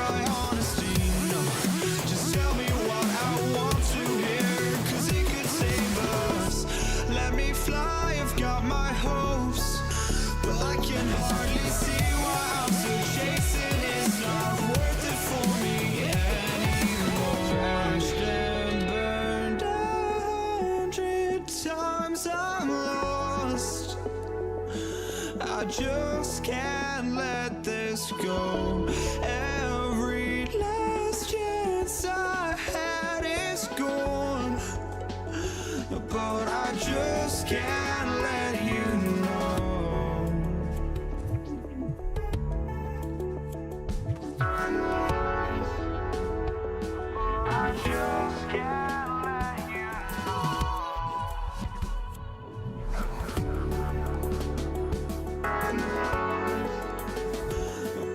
my honesty. No, just tell me what I want to hear, 'cause it could save us. Let me fly, I've got my hopes, but I can hardly see why I'm still chasing. It's not worth it for me anymore. Crashed and burned 100 times, I'm lost. I just can't let this go. Every last chance I had is gone, but I just can't let you know. I just can't let you know.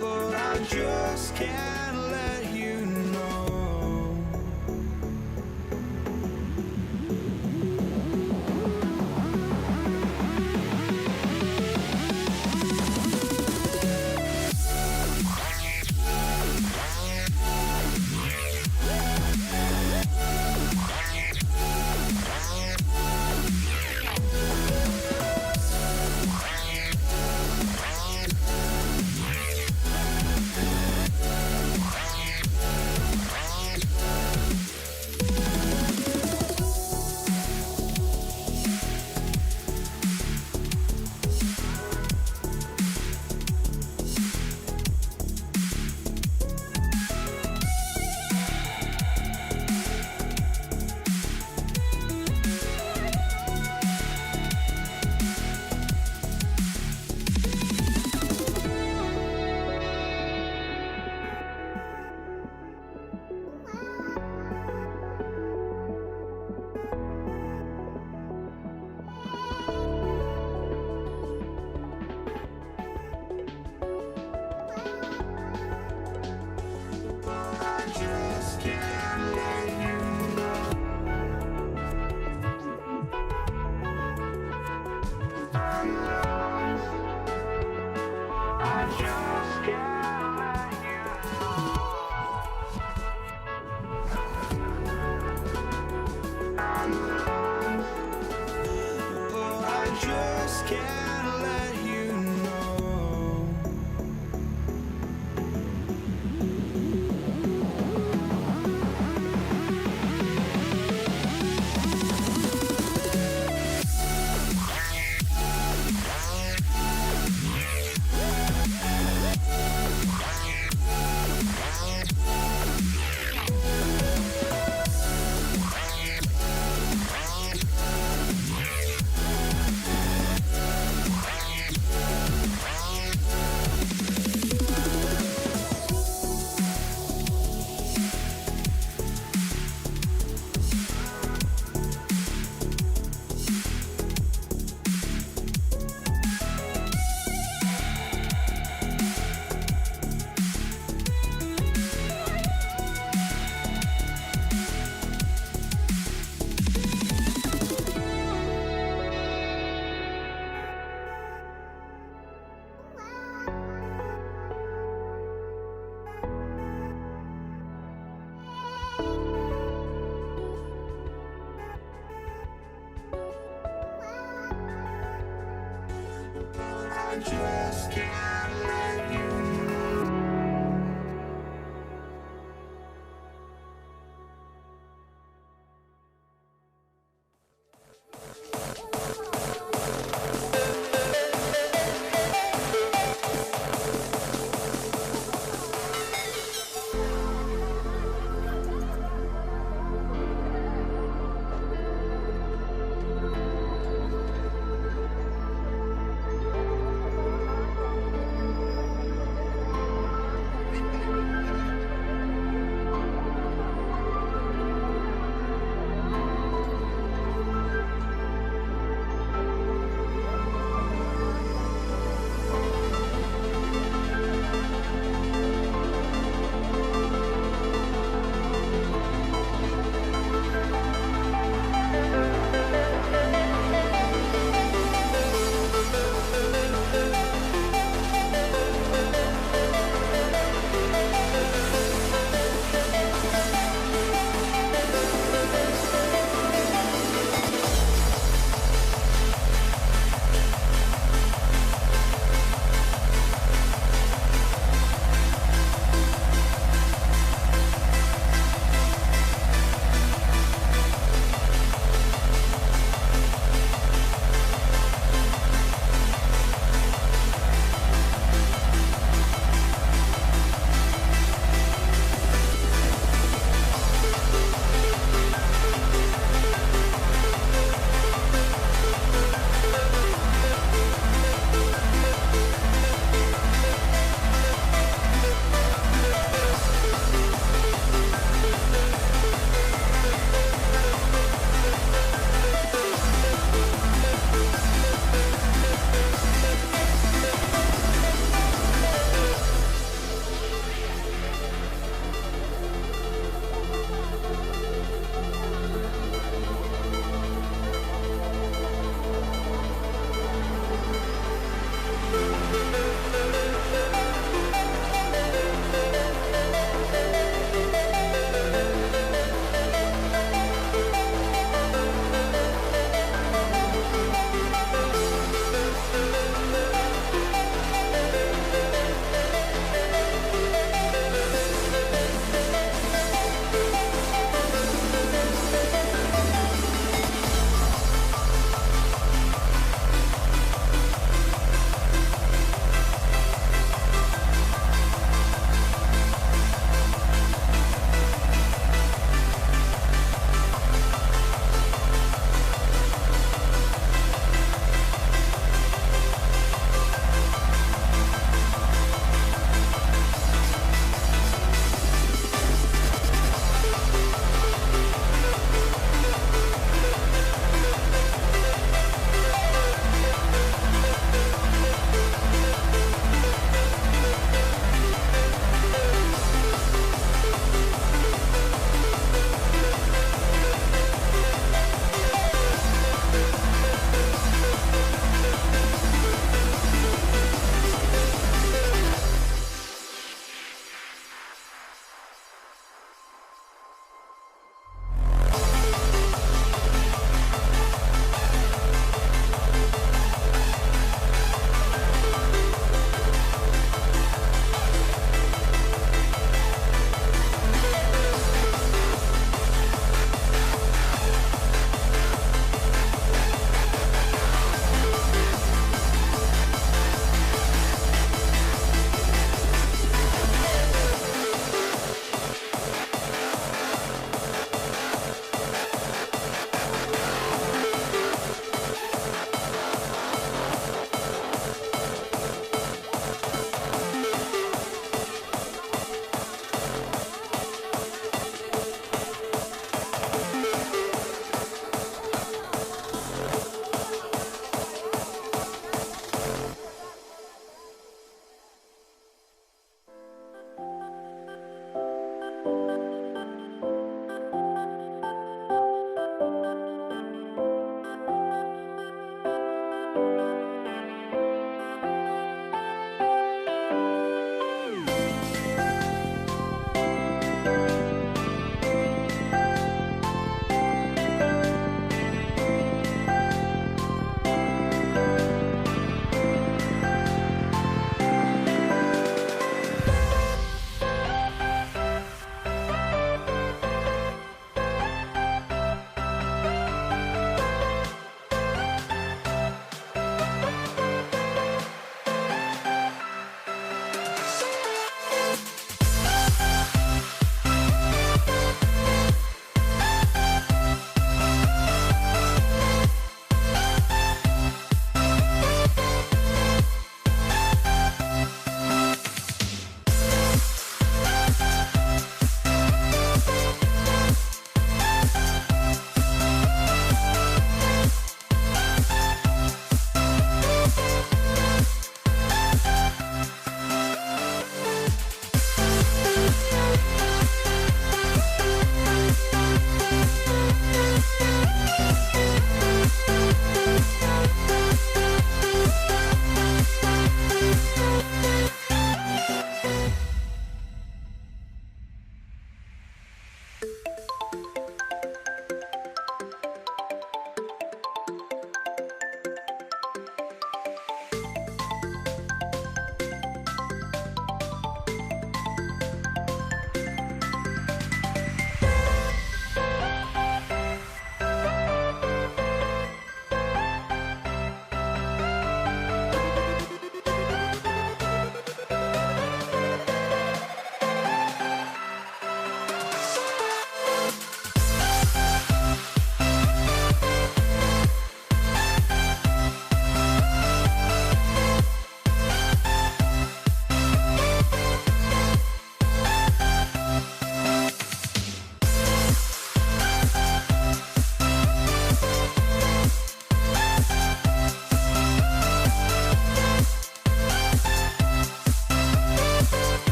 But I just can't let you know. just can't let you know.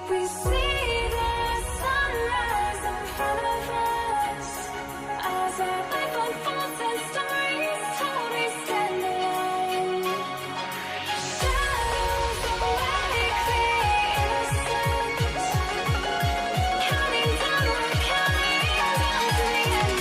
We see the sunrise in front of us as our life unfolds and stories told. We stand alone. Shadows awake the innocent, counting down, we're counting down to the end.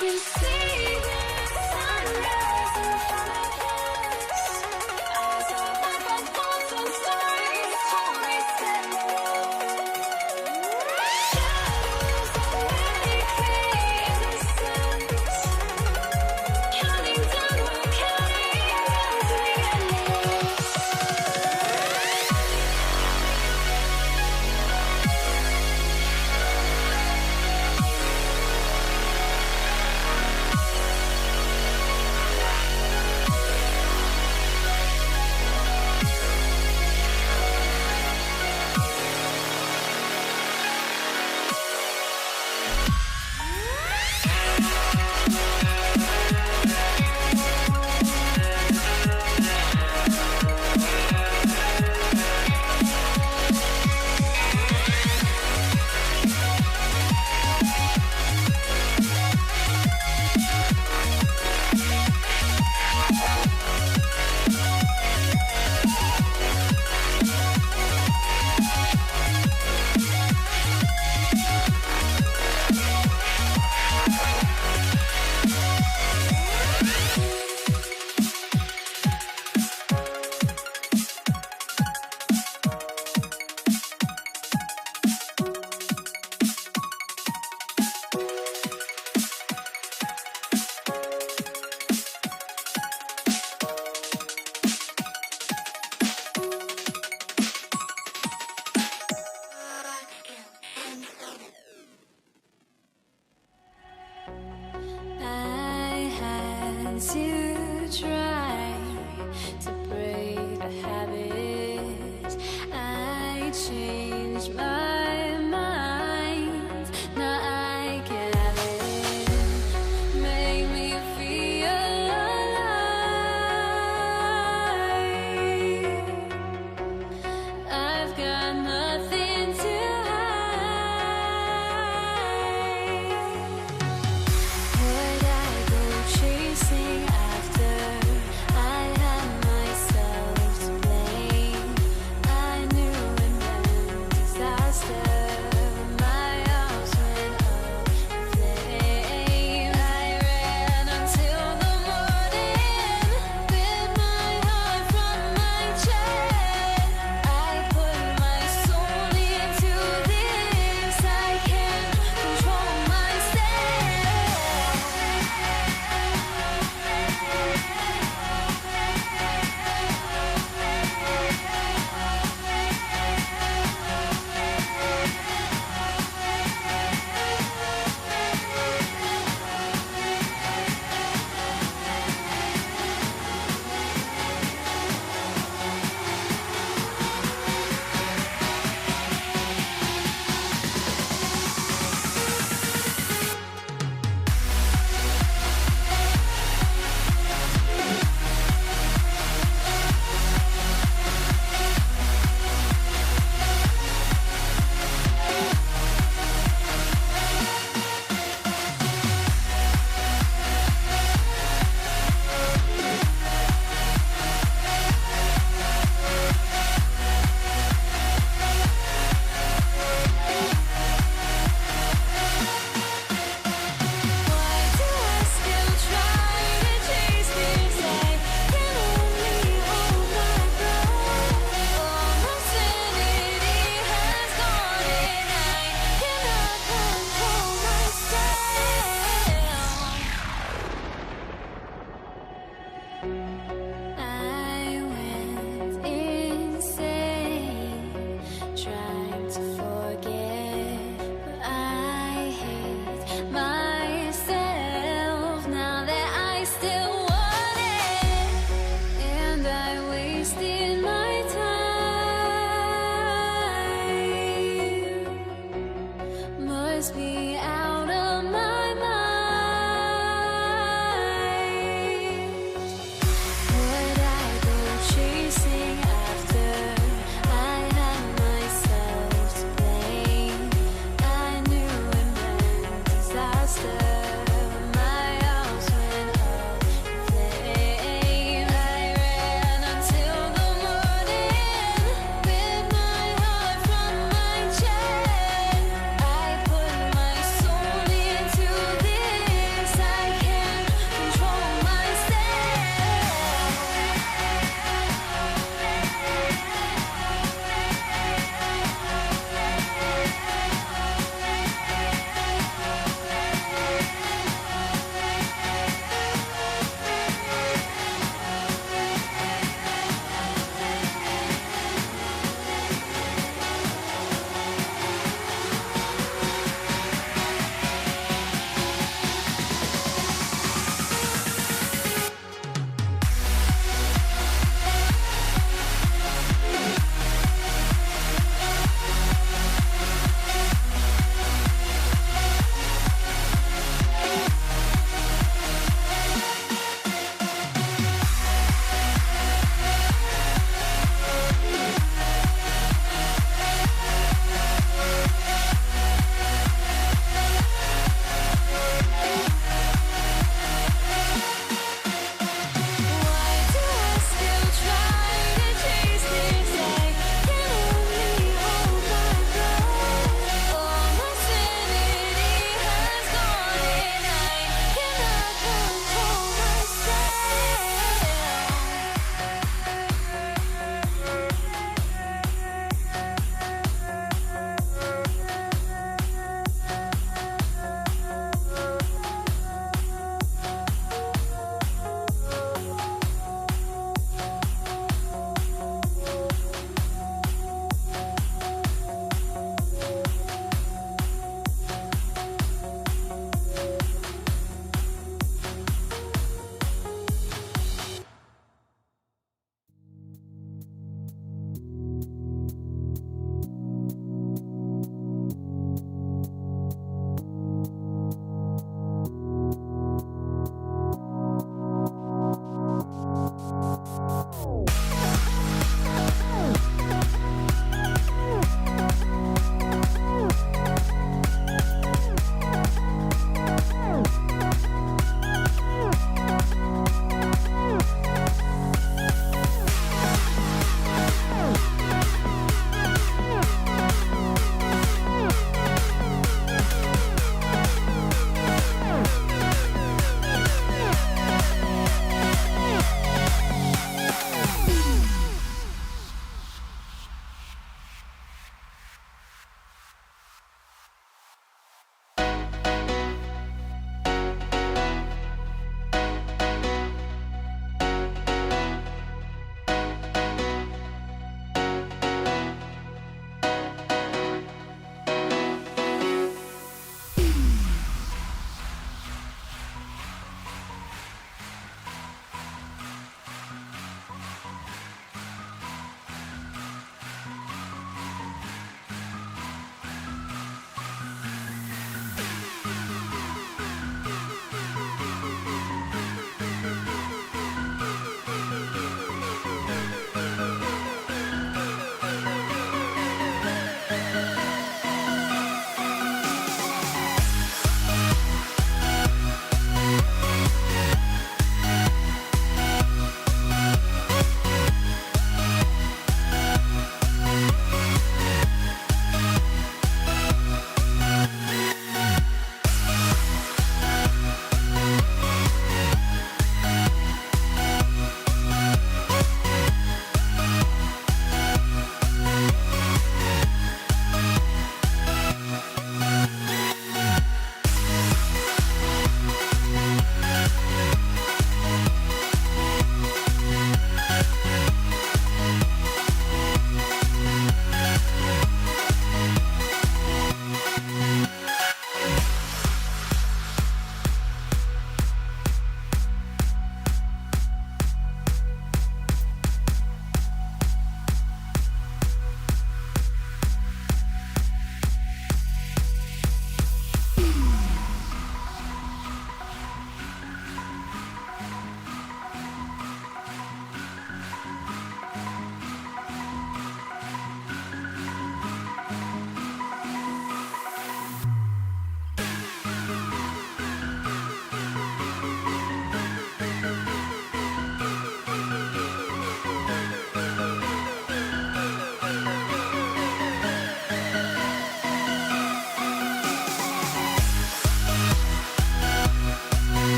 We see the sunrise in front of us as our life unfolds and stories told. We stand alone. Shadows awake the innocent, counting down, we're counting down to the endless. I had to try to break the habit. I changed my mind. Now I can have it. Make me feel alive. I've got nothing to hide. Would I go chasing after? I have my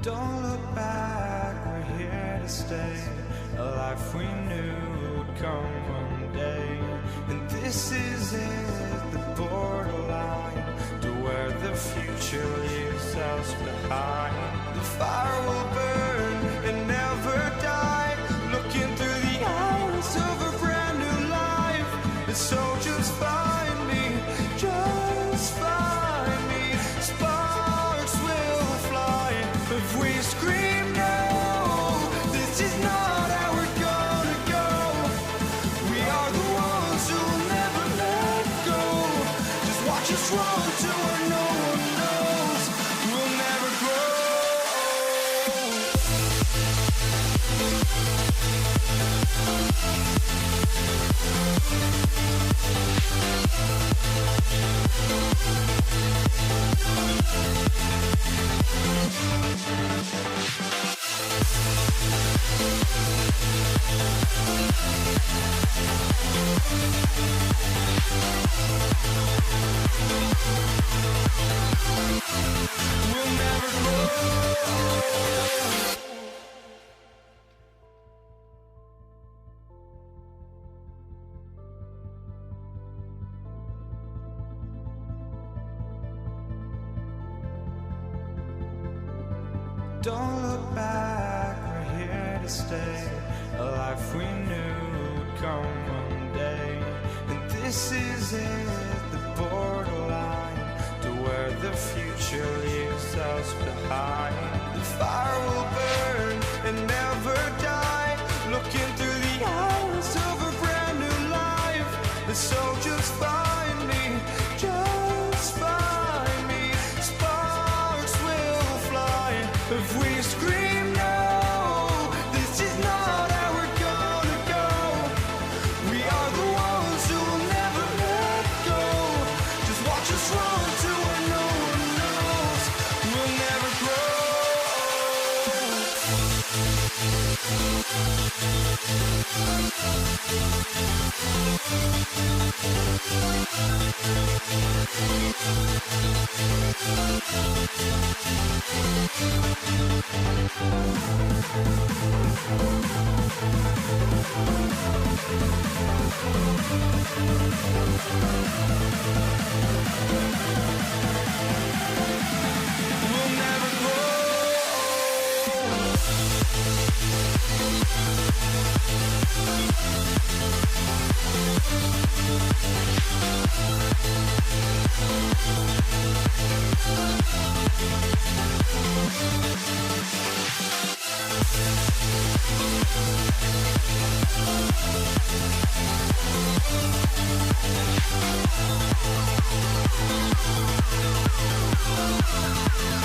Don't look back, we're here to stay. A life we knew would come one day. And this is it, the borderline to where the future leaves us behind. The fire will burn and never die, looking through the eyes of a brand new life. And so just find me, just find me. Sparks will fly if we scream no. This is not how we're gonna go. We are the ones who will never let go. Just watch us run to where no one knows. We'll never grow. We'll never grow. Don't look back, we're here to stay. A life we knew would come one day. And this is it, the borderline to where the future leaves us behind. The fire will burn and never die, looking through the eyes of a brand new life. And so just find me, just find me. Sparks will fly if we scream no. This is not how we're gonna go. We are the ones who will never let go. Just watch us run to where no one knows. We'll never grow. We'll never grow.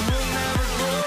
We'll never grow.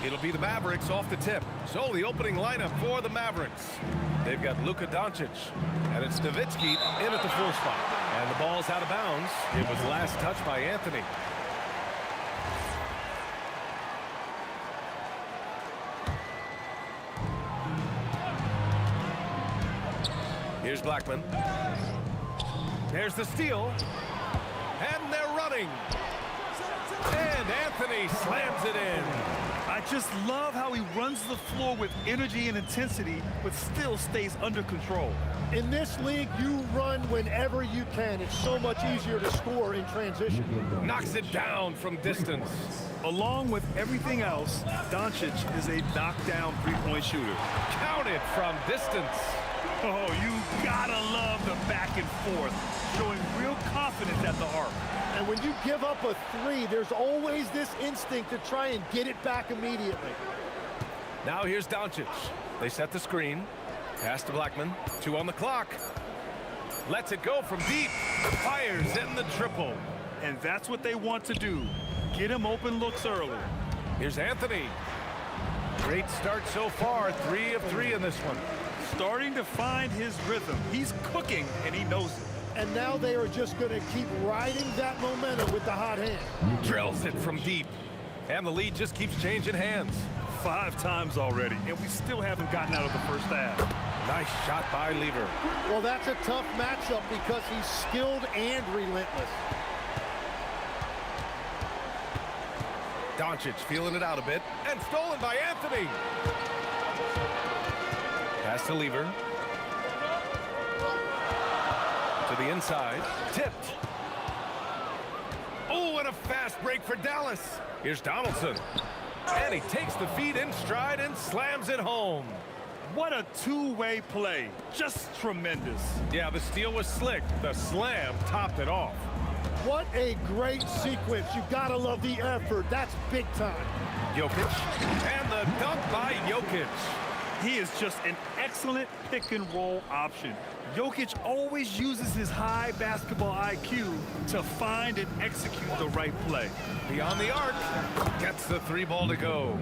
It'll be the Mavericks off the tip. So the opening lineup for the Mavericks. They've got Luka Doncic, and it's Nowitzki in at the 4 spot. And the ball's out of bounds. It was last touched by Anthony. Here's Blackman. There's the steal. And they're running. And Anthony slams it in. I just love how he runs the floor with energy and intensity, but still stays under control. In this league, you run whenever you can. It's so much easier to score in transition. Knocks it down from distance. Along with everything else, Doncic is a knockdown three-point shooter. Counted from distance. Oh, you gotta love the back and forth, showing real confidence at the arc. And when you give up a 3, there's always this instinct to try and get it back immediately. Now here's Doncic. They set the screen. Pass to Blackman. 2 on the clock. Lets it go from deep. Fires in the triple. And that's what they want to do. Get him open looks early. Here's Anthony. Great start so far. 3 of 3 in this one. Starting to find his rhythm. He's cooking, and he knows it. And now they are just going to keep riding that momentum with the hot hand. Drills it from deep. And the lead just keeps changing hands. 5 times already, and we still haven't gotten out of the first half. Nice shot by Lever. Well, that's a tough matchup because he's skilled and relentless. Doncic feeling it out a bit. And stolen by Anthony. Pass to Lever. To the inside. Tipped. Oh, and a fast break for Dallas. Here's Donaldson. And he takes the feed in stride and slams it home. What a two-way play. Just tremendous. Yeah, the steal was slick. The slam topped it off. What a great sequence. You gotta love the effort. That's big time. Jokic. And the dunk by Jokic. He is just an excellent pick-and-roll option. Jokic always uses his high basketball IQ to find and execute the right play. Beyond the arc. Gets the 3 ball to go.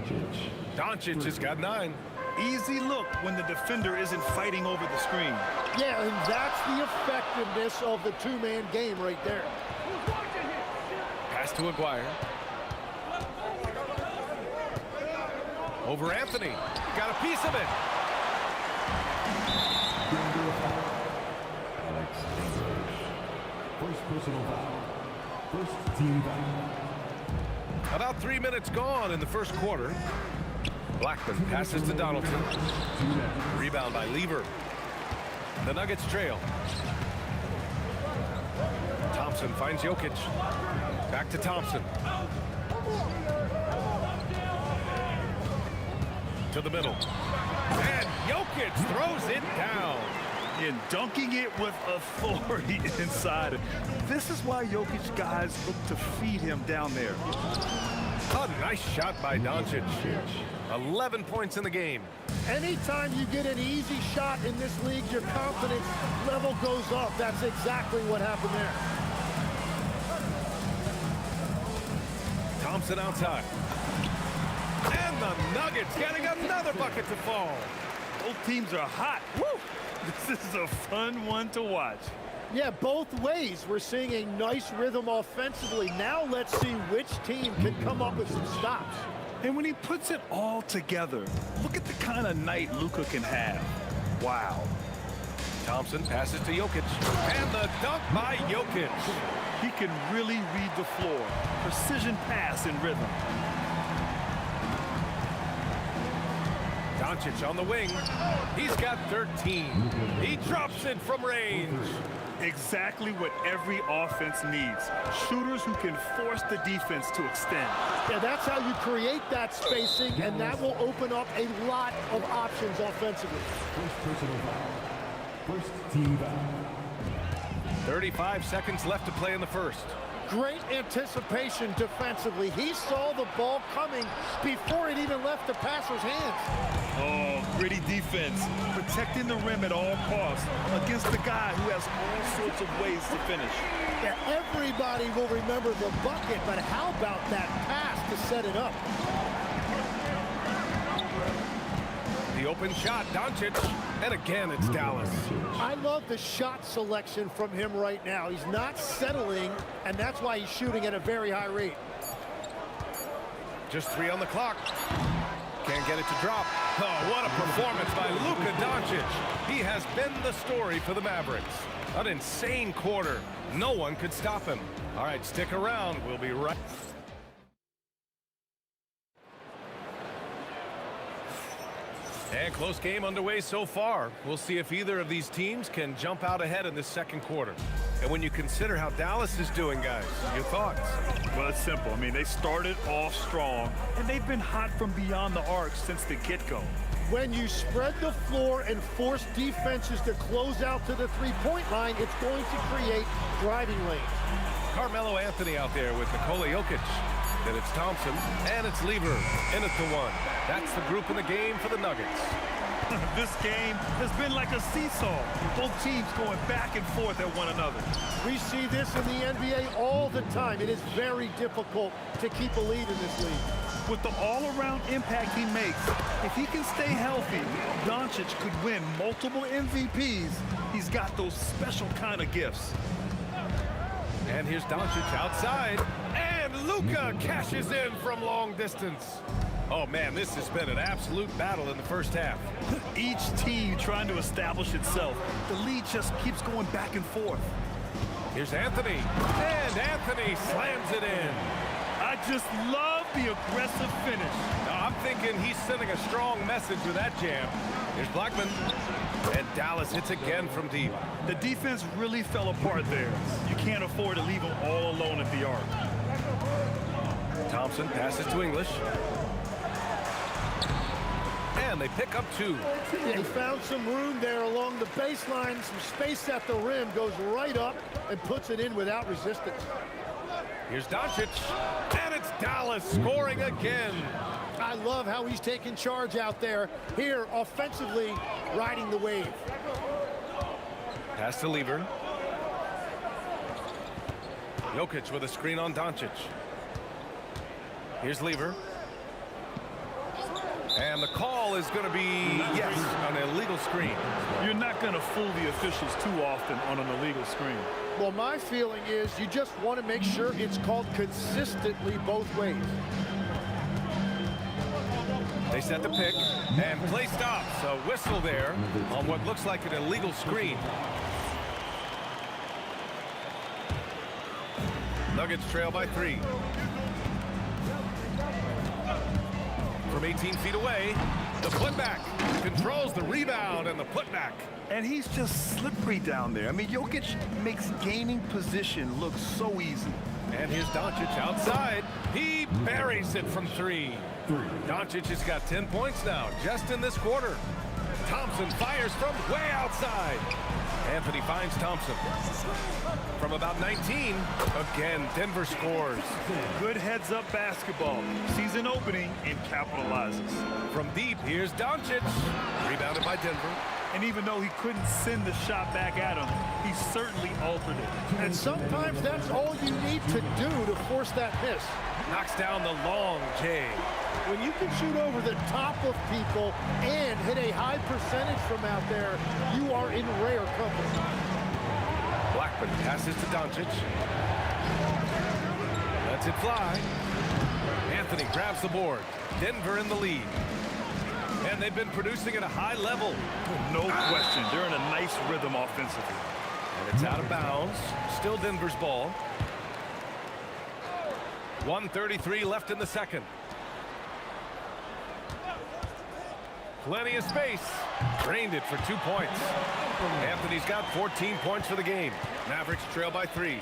Doncic has got 9. Easy look when the defender isn't fighting over the screen. Yeah, and that's the effectiveness of the 2-man game right there. Pass to Aguirre. Over Anthony. Got a piece of it. First personal foul. First team foul. About 3 minutes gone in the first quarter. Blackman passes to Donaldson. Rebound by Lever. The Nuggets trail. Thompson finds Jokic. Back to Thompson. To the middle. And Jokic throws it down. And dunking it with authority inside. This is why Jokic guys look to feed him down there. A nice shot by Doncic. 11 points in the game. Anytime you get an easy shot in this league, your confidence level goes up. That's exactly what happened there. Thompson outside. And the Nuggets getting another bucket to fall. Both teams are hot. Woo! This is a fun one to watch. Yeah, both ways. We're seeing a nice rhythm offensively. Now let's see which team can come up with some stops. And when he puts it all together, look at the kind of night Luka can have. Wow. Thompson passes to Jokic. And the dunk by Jokic. He can really read the floor. Precision pass and rhythm. Doncic on the wing. He's got 13. He drops it from range. Exactly what every offense needs. Shooters who can force the defense to extend. Yeah, that's how you create that spacing, and that will open up a lot of options offensively. First personal foul. First team foul. 35 seconds left to play in the first. Great anticipation defensively. He saw the ball coming before it even left the passer's hands. Oh, gritty defense. Protecting the rim at all costs against the guy who has all sorts of ways to finish. Yeah, everybody will remember the bucket, but how about that pass to set it up? open shot, Doncic. And again, it's Dallas. I love the shot selection from him right now. He's not settling, and that's why he's shooting at a very high rate. Just 3 on the clock. Can't get it to drop. Oh, what a performance by Luka Doncic. He has been the story for the Mavericks. An insane quarter. No one could stop him. All right, stick around. We'll be right. And close game underway so far. We'll see if either of these teams can jump out ahead in this second quarter. And when you consider how Dallas is doing, guys, your thoughts? Well, it's simple. I mean, they started off strong, and they've been hot from beyond the arc since the get-go. When you spread the floor and force defenses to close out to the three-point line, it's going to create driving lanes. Carmelo Anthony out there with Nikola Jokic. Then it's Thompson, and it's Lever in at the 1. That's the group in the game for the Nuggets. This game has been like a seesaw. Both teams going back and forth at one another. We see this in the NBA all the time. It is very difficult to keep a lead in this league. With the all-around impact he makes, if he can stay healthy, Doncic could win multiple MVPs. He's got those special kind of gifts. And here's Doncic outside, and Luka cashes in from long distance. Oh man, this has been an absolute battle in the first half. Each team trying to establish itself. The lead just keeps going back and forth. Here's Anthony, and Anthony slams it in. I just love the aggressive finish. Now, I'm thinking he's sending a strong message with that jam. Here's Blackman, and Dallas hits again from deep. The defense really fell apart there. You can't afford to leave them all alone at the arc. Thompson passes to English. And they pick up 2. They found some room there along the baseline. Some space at the rim, goes right up and puts it in without resistance. Here's Doncic, and it's Dallas scoring again. I love how he's taking charge out there. Here, offensively, riding the wave. Pass to Lever. Jokic with a screen on Doncic. Here's Lever. And the call is going to be, yes, an illegal screen. You're not going to fool the officials too often on an illegal screen. Well, my feeling is you just want to make sure it's called consistently both ways. They set the pick, and play stops. A whistle there on what looks like an illegal screen. Nuggets trail by 3. From 18 feet away, the putback controls the rebound and the putback. And he's just slippery down there. I mean, Jokic makes gaining position look so easy. And here's Doncic outside. He buries it from 3. Doncic has got 10 points now, just in this quarter. Thompson fires from way outside. Anthony finds Thompson. From about 19, again, Denver scores. Good heads-up basketball. Season opening and capitalizes. From deep, here's Doncic. Rebounded by Denver. And even though he couldn't send the shot back at him, he certainly altered it. And sometimes that's all you need to do to force that miss. Knocks down the long J. When you can shoot over the top of people and hit a high percentage from out there, you are in rare company. Blackman passes to Doncic. Lets it fly. Anthony grabs the board. Denver in the lead. And they've been producing at a high level. No question. They're in a nice rhythm offensively. And it's out of bounds. Still Denver's ball. 1:33 left in the second. Plenty of space. Drained it for 2 points. Anthony's got 14 points for the game. Mavericks trail by 3.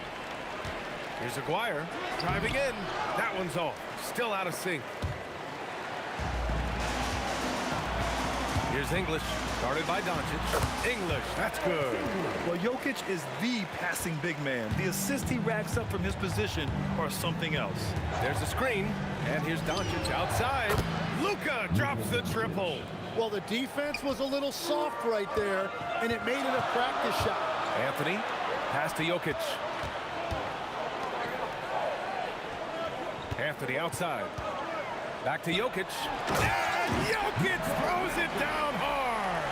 Here's Aguirre driving in. That one's off. Still out of sync. Here's English, guarded by Doncic. English, that's good. Well, Jokic is the passing big man. The assists he racks up from his position are something else. There's a screen, and here's Doncic outside. Luka drops the triple. Well, the defense was a little soft right there, and it made it a practice shot. Anthony, pass to Jokic. Anthony outside. Back to Jokic. And Jokic throws it down hard.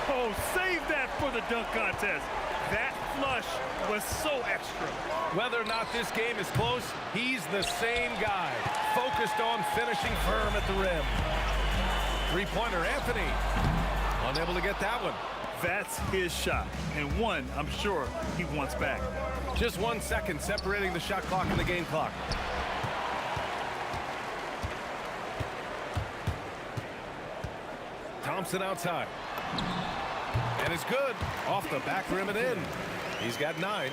Oh, save that for the dunk contest. That flush was so extra. Whether or not this game is close, he's the same guy, focused on finishing firm at the rim. Three-pointer, Anthony. Unable to get that one. That's his shot, and one I'm sure he wants back. Just 1 second separating the shot clock and the game clock. Thompson outside. And it's good. Off the back rim and in. He's got 9.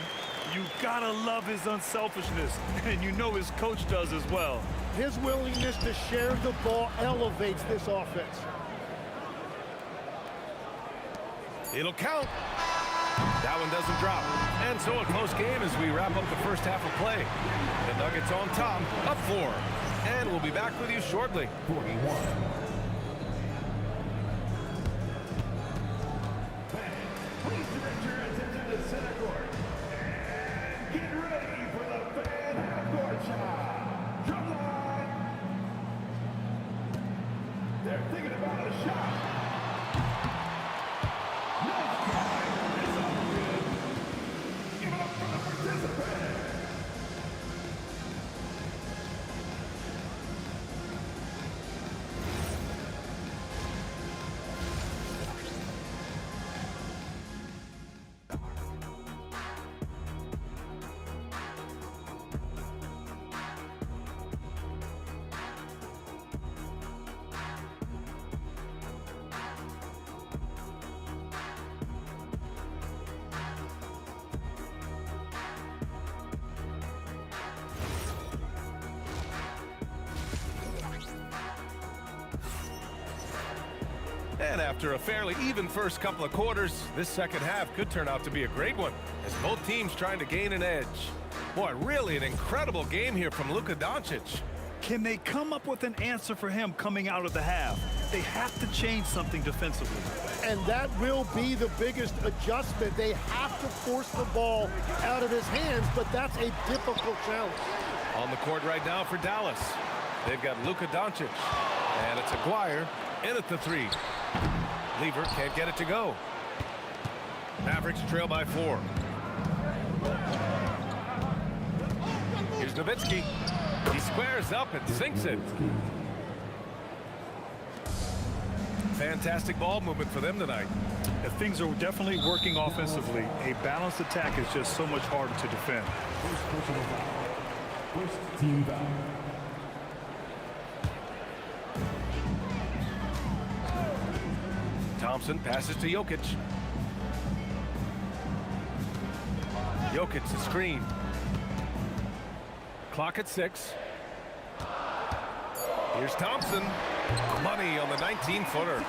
You gotta love his unselfishness, and you know his coach does as well. His willingness to share the ball elevates this offense. It'll count. That one doesn't drop. And so a close game as we wrap up the first half of play. The Nuggets on top, up 4. And we'll be back with you shortly. 41. Please direct your attention to center court. And get ready for the fan half-court shot. Drum line. They're thinking about a shot. And after a fairly even first couple of quarters, this second half could turn out to be a great one, as both teams trying to gain an edge. Boy, really an incredible game here from Luka Doncic. Can they come up with an answer for him coming out of the half? They have to change something defensively. And that will be the biggest adjustment. They have to force the ball out of his hands, but that's a difficult challenge. On the court right now for Dallas. They've got Luka Doncic. And it's Aguirre in at the 3. Lever can't get it to go. Mavericks trail by 4. Here's Nowitzki. He squares up and sinks it. Fantastic ball movement for them tonight. If things are definitely working offensively, a balanced attack is just so much harder to defend. First personal foul. First team foul. Thompson passes to Jokic. Jokic the screen. Clock at 6. Here's Thompson. Money on the 19-footer.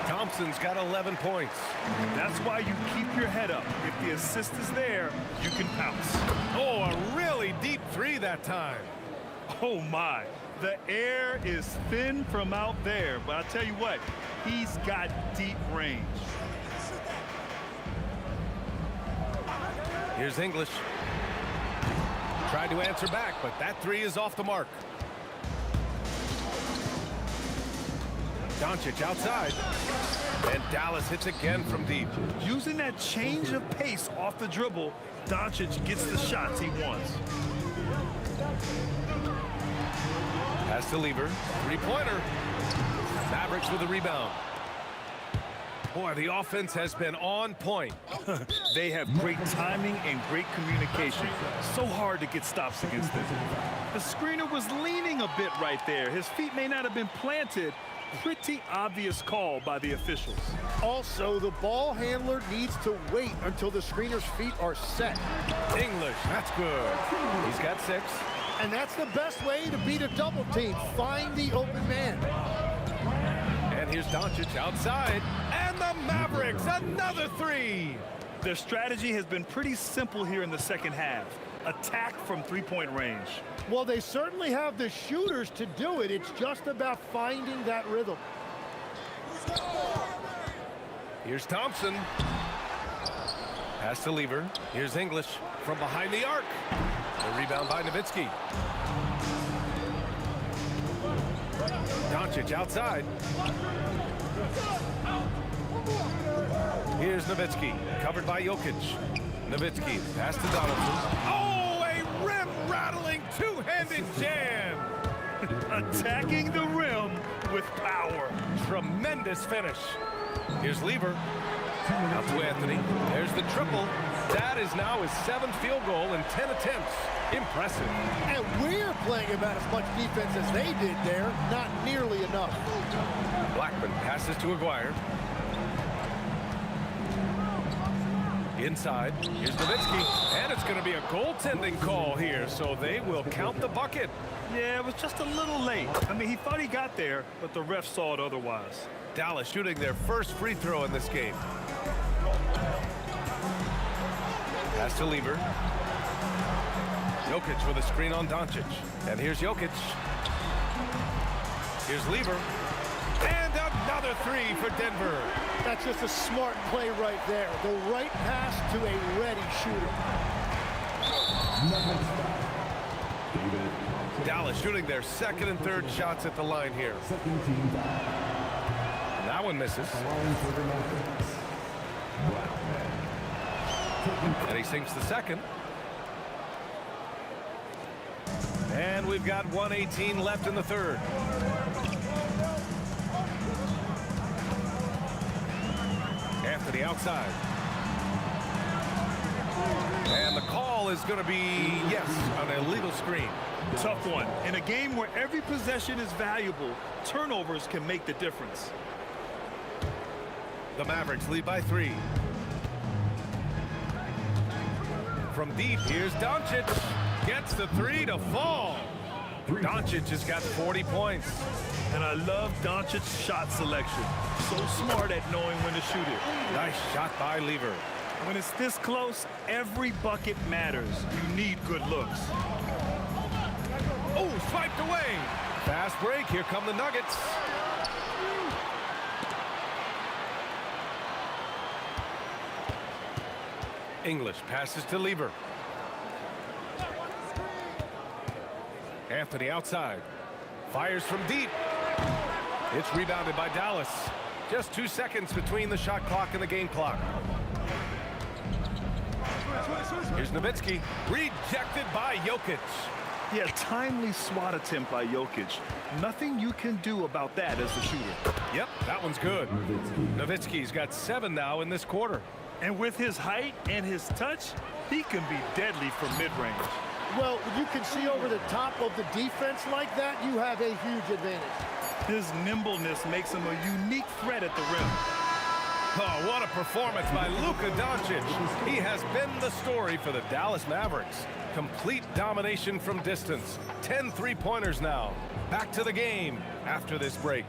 Thompson's got 11 points. That's why you keep your head up. If the assist is there, you can pounce. Oh, a really deep 3 that time. Oh my, the air is thin from out there, but I'll tell you what, he's got deep range. Here's English. Tried to answer back, but that 3 is off the mark. Doncic outside. And Dallas hits again from deep. Using that change of pace off the dribble, Doncic gets the shots he wants. Pass to Lever. 3-pointer. Mavericks with a rebound. Boy, the offense has been on point. They have great timing and great communication. So hard to get stops against them. The screener was leaning a bit right there. His feet may not have been planted. Pretty obvious call by the officials. Also, the ball handler needs to wait until the screener's feet are set. English, that's good. He's got 6. And that's the best way to beat a double team. Find the open man. And here's Doncic outside. And the Mavericks, another 3. Their strategy has been pretty simple here in the second half. Attack from three-point range. Well, they certainly have the shooters to do it. It's just about finding that rhythm. Here's Thompson. Pass to Lever. Here's English from behind the arc. The rebound by Nowitzki. Doncic outside. Here's Nowitzki, covered by Jokic. Nowitzki, pass to Donaldson. Oh, a rim-rattling two-handed jam! Attacking the rim with power. Tremendous finish. Here's Lever. Out to Anthony. There's the triple. That is now his 7th field goal in 10 attempts. Impressive. And we're playing about as much defense as they did there. Not nearly enough. Blackman passes to Aguirre. Inside, here's Nowitzki, and it's going to be a goaltending call here, so they will count the bucket. Yeah, it was just a little late. I mean, he thought he got there, but the ref saw it otherwise. Dallas shooting their first free throw in this game. Pass to Lever. Jokic with a screen on Doncic. And here's Jokic. Here's Lever. And another three for Denver. That's just a smart play right there. The right pass to a ready shooter. Dallas shooting their second and third shots at the line here. That one misses. And he sinks the second. And we've got 1:18 left in the third. Anthony outside. And the call is going to be, yes, an illegal screen. Tough one. In a game where every possession is valuable, turnovers can make the difference. The Mavericks lead by 3. From deep, here's Doncic. Gets the 3 to fall. Doncic has got 40 points. And I love Doncic's shot selection. So smart at knowing when to shoot it. Nice shot by Lever. When it's this close, every bucket matters. You need good looks. Oh, swiped away. Fast break. Here come the Nuggets. English passes to Lever. Anthony outside. Fires from deep. It's rebounded by Dallas. Just 2 seconds between the shot clock and the game clock. Here's Nowitzki. Rejected by Jokic. Yeah, timely swat attempt by Jokic. Nothing you can do about that as the shooter. Yep, that one's good. Nowitzki's got 7 now in this quarter. And with his height and his touch, he can be deadly from mid-range. Well, when you can see over the top of the defense like that, you have a huge advantage. His nimbleness makes him a unique threat at the rim. Oh, what a performance by Luka Doncic. He has been the story for the Dallas Mavericks. Complete domination from distance. 10 three-pointers now. Back to the game after this break.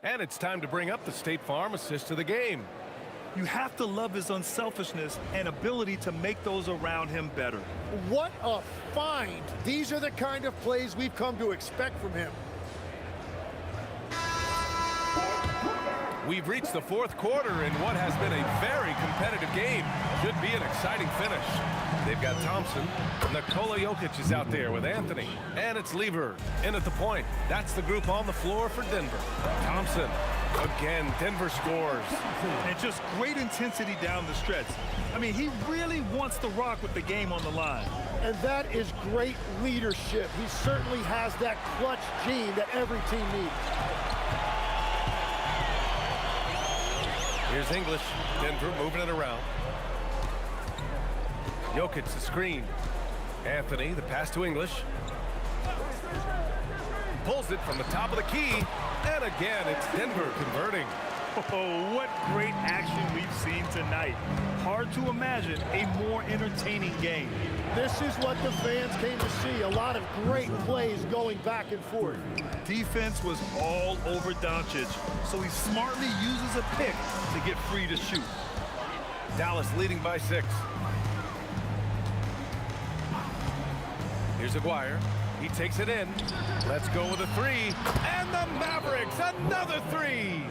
And it's time to bring up the State Farm assist of the game. You have to love his unselfishness and ability to make those around him better. What a find. These are the kind of plays we've come to expect from him. We've reached the fourth quarter in what has been a very competitive game. Should be an exciting finish. They've got Thompson. Nikola Jokic is out there with Anthony. And it's Lever in at the point. That's the group on the floor for Denver. Thompson. Again, Denver scores. And just great intensity down the stretch. I mean, he really wants to rock with the game on the line. And that is great leadership. He certainly has that clutch gene that every team needs. Here's English. Denver moving it around. Jokic the screen. Anthony, the pass to English. Pulls it from the top of the key. And again, it's Denver converting. Oh, what great action we've seen tonight. Hard to imagine a more entertaining game. This is what the fans came to see. A lot of great plays going back and forth. Defense was all over Doncic, so he smartly uses a pick to get free to shoot. Dallas leading by 6. Here's Aguirre. He takes it in. Let's go with a 3. And the Mavericks, another 3.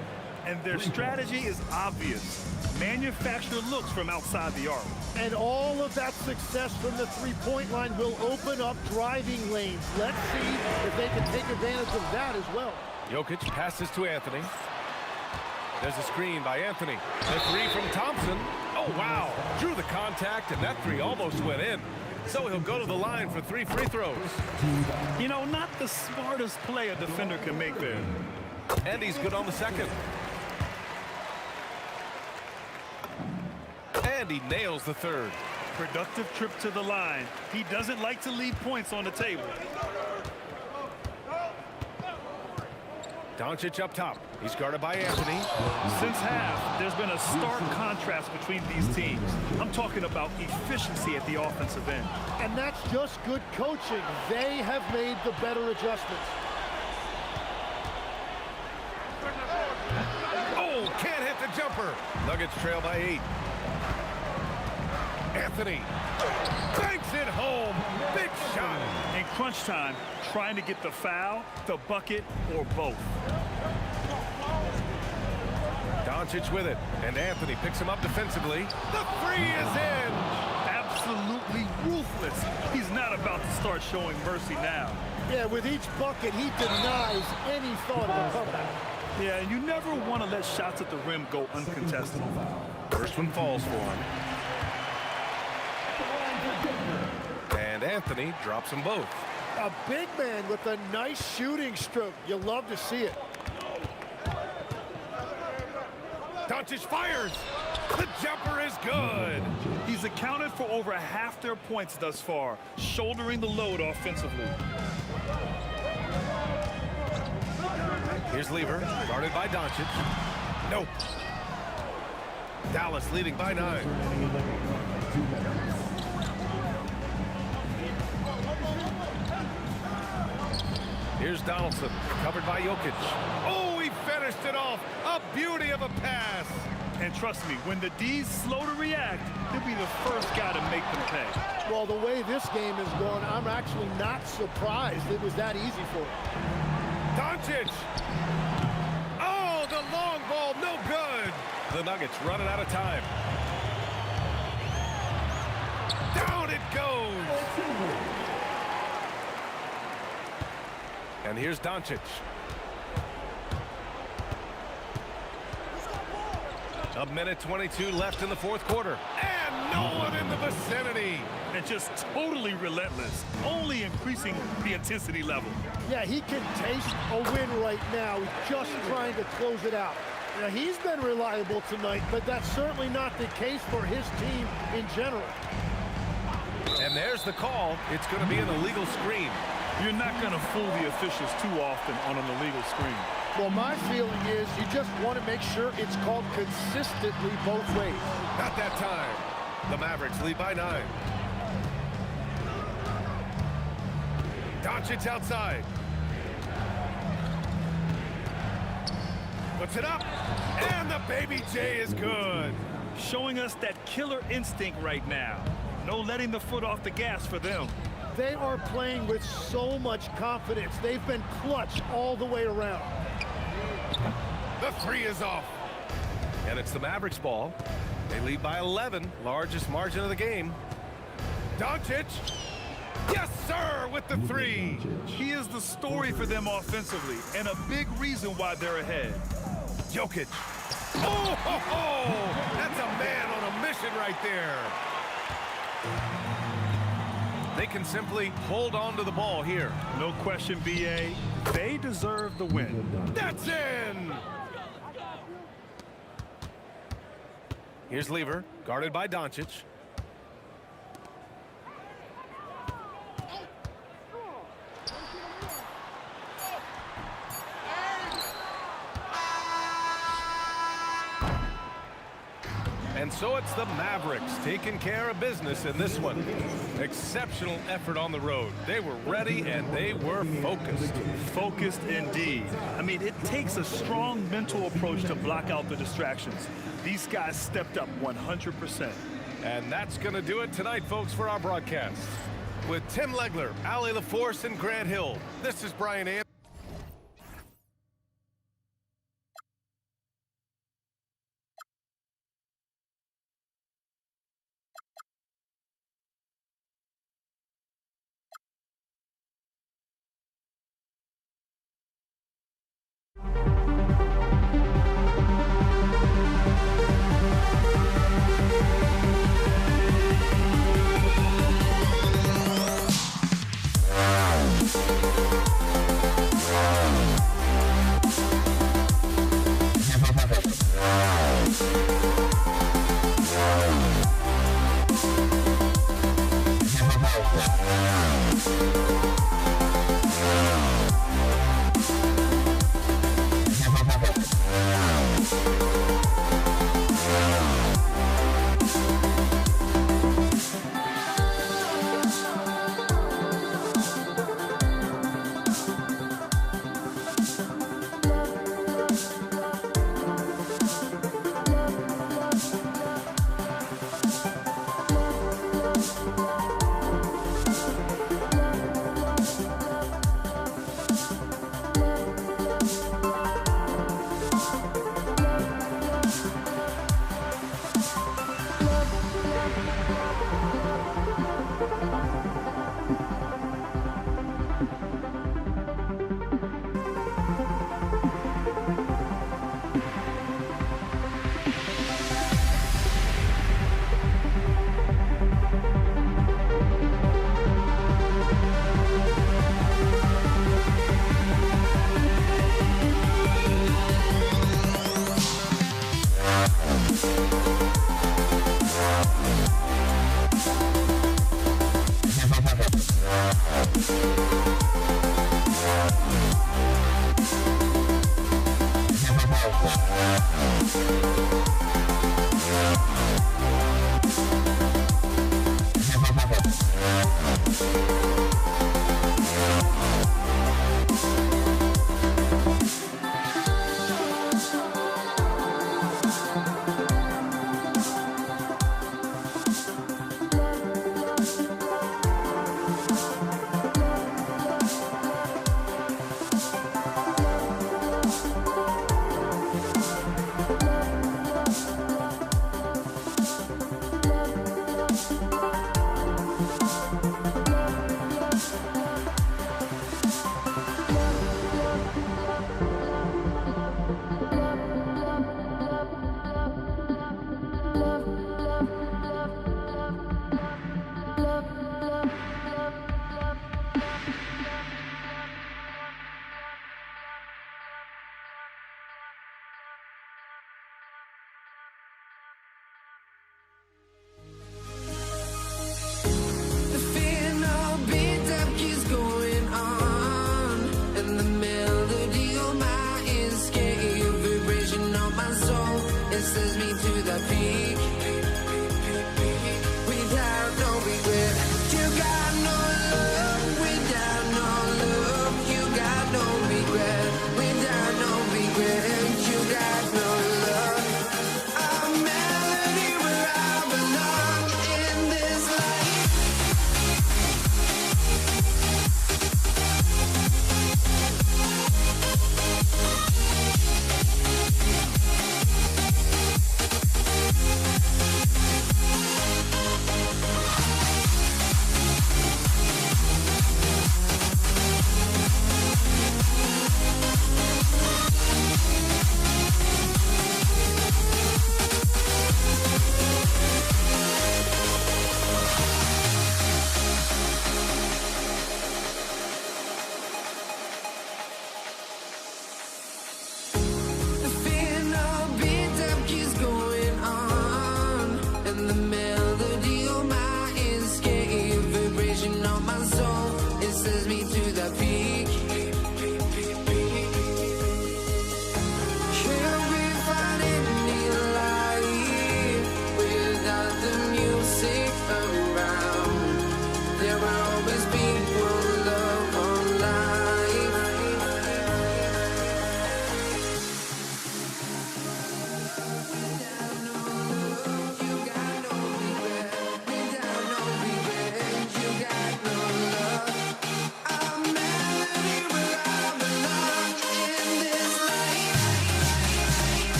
And their strategy is obvious. Manufacture looks from outside the arc. And all of that success from the three-point line will open up driving lanes. Let's see if they can take advantage of that as well. Jokic passes to Anthony. There's a screen by Anthony. The three from Thompson. Oh, wow. Drew the contact, and that three almost went in. So he'll go to the line for 3 free throws. You know, not the smartest play a defender can make there. And he's good on the second. And he nails the third. Productive trip to the line. He doesn't like to leave points on the table. Doncic up top. He's guarded by Anthony. Since half, there's been a stark contrast between these teams. I'm talking about efficiency at the offensive end. And that's just good coaching. They have made the better adjustments. Oh, can't hit the jumper. Nuggets trail by 8. Anthony banks it home. Big shot. In crunch time, trying to get the foul, the bucket, or both. Doncic with it, and Anthony picks him up defensively. The three is in. Absolutely ruthless. He's not about to start showing mercy now. Yeah, with each bucket, he denies any thought of a comeback. Yeah, and you never want to let shots at the rim go uncontested. First one falls for him. And Anthony drops them both. A big man with a nice shooting stroke. You love to see it. Doncic fires. The jumper is good. He's accounted for over half their points thus far, shouldering the load offensively. Here's Lever, guarded by Doncic. Nope. Dallas leading by 9. Here's Donaldson, covered by Jokic. Oh, he finished it off. A beauty of a pass. And trust me, when the D's slow to react, he'll be the first guy to make them pay. Well, the way this game is going, I'm actually not surprised it was that easy for him. Doncic. Oh, the long ball, no good. The Nuggets running out of time. Down it goes. And here's Doncic. A minute 22 left in the fourth quarter. And no one in the vicinity. And just totally relentless, only increasing the intensity level. Yeah, he can taste a win right now. He's just trying to close it out. Now, he's been reliable tonight, but that's certainly not the case for his team in general. And there's the call. It's going to be an illegal screen. You're not going to fool the officials too often on an illegal screen. Well, my feeling is you just want to make sure it's called consistently both ways. Not that time. The Mavericks lead by 9. Doncic outside. Puts it up. And the baby J is good. Showing us that killer instinct right now. No letting the foot off the gas for them. They are playing with so much confidence. They've been clutch all the way around. The three is off. And it's the Mavericks ball. They lead by 11, largest margin of the game. Doncic. Yes, sir, with the three. He is the story for them offensively, and a big reason why they're ahead. Jokic. Oh, ho, ho. That's a man on a mission right there. They can simply hold on to the ball here. No question, BA. They deserve the win. That's in. Here's Lever, guarded by Doncic. And so it's the Mavericks taking care of business in this one. Exceptional effort on the road. They were ready and they were focused. Focused indeed. I mean, it takes a strong mental approach to block out the distractions. These guys stepped up 100%. And that's going to do it tonight, folks, for our broadcast. With Tim Legler, Allie LaForce, and Grant Hill, this is Brian Anderson.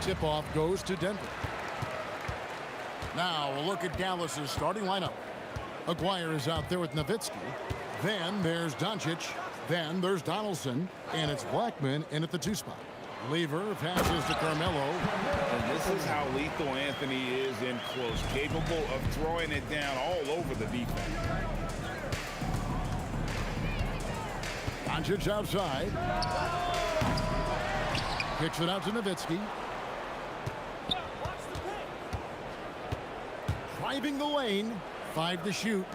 Tip-off goes to Denver. Now, a look at Dallas's starting lineup. Aguirre is out there with Nowitzki. Then there's Doncic. Then there's Donaldson. And it's Blackman in at the 2 spot. Lever passes to Carmelo. And this is how lethal Anthony is in close, capable of throwing it down all over the defense. Doncic outside. Kicks it out to Nowitzki. Driving the lane. 5 to shoot.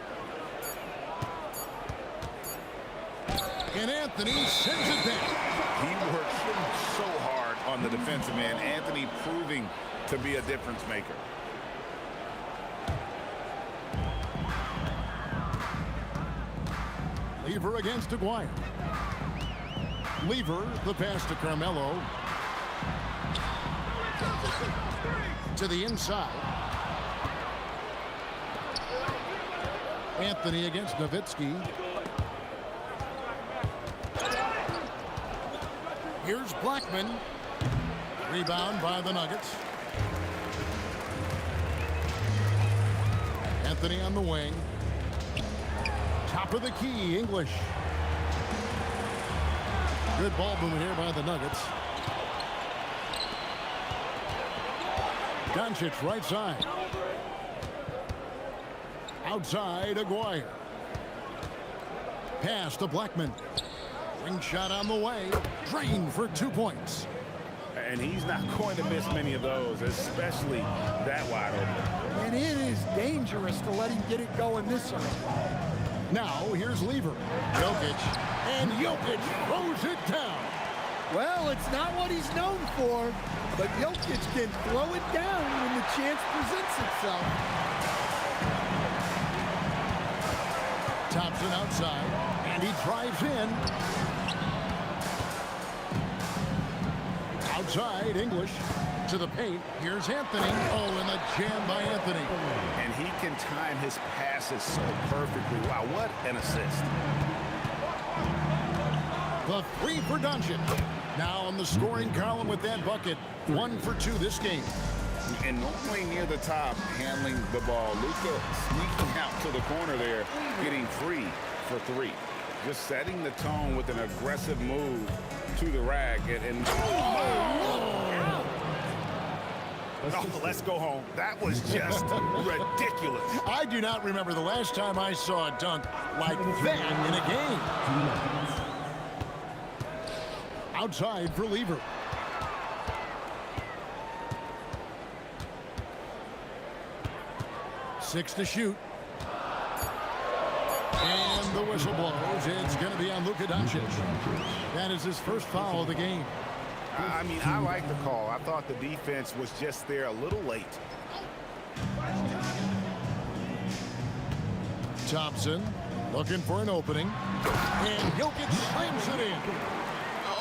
And Anthony sends it down. He works so hard on the defensive end. Anthony proving to be a difference maker. Lever against Aguirre. Lever, the pass to Carmelo. To the inside. Anthony against Nowitzki. Here's Blackman. Rebound by the Nuggets. Anthony on the wing. Top of the key, English. Good ball movement here by the Nuggets. Doncic right side. Outside, Aguirre. Pass to Blackman. Ring shot on the way. Drain for 2 points. And he's not going to miss many of those, especially that wide open. And it is dangerous to let him get it going this early. Now, here's Lever. Jokic. And Jokic throws it down. Well, it's not what he's known for, but Jokic can throw it down when the chance presents itself. Thompson outside, and he drives in. Outside, English to the paint. Here's Anthony. Oh, and the jam by Anthony. And he can time his passes so perfectly. Wow, what an assist. The 3 for Doncic. Now on the scoring column with that bucket. 1 for 2 this game. And normally near the top, handling the ball. Luka sneaking out to the corner there, getting free for 3. Just setting the tone with an aggressive move to the rack. Oh, let's go home. That was just ridiculous. I do not remember the last time I saw a dunk like that in a game. Outside for Lever. Six to shoot. And the whistle blows. It's going to be on Luka Doncic. That is his first foul of the game. I mean, I like the call. I thought the defense was just there a little late. Thompson looking for an opening. And Jokic slams it in.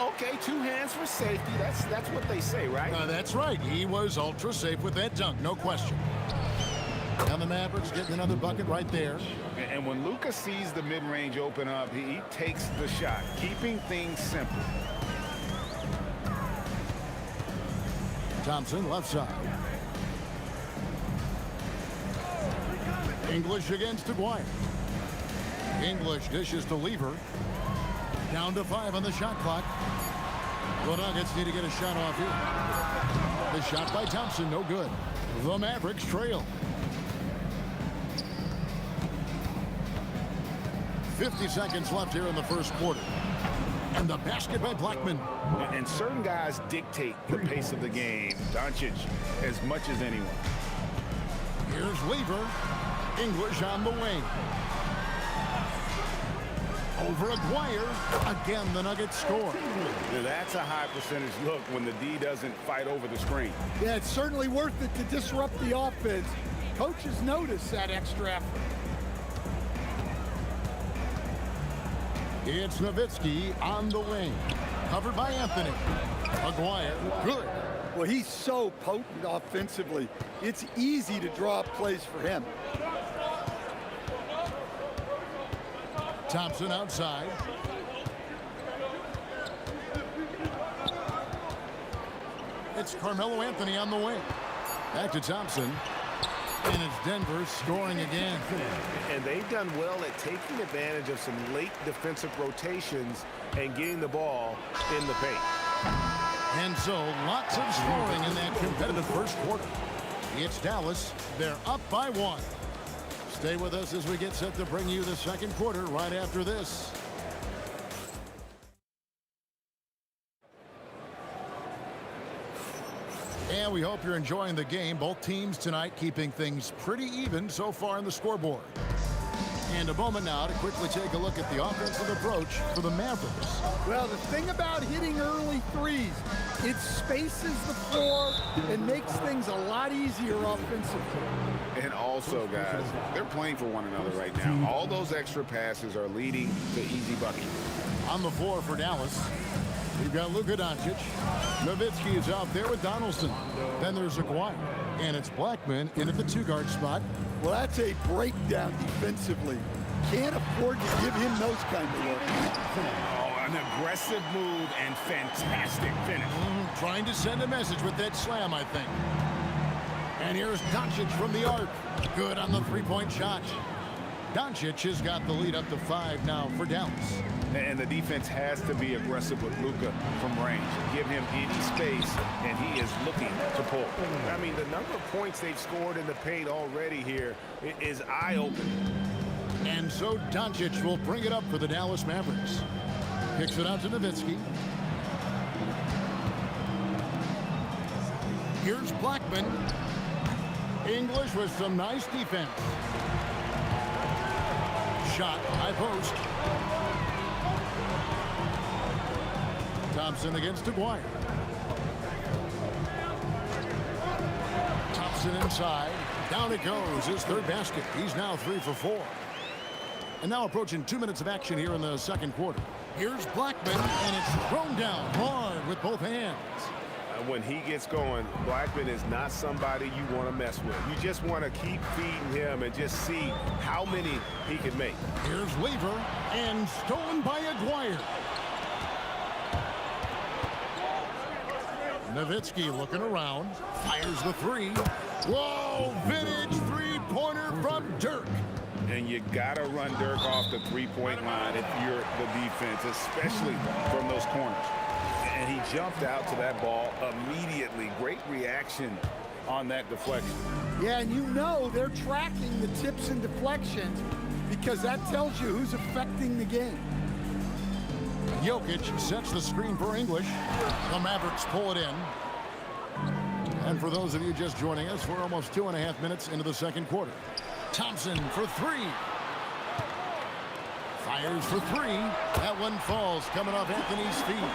Okay, 2 hands for safety. That's what they say, right? That's right. He was ultra safe with that dunk, no question. And the Mavericks getting another bucket right there. And when Luka sees the mid-range open up, he takes the shot, keeping things simple. Thompson left side. English against Aguirre. English dishes to Lever. Down to 5 on the shot clock. The Nuggets need to get a shot off here. The shot by Thompson, no good. The Mavericks trail. 50 seconds left here in the first quarter. And the basket by Blackman. And certain guys dictate the pace of the game. Doncic as much as anyone. Here's Lever. English on the wing. Over Aguirre. Again, the Nuggets score. Now, that's a high percentage look when the D doesn't fight over the screen. Yeah, it's certainly worth it to disrupt the offense. Coaches notice that extra effort. It's Nowitzki on the wing. Covered by Anthony. Aguirre, good. Well, he's so potent offensively. It's easy to draw up plays for him. Thompson outside. It's Carmelo Anthony on the wing. Back to Thompson. And it's Denver scoring again. And they've done well at taking advantage of some late defensive rotations and getting the ball in the paint. And so lots of scoring in that competitive first quarter. It's Dallas. They're up by 1. Stay with us as we get set to bring you the second quarter right after this. And we hope you're enjoying the game. Both teams tonight keeping things pretty even so far in the scoreboard. And a moment now to quickly take a look at the offensive approach for the Mavericks. Well, the thing about hitting early threes, it spaces the floor and makes things a lot easier offensively. And also, guys, they're playing for one another right now. All those extra passes are leading to easy buckets. On the floor for Dallas, we've got Luka Doncic. Nowitzki is out there with Donaldson. Then there's Aguirre. And it's Blackman in at the 2-guard spot. Well, that's a breakdown defensively. Can't afford to give him those kind of work. Oh, an aggressive move and fantastic finish. Trying to send a message with that slam, I think. And here's Doncic from the arc. Good on the three-point shot. Doncic has got the lead up to 5 now for Dallas. And the defense has to be aggressive with Luka from range. Give him any space, and he is looking to pull. I mean, the number of points they've scored in the paint already here is eye-opening. And so Doncic will bring it up for the Dallas Mavericks. Kicks it out to Nowitzki. Here's Blackman. English with some nice defense. Shot, high post. Thompson against Aguirre. Thompson inside. Down it goes. His third basket. He's now 3 for 4. And now approaching 2 minutes of action here in the second quarter. Here's Blackman, and it's thrown down hard with both hands. When he gets going, Blackman is not somebody you want to mess with. You just want to keep feeding him and just see how many he can make. Here's Lever, and stolen by Aguirre. Nowitzki looking around, fires the 3. Whoa, vintage three-pointer from Dirk. And you got to run Dirk off the three-point line if you're the defense, especially from those corners. And he jumped out to that ball immediately. Great reaction on that deflection. Yeah, and you know they're tracking the tips and deflections because that tells you who's affecting the game. Jokic sets the screen for English. The Mavericks pull it in. And for those of you just joining us, we're almost 2.5 minutes into the second quarter. Thompson for 3. Fires for 3. That one falls coming off Anthony's feet.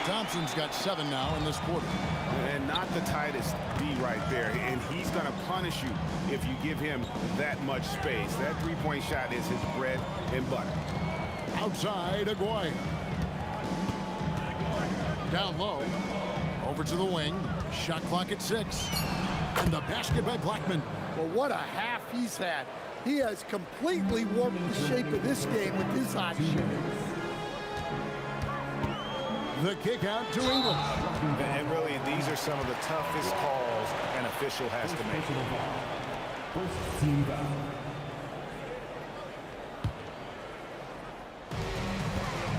Thompson's got 7 now in this quarter. And not the tightest D right there. And he's going to punish you if you give him that much space. That three-point shot is his bread and butter. Outside, Aguirre. Down low. Over to the wing. Shot clock at 6. And the basket by Blackman. Well, what a half he's had. He has completely warped the shape of this game with his hot shooting. The kick out to English. And really, these are some of the toughest calls an official has to make.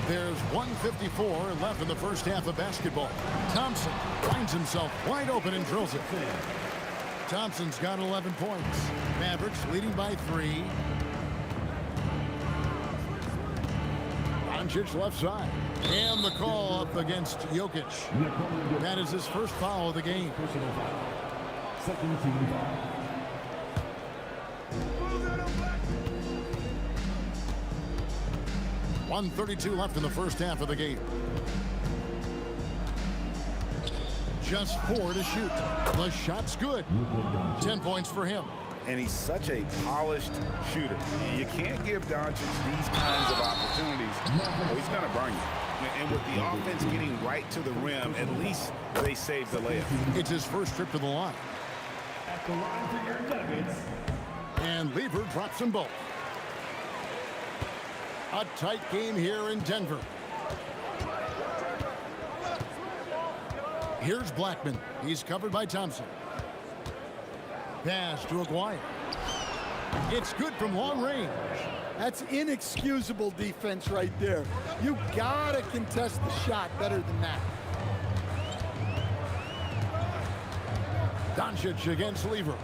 There's 1:54 left in the first half of basketball. Thompson finds himself wide open and drills it. Thompson's got 11 points. Mavericks leading by 3. Doncic left side. And the call up against Jokic. That is his first foul of the game. Second team foul. 1:32 left in the first half of the game. Just 4 to shoot. The shot's good. 10 points for him. And he's such a polished shooter. You can't give Doncic these kinds of opportunities, or he's going to burn you. And with the offense getting right to the rim, at least they saved the layup. It's his first trip to the line. At the line for your Nuggets. And Lever drops them both. A tight game here in Denver. Here's Blackman. He's covered by Thompson. Pass to Aguirre. It's good from long range. That's inexcusable defense right there. You gotta contest the shot better than that. Doncic against Lever.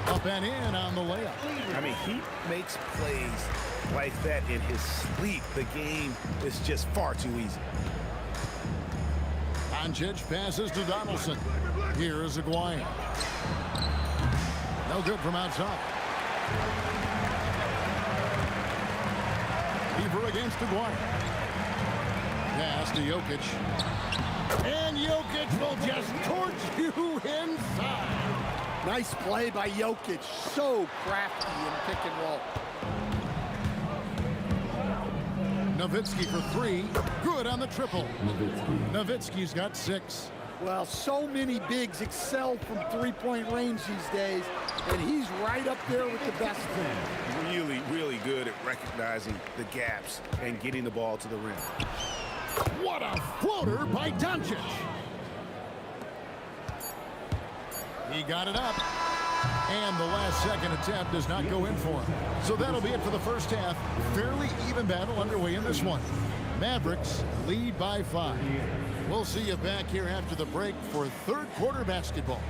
Up and in on the layup. I mean, he makes plays like that in his sleep. The game is just far too easy. Doncic passes to Donaldson. Here is Aguirre. No good from outside. Lever against Aguirre. Pass to Jokic. And Jokic will just torch you inside. Nice play by Jokic. So crafty in pick and roll. Nowitzki for three. Good on the triple. Nowitzki's got 6. Well, so many bigs excel from three-point range these days, and he's right up there with the best of them. Really, really good at recognizing the gaps and getting the ball to the rim. What a floater by Doncic. He got it up. And the last second attempt does not go in for him. So that'll be it for the first half. Fairly even battle underway in this one. Mavericks lead by 5. We'll see you back here after the break for third quarter basketball.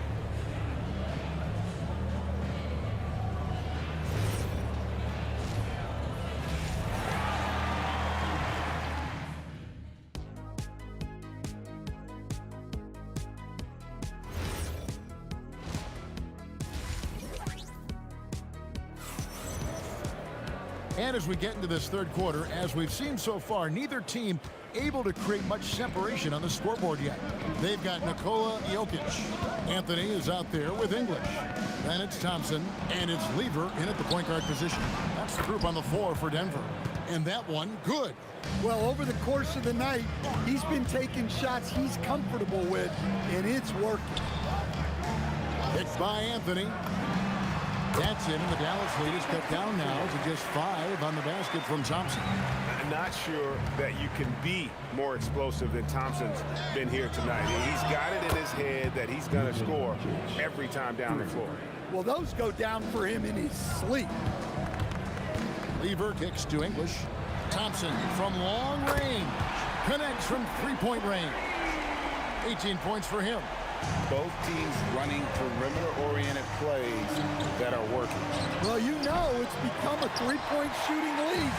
And as we get into this third quarter, as we've seen so far, neither team able to create much separation on the scoreboard yet. They've got Nikola Jokic. Anthony is out there with English. Then it's Thompson, and it's Lever in at the point guard position. That's the group on the floor for Denver. And that one, good. Well, over the course of the night, he's been taking shots he's comfortable with, and it's working. Picked by Anthony. That's it, and the Dallas lead is cut down now to just 5 on the basket from Thompson. I'm not sure that you can be more explosive than Thompson's been here tonight. He's got it in his head that he's going to score every time down the floor. Well, those go down for him in his sleep. Lever kicks to English. Thompson from long range. Connects from three-point range. 18 points for him. Both teams running perimeter-oriented plays that are working. Well, you know it's become a three-point shooting league.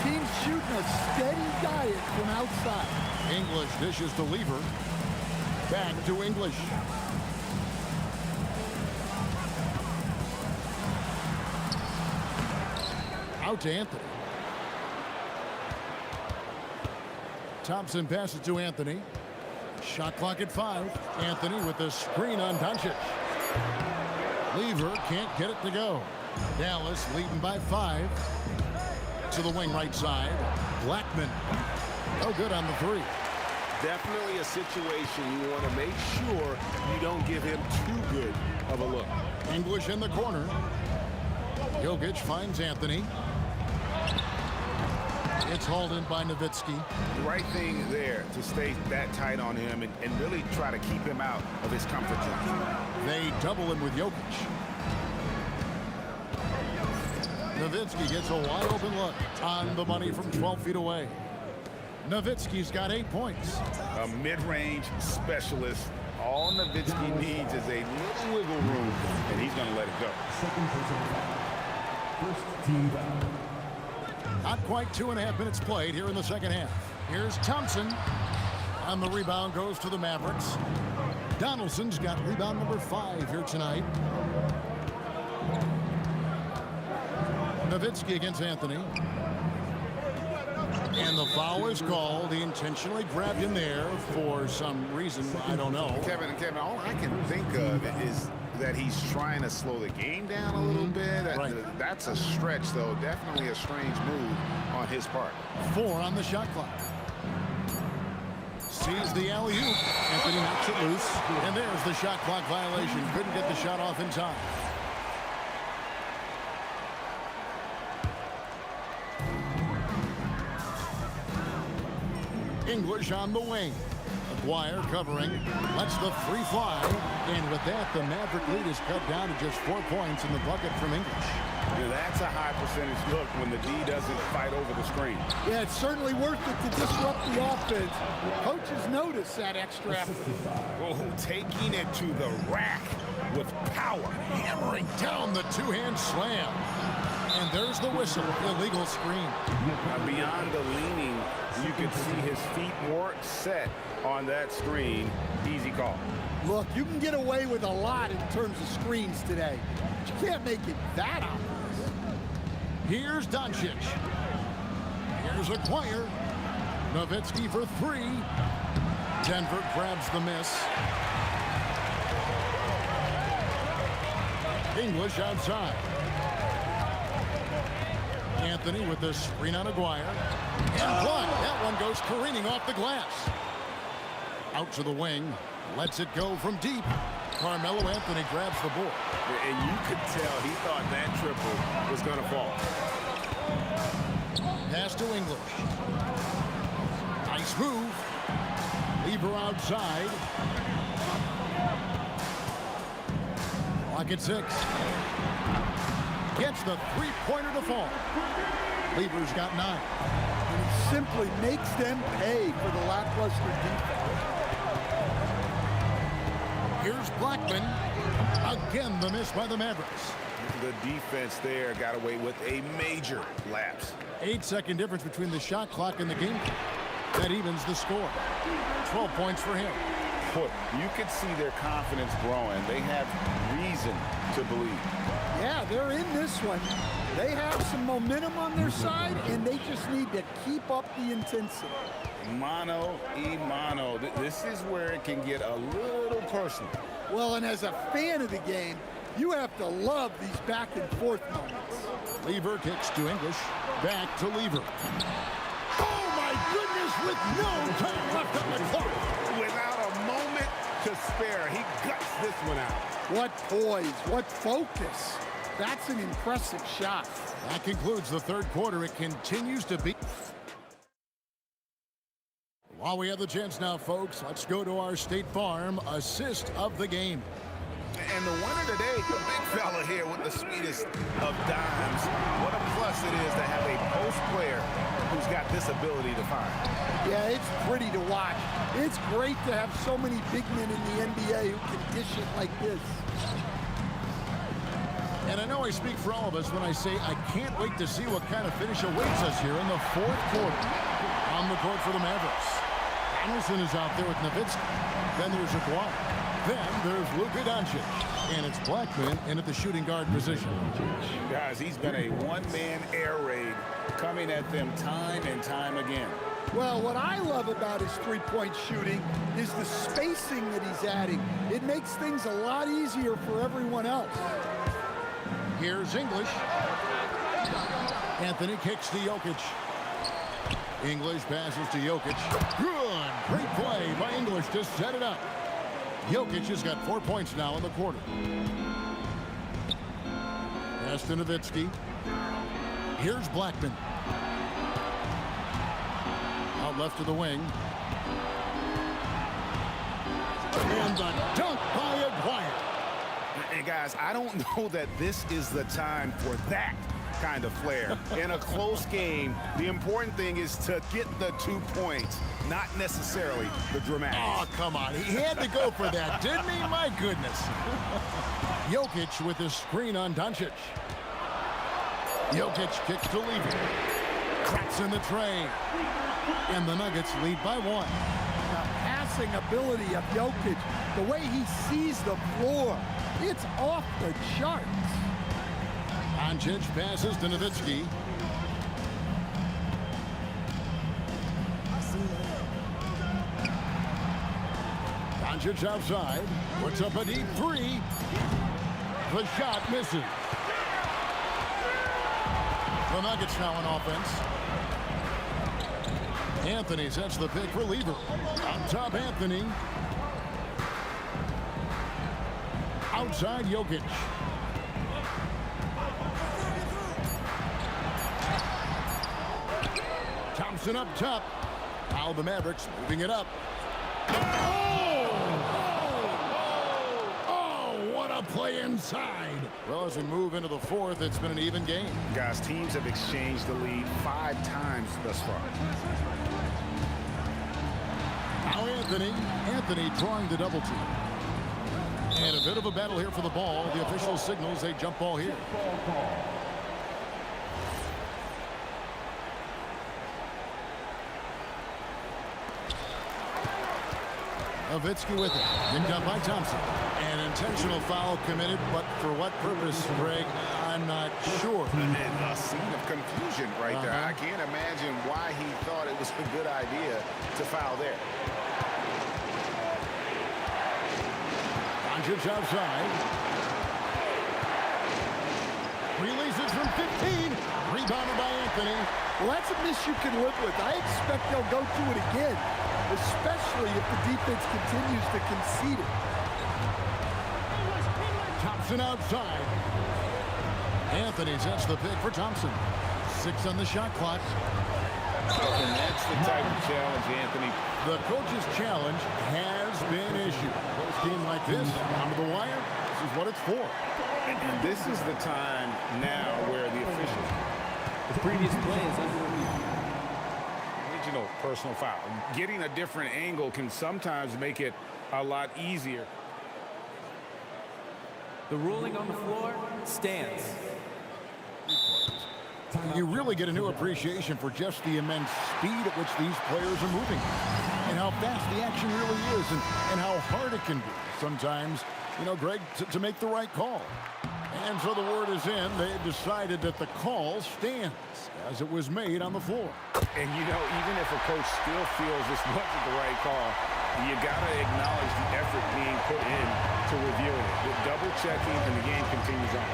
Teams shooting a steady diet from outside. English dishes to Lever. Back to English. Out to Anthony. Thompson passes to Anthony. Shot clock at 5. Anthony with the screen on Doncic. Lever can't get it to go. Dallas leading by 5. To the wing right side. Blackman. No good on the 3. Definitely a situation you want to make sure you don't give him too good of a look. English in the corner. Jokic finds Anthony. It's hauled in by Nowitzki. The right thing there to stay that tight on him and really try to keep him out of his comfort zone. They double him with Jokic. Nowitzki gets a wide open look on the money from 12 feet away. Nowitzki's got 8 points. A mid-range specialist. All Nowitzki needs is a little wiggle room, and he's going to let it go. First team foul. Not quite 2.5 minutes played here in the second half. Here's Thompson. On the rebound goes to the Mavericks. Donaldson's got rebound number 5 here tonight. Nowitzki against Anthony. And the foul is called. He intentionally grabbed him there for some reason. I don't know. Kevin, all I can think of is that he's trying to slow the game down a little bit. Right. That's a stretch, though. Definitely a strange move on his part. 4 on the shot clock. Sees the alley-oop. Anthony knocks it loose. And there's the shot clock violation. Couldn't get the shot off in time. English on the wing. Aguirre covering, lets the three fly, and with that, the Maverick lead is cut down to just 4 points in the bucket from English. Yeah, that's a high percentage look when the D doesn't fight over the screen. Yeah, it's certainly worth it to disrupt the offense. Coaches notice that extra effort. Oh, taking it to the rack with power. Hammering down the two-hand slam. And there's the whistle, illegal screen. Now, beyond the leaning, you can see his feet weren't set on that screen. Easy call. Look, you can get away with a lot in terms of screens today. But you can't make it that obvious. Here's Doncic. Here's Aguirre. Nowitzki for three. Denver grabs the miss. English outside. Anthony with the screen on Aguirre. And blocked. That one goes careening off the glass. Out to the wing. Lets it go from deep. Carmelo Anthony grabs the board. And you could tell he thought that triple was going to fall. Pass to English. Nice move. Lever outside. Clock at 6. Gets the three-pointer to fall. Lever's got 9. And he simply makes them pay for the lackluster defense. Here's Blackman. Again, the miss by the Mavericks. The defense there got away with a major lapse. 8-second difference between the shot clock and the game clock. That evens the score. 12 points for him. Look, you could see their confidence growing. They have reason to believe. Yeah, they're in this one. They have some momentum on their side, and they just need to keep up the intensity. Mano y mano. This is where it can get a little personal. Well, and as a fan of the game, you have to love these back and forth moments. Lever kicks to English. Back to Lever. Oh, my goodness, with no time left on the clock. Without a moment to spare, he guts this one out. What poise, what focus. That's an impressive shot. That concludes the third quarter. It continues to be. While we have the chance now, folks, let's go to our State Farm assist of the game. And the winner today, the big fella here with the sweetest of dimes. What a plus it is to have a post player who's got this ability to find. Yeah, it's pretty to watch. It's great to have so many big men in the NBA who can dish it like this. And I know I speak for all of us when I say I can't wait to see what kind of finish awaits us here in the fourth quarter. On the court for the Mavericks. Anderson is out there with Nowitzki. Then there's Aguirre. Then there's Luka Doncic. And it's Blackman in at the shooting guard position. Guys, he's been a one-man air raid coming at them time and time again. Well, what I love about his three-point shooting is the spacing that he's adding. It makes things a lot easier for everyone else. Here's English. Anthony kicks to Jokic. English passes to Jokic. Good. Great play by English to set it up. Jokic has got 4 points now in the quarter. Pass to Nowitzki. Here's Blackman. Out left to the wing. And the dunk by Aguirre. And guys, I don't know that this is the time for that kind of flair. In a close game, the important thing is to get the 2 points, not necessarily the dramatics. Oh, come on. He had to go for that, didn't he? My goodness. Jokic with his screen on Doncic. Jokic kicks to Lever. Cracks in the tray. And the Nuggets lead by 1. The passing ability of Jokic, the way he sees the floor, it's off the charts. Doncic passes to Nowitzki. Doncic outside. Puts up a deep 3. The shot misses. The Nuggets now on offense. Anthony sets the pick for Lever. On top, Anthony. Outside, Jokic. Thompson up top. Now the Mavericks moving it up. Oh, what a play inside. Well, as we move into the fourth, it's been an even game. Guys, teams have exchanged the lead 5 times thus far. Now Anthony trying to double team. And a bit of a battle here for the ball. The official signals a jump ball here. Nowitzki with it. Picked up by Thompson. An intentional foul committed, but for what purpose, Greg? I'm not sure. And a scene of confusion right there. I can't imagine why he thought it was a good idea to foul there. Doncic outside. Releases from 15. Rebounded by Anthony. Well, that's a miss you can live with. I expect they'll go to it again, especially if the defense continues to concede it. Thompson outside. Anthony sets the pick for Thompson. 6 on the shot clock. And that's the type of challenge, Anthony. The coach's challenge has been issued. A game like this, onto the wire, this is what it's for. And this is the time now where the officials... The previous play is Original personal foul. Getting a different angle can sometimes make it a lot easier. the ruling on the floor stands. You really get a new appreciation for just the immense speed at which these players are moving and how fast the action really is and how hard it can be sometimes, you know, Greg, to make the right call. And so the word is in. They decided that the call stands as it was made on the floor. And, you know, even if a coach still feels this wasn't the right call, you got to acknowledge the effort being put in to reviewing it. With double-checking, and the game continues on.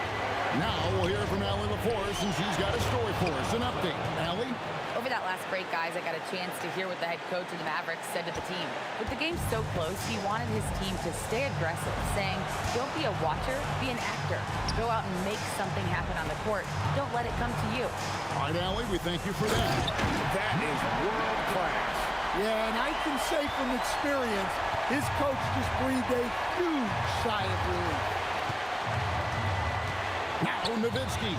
Now we'll hear from Allie LaForce, and she's got a story for us. An update. Allie? Over that last break, guys, I got a chance to hear what the head coach of the Mavericks said to the team. With the game so close, he wanted his team to stay aggressive, saying, don't be a watcher, be an actor. Go out and make something happen on the court. Don't let it come to you. All right, Allie, we thank you for that. That is world class. Yeah, and I can say from experience, his coach just breathed a huge sigh of relief. Now Nowitzki.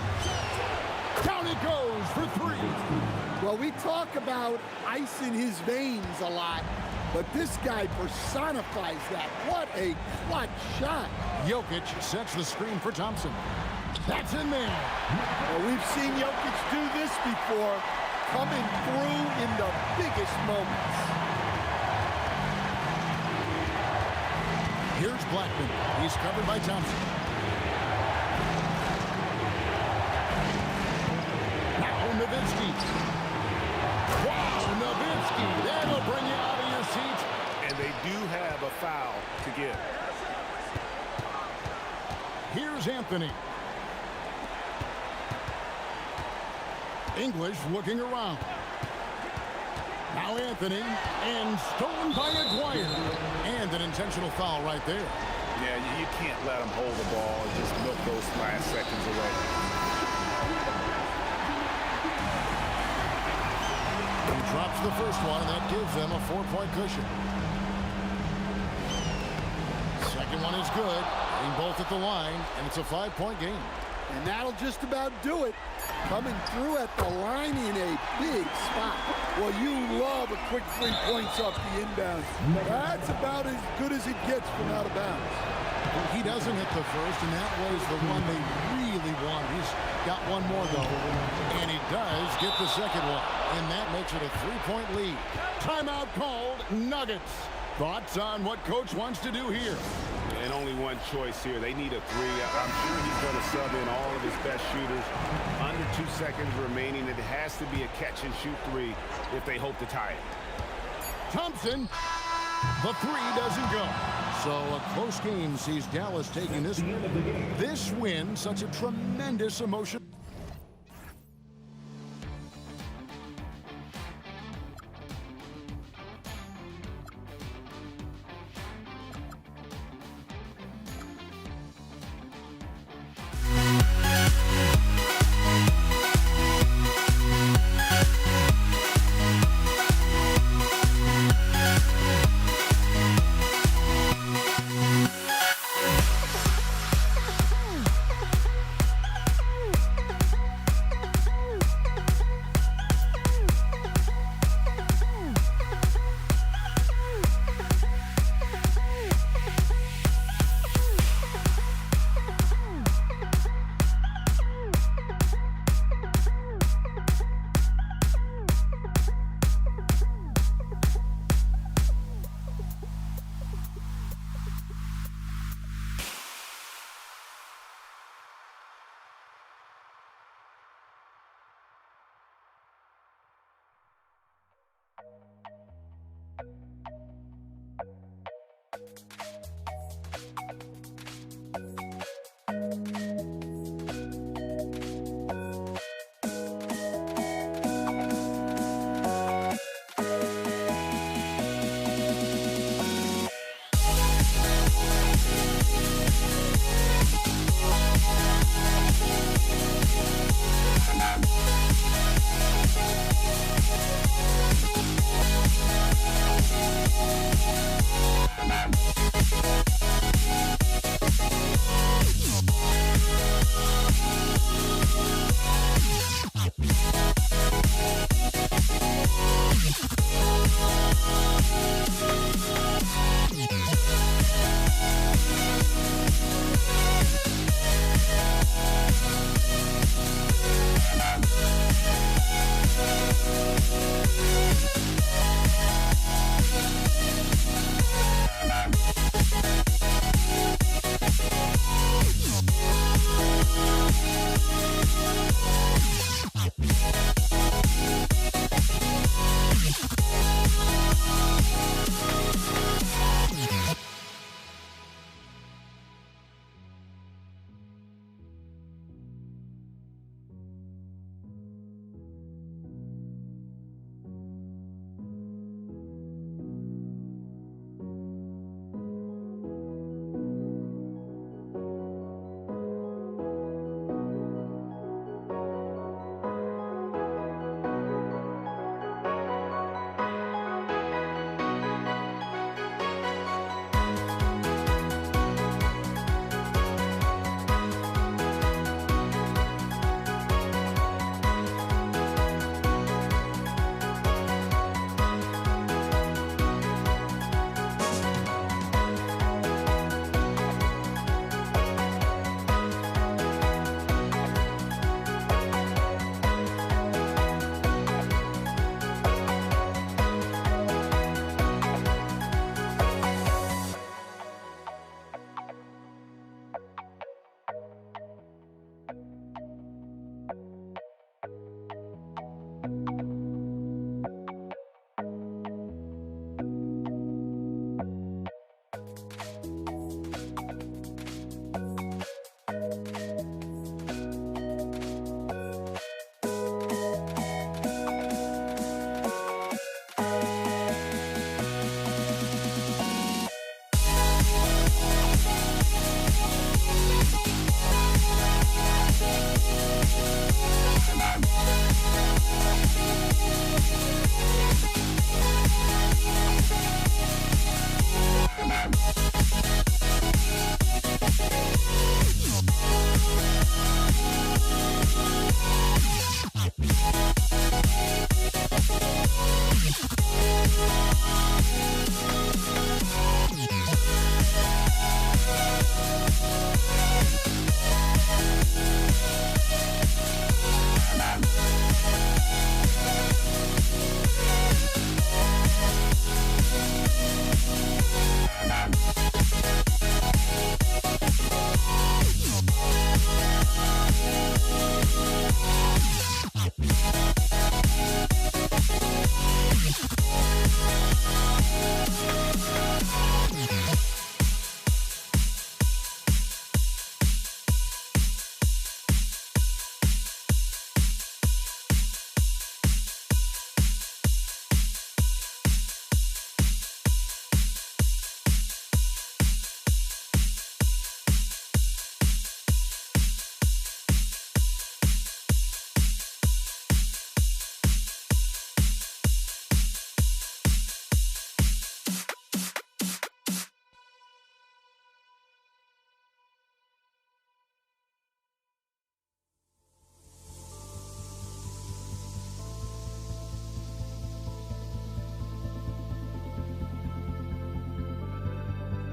Down it goes for three. Well, we talk about ice in his veins a lot, but this guy personifies that. What a clutch shot. Jokic sets the screen for Thompson. That's in there. Well, we've seen Jokic do this before, coming through in the biggest moments. Here's Blackman. He's covered by Thompson. Now Nowitzki. Wow, Nowitzki. That'll bring you out of your seat. And they do have a foul to give. Here's Anthony. English looking around. Now Anthony, and stolen by Aguirre. And an intentional foul right there. Yeah, you can't let him hold the ball and just milk those last seconds away. He drops the first one, and that gives them a 4-point cushion. Second one is good. Getting both at the line, and it's a 5-point game. And that'll just about do it. Coming through at the line in a big spot. Well, you love a quick 3 points off the inbound. That's about as good as it gets from out of bounds. He doesn't hit the first, and that was the one they really want. He's got one more, though. And he does get the second one. And that makes it a 3-point lead. Timeout called. Nuggets. Thoughts on what coach wants to do here? And only one choice here. They need a three. I'm sure he's going to sub in all of his best shooters. Under 2 seconds remaining. It has to be a catch-and-shoot three if they hope to tie it. Thompson, the three doesn't go. So a close game sees Dallas taking this win. This win, such a tremendous emotion.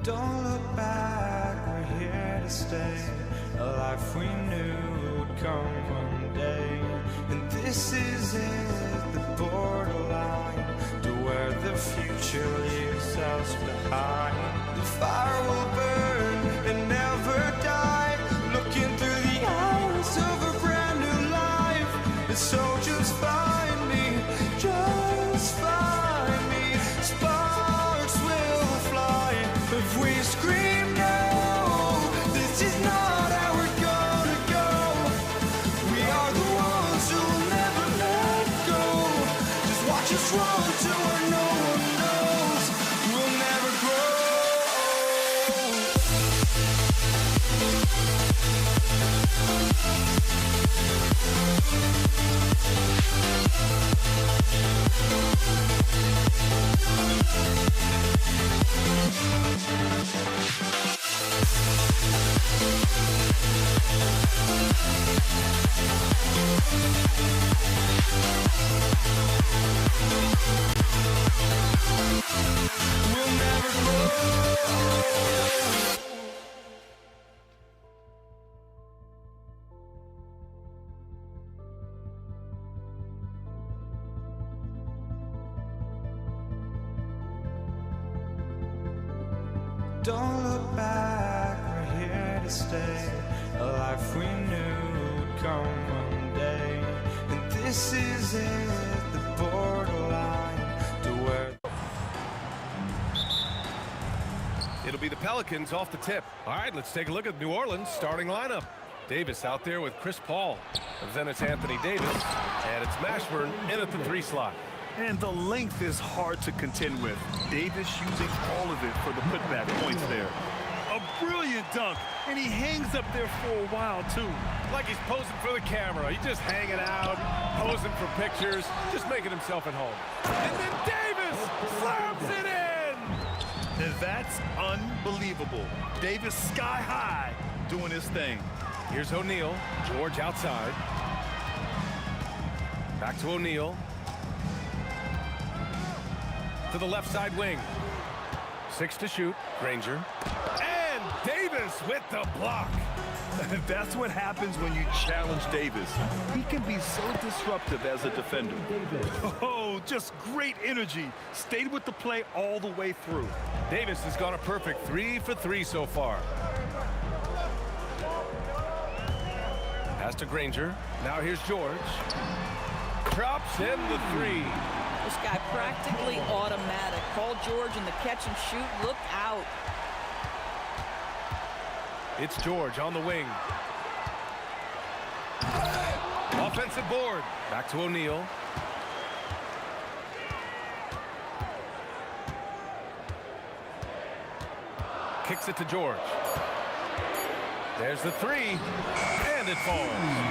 Don't look back, we're here to stay. A life we knew would come one day. And this is it, the borderline to where the future leaves us behind. The fire will burn and never die, looking through the eyes of a brand new life. And so just find me, just find me. Sparks will fly if we scream no. This is not how we're gonna go. We are the ones who will never let go. Just watch us run to where no one knows. We'll never grow. We'll never grow. Don't look back, we're here to stay. A life we knew would come one day. And this is it, the borderline to where. It'll be the Pelicans off the tip. All right, let's take a look at New Orleans starting lineup. Davis out there with Chris Paul. And then it's Anthony Davis. And it's Mashburn in at the 3 slot. And the length is hard to contend with. Davis using all of it for the putback points there. A brilliant dunk, and he hangs up there for a while, too. Like he's posing for the camera. He's just hanging out, posing for pictures, just making himself at home. And then Davis slams it in! And that's unbelievable. Davis sky high doing his thing. Here's O'Neal. George outside. Back to O'Neal. To the left side wing. 6 to shoot. Granger. And Davis with the block. That's what happens when you challenge Davis. He can be so disruptive as a defender. Oh, just great energy. Stayed with the play all the way through. Davis has gone a perfect 3 for 3 so far. Pass to Granger. Now here's George. Drops in the 3. This guy practically automatic. Paul George in the catch and shoot. Look out. It's George on the wing. Offensive board. Back to O'Neal. Kicks it to George. There's the 3. And it falls.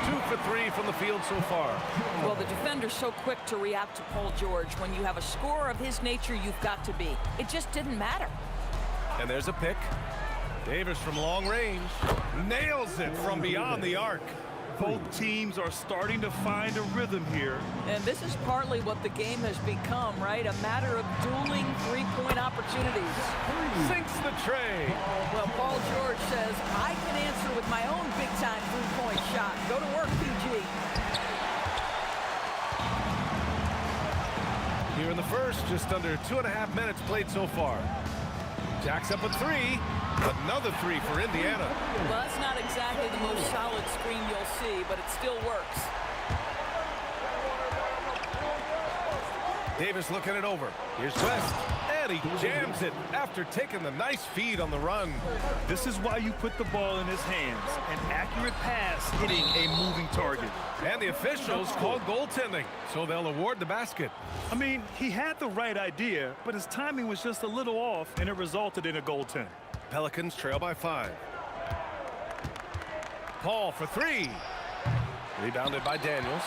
2 for 3 from the field so far. Well, the defender's so quick to react to Paul George. When you have a scorer of his nature, you've got to be. It just didn't matter. And there's a pick. Davis from long range nails it from beyond the arc. Both teams are starting to find a rhythm here. And this is partly what the game has become, right? A matter of dueling three-point opportunities. Sinks the tray. Well, Paul George says, I can answer with my own big-time three-point shot. Go to work, PG. Here in the first, just under 2.5 minutes played so far. Jacks up a 3. Another 3 for Indiana. Well, that's not exactly the most solid screen you'll see, but it still works. Davis looking it over. Here's West. And he jams it after taking the nice feed on the run. This is why you put the ball in his hands. An accurate pass hitting a moving target. And the officials called goaltending, so they'll award the basket. I mean, he had the right idea, but his timing was just a little off, and it resulted in a goaltend. Pelicans trail by 5. Paul for 3. Rebounded by Daniels.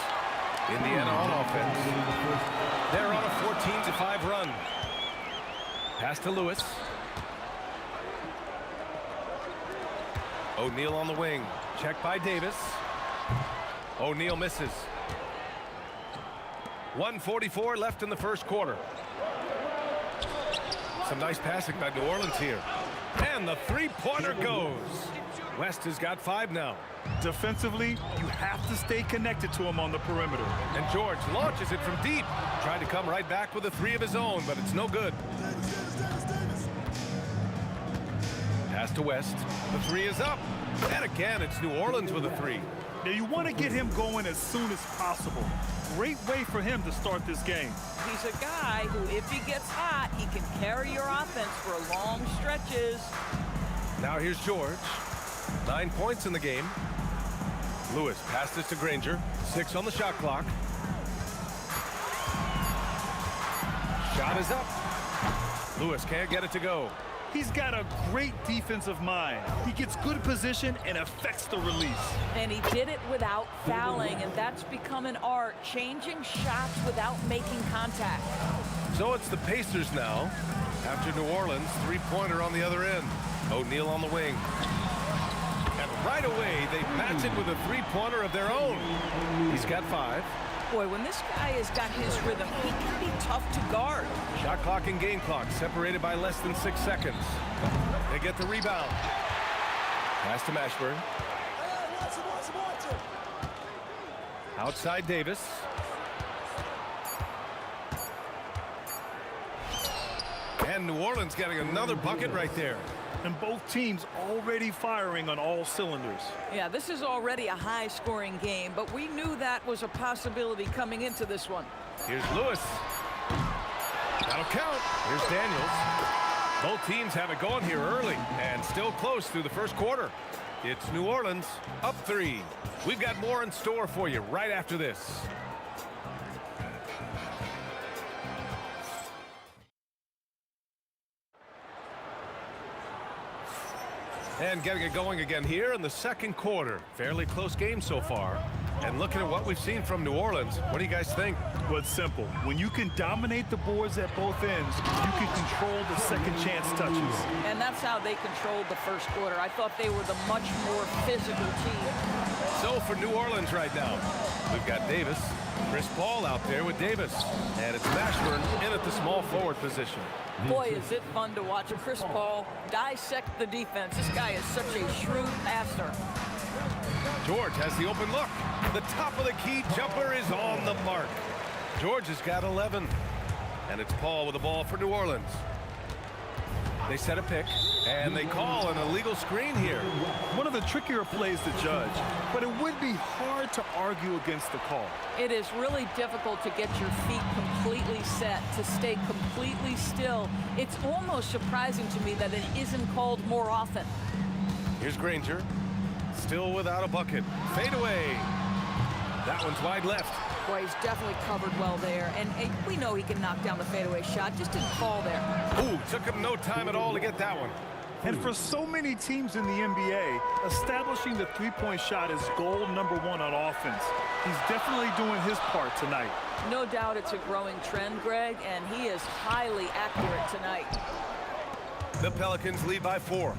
Indiana on offense. They're on a 14-5 run. Pass to Lewis. O'Neal on the wing. Checked by Davis. O'Neal misses. 1:44 left in the first quarter. Some nice passing by New Orleans here. And the three-pointer goes. West has got 5 now. Defensively, you have to stay connected to him on the perimeter. And George launches it from deep. Tried to come right back with a 3 of his own, but it's no good. Pass to West. The 3 is up. And again, it's New Orleans with a 3. Now, you want to get him going as soon as possible. Great way for him to start this game. He's a guy who, if he gets hot, he can carry your offense for long stretches. Now here's George. 9 points in the game. Lewis passes to Granger. 6 on the shot clock. Shot is up. Lewis can't get it to go. He's got a great defensive mind. He gets good position and affects the release. And he did it without fouling, and that's become an art, changing shots without making contact. So it's the Pacers now. After New Orleans, 3-pointer on the other end. O'Neal on the wing. And right away, they match it with a 3-pointer of their own. He's got 5. Boy, when this guy has got his rhythm, he can be tough to guard. Shot clock and game clock separated by less than 6 seconds. They get the rebound. Pass to Mashburn. Outside Davis. And New Orleans getting another bucket right there. And both teams already firing on all cylinders. Yeah, this is already a high-scoring game, but we knew that was a possibility coming into this one. Here's Lewis. That'll count. Here's Daniels. Both teams have it going here early and still close through the first quarter. It's New Orleans up 3. We've got more in store for you right after this. And getting it going again here in the second quarter. Fairly close game so far. And looking at what we've seen from New Orleans, what do you guys think? Well, it's simple. When you can dominate the boards at both ends, you can control the second chance touches. And that's how they controlled the first quarter. I thought they were the much more physical team. So for New Orleans right now, we've got Davis. Chris Paul out there with Davis. And it's Mashburn in at the small forward position. Boy, is it fun to watch Chris Paul dissect the defense. This guy is such a shrewd passer. George has the open look. The top of the key jumper is on the mark. George has got 11. And it's Paul with the ball for New Orleans. They set a pick, and they call an illegal screen here. One of the trickier plays to judge, but it would be hard to argue against the call. It is really difficult to get your feet completely set, to stay completely still. It's almost surprising to me that it isn't called more often. Here's Granger, still without a bucket. Fade away. That one's wide left. Boy, he's definitely covered well there, and we know he can knock down the fadeaway shot, just didn't fall there. Ooh, took him no time at all to get that one. And for so many teams in the NBA, establishing the three-point shot is goal number 1 on offense. He's definitely doing his part tonight. No doubt it's a growing trend, Greg, and he is highly accurate tonight. The Pelicans lead by 4.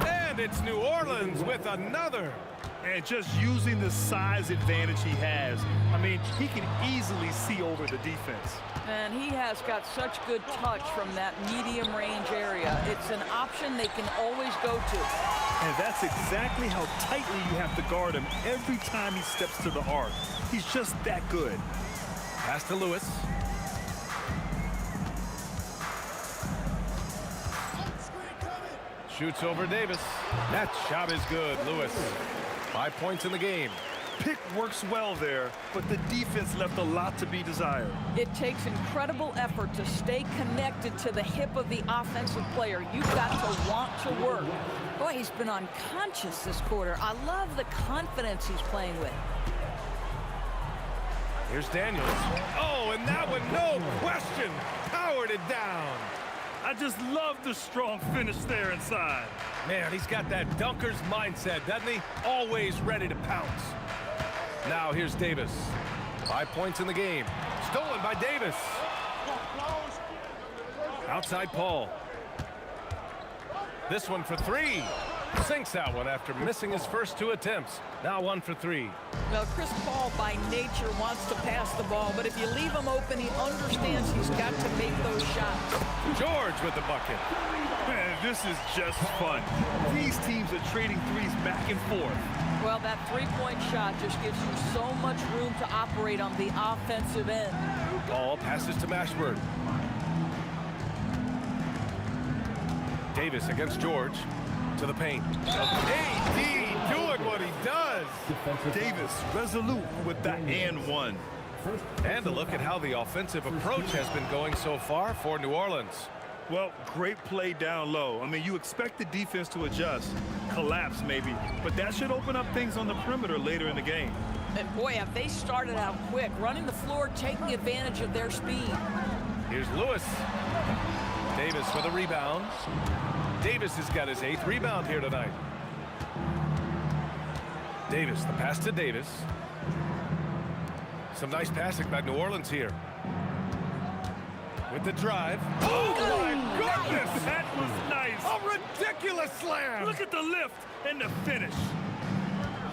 And it's New Orleans with another. And just using the size advantage he has. I mean, he can easily see over the defense. And he has got such good touch from that medium range area. It's an option they can always go to. And that's exactly how tightly you have to guard him every time he steps to the arc. He's just that good. Pass to Lewis. Shoots over Davis. That shot is good, Lewis. 5 points in the game. Pick works well there, but the defense left a lot to be desired. It takes incredible effort to stay connected to the hip of the offensive player. You've got to want to work. Boy, he's been unconscious this quarter. I love the confidence he's playing with. Here's Daniels. Oh, and that one, no question, powered it down. I just love the strong finish there inside. Man, he's got that dunker's mindset, doesn't he? Always ready to pounce. Now here's Davis. 5 points in the game. Stolen by Davis. Outside Paul. This one for 3. Sinks that one after missing his first 2 attempts. Now 1 for 3. Well, Chris Paul by nature wants to pass the ball, but if you leave him open, he understands he's got to make those shots. George with the bucket. Man, this is just fun. These teams are trading threes back and forth. Well, that three-point shot just gives you so much room to operate on the offensive end. Ball passes to Mashburn. Davis against George. To the paint. AD doing what he does. Davis resolute with that and one. And a look at how the offensive approach has been going so far for New Orleans. Well, great play down low. I mean, you expect the defense to adjust, collapse maybe, but that should open up things on the perimeter later in the game. And boy, have they started out quick, running the floor, taking advantage of their speed. Here's Lewis. Davis with a rebound. Davis has got his 8th rebound here tonight. Davis, the pass to Davis. Some nice passing by New Orleans here. With the drive. Oh my goodness! That was nice. A ridiculous slam. Look at the lift and the finish.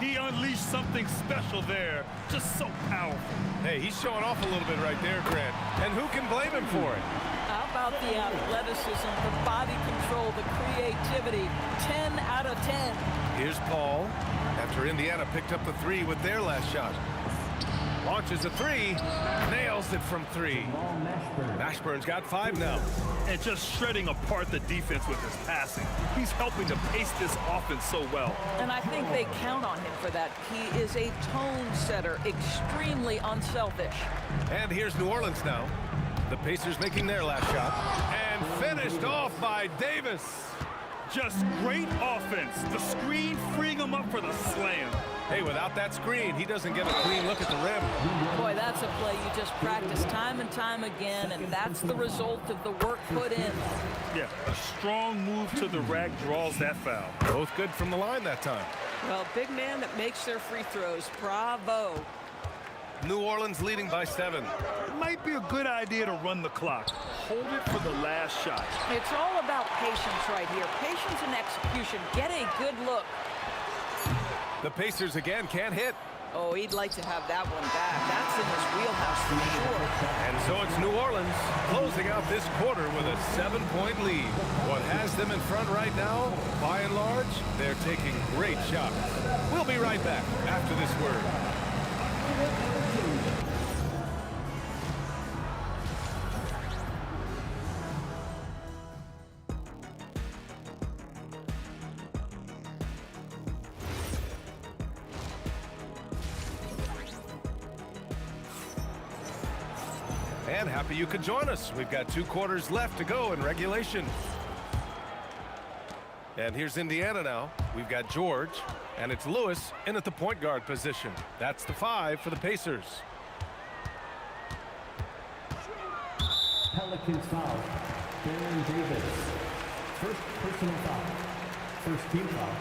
He unleashed something special there. Just so powerful. Hey, he's showing off a little bit right there, Grant. And who can blame him for it? How about the athleticism, the body control, the creativity? 10 out of 10. Here's Paul after Indiana picked up the 3 with their last shot. Launches a 3, nails it from 3. Mashburn's got 5 now. And just shredding apart the defense with his passing. He's helping to pace this offense so well. And I think they count on him for that. He is a tone setter, extremely unselfish. And here's New Orleans now. The Pacers making their last shot. And finished off by Davis. Just great offense. The screen freeing him up for the slam. Hey, without that screen, he doesn't get a clean look at the rim. Boy, that's a play you just practice time and time again, and that's the result of the work put in. Yeah, a strong move to the rack draws that foul. Both good from the line that time. Well, big man that makes their free throws. Bravo. New Orleans leading by 7. Might be a good idea to run the clock. Hold it for the last shot. It's all about patience right here. Patience and execution. Get a good look. The Pacers again can't hit. Oh, he'd like to have that one back. That's in his wheelhouse for sure. And so it's New Orleans closing out this quarter with a 7-point lead. What has them in front right now, by and large, they're taking great shots. We'll be right back after this word. And happy you could join us. We've got 2 quarters left to go in regulation. And here's Indiana now. We've got George, and it's Lewis in at the point guard position. That's the 5 for the Pacers. Pelicans foul. Baron Davis. First personal foul. First team foul.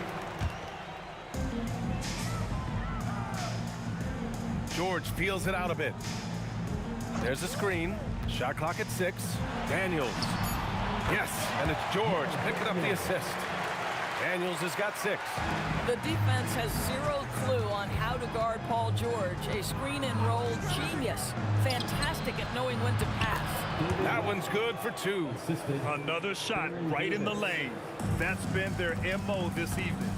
George feels it out a bit. There's a screen. Shot clock at 6. Daniels. Yes, and it's George picking up the assist. Daniels has got 6. The defense has zero clue on how to guard Paul George. A screen and roll genius. Fantastic at knowing when to pass. That one's good for 2. Another shot right in the lane. That's been their MO this evening.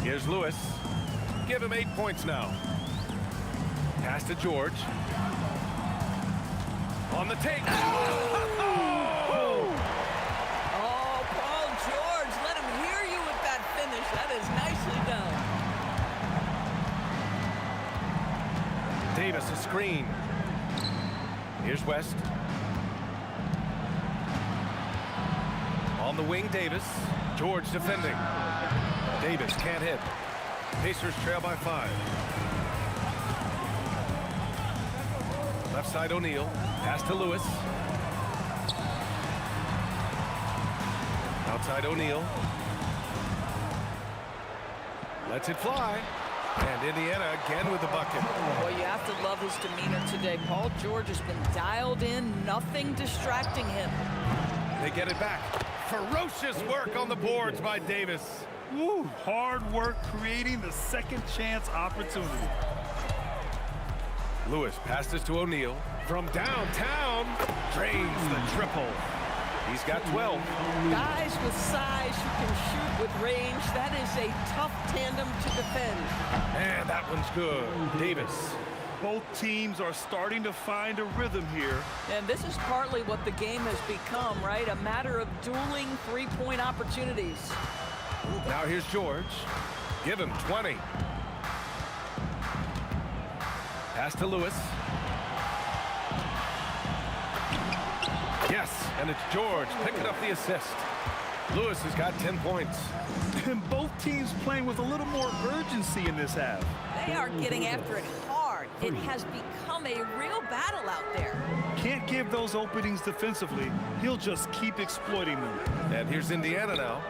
Here's Lewis. Give him 8 points now. Pass to George. On the take. Oh, Paul George, let him hear you with that finish. That is nicely done. Davis a screen. Here's West. On the wing, Davis. George defending. Davis can't hit. Pacers trail by 5. Left side O'Neal. Pass to Lewis. Outside O'Neal. Lets it fly. And Indiana again with the bucket. Well, you have to love his demeanor today. Paul George has been dialed in, nothing distracting him. They get it back. Ferocious work on the boards by Davis. Woo, hard work creating the second chance opportunity. Lewis passes to O'Neal. From downtown, drains the triple. He's got 12. Guys with size who can shoot with range, that is a tough tandem to defend. And that one's good. Davis. Both teams are starting to find a rhythm here. And this is partly what the game has become, right? A matter of dueling three-point opportunities. Now here's George. Give him 20. Pass to Lewis. Yes, and it's George picking up the assist. Lewis has got 10 points. And both teams playing with a little more urgency in this half. They are getting after it hard. It has become a real battle out there. Can't give those openings defensively. He'll just keep exploiting them. And here's Indiana now.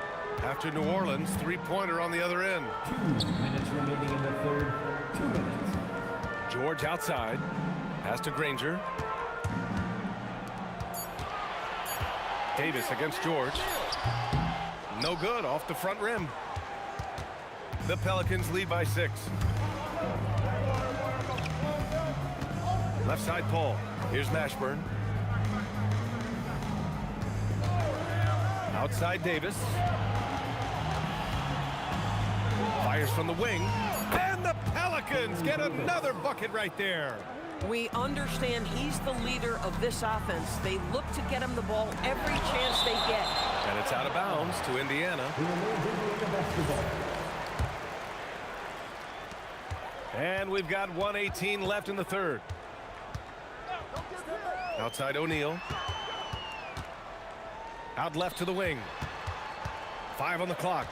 After New Orleans, three-pointer on the other end. 2 minutes remaining in the third. 2 minutes. George outside. Pass to Granger. Davis against George. No good, off the front rim. The Pelicans lead by 6. Left side Paul. Here's Mashburn. Outside Davis. Fires from the wing. And the Pelicans get another bucket right there. We understand he's the leader of this offense. They look to get him the ball every chance they get. And it's out of bounds to Indiana. And we've got 1:18 left in the third. Outside O'Neal. Out left to the wing. 5 on the clock.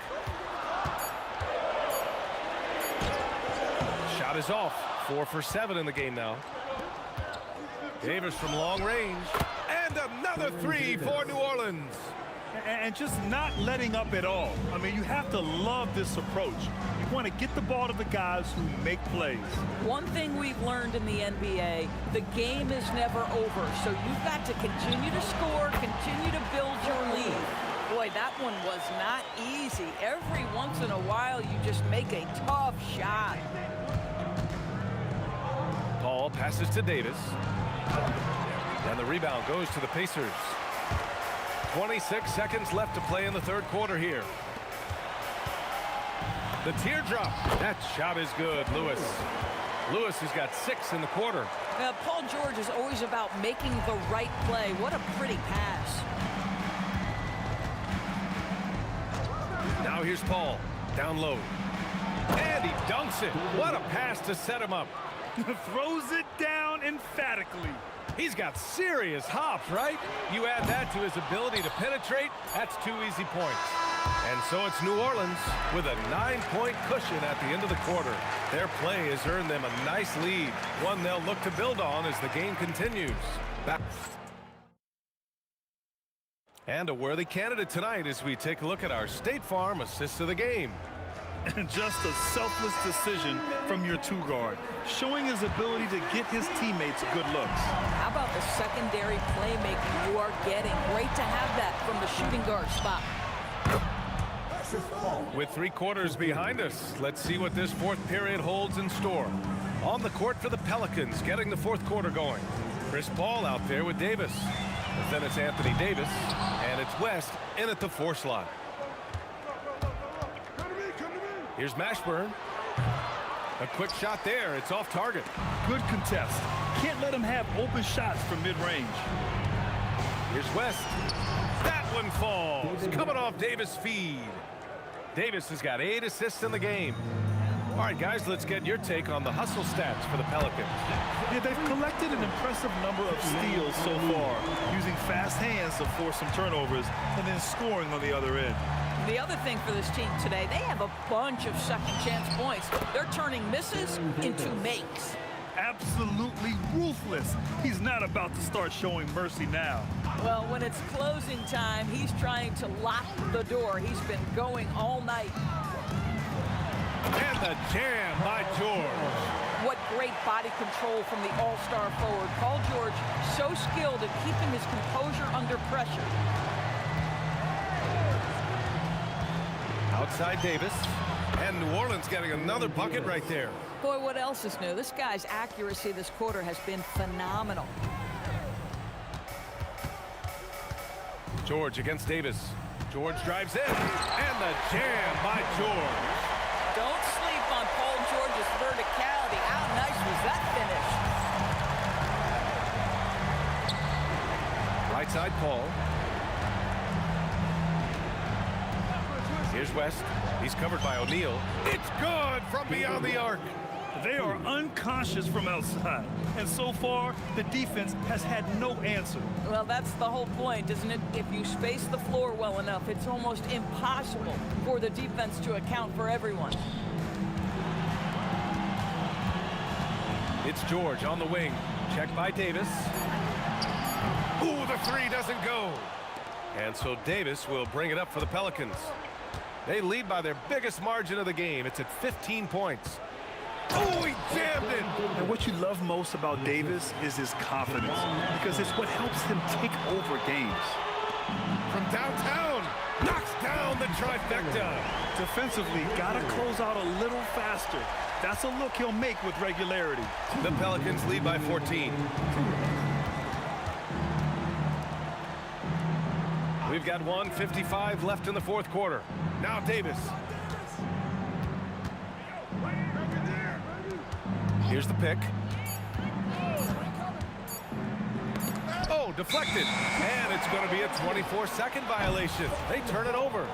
Shot is off. 4 for 7 in the game now. Davis from long range. And another 3 for New Orleans. And just not letting up at all. I mean, you have to love this approach. You want to get the ball to the guys who make plays. One thing we've learned in the NBA, the game is never over. So you've got to continue to score, continue to build your lead. Boy, that one was not easy. Every once in a while, you just make a tough shot. Paul passes to Davis. And the rebound goes to the Pacers. 26 seconds left to play in the third quarter here. The teardrop. That shot is good, Lewis. Lewis has got 6 in the quarter. Paul George is always about making the right play. What a pretty pass. Now here's Paul. Down low. And he dunks it. What a pass to set him up. Throws it down emphatically. He's got serious hops, right? You add that to his ability to penetrate, that's 2 easy points. And so it's New Orleans with a 9-point cushion at the end of the quarter. Their play has earned them a nice lead, one they'll look to build on as the game continues. And a worthy candidate tonight as we take a look at our State Farm assist of the game. And just a selfless decision from your 2-guard, showing his ability to get his teammates good looks. How about the secondary playmaking you are getting? Great to have that from the shooting guard spot. With 3 quarters behind us, let's see what this fourth period holds in store. On the court for the Pelicans, getting the fourth quarter going. Chris Paul out there with Davis. But then it's Anthony Davis, and it's West in at the 4 slot. Here's Mashburn. A quick shot there. It's off target. Good contest. Can't let him have open shots from mid-range. Here's West. That one falls. Coming off Davis' feed. Davis has got 8 assists in the game. All right, guys, let's get your take on the hustle stats for the Pelicans. Yeah, they've collected an impressive number of steals so far, using fast hands to force some turnovers and then scoring on the other end. The other thing for this team today, they have a bunch of second chance points. They're turning misses into makes. Absolutely ruthless. He's not about to start showing mercy now. Well, when it's closing time, he's trying to lock the door. He's been going all night. And the jam by George. What great body control from the all-star forward. Paul George, so skilled at keeping his composure under pressure. Outside Davis. And New Orleans getting another bucket right there. Boy, what else is new? This guy's accuracy this quarter has been phenomenal. George against Davis. George drives in. And the jam by George. Don't sleep on Paul George's verticality. How nice was that finish? Right side Paul. Here's West. He's covered by O'Neal. It's good from beyond the arc. They are unconscious from outside. And so far, the defense has had no answer. Well, that's the whole point, isn't it? If you space the floor well enough, it's almost impossible for the defense to account for everyone. It's George on the wing. Checked by Davis. Ooh, the three doesn't go. And so Davis will bring it up for the Pelicans. They lead by their biggest margin of the game. It's at 15 points. Oh, he jammed it! And what you love most about Davis is his confidence, because it's what helps him take over games. From downtown, knocks down the trifecta. Defensively, gotta close out a little faster. That's a look he'll make with regularity. The Pelicans lead by 14. We've got 1:55 left in the fourth quarter. Now Davis. Here's the pick. Oh, deflected. And it's going to be a 24-second violation. They turn it over.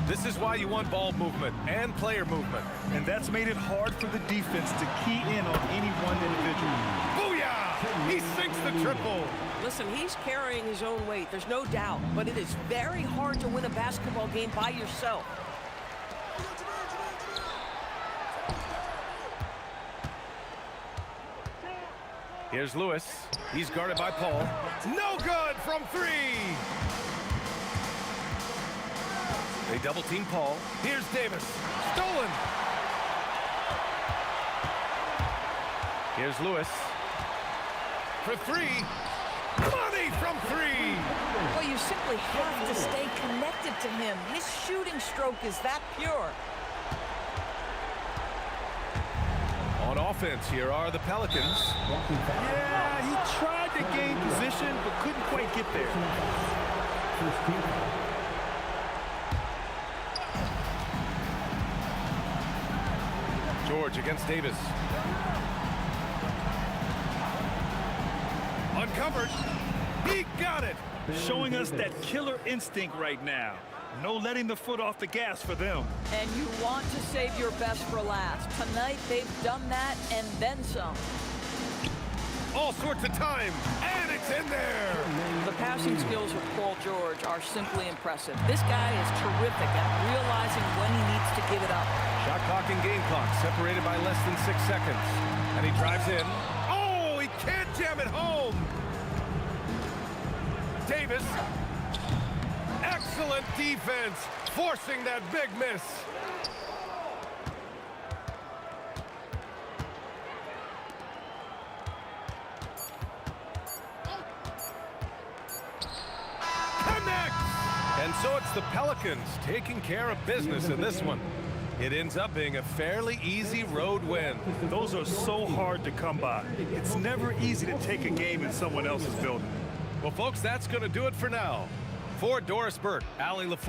This is why you want ball movement and player movement. And that's made it hard for the defense to key in on any one individual. Booyah! He sinks the triple. Listen, he's carrying his own weight, there's no doubt, but it is very hard to win a basketball game by yourself. Here's Lewis. He's guarded by Paul. No good from three. They double team Paul. Here's Davis. Stolen. Here's Lewis. For three. Money from three. Well, you simply have to stay connected to him. His shooting stroke is that pure. On offense, here are the Pelicans. Yeah, he tried to gain position, but couldn't quite get there. George against Davis. Uncovered. He got it. Showing us that killer instinct right now. No letting the foot off the gas for them. And you want to save your best for last. Tonight, they've done that and then some. All sorts of time, and it's in there. The passing skills of Paul George are simply impressive. This guy is terrific at realizing when he needs to give it up. Shot clock and game clock separated by less than 6 seconds. And he drives in. Oh, he can't jam it home. Davis. Excellent defense, forcing that big miss. Connects! And so it's the Pelicans taking care of business in this one. It ends up being a fairly easy road win. Those are so hard to come by. It's never easy to take a game in someone else's building. Well, folks, that's going to do it for now. For Doris Burke, Allie LaFleur.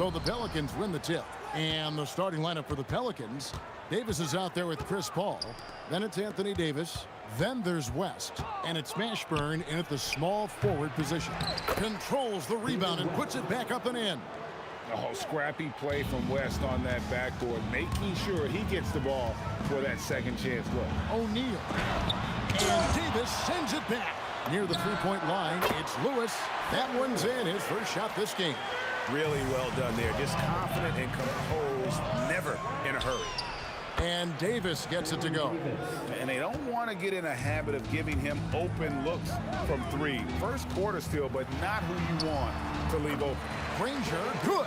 So the Pelicans win the tip. And the starting lineup for the Pelicans, Davis is out there with Chris Paul. Then it's Anthony Davis. Then there's West. And it's Mashburn in at the small forward position. Controls the rebound and puts it back up and in. Oh, scrappy play from West on that backboard, making sure he gets the ball for that second chance look. O'Neal. And Davis sends it back. Near the three-point line, it's Lewis. That one's in, his first shot this game. Really well done there. Just confident and composed, never in a hurry. And Davis gets it to go. And they don't want to get in a habit of giving him open looks from three. First quarter still, but not who you want to leave open. Granger, good.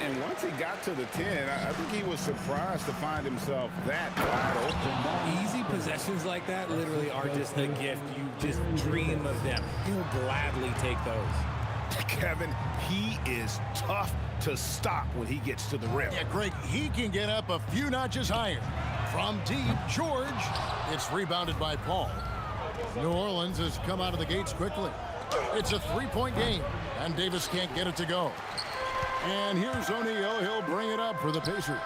And once he got to the 10, I think he was surprised to find himself that wide open. Easy possessions like that literally are just a gift. You just dream of them. He'll gladly take those. Kevin, he is tough to stop when he gets to the rim. Yeah, Greg, he can get up a few notches higher. From deep, George. It's rebounded by Paul. New Orleans has come out of the gates quickly. It's a three-point game, and Davis can't get it to go. And here's O'Neal. He'll bring it up for the Pacers.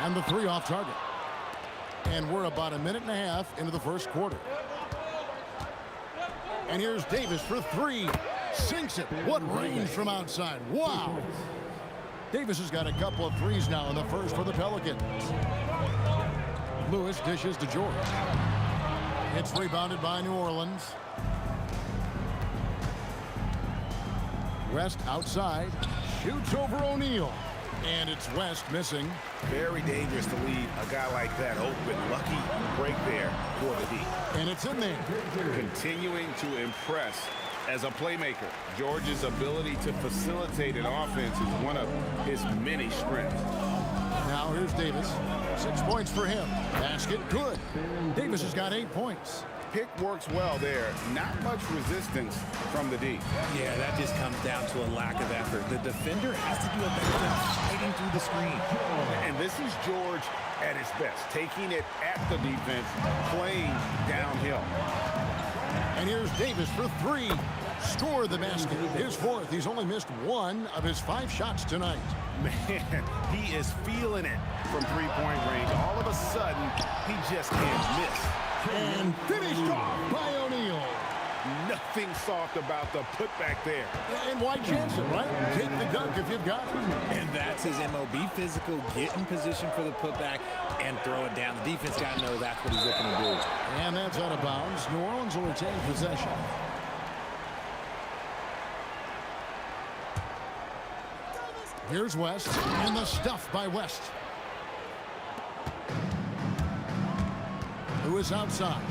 And the three off target. And we're about a minute and a half into the first quarter. And here's Davis for three. Sinks it. What range from outside. Wow. Davis has got a couple of threes now in the first for the Pelicans. Lewis dishes to George. It's rebounded by New Orleans. West outside. Shoots over O'Neal. And it's West missing. Very dangerous to leave a guy like that open. Lucky break there for the D. And it's in there. Continuing to impress as a playmaker. George's ability to facilitate an offense is one of his many strengths. Now here's Davis. 6 points for him. Basket good. Davis has got 8 points. Pick works well there. Not much resistance from the D. Yeah, that just comes down to a lack of effort. The defender has to do a better job fighting through the screen. And this is George at his best, taking it at the defense, playing downhill. And here's Davis for three. Score the basket. His fourth. He's only missed one of his 5 shots tonight. Man, he is feeling it from three-point range. All of a sudden, he just can't miss. And finished off by O'Neal. Nothing soft about the putback there. And why chance it, right? Take the dunk if you've got it. And that's his MO. Be physical, get in position for the putback, and throw it down. The defense got to know that's what he's looking to do. And that's out of bounds. New Orleans will retain possession. Here's West, and the stuff by West. Who is outside.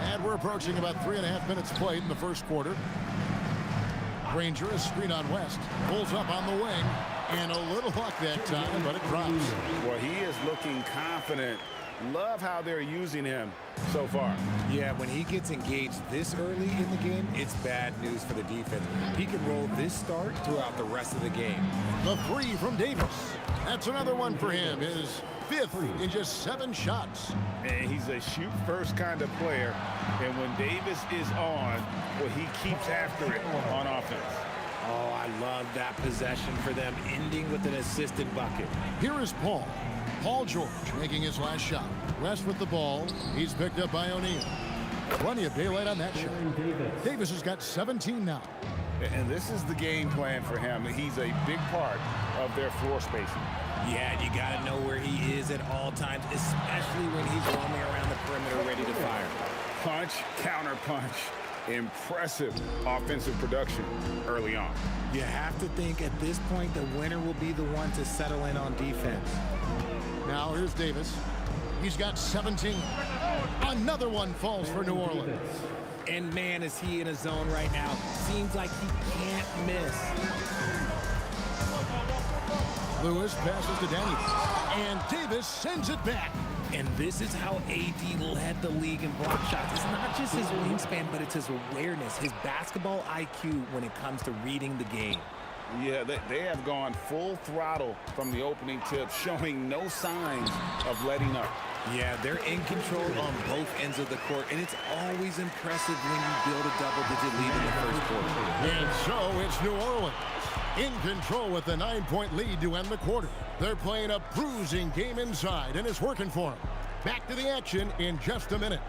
And we're approaching about 3.5 minutes played in the first quarter. Granger, a screen on West, pulls up on the wing, and a little luck that time, but it drops. Well, he is looking confident. Love how they're using him so far. Yeah, when he gets engaged this early in the game, it's bad news for the defense. He can roll this start throughout the rest of the game. The three from Davis. That's another one for him. His 5th in just 7 shots. And he's a shoot-first kind of player. And when Davis is on, well, he keeps after it on offense. Oh, I love that possession for them, ending with an assisted bucket. Here is Paul. Paul George making his last shot. West with the ball. He's picked up by O'Neal. Plenty of daylight on that shot. Davis has got 17 now. And this is the game plan for him. He's a big part of their floor spacing. Yeah, you got to know where he is at all times, especially when he's roaming around the perimeter ready to fire. Punch, counter punch. Impressive offensive production early on. You have to think at this point the winner will be the one to settle in on defense. Now here's Davis. He's got 17. Another one falls for New Orleans. And man, is he in a zone right now. Seems like he can't miss. Lewis passes to Daniels. And Davis sends it back. And this is how AD led the league in block shots. It's not just his wingspan, but it's his awareness, his basketball IQ when it comes to reading the game. Yeah, they have gone full throttle from the opening tip, showing no signs of letting up. Yeah, they're in control on both ends of the court, and it's always impressive when you build a double-digit lead in the first quarter. And so it's New Orleans in control with a 9-point lead to end the quarter. They're playing a bruising game inside, and it's working for them. Back to the action in just a minute.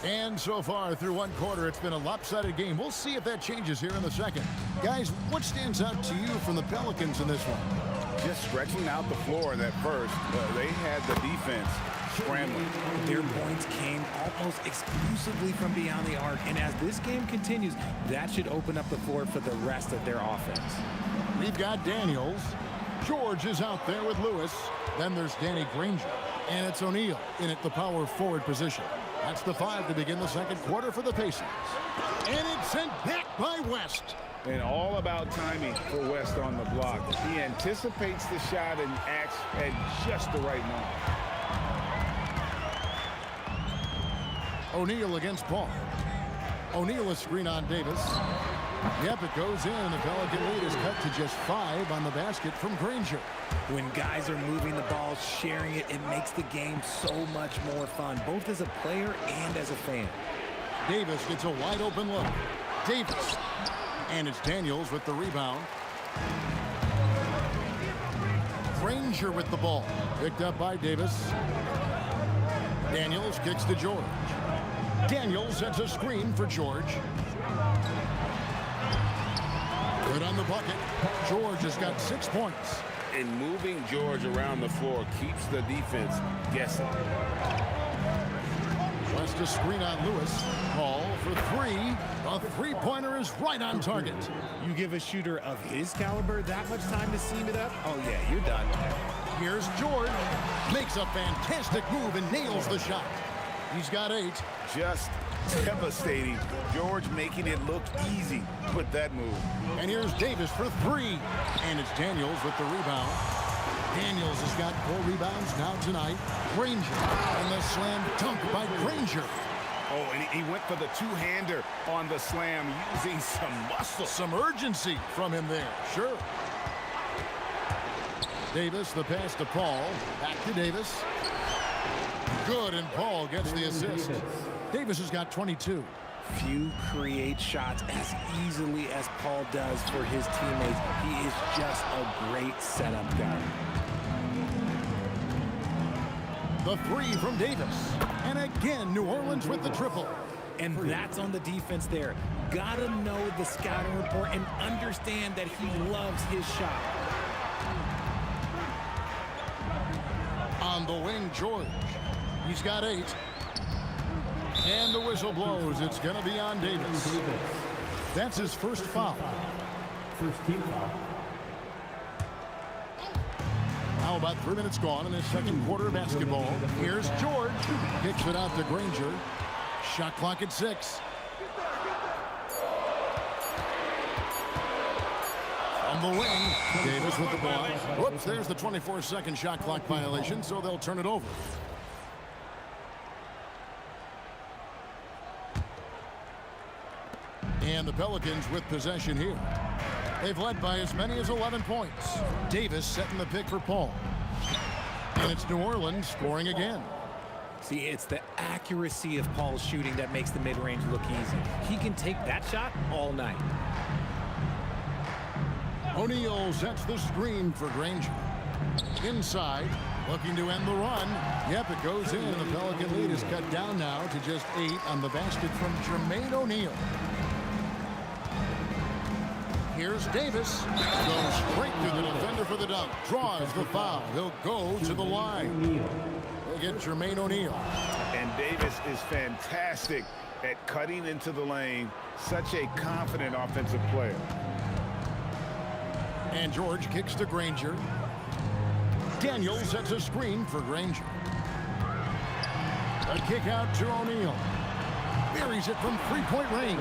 And so far through one quarter, it's been a lopsided game. We'll see if that changes here in the second. Guys, what stands out to you from the Pelicans in this one? Just stretching out the floor in that first. They had the defense scrambling. Their points came almost exclusively from beyond the arc, and as this game continues, that should open up the floor for the rest of their offense. We've got Daniels. George is out there with Lewis. Then there's Danny Granger. And it's O'Neal in at the power forward position. That's the 5 to begin the second quarter for the Pacers. And it's sent back by West. And all about timing for West on the block. He anticipates the shot and acts at just the right moment. O'Neal against Paul. O'Neal a screen on Davis. Yep, it goes in, and the Pelican lead is cut to just 5 on the basket from Granger. When guys are moving the ball, sharing it, it makes the game so much more fun, both as a player and as a fan. Davis gets a wide open look. Davis. And it's Daniels with the rebound. Granger with the ball. Picked up by Davis. Daniels kicks to George. Daniels sets a screen for George. Good on the bucket. George has got 6 points. And moving George around the floor keeps the defense guessing. West a screen on Lewis. Paul for 3. A three-pointer is right on target. You give a shooter of his caliber that much time to seam it up? Oh, yeah, you're done. Here's George. Makes a fantastic move and nails the shot. He's got 8. Just devastating. George making it look easy with that move. And here's Davis for 3. And it's Daniels with the rebound. Daniels has got 4 rebounds now tonight. Granger. And the slam dunk by Granger. Oh, and he went for the two-hander on the slam using some muscle. Some urgency from him there. Sure. Davis, the pass to Paul. Back to Davis. Good, and Paul gets the assist. Davis has got 22. Few create shots as easily as Paul does for his teammates. He is just a great setup guy. The 3 from Davis. And again, New Orleans with the triple. And that's on the defense there. Gotta know the scouting report and understand that he loves his shot. On the wing, George. He's got 8. And the whistle blows. It's going to be on Davis. That's his first foul. First team foul. Now about 3 minutes gone in this second quarter of basketball. Here's George. Kicks it out to Granger. Shot clock at 6. On the wing, Davis with the ball. Whoops, there's the 24-second shot clock violation, so they'll turn it over. And the Pelicans with possession here. They've led by as many as 11 points. Davis setting the pick for Paul. And it's New Orleans scoring again. See, it's the accuracy of Paul's shooting that makes the mid-range look easy. He can take that shot all night. O'Neal sets the screen for Granger. Inside, looking to end the run. Yep, it goes in, and the Pelican lead is cut down now to just 8 on the basket from Jermaine O'Neal. Here's Davis. Goes straight to the defender for the dunk. Draws the foul. He'll go to the line. We'll get Jermaine O'Neal. And Davis is fantastic at cutting into the lane. Such a confident offensive player. And George kicks to Granger. Daniel sets a screen for Granger. A kick out to O'Neal. Buries it from 3-point range.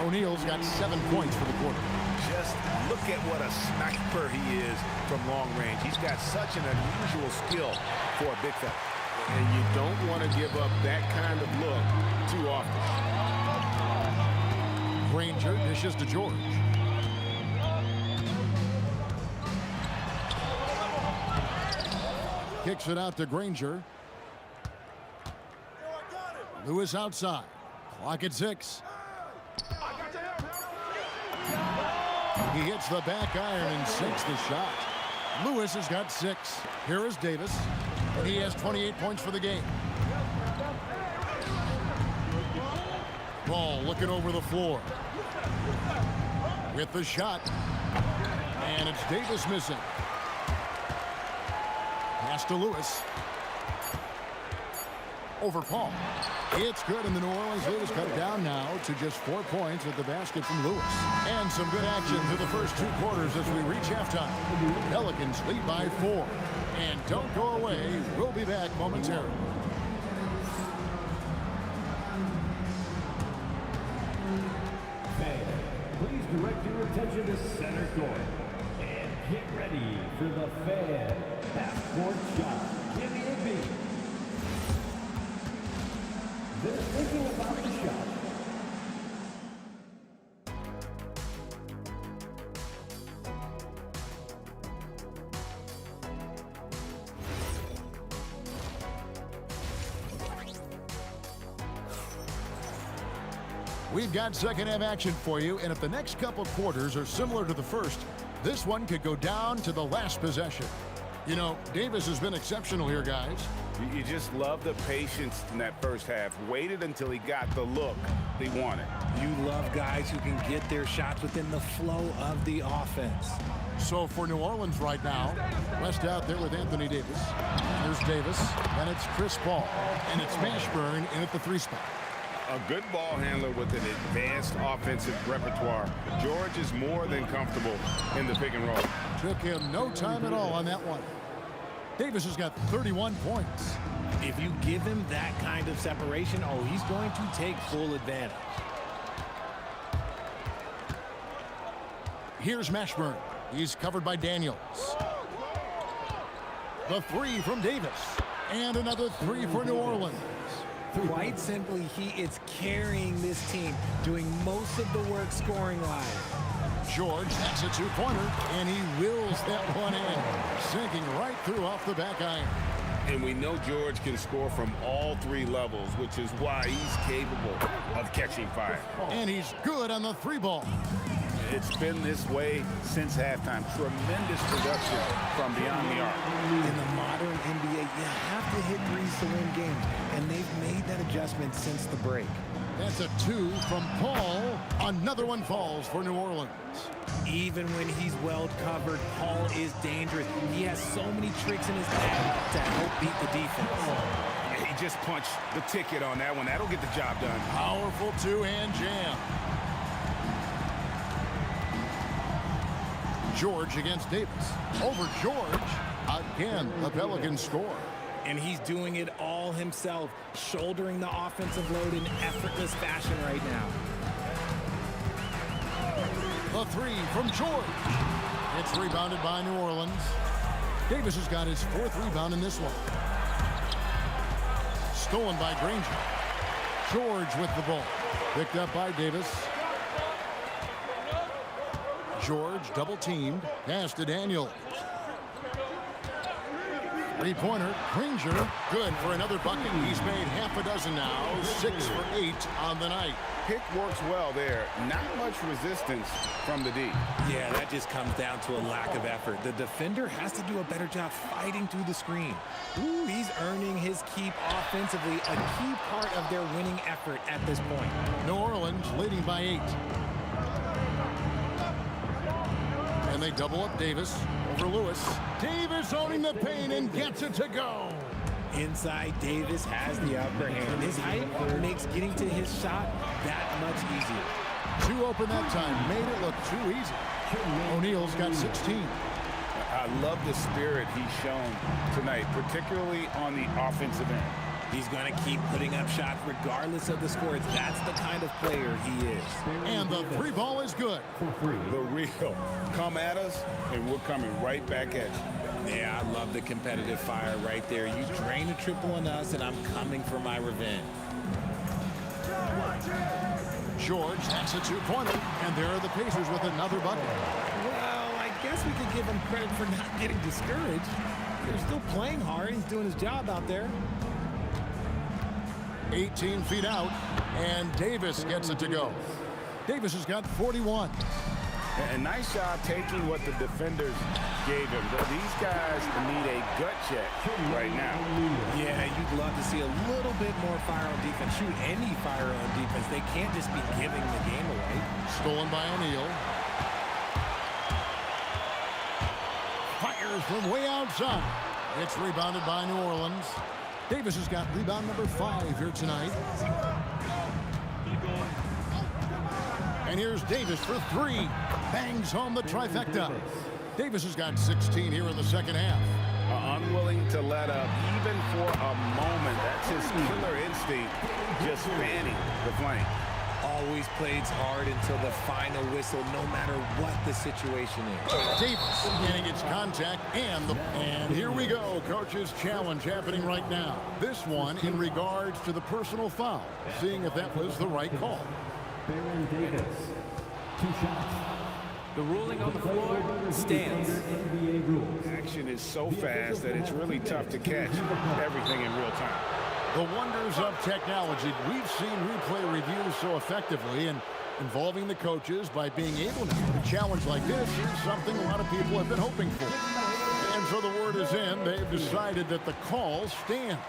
O'Neal's got 7 points for the quarter. Just look at what a sniper he is from long range. He's got such an unusual skill for a big fella. And you don't want to give up that kind of look too often. Granger dishes to George. Kicks it out to Granger. Lewis outside. Clock at 6. He hits the back iron and sinks the shot. Lewis has got 6. Here is Davis, and he has 28 points for the game. Ball looking over the floor. With the shot, and it's Davis missing. Pass to Lewis. Over Paul. It's good, and the New Orleans Lewis cut down now to just 4 points at the basket from Lewis. And some good action through the first 2 quarters as we reach halftime. Pelicans lead by 4. And don't go away. We'll be back momentarily. Fans, please direct your attention to center court. And get ready for the fan half-court shot. Give me a beat. They're thinking about the shot. We've got second half action for you, and if the next couple quarters are similar to the first, this one could go down to the last possession. You know, Davis has been exceptional here, guys. You just love the patience in that first half. Waited until he got the look he wanted. You love guys who can get their shots within the flow of the offense. So for New Orleans right now, West out there with Anthony Davis. There's Davis, and it's Chris Paul, and it's Mashburn in at the 3 spot. A good ball handler with an advanced offensive repertoire. George is more than comfortable in the pick and roll. Took him no time at all on that one. Davis has got 31 points. If you give him that kind of separation, oh, he's going to take full advantage. Here's Mashburn. He's covered by Daniels. The 3 from Davis. And another 3 for New Orleans. Quite simply, he is carrying this team, doing most of the work scoring-wise. George, that's a 2-pointer, and he wills that one in, sinking right through off the back iron. And we know George can score from all 3 levels, which is why he's capable of catching fire. And he's good on the 3 ball. It's been this way since halftime. Tremendous production from beyond the arc. In the modern NBA, you have to hit threes to win games, and they've made that adjustment since the break. That's a 2 from Paul. Another one falls for New Orleans. Even when he's well covered, Paul is dangerous. He has so many tricks in his bag to help beat the defense. He just punched the ticket on that one. That'll get the job done. Powerful 2-hand jam. George against Davis. Over George. Again, the Pelicans score. And he's doing it all himself, shouldering the offensive load in effortless fashion right now. The 3 from George. It's rebounded by New Orleans. Davis has got his 4th rebound in this one. Stolen by Granger. George with the ball. Picked up by Davis. George double teamed. Pass to Daniels. 3-pointer. Granger. Good for another bucket. He's made half a dozen now. 6 for 8 on the night. Pick works well there. Not much resistance from the D. Yeah, that just comes down to a lack of effort. The defender has to do a better job fighting through the screen. Ooh, he's earning his keep offensively, a key part of their winning effort at this point. New Orleans leading by 8. And they double up Davis over Lewis. Davis owning the paint and gets it to go. Inside, Davis has the upper hand. His height makes getting to his shot that much easier. 2 open that time. Made it look too easy. O'Neal's got 16. I love the spirit he's shown tonight, particularly on the offensive end. He's going to keep putting up shots regardless of the score. That's the kind of player he is. And the three ball is good. The real. Come at us, and we're coming right back at you. Yeah, I love the competitive fire right there. You drain a triple on us, and I'm coming for my revenge. George takes a two-pointer, and there are the Pacers with another bucket. Well, I guess we could give him credit for not getting discouraged. They're still playing hard. He's doing his job out there. 18 feet out, and Davis gets it to go. Davis has got 41. And nice job taking what the defenders gave him. These guys need a gut check right now. Yeah, you'd love to see a little bit more fire on defense. Shoot any fire on defense. They can't just be giving the game away. Stolen by O'Neal. Fires from way outside. It's rebounded by New Orleans. Davis has got rebound number 5 here tonight. And here's Davis for 3. Bangs home the trifecta. Davis has got 16 here in the second half. Unwilling to let up even for a moment. That's his killer instinct, just fanning the flame. Always plays hard until the final whistle, no matter what the situation is. Davis getting its contact and here we go. Coach's challenge happening right now. This one in regards to the personal foul. Seeing if that was the right call. Baron Davis, 2 shots. The ruling on the floor stands. NBA rules. Action is so fast that it's really tough to catch everything in real time. The wonders of technology. We've seen replay reviews so effectively, and involving the coaches by being able to have a challenge like this is something a lot of people have been hoping for. And so the word is in. They've decided that the call stands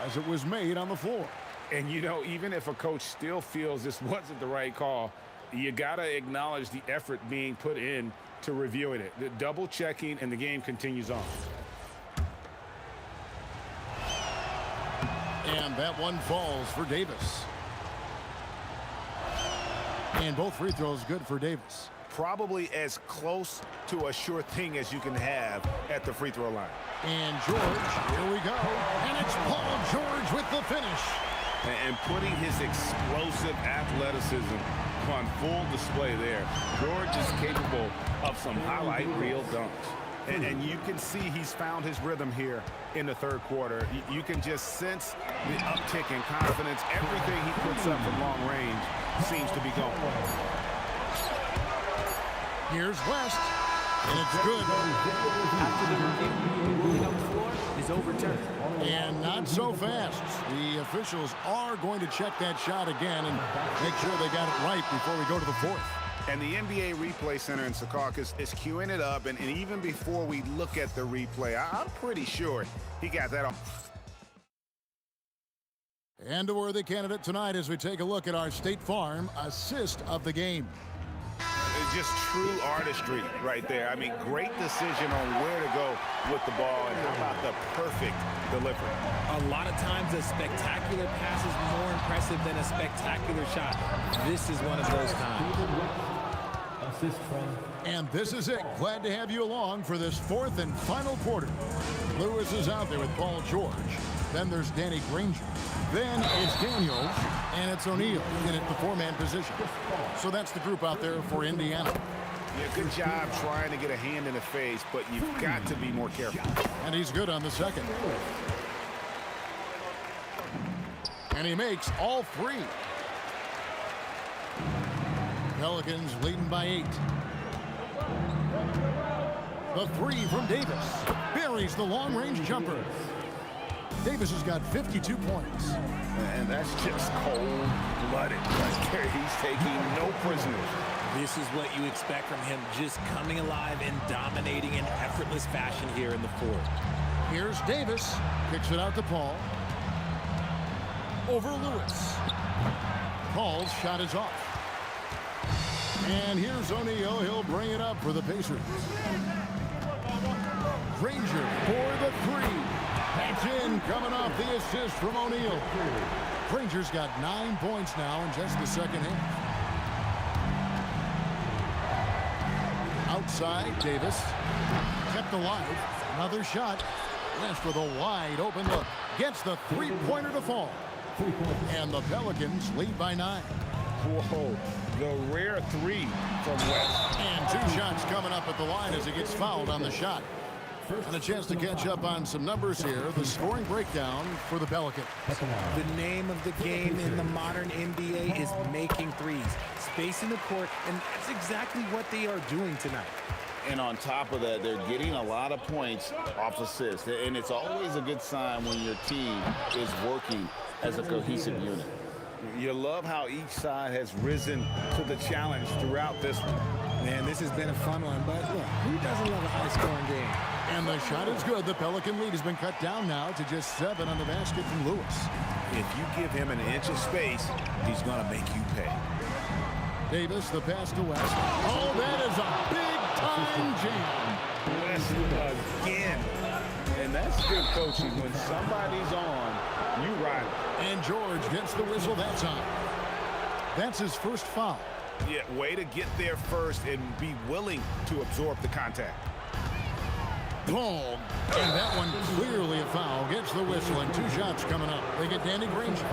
as it was made on the floor. And, you know, even if a coach still feels this wasn't the right call, you got to acknowledge the effort being put in to reviewing it. The double checking, and the game continues on. And that one falls for Davis. And both free throws good for Davis. Probably as close to a sure thing as you can have at the free throw line. And George, here we go. And it's Paul George with the finish. And putting his explosive athleticism on full display there. George is capable of some highlight reel dunks. And you can see he's found his rhythm here in the third quarter. You can just sense the uptick in confidence. Everything he puts up from long range seems to be going. Here's West, and it's good. After the review, the ruling on the floor is overturned. And not so fast. The officials are going to check that shot again and make sure they got it right before we go to the fourth. And the NBA Replay Center in Secaucus is queuing it up, and even before we look at the replay, I'm pretty sure he got that off. And a worthy candidate tonight as we take a look at our State Farm assist of the game. It's just true artistry right there. I mean, great decision on where to go with the ball, and how about the perfect delivery. A lot of times a spectacular pass is more impressive than a spectacular shot. This is one of those times. Assist from. And this is it. Glad to have you along for this fourth and final quarter. Lewis is out there with Paul George. Then there's Danny Granger. Then it's Daniels, and it's O'Neal in at the 4-man position. So that's the group out there for Indiana. Yeah, good job trying to get a hand in the face, but you've got to be more careful. And he's good on the second. And he makes all 3. Pelicans leading by 8. The 3 from Davis. Buries the long-range jumper. Davis has got 52 points. And that's just cold-blooded right there. He's taking no prisoners. This is what you expect from him, just coming alive and dominating in effortless fashion here in the fourth. Here's Davis. Kicks it out to Paul. Over Lewis. Paul's shot is off. And here's O'Neal. He'll bring it up for the Pacers. Granger for the 3. That's in, coming off the assist from O'Neal. Granger's got 9 points now in just the second half. Outside, Davis kept alive. Another shot. West with a wide open look. Gets the three-pointer to fall. And the Pelicans lead by 9. Whoa, the rare three from West. And 2 shots coming up at the line as he gets fouled on the shot. And a chance to catch up on some numbers here. The scoring breakdown for the Pelicans. The name of the game in the modern NBA is making threes, spacing the court, and that's exactly what they are doing tonight. And on top of that, they're getting a lot of points off assists. And it's always a good sign when your team is working as a cohesive unit. You love how each side has risen to the challenge throughout this one. Man, this has been a fun one, but look, who doesn't love a high-scoring game? And the shot is good. The Pelican lead has been cut down now to just 7 on the basket from Lewis. If you give him an inch of space, he's going to make you pay. Davis, the pass to West. Oh, that is a big-time jam. West again. And that's good coaching. When somebody's on, you ride. And George gets the whistle that time. That's his first foul. Yeah, way to get there first and be willing to absorb the contact. Paul, and that one clearly a foul. Gets the whistle and 2 shots coming up. They get Danny Granger.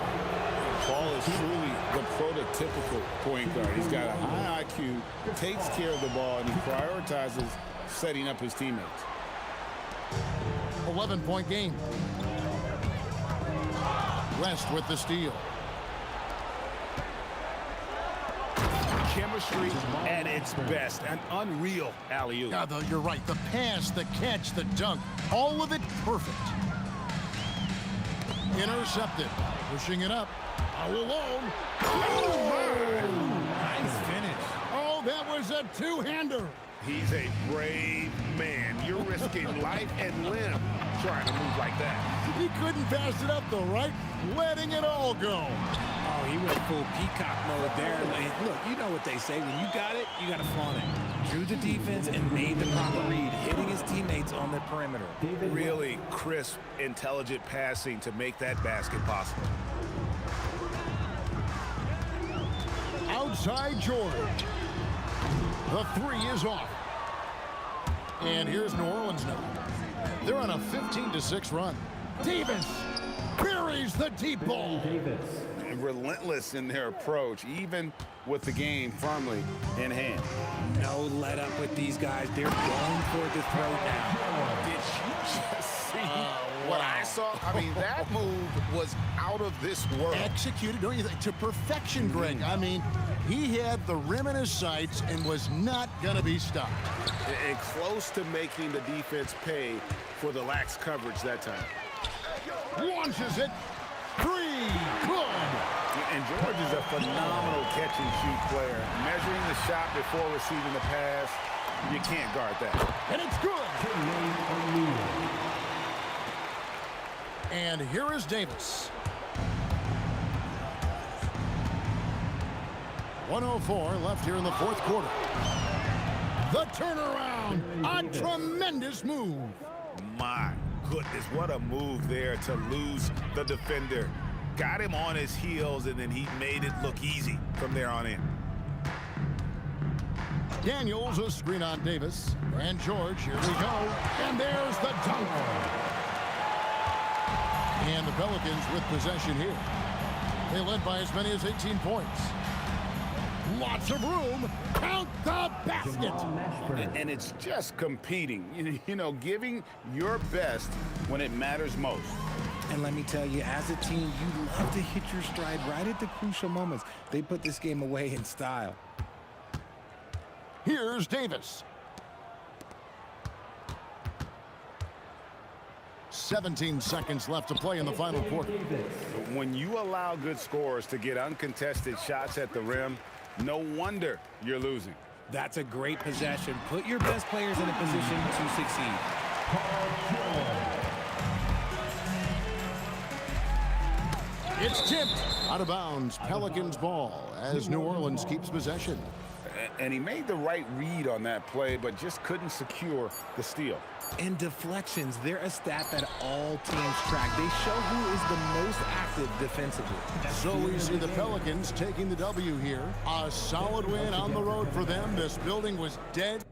Paul is truly the prototypical point guard. He's got a high IQ, takes care of the ball, and he prioritizes setting up his teammates. 11-point game. West with the steal. Chemistry at its best. An unreal alley-oop. Yeah, you're right. The pass, the catch, the dunk, all of it perfect. Intercepted. Pushing it up. All alone. Oh, nice finish. Oh, that was a two-hander. He's a brave man. You're risking life and limb trying to move like that. He couldn't pass it up, though, right? Letting it all go. Oh, he went full peacock mode there. Look, you know what they say. When you got it, you got to flaunt it. Drew the defense and made the proper read, hitting his teammates on the perimeter. Really crisp, intelligent passing to make that basket possible. Outside George. The 3 is off. And here's New Orleans now. They're on a 15-6 run. Davis buries the deep ball. Relentless in their approach, even with the game firmly in hand. No let up with these guys. They're going for the throw now. Did you just see what I saw? I mean, that move was out of this world. Executed, don't you think, to perfection, Greg. I mean, he had the rim in his sights and was not going to be stopped. And close to making the defense pay for the lax coverage that time. Launches it. 3. Good. And George is a phenomenal catch-and-shoot player. Measuring the shot before receiving the pass, you can't guard that. And it's good. And here is Davis. 1:04 left here in the 4th quarter. The turnaround. A tremendous move. My goodness, what a move there to lose the defender. Got him on his heels, and then he made it look easy from there on in. Daniels, a screen on Davis. And George, here we go. And there's the dunk. And the Pelicans with possession here. They led by as many as 18 points. Lots of room. Count the basket. And it's just competing, you know, giving your best when it matters most. And let me tell you, as a team, you love to hit your stride right at the crucial moments. They put this game away in style. Here's Davis. 17 seconds left to play in the final quarter. When you allow good scorers to get uncontested shots at the rim, no wonder you're losing. That's a great possession. Put your best players in a position to succeed. It's tipped out of bounds. Pelicans ball as New Orleans keeps possession. And he made the right read on that play, but just couldn't secure the steal. And deflections, they're a stat that all teams track. They show who is the most active defensively. So we see the Pelicans taking the W here. A solid win on the road for them. This building was dead.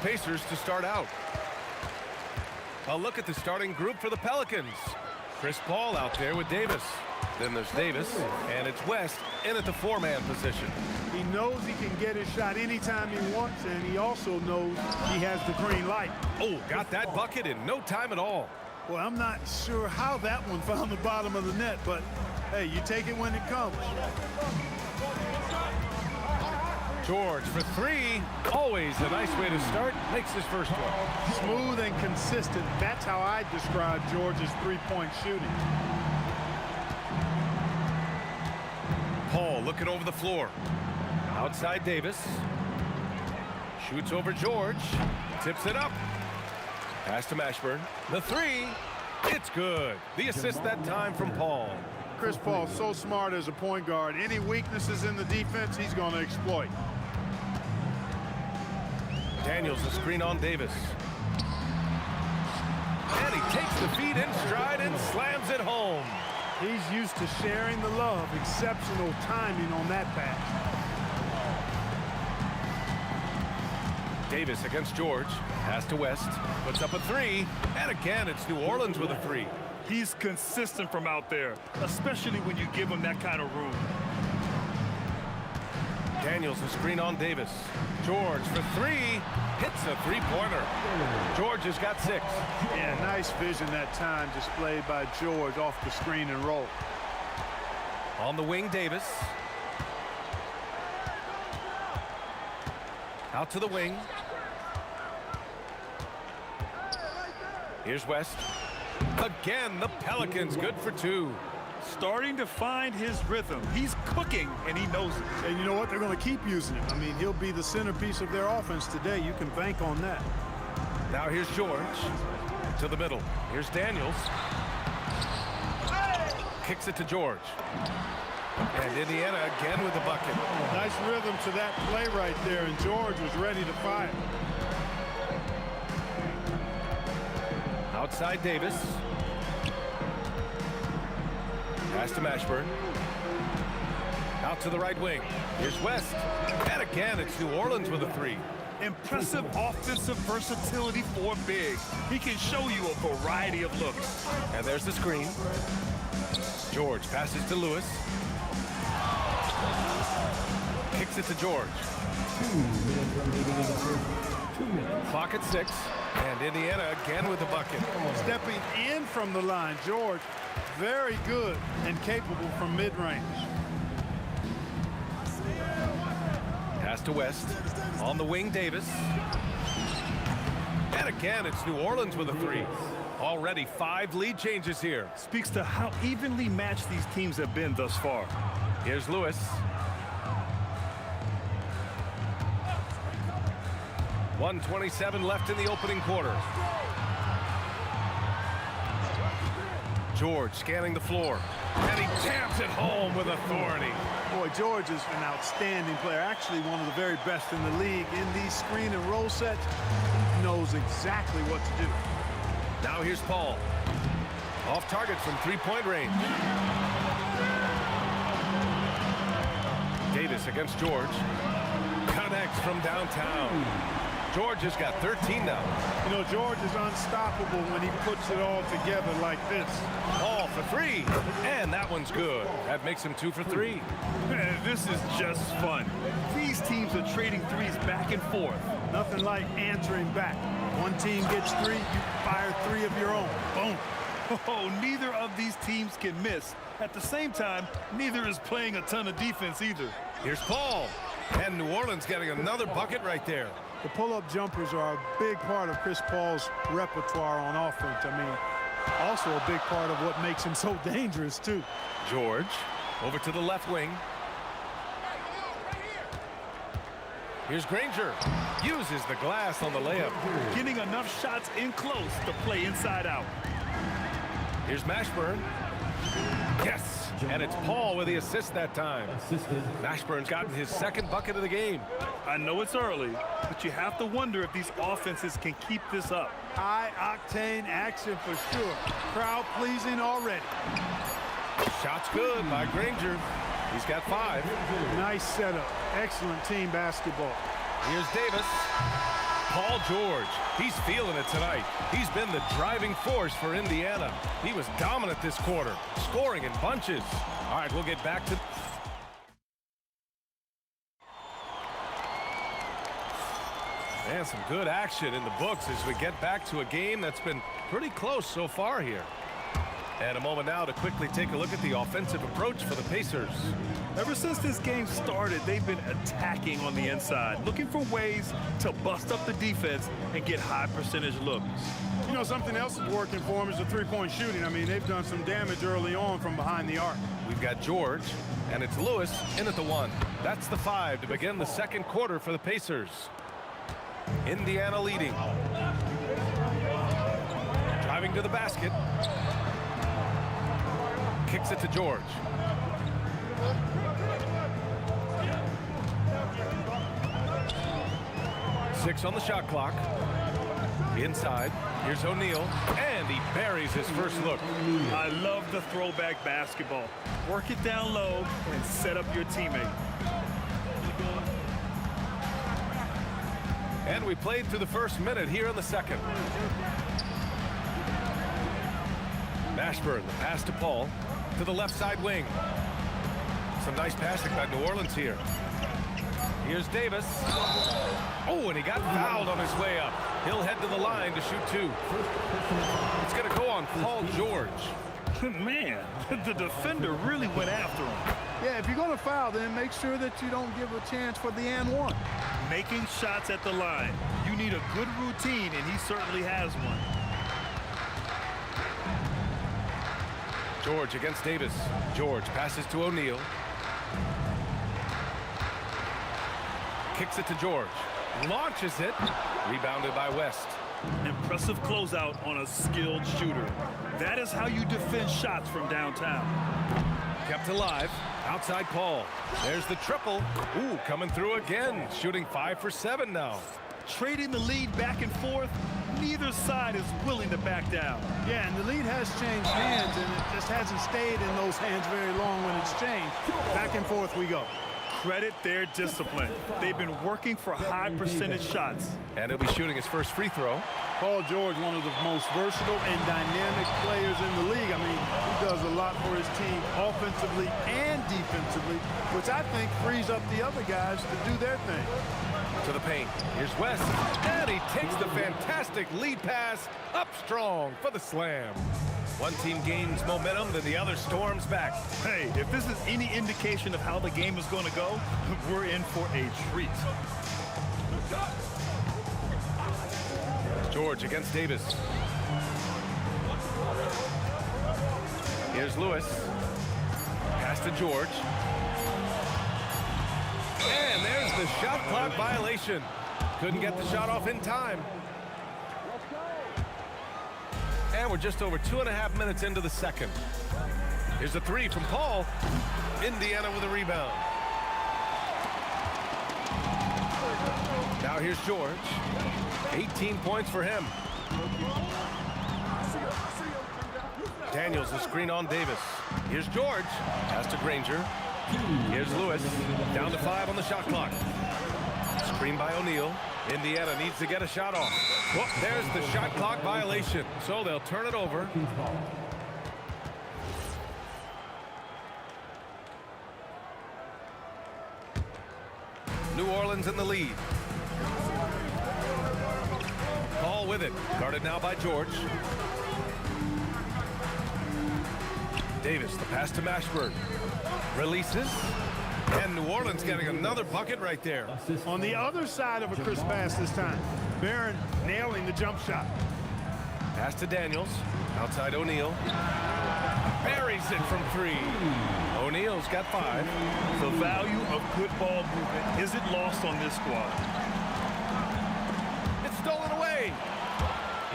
Pacers to start out. A look at the starting group for the Pelicans. Chris Paul out there with Davis. Then there's Davis, and it's West in at the four-man position. He knows he can get his shot anytime he wants, and he also knows he has the green light. Oh, got that bucket in no time at all. Well, I'm not sure how that one found the bottom of the net, but hey, you take it when it comes. George for three. Always a nice way to start. Makes his first one. Smooth and consistent. That's how I describe George's three-point shooting. Paul looking over the floor. Outside Davis. Shoots over George. Tips it up. Pass to Mashburn. The three. It's good. The assist that time from Paul. Chris Paul, so smart as a point guard. Any weaknesses in the defense, he's going to exploit. Daniels a screen on Davis. And he takes the feed in stride and slams it home. He's used to sharing the love. Exceptional timing on that pass. Davis against George. Pass to West. Puts up a three. And again, it's New Orleans with a three. He's consistent from out there, especially when you give him that kind of room. Daniels a screen on Davis. George for three. Hits a three-pointer. George has got 6. Yeah, nice vision that time displayed by George off the screen and roll. On the wing, Davis. Out to the wing. Here's West. Again, the Pelicans good for 2. Starting to find his rhythm. He's cooking, and he knows it. And you know what? They're going to keep using him. I mean, he'll be the centerpiece of their offense today. You can bank on that. Now here's George. To the middle. Here's Daniels. Kicks it to George. And Indiana again with the bucket. Nice rhythm to that play right there, and George was ready to fire. Outside Davis. Pass to Mashburn. Out to the right wing. Here's West. And again, it's New Orleans with a 3. Impressive offensive versatility for big. He can show you a variety of looks. And there's the screen. George passes to Lewis. Kicks it to George. 2 minutes remaining in the first. 2 minutes. Clock at 6. And Indiana again with the bucket. Stepping in from the line, George, very good and capable from mid-range. Pass to West. On the wing, Davis. And again, it's New Orleans with a 3. Already 5 lead changes here. Speaks to how evenly matched these teams have been thus far. Here's Lewis. .127 left in the opening quarter. George scanning the floor. And he jams it home with authority. Boy, George is an outstanding player. Actually, one of the very best in the league. In these screen and roll sets, he knows exactly what to do. Now here's Paul. Off target from three-point range. Davis against George. Connects from downtown. George has got 13 now. You know, George is unstoppable when he puts it all together like this. Paul for 3. And that one's good. That makes him 2 for 3. Man, this is just fun. These teams are trading threes back and forth. Nothing like answering back. One team gets 3, you fire 3 of your own. Boom. Oh, neither of these teams can miss. At the same time, neither is playing a ton of defense either. Here's Paul. And New Orleans getting another bucket right there. The pull-up jumpers are a big part of Chris Paul's repertoire on offense. I mean, also a big part of what makes him so dangerous, too. George over to the left wing. Here's Granger. Uses the glass on the layup. Getting enough shots in close to play inside out. Here's Mashburn. Yes. And it's Paul with the assist that time. Mashburn's gotten his 2nd bucket of the game. I know it's early, but you have to wonder if these offenses can keep this up. High-octane action for sure. Crowd-pleasing already. Shot's good by Granger. He's got 5. Nice setup. Excellent team basketball. Here's Davis. Paul George, he's feeling it tonight. He's been the driving force for Indiana. He was dominant this quarter, scoring in bunches. All right, we'll get back to... And some good action in the books as we get back to a game that's been pretty close so far here. And a moment now to quickly take a look at the offensive approach for the Pacers. Ever since this game started, they've been attacking on the inside, looking for ways to bust up the defense and get high percentage looks. You know, something else is working for them is the three-point shooting. I mean, they've done some damage early on from behind the arc. We've got George, and it's Lewis in at the 1. That's the 5 to begin the second quarter for the Pacers. Indiana leading. Driving to the basket. Kicks it to George. Six on the shot clock. Inside. Here's O'Neal. And he buries his first look. I love the throwback basketball. Work it down low and set up your teammate. And we played through the first minute here in the second. Mashburn, the pass to Paul, to the left side wing. Some nice passing by New Orleans here. Here's Davis. Oh, and he got fouled on his way up. He'll head to the line to shoot 2. It's going to go on Paul George. Man, the defender really went after him. Yeah, if you're going to foul, then make sure that you don't give a chance for the and one. Making shots at the line. You need a good routine, and he certainly has one. George against Davis. George passes to O'Neal. Kicks it to George. Launches it. Rebounded by West. Impressive closeout on a skilled shooter. That is how you defend shots from downtown. Kept alive. Outside Paul. There's the triple. Ooh, coming through again. Shooting 5 for 7 now. Trading the lead back and forth. Neither side is willing to back down. Yeah, and the lead has changed hands, and it just hasn't stayed in those hands very long when it's changed. Back and forth we go. Credit their discipline. They've been working for high percentage shots. And he'll be shooting his first free throw. Paul George, one of the most versatile and dynamic players in the league. I mean, he does a lot for his team offensively and defensively, which I think frees up the other guys to do their thing. To the paint. Here's West. And he takes the fantastic lead pass up strong for the slam. One team gains momentum, then the other storms back. Hey, if this is any indication of how the game is going to go, we're in for a treat. George against Davis. Here's Lewis. Pass to George. And there's the shot clock violation. Couldn't get the shot off in time. And we're just over 2.5 minutes into the second. Here's a 3 from Paul. Indiana with a rebound. Now here's George. 18 points for him. Daniels the screen on Davis. Here's George. Pass to Granger. Here's Lewis. Down to 5 on the shot clock. Screen by O'Neal. Indiana needs to get a shot off. Well, there's the shot clock violation. So they'll turn it over. New Orleans in the lead. Paul with it. Guarded now by George. Davis, the pass to Mashburn. Releases. And New Orleans getting another bucket right there. On the other side of a crisp pass this time. Barron nailing the jump shot. Pass to Daniels. Outside O'Neal. Buries it from 3. O'Neal's got 5. The value of good ball movement isn't lost on this squad. It's stolen away.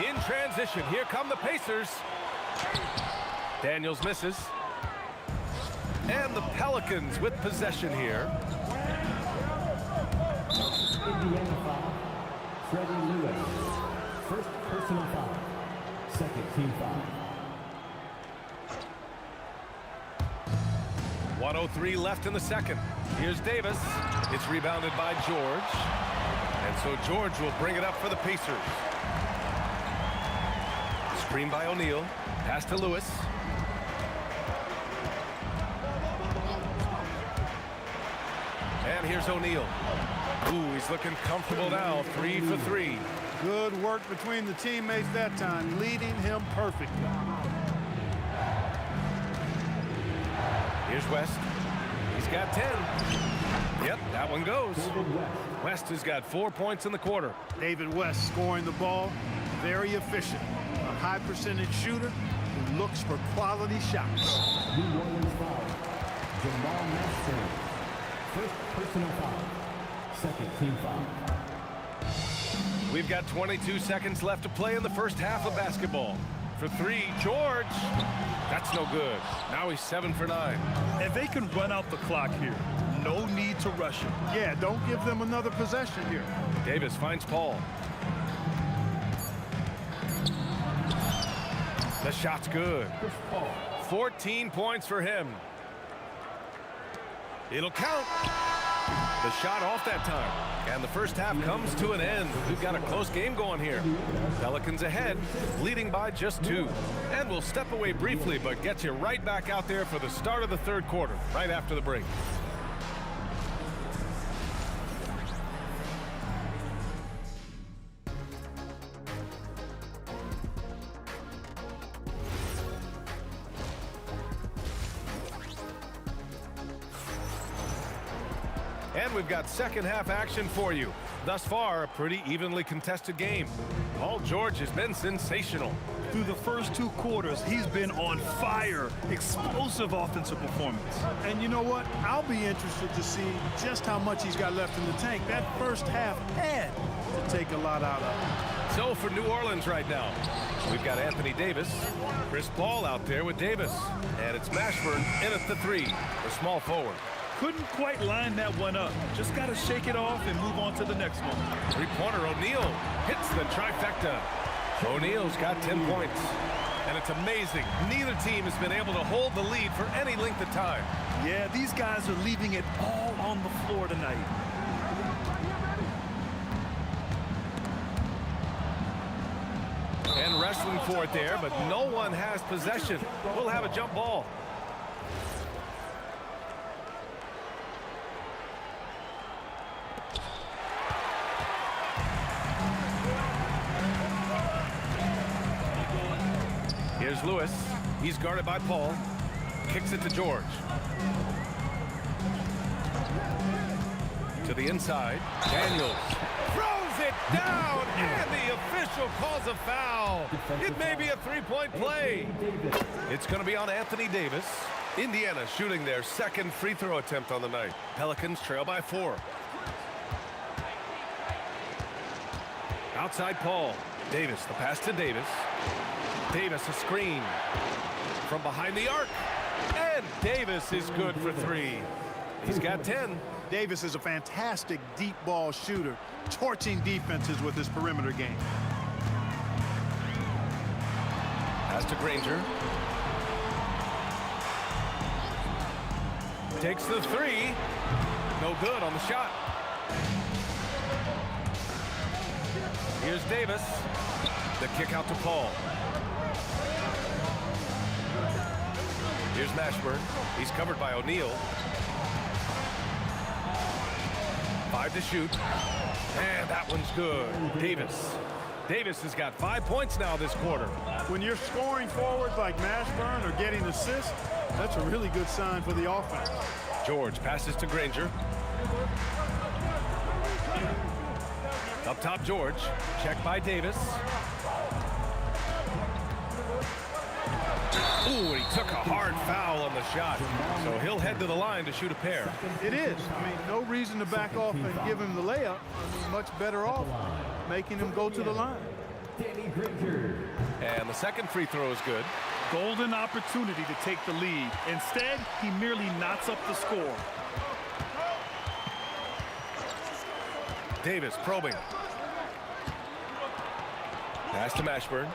In transition, here come the Pacers. Daniels misses. And the Pelicans with possession here. Indiana foul. Freddie Lewis. First personal foul. Second team foul. 1:03 left in the second. Here's Davis. It's rebounded by George. And And so George will bring it up for the Pacers. Screen by O'Neal. Pass to Lewis. And here's O'Neal. Ooh, he's looking comfortable now. 3 for 3. Good work between the teammates that time, leading him perfectly. Here's West. He's got 10. Yep, that one goes. West has got 4 points in the quarter. David West scoring the ball, very efficient. A high percentage shooter who looks for quality shots. New Orleans foul. Jamal Masters. First personal foul. Second team foul. We've got 22 seconds left to play in the first half of basketball. For 3, George. That's no good. Now he's 7 for 9. And they can run out the clock here. No need to rush him. Yeah, don't give them another possession here. Davis finds Paul. The shot's good. 14 points for him. It'll count. The shot off that time. And the first half comes to an end. We've got a close game going here. Pelicans ahead, leading by just 2. And we'll step away briefly, but get you right back out there for the start of the third quarter, right after the break. And we've got second half action for you. Thus far, a pretty evenly contested game. Paul George has been sensational. Through the first 2 quarters, he's been on fire. Explosive offensive performance. And you know what? I'll be interested to see just how much he's got left in the tank. That first half had to take a lot out of it. So for New Orleans right now, we've got Anthony Davis, Chris Paul out there with Davis. And it's Mashburn in at the 3, the small forward. Couldn't quite line that one up. Just got to shake it off and move on to the next one. Three-pointer O'Neal hits the trifecta. O'Neal's got 10 points. And it's amazing. Neither team has been able to hold the lead for any length of time. Yeah, these guys are leaving it all on the floor tonight. And wrestling for it there, but no one has possession. We'll have a jump ball. Here's Lewis. He's guarded by Paul. Kicks it to George. To the inside. Daniels throws it down, and the official calls a foul. It may be a three-point play. It's going to be on Anthony Davis. Indiana shooting their second free throw attempt on the night. Pelicans trail by 4. Outside Paul. Davis, the pass to Davis. Davis a screen from behind the arc, and Davis is good for 3. He's got 10. Davis is a fantastic deep ball shooter, torching defenses with his perimeter game. Pass to Granger. Takes the 3. No good on the shot. Here's Davis. The kick out to Paul. Here's Mashburn. He's covered by O'Neal. 5 to shoot. And that one's good. Davis. Davis has got 5 points now this quarter. When you're scoring forwards like Mashburn or getting assists, that's a really good sign for the offense. George passes to Granger. Up top, George. Checked by Davis. Ooh, and he took a hard foul on the shot. So he'll head to the line to shoot a pair. It is. I mean, no reason to back off and give him the layup. I mean, much better off making him go to the line. And the second free throw is good. Golden opportunity to take the lead. Instead, he merely knots up the score. Davis probing. Pass to Mashburn.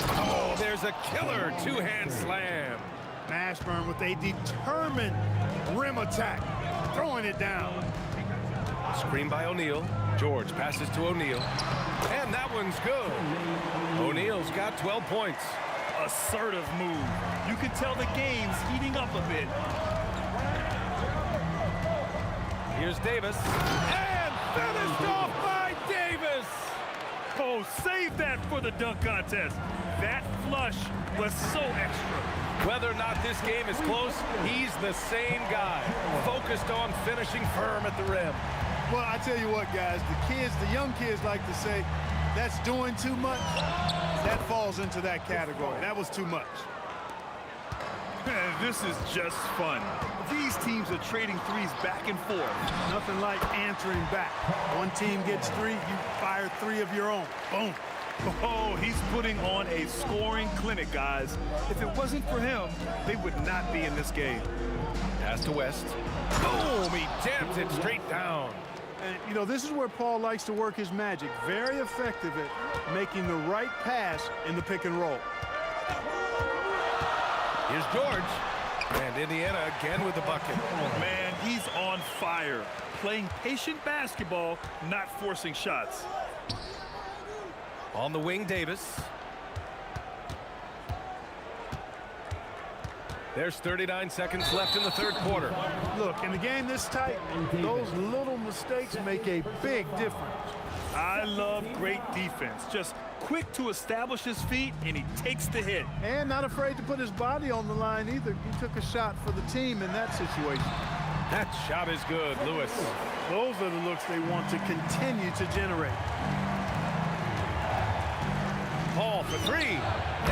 Oh, there's a killer two-hand slam. Mashburn with a determined rim attack. throwing it down. Screen by O'Neal. George passes to O'Neal. And that one's good. O'Neal's got 12 points. Assertive move. You can tell the game's heating up a bit. Here's Davis. And finished off by Davis. Oh, save that for the dunk contest. That flush was so extra. Whether or not this game is close, he's the same guy. Focused on finishing firm at the rim. Well, I tell you what, guys, the young kids like to say, that's doing too much. That falls into that category. That was too much. This is just fun. These teams are trading threes back and forth. Nothing like answering back. One team gets 3, you fire 3 of your own. Boom. Oh, he's putting on a scoring clinic, guys. If it wasn't for him, they would not be in this game. Pass to West. Boom! He jams it straight down. And, you know, this is where Paul likes to work his magic. Very effective at making the right pass in the pick and roll. Here's George. And Indiana again with the bucket. Oh, man, he's on fire. Playing patient basketball, not forcing shots. On the wing, Davis. There's 39 seconds left in the third quarter. Look, in a game this tight, those little mistakes make a big difference. I love great defense. Just quick to establish his feet, and he takes the hit. And not afraid to put his body on the line either. He took a shot for the team in that situation. That shot is good, Lewis. Those are the looks they want to continue to generate. Paul for 3.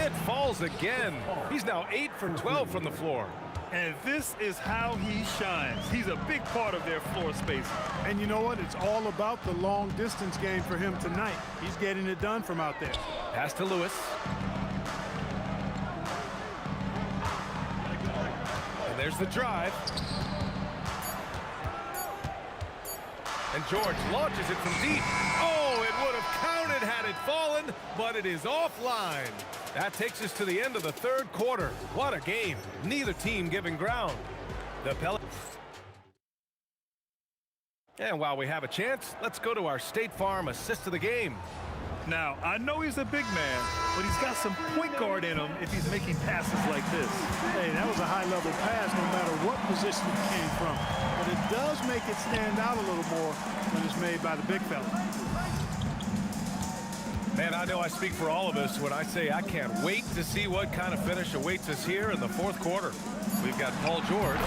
It falls again. He's now 8 for 12 from the floor. And this is how he shines. He's a big part of their floor space. And you know what? It's all about the long distance game for him tonight. He's getting it done from out there. Pass to Lewis. And there's the drive. And George launches it from deep. Oh, it would have counted had it fallen, but it is offline. That takes us to the end of the third quarter. What a game. Neither team giving ground. The Pelicans. And while we have a chance, let's go to our State Farm assist of the game. Now, I know he's a big man, but he's got some point guard in him if he's making passes like this. Hey, that was a high-level pass no matter what position it came from. But it does make it stand out a little more when it's made by the big fella. Man, I know I speak for all of us when I say I can't wait to see what kind of finish awaits us here in the fourth quarter. We've got Paul George,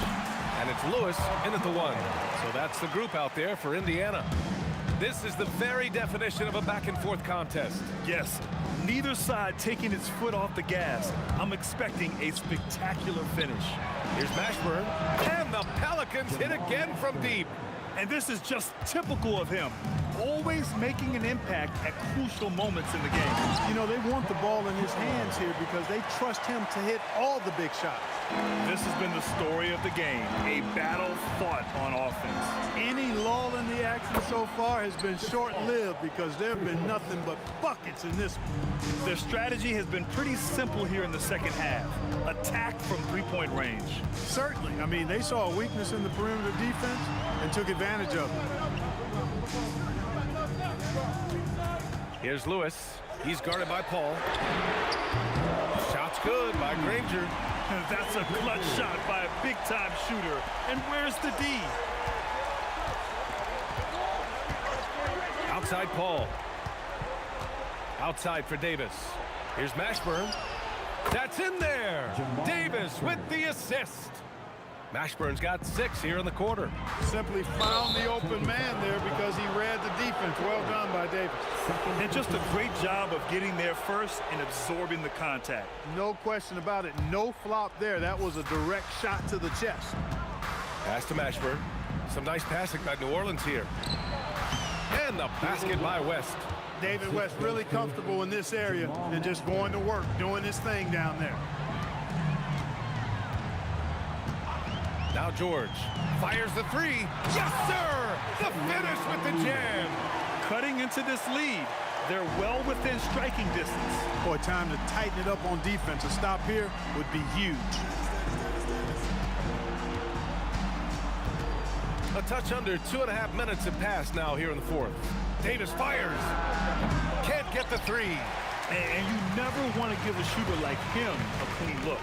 and it's Lewis in at the 1. So that's the group out there for Indiana. This is the very definition of a back-and-forth contest. Yes, neither side taking its foot off the gas. I'm expecting a spectacular finish. Here's Mashburn, and the Pelicans hit again from deep. And this is just typical of him. Always making an impact at crucial moments in the game. You know, they want the ball in his hands here because they trust him to hit all the big shots. This has been the story of the game, a battle fought on offense. Any lull in the action so far has been short-lived because there have been nothing but buckets in this one. Their strategy has been pretty simple here in the second half. Attack from three-point range. Certainly. I mean, they saw a weakness in the perimeter defense and took advantage of it. Here's Lewis. He's guarded by Paul. Shot's good by Granger. That's a clutch shot by a big-time shooter. And where's the D? Outside Paul. Outside for Davis. Here's Mashburn. That's in there. Davis with the assist. Mashburn's got 6 here in the quarter. Simply found the open man there because he read the defense. Well done by Davis. And just a great job of getting there first and absorbing the contact. No question about it. No flop there. That was a direct shot to the chest. Pass to Mashburn. Some nice passing by New Orleans here. And the basket by West. David West really comfortable in this area and just going to work, doing his thing down there. Now George fires the 3. Yes, sir! The finish with the jam. Cutting into this lead. They're well within striking distance. Boy, time to tighten it up on defense. A stop here would be huge. A touch under 2.5 minutes have passed now here in the fourth. Davis fires. Can't get the three. And you never want to give a shooter like him a clean look.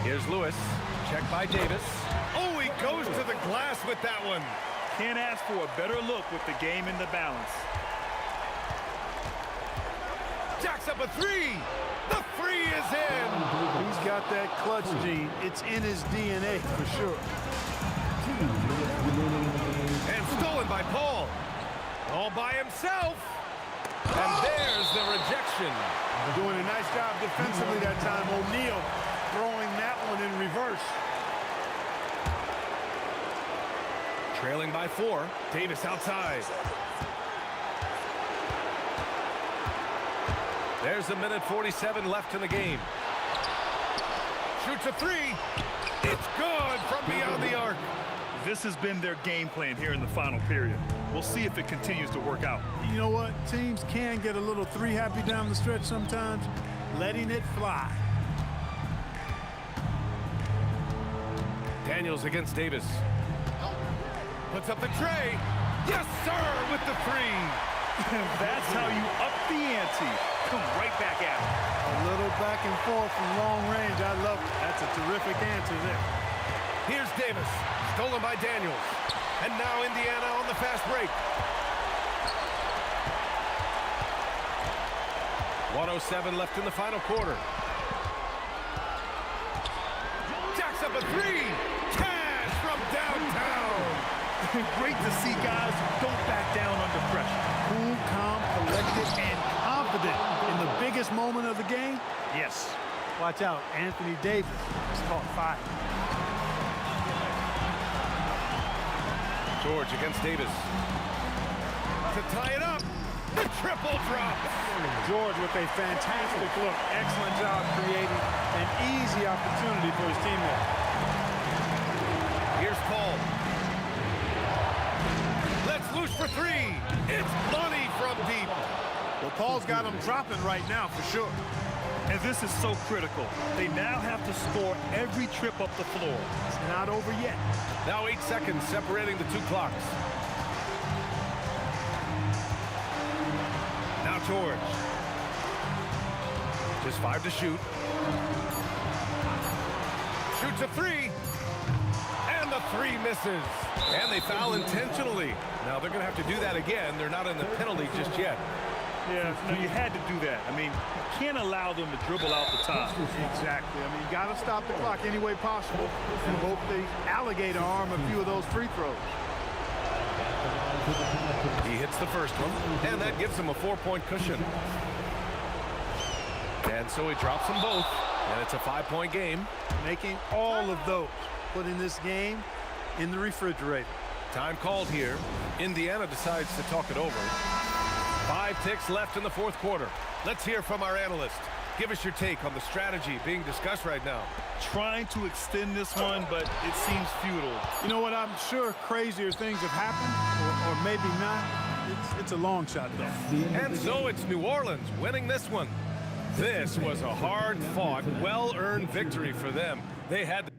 Here's Lewis. Check by Davis. Oh, he goes to the glass with that one. Can't ask for a better look with the game in the balance. Jacks up a three. The three is in. He's got that clutch gene. It's in his DNA for sure. And stolen by Paul. All by himself. And there's the rejection. Doing a nice job defensively that time. O'Neal throwing that one in reverse. Trailing by 4. Davis outside. There's 1:47 left in the game. Shoots a three. It's good from beyond the arc. This has been their game plan here in the final period. We'll see if it continues to work out. You know what? Teams can get a little three happy down the stretch sometimes. Letting it fly. Daniels against Davis. Puts up the tray. Yes, sir, with the three. That's how you up the ante. Come right back at it. A little back and forth from long range. I love it. That's a terrific answer there. Here's Davis. Stolen by Daniels. And now Indiana on the fast break. 1:07 left in the final quarter. Jacks up a three. Cash from downtown. Great to see guys who don't back down under pressure. Cool, calm, collected, and confident in the biggest moment of the game. Yes. Watch out, Anthony Davis is caught fire. George against Davis. To tie it up. The triple drop. George with a fantastic look. Excellent job creating an easy opportunity for his teammate. Here's Paul. Let's loose for three. It's money from deep. Well, Paul's got him dropping right now for sure. And this is so critical. They now have to score every trip up the floor. It's not over yet. Now 8 seconds separating the two clocks. Now George. Just 5 to shoot. Shoots a three. And the three misses. And they foul intentionally. Now they're going to have to do that again. They're not in the penalty just yet. Yeah, no, you had to do that. I mean, you can't allow them to dribble out the top. Exactly. I mean, you got to stop the clock any way possible and hope they alligator arm a few of those free throws. He hits the first one, and that gives him a 4-point cushion. And so he drops them both, and it's a 5-point game. Making all of those, putting this game in the refrigerator. Time called here. Indiana decides to talk it over. 5 ticks left in the fourth quarter. Let's hear from our analyst. Give us your take on the strategy being discussed right now. Trying to extend this one, but it seems futile. You know what? I'm sure crazier things have happened, or maybe not. It's a long shot, though. And so it's New Orleans winning this one. This was a hard-fought, well-earned victory for them. They had to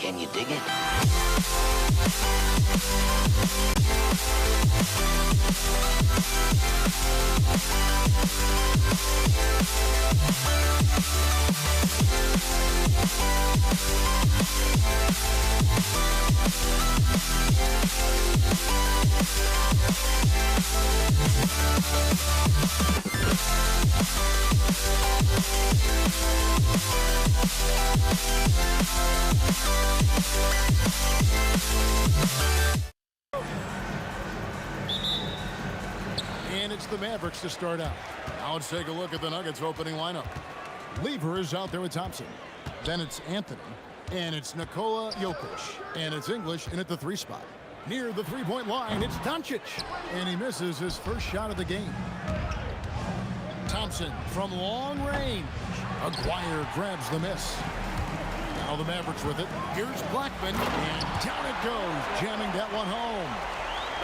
Can you dig it? And it's the Mavericks to start out. Now let's take a look at the Nuggets opening lineup. Lever is out there with Thompson. Then it's Anthony. And it's Nikola Jokic. And it's English in at the 3 spot. Near the three-point line, it's Doncic. And he misses his first shot of the game. Thompson from long range. Aguirre grabs the miss. Now the Mavericks with it. Here's Blackman. And down it goes, jamming that one home.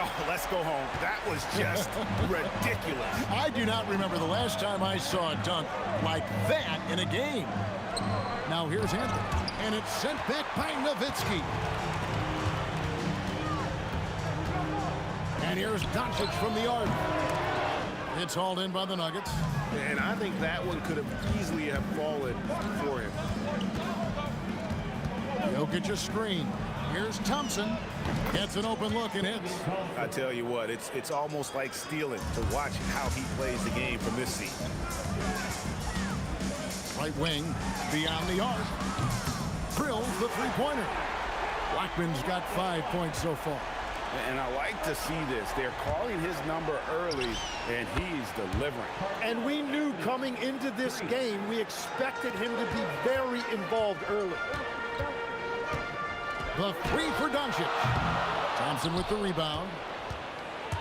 Oh, let's go home. That was just ridiculous. I do not remember the last time I saw a dunk like that in a game. Now here's Anthony, and it's sent back by Nowitzki. And here's Doncic from the arc. It's hauled in by the Nuggets. And I think that one could have easily have fallen for him. Jokic a screen. Here's Thompson. Gets an open look and hits. I tell you what, it's almost like stealing to watch how he plays the game from this seat. Right wing, beyond the arc. Drills the three-pointer. Blackman's got 5 points so far. And I like to see this. They're calling his number early, and he's delivering. And we knew coming into this game, we expected him to be very involved early. The 3 for Doncic. Thompson with the rebound.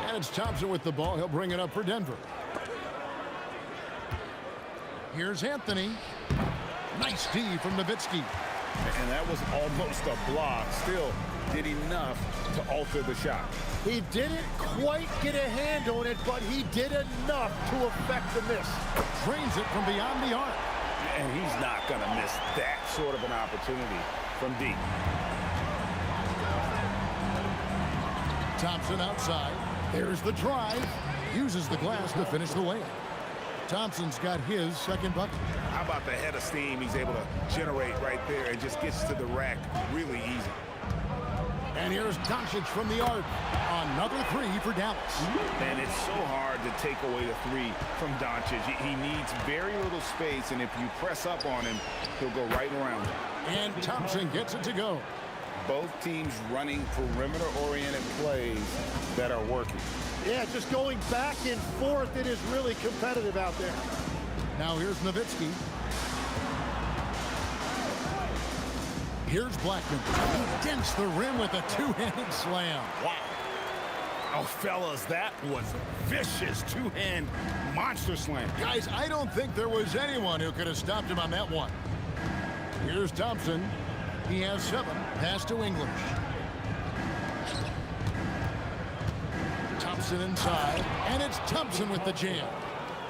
And it's Thompson with the ball. He'll bring it up for Denver. Here's Anthony. Nice D from Nowitzki. And that was almost a block. Still did enough to alter the shot. He didn't quite get a hand on it, but he did enough to affect the miss. Drains it from beyond the arc. And he's not going to miss that sort of an opportunity from deep. Thompson outside. There's the drive. Uses the glass to finish the layup. Thompson's got his second bucket. How about the head of steam he's able to generate right there and just gets to the rack really easy. And here's Doncic from the arc. Another 3 for Dallas. And it's so hard to take away the 3 from Doncic. He needs very little space, and if you press up on him, he'll go right around it. And Thompson gets it to go. Both teams running perimeter-oriented plays that are working. Yeah, just going back and forth, it is really competitive out there. Now here's Nowitzki. Here's Blackman. He dents the rim with a 2-handed slam. Wow. Oh, fellas, that was a vicious 2-hand monster slam. Guys, I don't think there was anyone who could have stopped him on that one. Here's Thompson. He has 7. Pass to English. Thompson inside. And it's Thompson with the jam.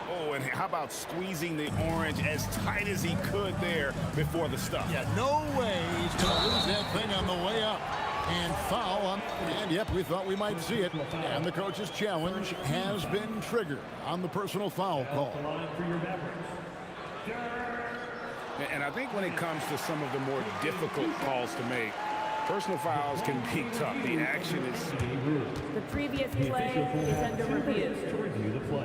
Oh, and how about squeezing the orange as tight as he could there before the stuff? Yeah, no way he's going to lose that thing on the way up. And foul on. And, yep, we thought we might see it. And the coach's challenge has been triggered on the personal foul call. And I think when it comes to some of the more difficult calls to make, personal fouls can be tough. The action is... The previous play is under review.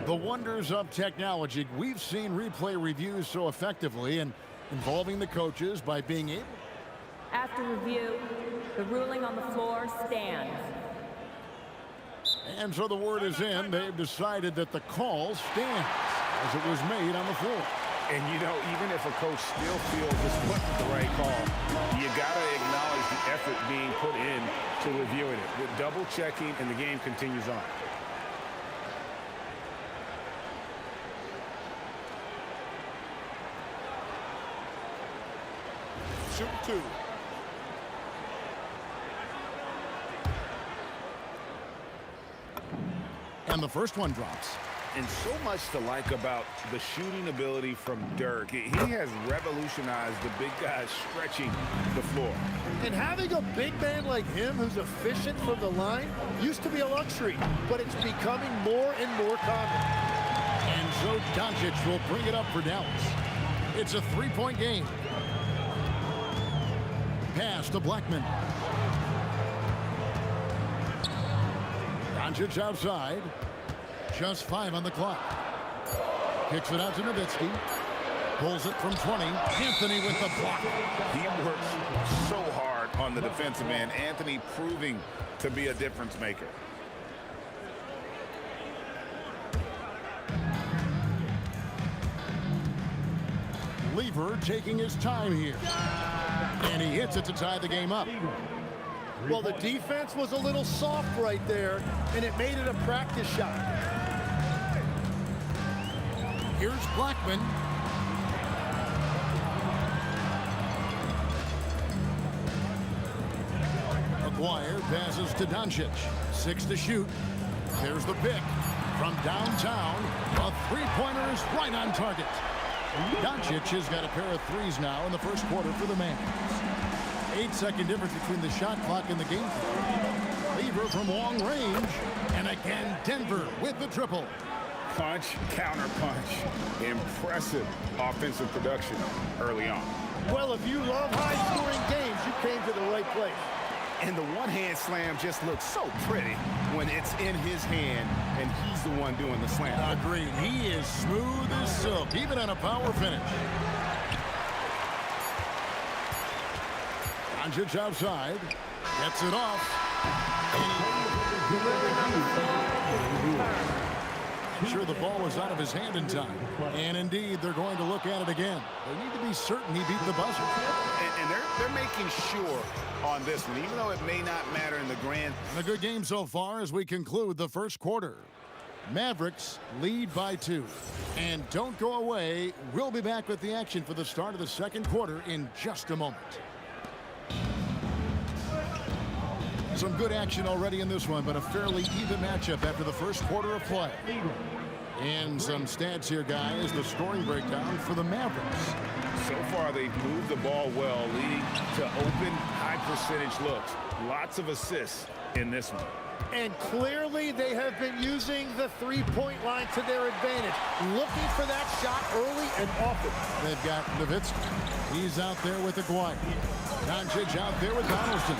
The wonders of technology. We've seen replay reviews so effectively and involving the coaches by being able... After review, the ruling on the floor stands. And so the word is in. They've decided that the call stands as it was made on the floor. And, you know, even if a coach still feels this wasn't the right call, you got to acknowledge the effort being put in to reviewing it. With double checking, and the game continues on. Shoot 2. And the first one drops. And so much to like about the shooting ability from Dirk. He has revolutionized the big guys stretching the floor. And having a big man like him who's efficient from the line used to be a luxury, but it's becoming more and more common. And so Doncic will bring it up for Dallas. It's a three-point game. Pass to Blackman. Doncic outside. Just 5 on the clock. Kicks it out to Nowitzki. Pulls it from 20. Anthony with the block. He works so hard on the defensive end. Anthony proving to be a difference maker. Lever taking his time here. And he hits it to tie the game up. Well, the defense was a little soft right there, and it made it a practice shot. Here's Blackman. Aguirre passes to Doncic. 6 to shoot. There's the pick. From downtown, a three-pointer is right on target. Doncic has got a pair of threes now in the first quarter for the Mavs. 8-second difference between the shot clock and the game clock. Lever from long range. And again, Denver with the triple. Punch, counter punch. Impressive offensive production early on. Well, if you love high-scoring games, you came to the right place. And the one-hand slam just looks so pretty when it's in his hand and he's the one doing the slam. Agreed. He is smooth as silk, even on a power finish. Doncic outside. Gets it off. Sure, the ball was out of his hand in time. And indeed, they're going to look at it again. They need to be certain he beat the buzzer. And they're making sure on this one, even though it may not matter in the grand. A good game so far as we conclude the first quarter. Mavericks lead by 2. And don't go away. We'll be back with the action for the start of the second quarter in just a moment. Some good action already in this one, but a fairly even matchup after the first quarter of play. And some stats here, guys. The scoring breakdown for the Mavericks. So far, they've moved the ball well, leading to open, high-percentage looks. Lots of assists in this one. And clearly, they have been using the three-point line to their advantage, looking for that shot early and often. They've got Nowitzki. He's out there with Aguirre. Doncic out there with Donaldson.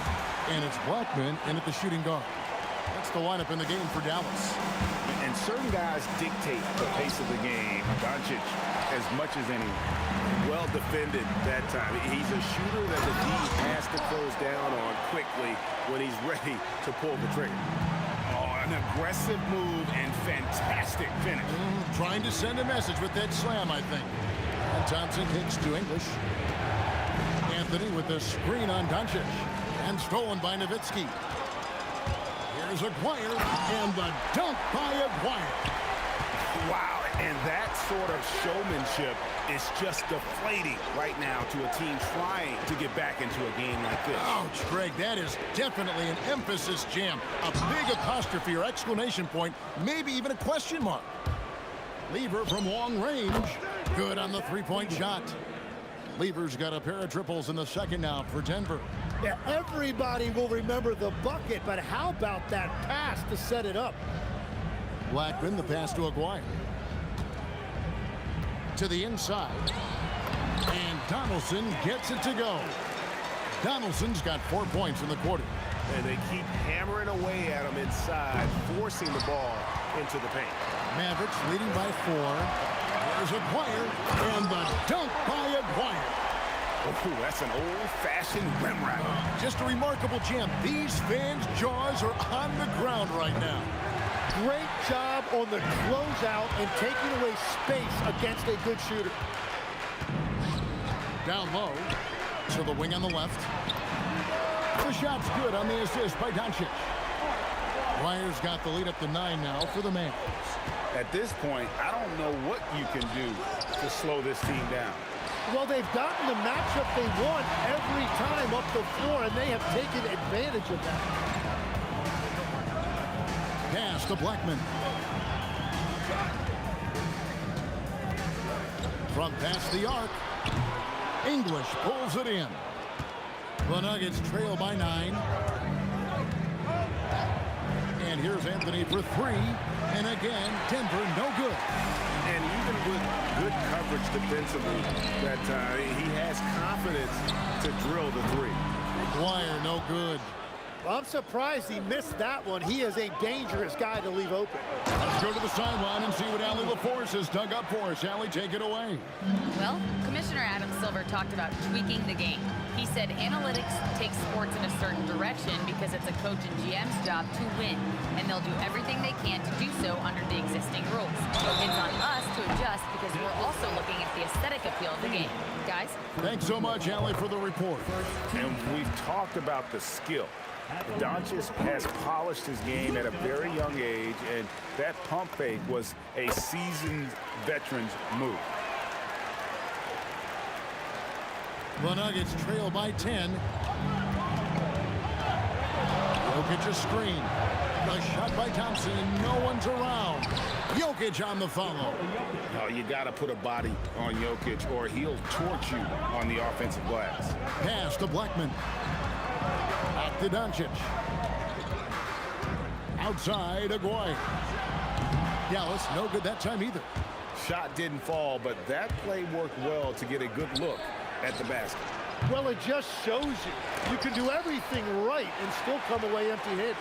And it's Blackman in at the shooting guard. That's the lineup in the game for Dallas. And certain guys dictate the pace of the game. Doncic, as much as anyone, well defended that time. He's a shooter that the D has to close down on quickly when he's ready to pull the trigger. Oh, an aggressive move and fantastic finish. Trying to send a message with that slam, I think. And Thompson kicks to English. Anthony with the screen on Doncic. And stolen by Nowitzki. Here's Aguirre, and the dunk by Aguirre. Wow, and that sort of showmanship is just deflating right now to a team trying to get back into a game like this. Ouch, Greg, that is definitely an emphasis jam. A big apostrophe or exclamation point, maybe even a question mark. Lever from long range. Good on the three-point shot. Lever's got a pair of triples in the second now for Denver. Yeah, everybody will remember the bucket, but how about that pass to set it up? Blackman, the pass to Aguirre. To the inside. And Donaldson gets it to go. Donaldson's got 4 points in the quarter. And they keep hammering away at him inside, forcing the ball into the paint. Mavericks leading by 4. There's Aguirre, and the dunk by Aguirre. Oh, that's an old-fashioned rim wrap. Just a remarkable jam. These fans' jaws are on the ground right now. Great job on the closeout and taking away space against a good shooter. Down low to the wing on the left. The shot's good on the assist by Doncic. Aguirre's got the lead up to 9 now for the Mavs. At this point, I don't know what you can do to slow this team down. Well, they've gotten the matchup they want every time up the floor, and they have taken advantage of that. Pass to Blackman. From past the arc, English pulls it in. The Nuggets trail by 9. And here's Anthony for 3. And again, Denver no good. And even with good coverage defensively that time, he has confidence to drill the 3. Dwyer no good. Well, I'm surprised he missed that one. He is a dangerous guy to leave open. Let's go to the sideline and see what Allie LaForce has dug up for us. Allie, take it away. Well, Commissioner Adam Silver talked about tweaking the game. He said analytics take sports in a certain direction because it's a coach and GM's job to win, and they'll do everything they can to do so under the existing rules. It's on us to adjust because we're also looking at the aesthetic appeal of the game. Guys? Thanks so much, Allie, for the report. And we've talked about the skill. Doncic has polished his game at a very young age, and that pump fake was a seasoned veteran's move. The Nuggets trail by 10. Jokic a screen. The shot by Thompson, and no one's around. Jokic on the follow. Oh, you got to put a body on Jokic, or he'll torch you on the offensive glass. Pass to Blackman. Back to Doncic. Outside, Aguirre. Dallas, no good that time either. Shot didn't fall, but that play worked well to get a good look at the basket. Well, it just shows you. You can do everything right and still come away empty-handed.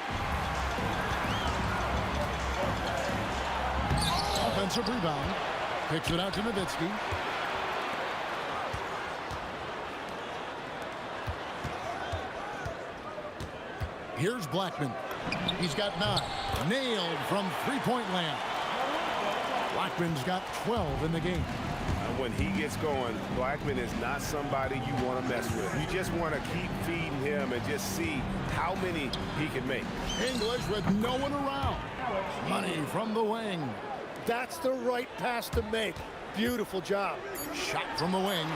Offensive rebound. Picks it out to Nowitzki. Here's Blackman. He's got 9. Nailed from three-point land. Blackman's got 12 in the game. And when he gets going, Blackman is not somebody you want to mess with. You just want to keep feeding him and just see how many he can make. English with no one around. Money from the wing. That's the right pass to make. Beautiful job. Shot from the wing.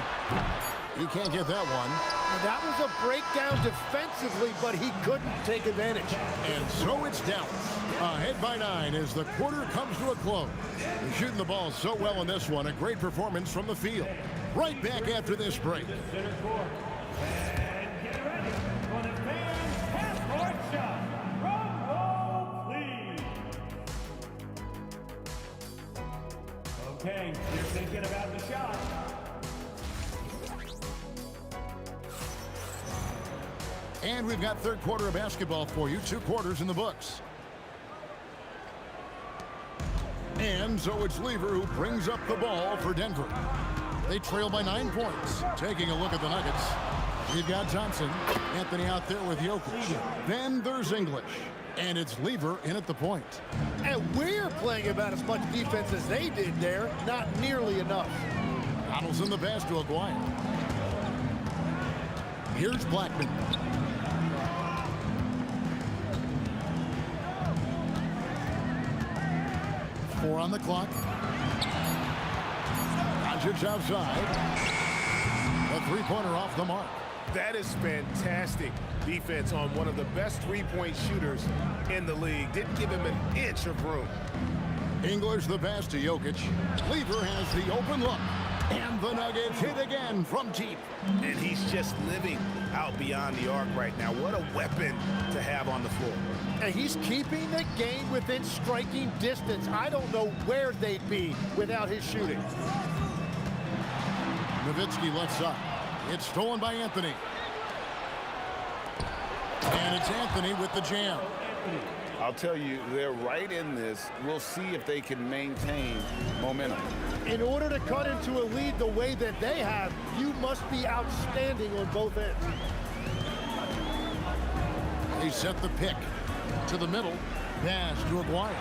He can't get that one. And that was a breakdown defensively, but he couldn't take advantage. And so it's Dallas. Ahead by 9 as the quarter comes to a close. They're shooting the ball so well in this one. A great performance from the field. Right back after this break. Center court. And get ready for the fans' half-court shot. Drum roll, please. Okay, you're thinking about the shot. And we've got third quarter of basketball for you. 2 quarters in the books. And so it's Lever who brings up the ball for Denver. They trail by 9 points. Taking a look at the Nuggets. We've got Thompson. Anthony out there with Jokic. Then there's English. And it's Lever in at the point. And we're playing about as much defense as they did there. Not nearly enough. Donaldson the pass to Aguirre. Here's Blackman. Four on the clock. Doncic outside. A three-pointer off the mark. That is fantastic defense on one of the best three-point shooters in the league. Didn't give him an inch of room. English the pass to Jokic. Lever has the open look. And the Nuggets hit again from deep. And he's just living out beyond the arc right now. What a weapon to have on the floor. And he's keeping the game within striking distance. I don't know where they'd be without his shooting. Nowitzki left side. It's stolen by Anthony. And it's Anthony with the jam. I'll tell you, they're right in this. We'll see if they can maintain momentum. In order to cut into a lead the way that they have, you must be outstanding on both ends. They set the pick to the middle. Pass to Aguirre.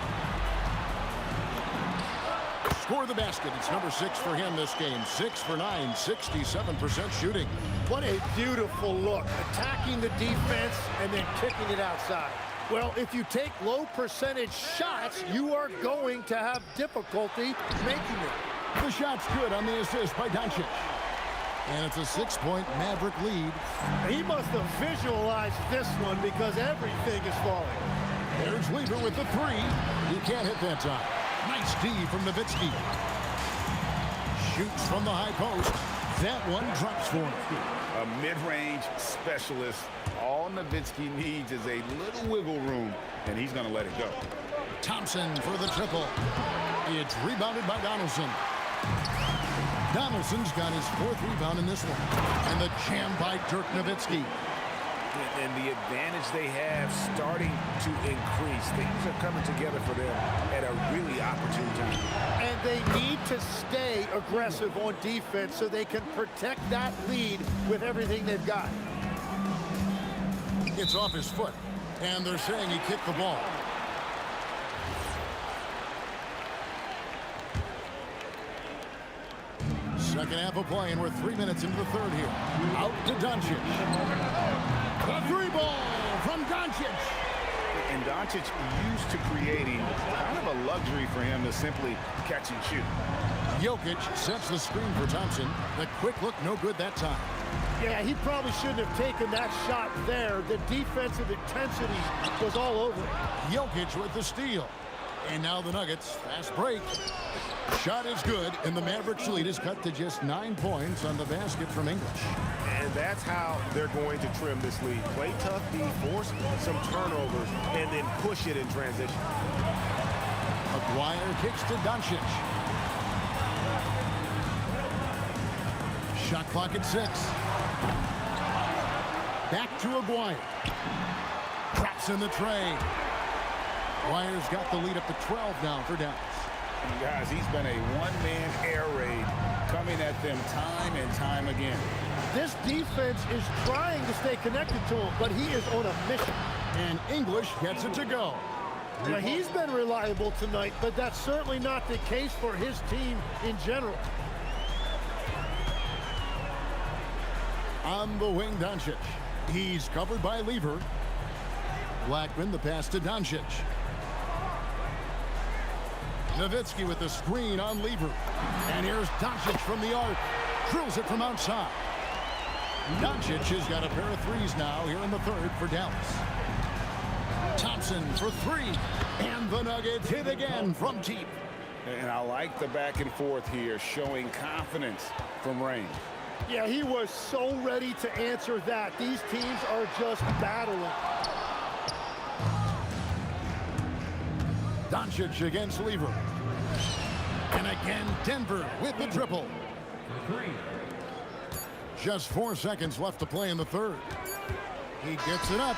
Score the basket. It's number 6 for him this game. 6 for 9, 67% shooting. What a beautiful look. Attacking the defense and then kicking it outside. Well, if you take low percentage shots, you are going to have difficulty making it. The shot's good on the assist by Doncic. And it's a 6-point Maverick lead. He must have visualized this one because everything is falling. There's Lever with the 3. He can't hit that time. Nice D from Nowitzki. Shoots from the high post. That one drops for him. A mid-range specialist. All Nowitzki needs is a little wiggle room, and he's going to let it go. Thompson for the triple. It's rebounded by Donaldson. Donaldson's got his 4th rebound in this one. And the jam by Dirk Nowitzki. And the advantage they have starting to increase. Things are coming together for them at a really opportune time. And they need to stay aggressive on defense so they can protect that lead with everything they've got. It's off his foot, and they're saying he kicked the ball. Second half of play, and we're 3 minutes into the third here. Out to Doncic. The 3 ball from Doncic. And Doncic used to creating kind of a luxury for him to simply catch and shoot. Jokic sets the screen for Thompson. The quick look, no good that time. Yeah, he probably shouldn't have taken that shot there. The defensive intensity was all over it. Jokic with the steal. And now the Nuggets, fast break. Shot is good, and the Mavericks lead is cut to just 9 points on the basket from English. And that's how they're going to trim this lead. Play tough D, force some turnovers, and then push it in transition. Maguire kicks to Doncic. Shot clock at 6. Back to Maguire. Drops in the tray. Maguire's got the lead up to 12 now for Dallas. And guys, he's been a one-man air raid coming at them time and time again. This defense is trying to stay connected to him, but he is on a mission. And English gets it to go. Now, he's been reliable tonight, but that's certainly not the case for his team in general. On the wing, Doncic. He's covered by Lever. Blackman, the pass to Doncic. Nowitzki with the screen on Lever. And here's Doncic from the arc. Drills it from outside. Doncic has got a pair of threes now here in the third for Dallas. Thompson for 3. And the Nuggets hit again from deep. And I like the back and forth here, showing confidence from range. Yeah, he was so ready to answer that. These teams are just battling. Doncic against Lever. And again, Denver with the triple. Just 4 seconds left to play in the third. He gets it up.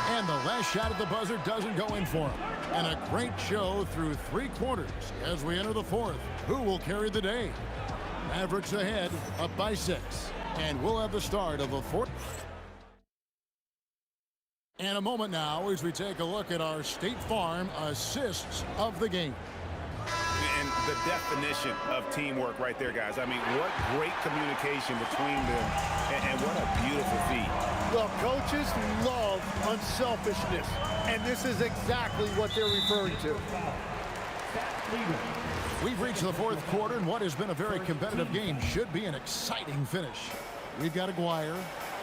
And the last shot at the buzzer doesn't go in for him. And a great show through 3 quarters as we enter the fourth. Who will carry the day? Mavericks ahead, up by 6. And we'll have the start of the fourth. And a moment now as we take a look at our State Farm assists of the game. And the definition of teamwork right there, guys. I mean, what great communication between them, and what a beautiful feat. Well, coaches love unselfishness, and this is exactly what they're referring to. We've reached the fourth quarter, and what has been a very competitive game should be an exciting finish. We've got Aguirre.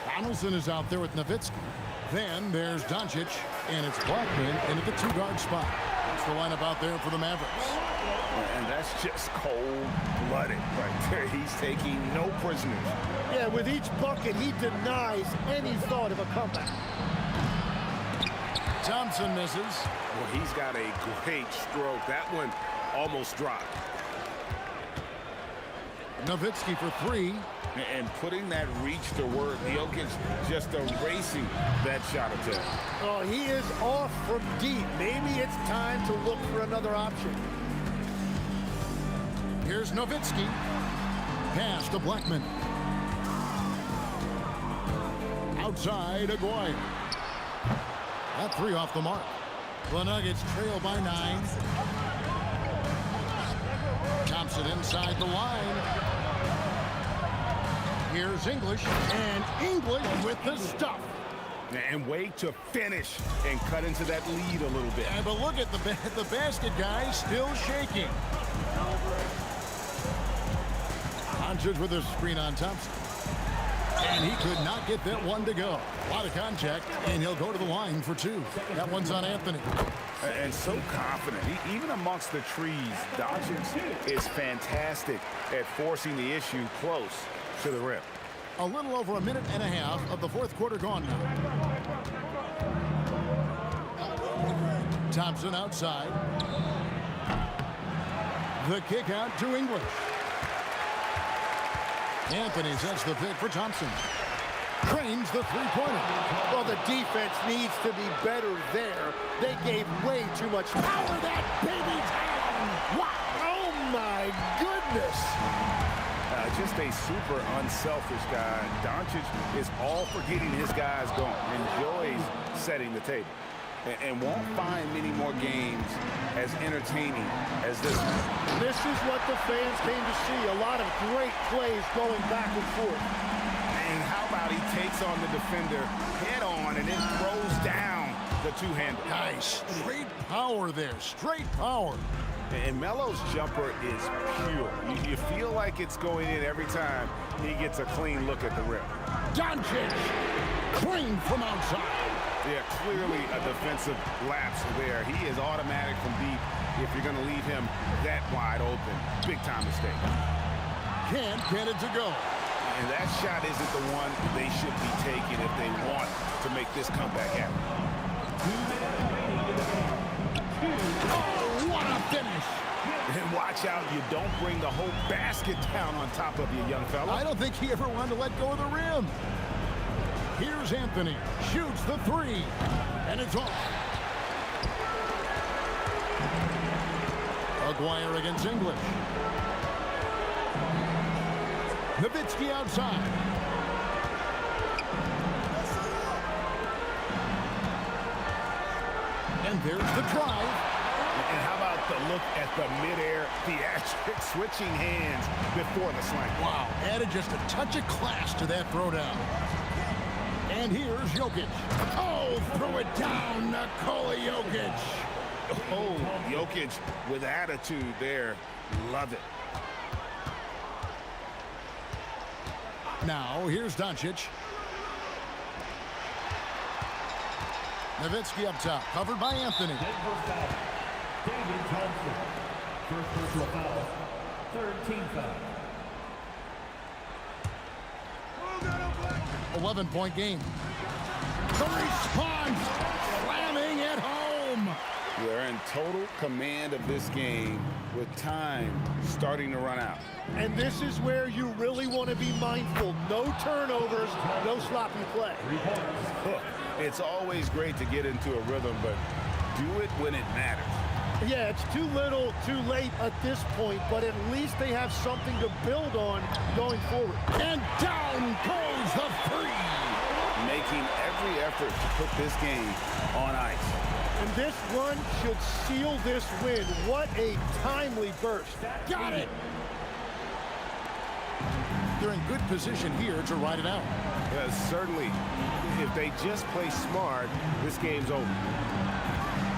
Donaldson is out there with Nowitzki. Then there's Doncic, and it's Blackman into the 2-guard spot. That's the lineup out there for the Mavericks. And that's just cold-blooded right there. He's taking no prisoners. Yeah, with each bucket, he denies any thought of a comeback. Thompson misses. Well, he's got a great stroke. That one almost dropped. Nowitzki for 3. And putting that reach to work, Jokic just erasing that shot attempt. Oh, he is off from deep. Maybe it's time to look for another option. Here's Nowitzki. Pass to Blackman. Outside, Aguirre. That 3 off the mark. The Nuggets trail by 9. Thompson inside the line. Here's English, and English with the stuff. And way to finish and cut into that lead a little bit. Yeah, but look at the basket, guys, still shaking. Doncic with a screen on Thompson. And he could not get that one to go. A lot of contact, and he'll go to the line for 2. That one's on Anthony. And so confident. Even amongst the trees, Doncic is fantastic at forcing the issue close to the rim. A little over a minute and a half of the fourth quarter gone now. Thompson outside. The kick out to English. Anthony sets the pick for Thompson. Cranes the three-pointer. Well, the defense needs to be better there. They gave way too much power. That baby down. Wow. Oh, my goodness. Just a super unselfish guy. Doncic is all for getting his guys going. Enjoys setting the table. And won't find many more games as entertaining as this one. This is what the fans came to see. A lot of great plays going back and forth. And how about he takes on the defender head on and then throws down the two-hander. Nice. Straight power there. Straight power. And Melo's jumper is pure. You feel like it's going in every time he gets a clean look at the rim. Doncic. Clean from outside. Yeah, clearly a defensive lapse there. He is automatic from deep if you're going to leave him that wide open. Big-time mistake. Can't get it to go. And that shot isn't the one they should be taking if they want to make this comeback happen. Oh, what a finish. And watch out, you don't bring the whole basket down on top of you, young fella. I don't think he ever wanted to let go of the rim. Here's Anthony, shoots the 3, and it's off. Aguirre against English. Nowitzki outside. And there's the drive. And how about the look at the midair theatric switching hands before the slam? Wow, added just a touch of class to that throwdown. And here's Jokic. Oh, throw it down, Nikola Jokic. Oh, Jokic with attitude there. Love it. Now, here's Doncic. Nowitzki up top, covered by Anthony. David Thompson. First personal foul. Third team foul. 11-point game. The response, slamming at home. They're in total command of this game with time starting to run out. And this is where you really want to be mindful. No turnovers, no sloppy play. Look, it's always great to get into a rhythm, but do it when it matters. Yeah, it's too little, too late at this point, but at least they have something to build on going forward. And down goes the 3. Making every effort to put this game on ice. And this run should seal this win. What a timely burst. Got it. They're in good position here to ride it out. Certainly, if they just play smart, this game's over.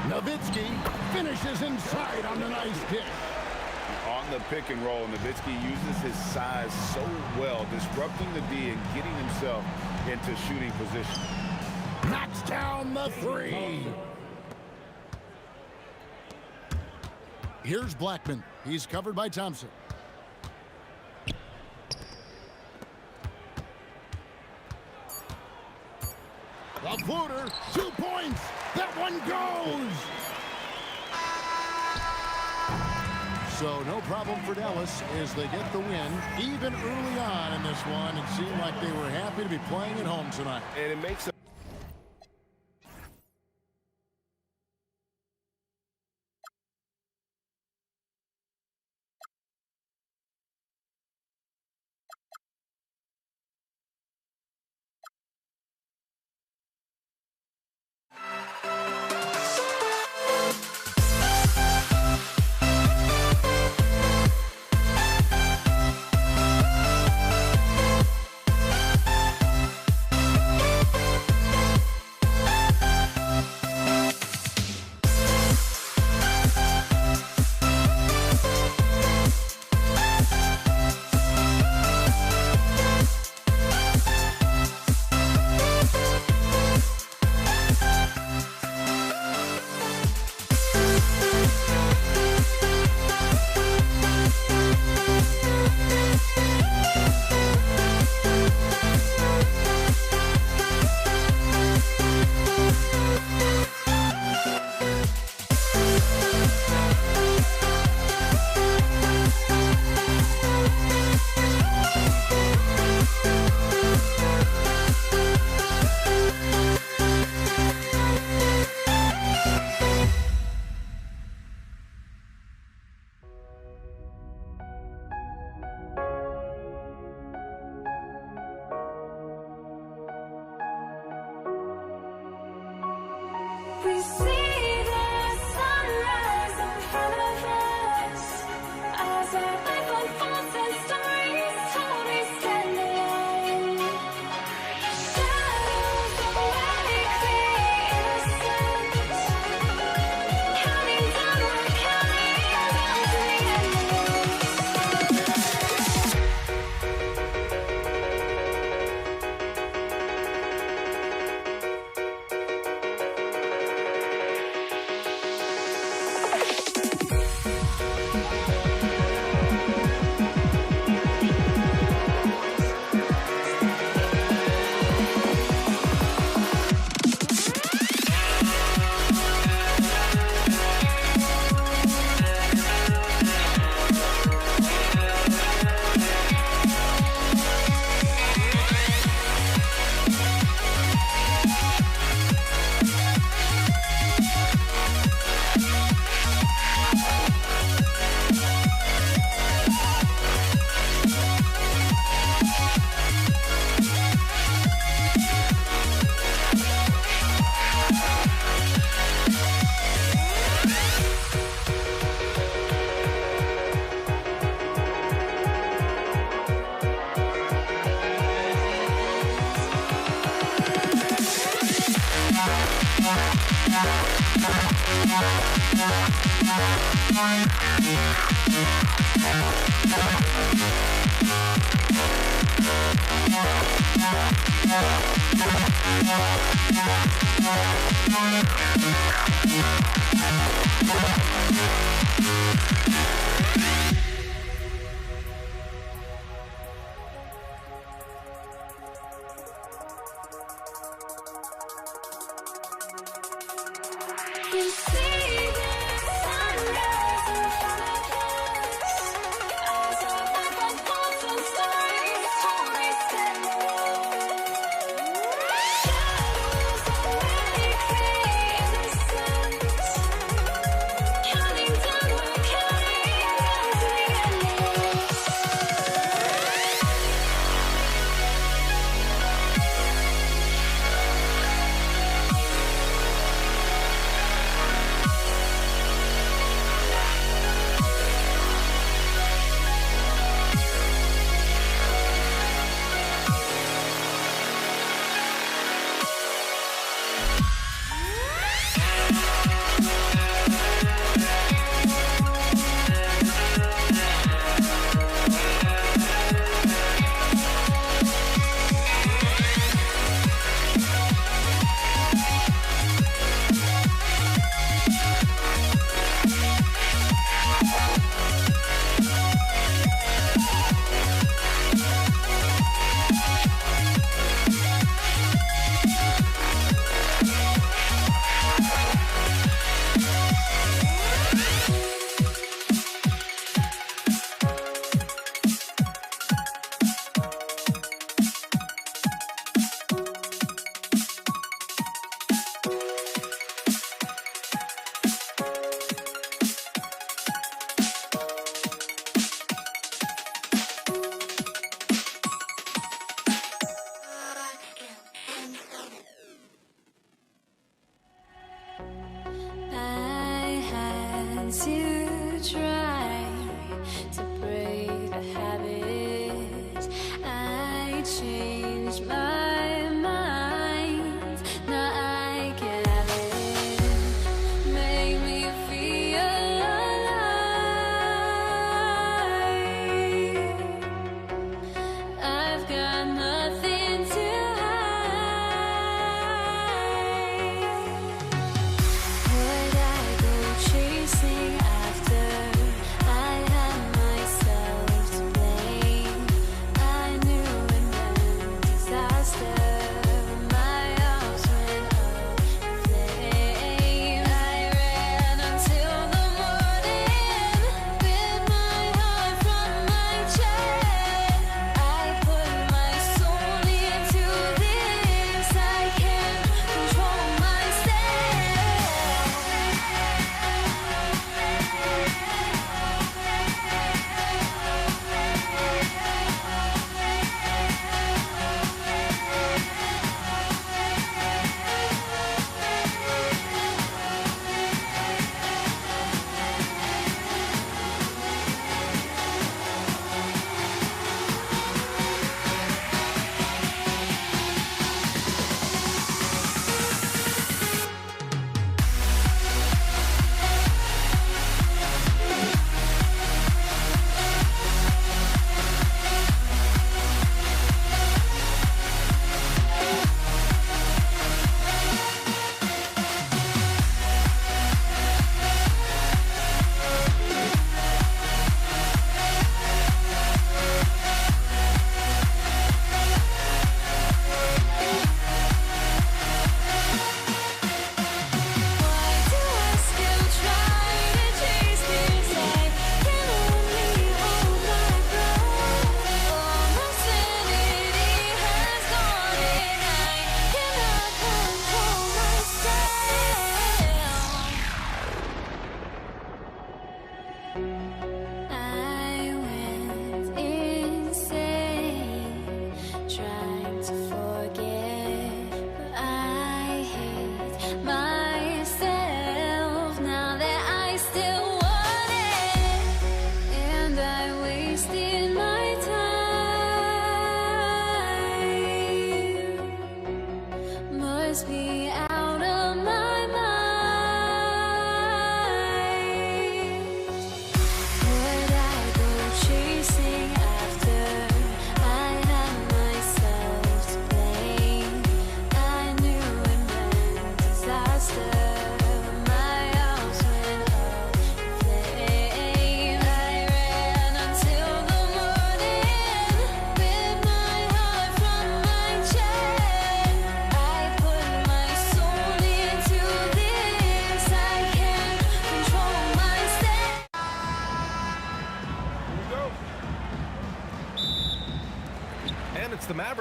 Nowitzki finishes inside on the nice dish. On the pick and roll, Nowitzki uses his size so well, disrupting the D and getting himself into shooting position. Knocks down the 3. Here's Blackman. He's covered by Thompson. The floater, 2 points. That one goes. So no problem for Dallas as they get the win. Even early on in this one, it seemed like they were happy to be playing at home tonight. And it makes We see the sunrise in front of us as our life unfolds and stories told. We stand alone. Shadows awake the innocent, counting down, we're counting down to the end. We see the sunrise in front of us as our life unfolds and stories told. We stand alone. Shadows awake the innocent, counting down, we're counting down to the endless.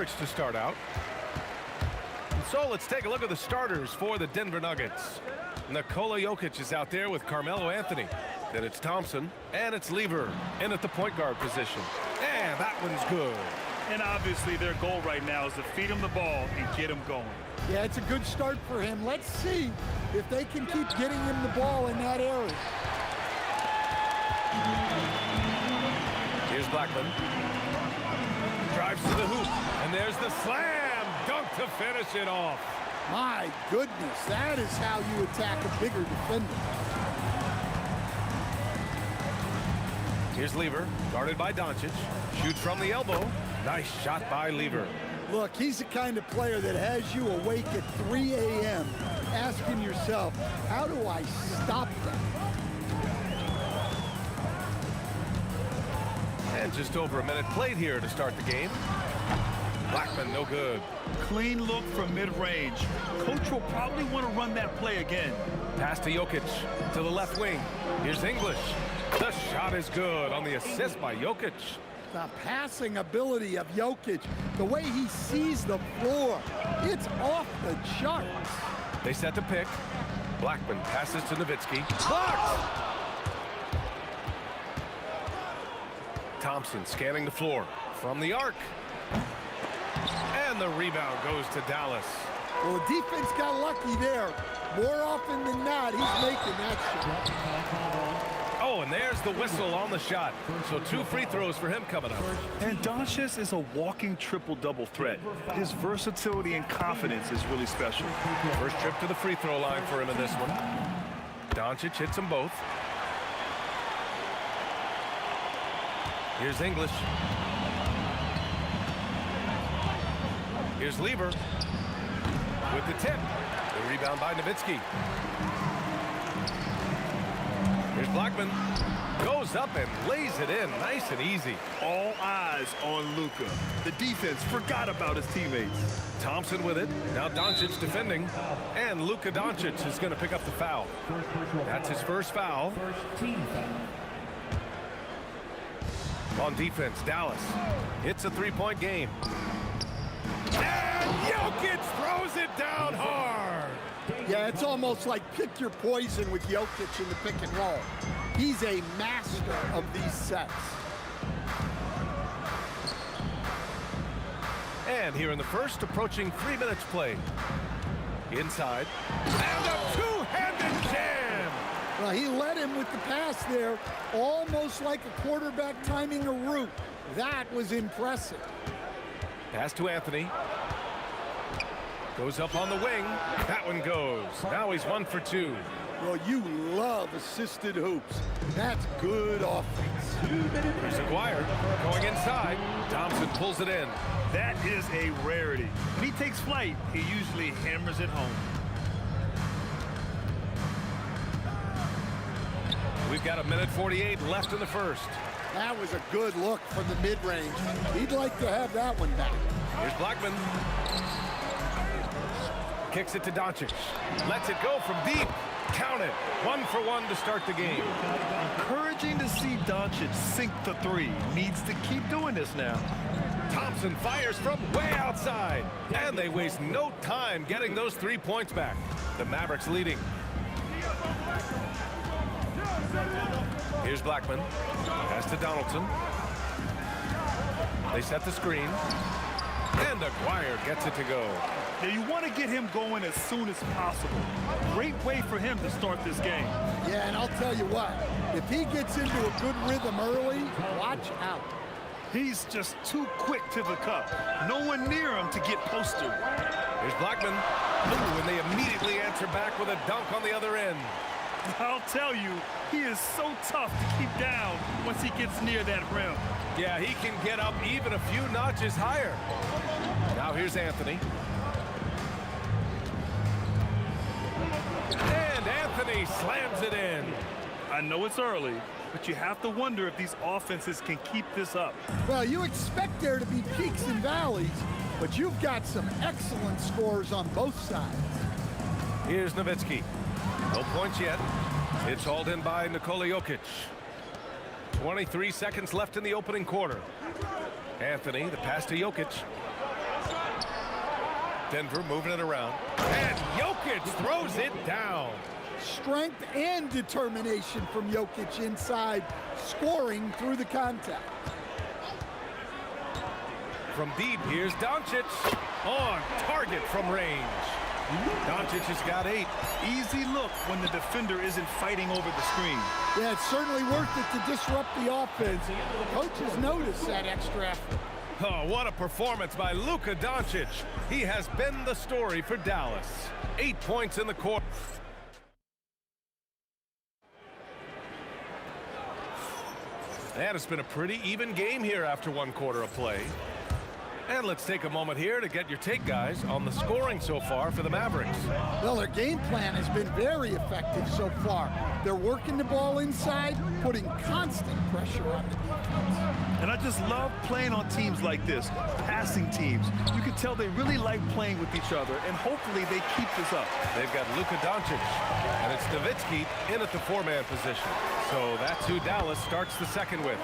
Jokic to start out. And so let's take a look at the starters for the Denver Nuggets. Nikola Jokic is out there with Carmelo Anthony. Then it's Thompson, and it's Lever in at the point guard position. And that one's good. And obviously their goal right now is to feed him the ball and get him going. Yeah, it's a good start for him. Let's see if they can keep getting him the ball in that area. Here's Blackman. Drives to the hoop, and there's the slam dunk to finish it off. My goodness, that is how you attack a bigger defender. Here's Lever, guarded by Doncic. Shoots from the elbow. Nice shot by Lever. Look, he's the kind of player that has you awake at 3 a.m. asking yourself, how do I stop them? And just over a minute played here to start the game. Blackman, no good. Clean look from mid-range. Coach will probably want to run that play again. Pass to Jokic to the left wing. Here's English. The shot is good on the assist by Jokic. The passing ability of Jokic, the way he sees the floor, it's off the charts. They set the pick. Blackman passes to Nowitzki. Blocked! Thompson scanning the floor from the arc. And the rebound goes to Dallas. Well, the defense got lucky there. More often than not, he's making that shot. Oh, and there's the whistle on the shot. So 2 free throws for him coming up. And Doncic is a walking triple-double threat. His versatility and confidence is really special. First trip to the free throw line for him in this one. Doncic hits them both. Here's English. Here's Lever with the tip. The rebound by Nowitzki. Here's Blackman. Goes up and lays it in nice and easy. All eyes on Luka. The defense forgot about his teammates. Thompson with it. Now Doncic defending. And Luka Doncic is going to pick up the foul. That's his first foul. On defense, Dallas. It's a 3-point game. And Jokic throws it down hard. Yeah, it's almost like pick your poison with Jokic in the pick and roll. He's a master of these sets. And here in the first, approaching 3 minutes played. Inside. And a two-handed jam. Well, he led him with the pass there, almost like a quarterback timing a route. That was impressive. Pass to Anthony. Goes up on the wing. That one goes. Now he's 1 for 2. Well, you love assisted hoops. That's good offense. Here's Aguirre going inside. Thompson pulls it in. That is a rarity. When he takes flight, he usually hammers it home. We've got 1:48 left in the first. That was a good look from the mid-range. He'd like to have that one back. Here's Blackman. Kicks it to Doncic. Lets it go from deep. Count it. 1 for 1 to start the game. Encouraging to see Doncic sink the 3. Needs to keep doing this now. Thompson fires from way outside. And they waste no time getting those 3 points back. The Mavericks leading. Here's Blackman. Pass to Donaldson. They set the screen. And Aguirre gets it to go. Now you want to get him going as soon as possible. Great way for him to start this game. Yeah, and I'll tell you what, if he gets into a good rhythm early, watch out. He's just too quick to the cup. No one near him to get posted. Here's Blackman. Ooh, and they immediately answer back with a dunk on the other end. I'll tell you, he is so tough to keep down once he gets near that rim. Yeah, he can get up even a few notches higher. Now here's Anthony. And Anthony slams it in. I know it's early, but you have to wonder if these offenses can keep this up. Well, you expect there to be peaks and valleys, but you've got some excellent scores on both sides. Here's Nowitzki. No points yet. It's hauled in by Nikola Jokic. 23 seconds left in the opening quarter. Anthony, the pass to Jokic. Denver moving it around. And Jokic throws it down. Strength and determination from Jokic inside, scoring through the contact. From deep, here's Doncic. On target from range. Doncic has got 8. Easy look when the defender isn't fighting over the screen. Yeah, it's certainly worth it to disrupt the offense. Coaches notice that extra effort. Oh, what a performance by Luka Doncic. He has been the story for Dallas. 8 points in the quarter. And it's been a pretty even game here after 1 quarter of play. And let's take a moment here to get your take, guys, on the scoring so far for the Mavericks. Well, their game plan has been very effective so far. They're working the ball inside, putting constant pressure on the defense. And I just love playing on teams like this, passing teams. You can tell they really like playing with each other, and hopefully they keep this up. They've got Luka Doncic, and it's Nowitzki in at the 4-man position. So that's who Dallas starts the second with.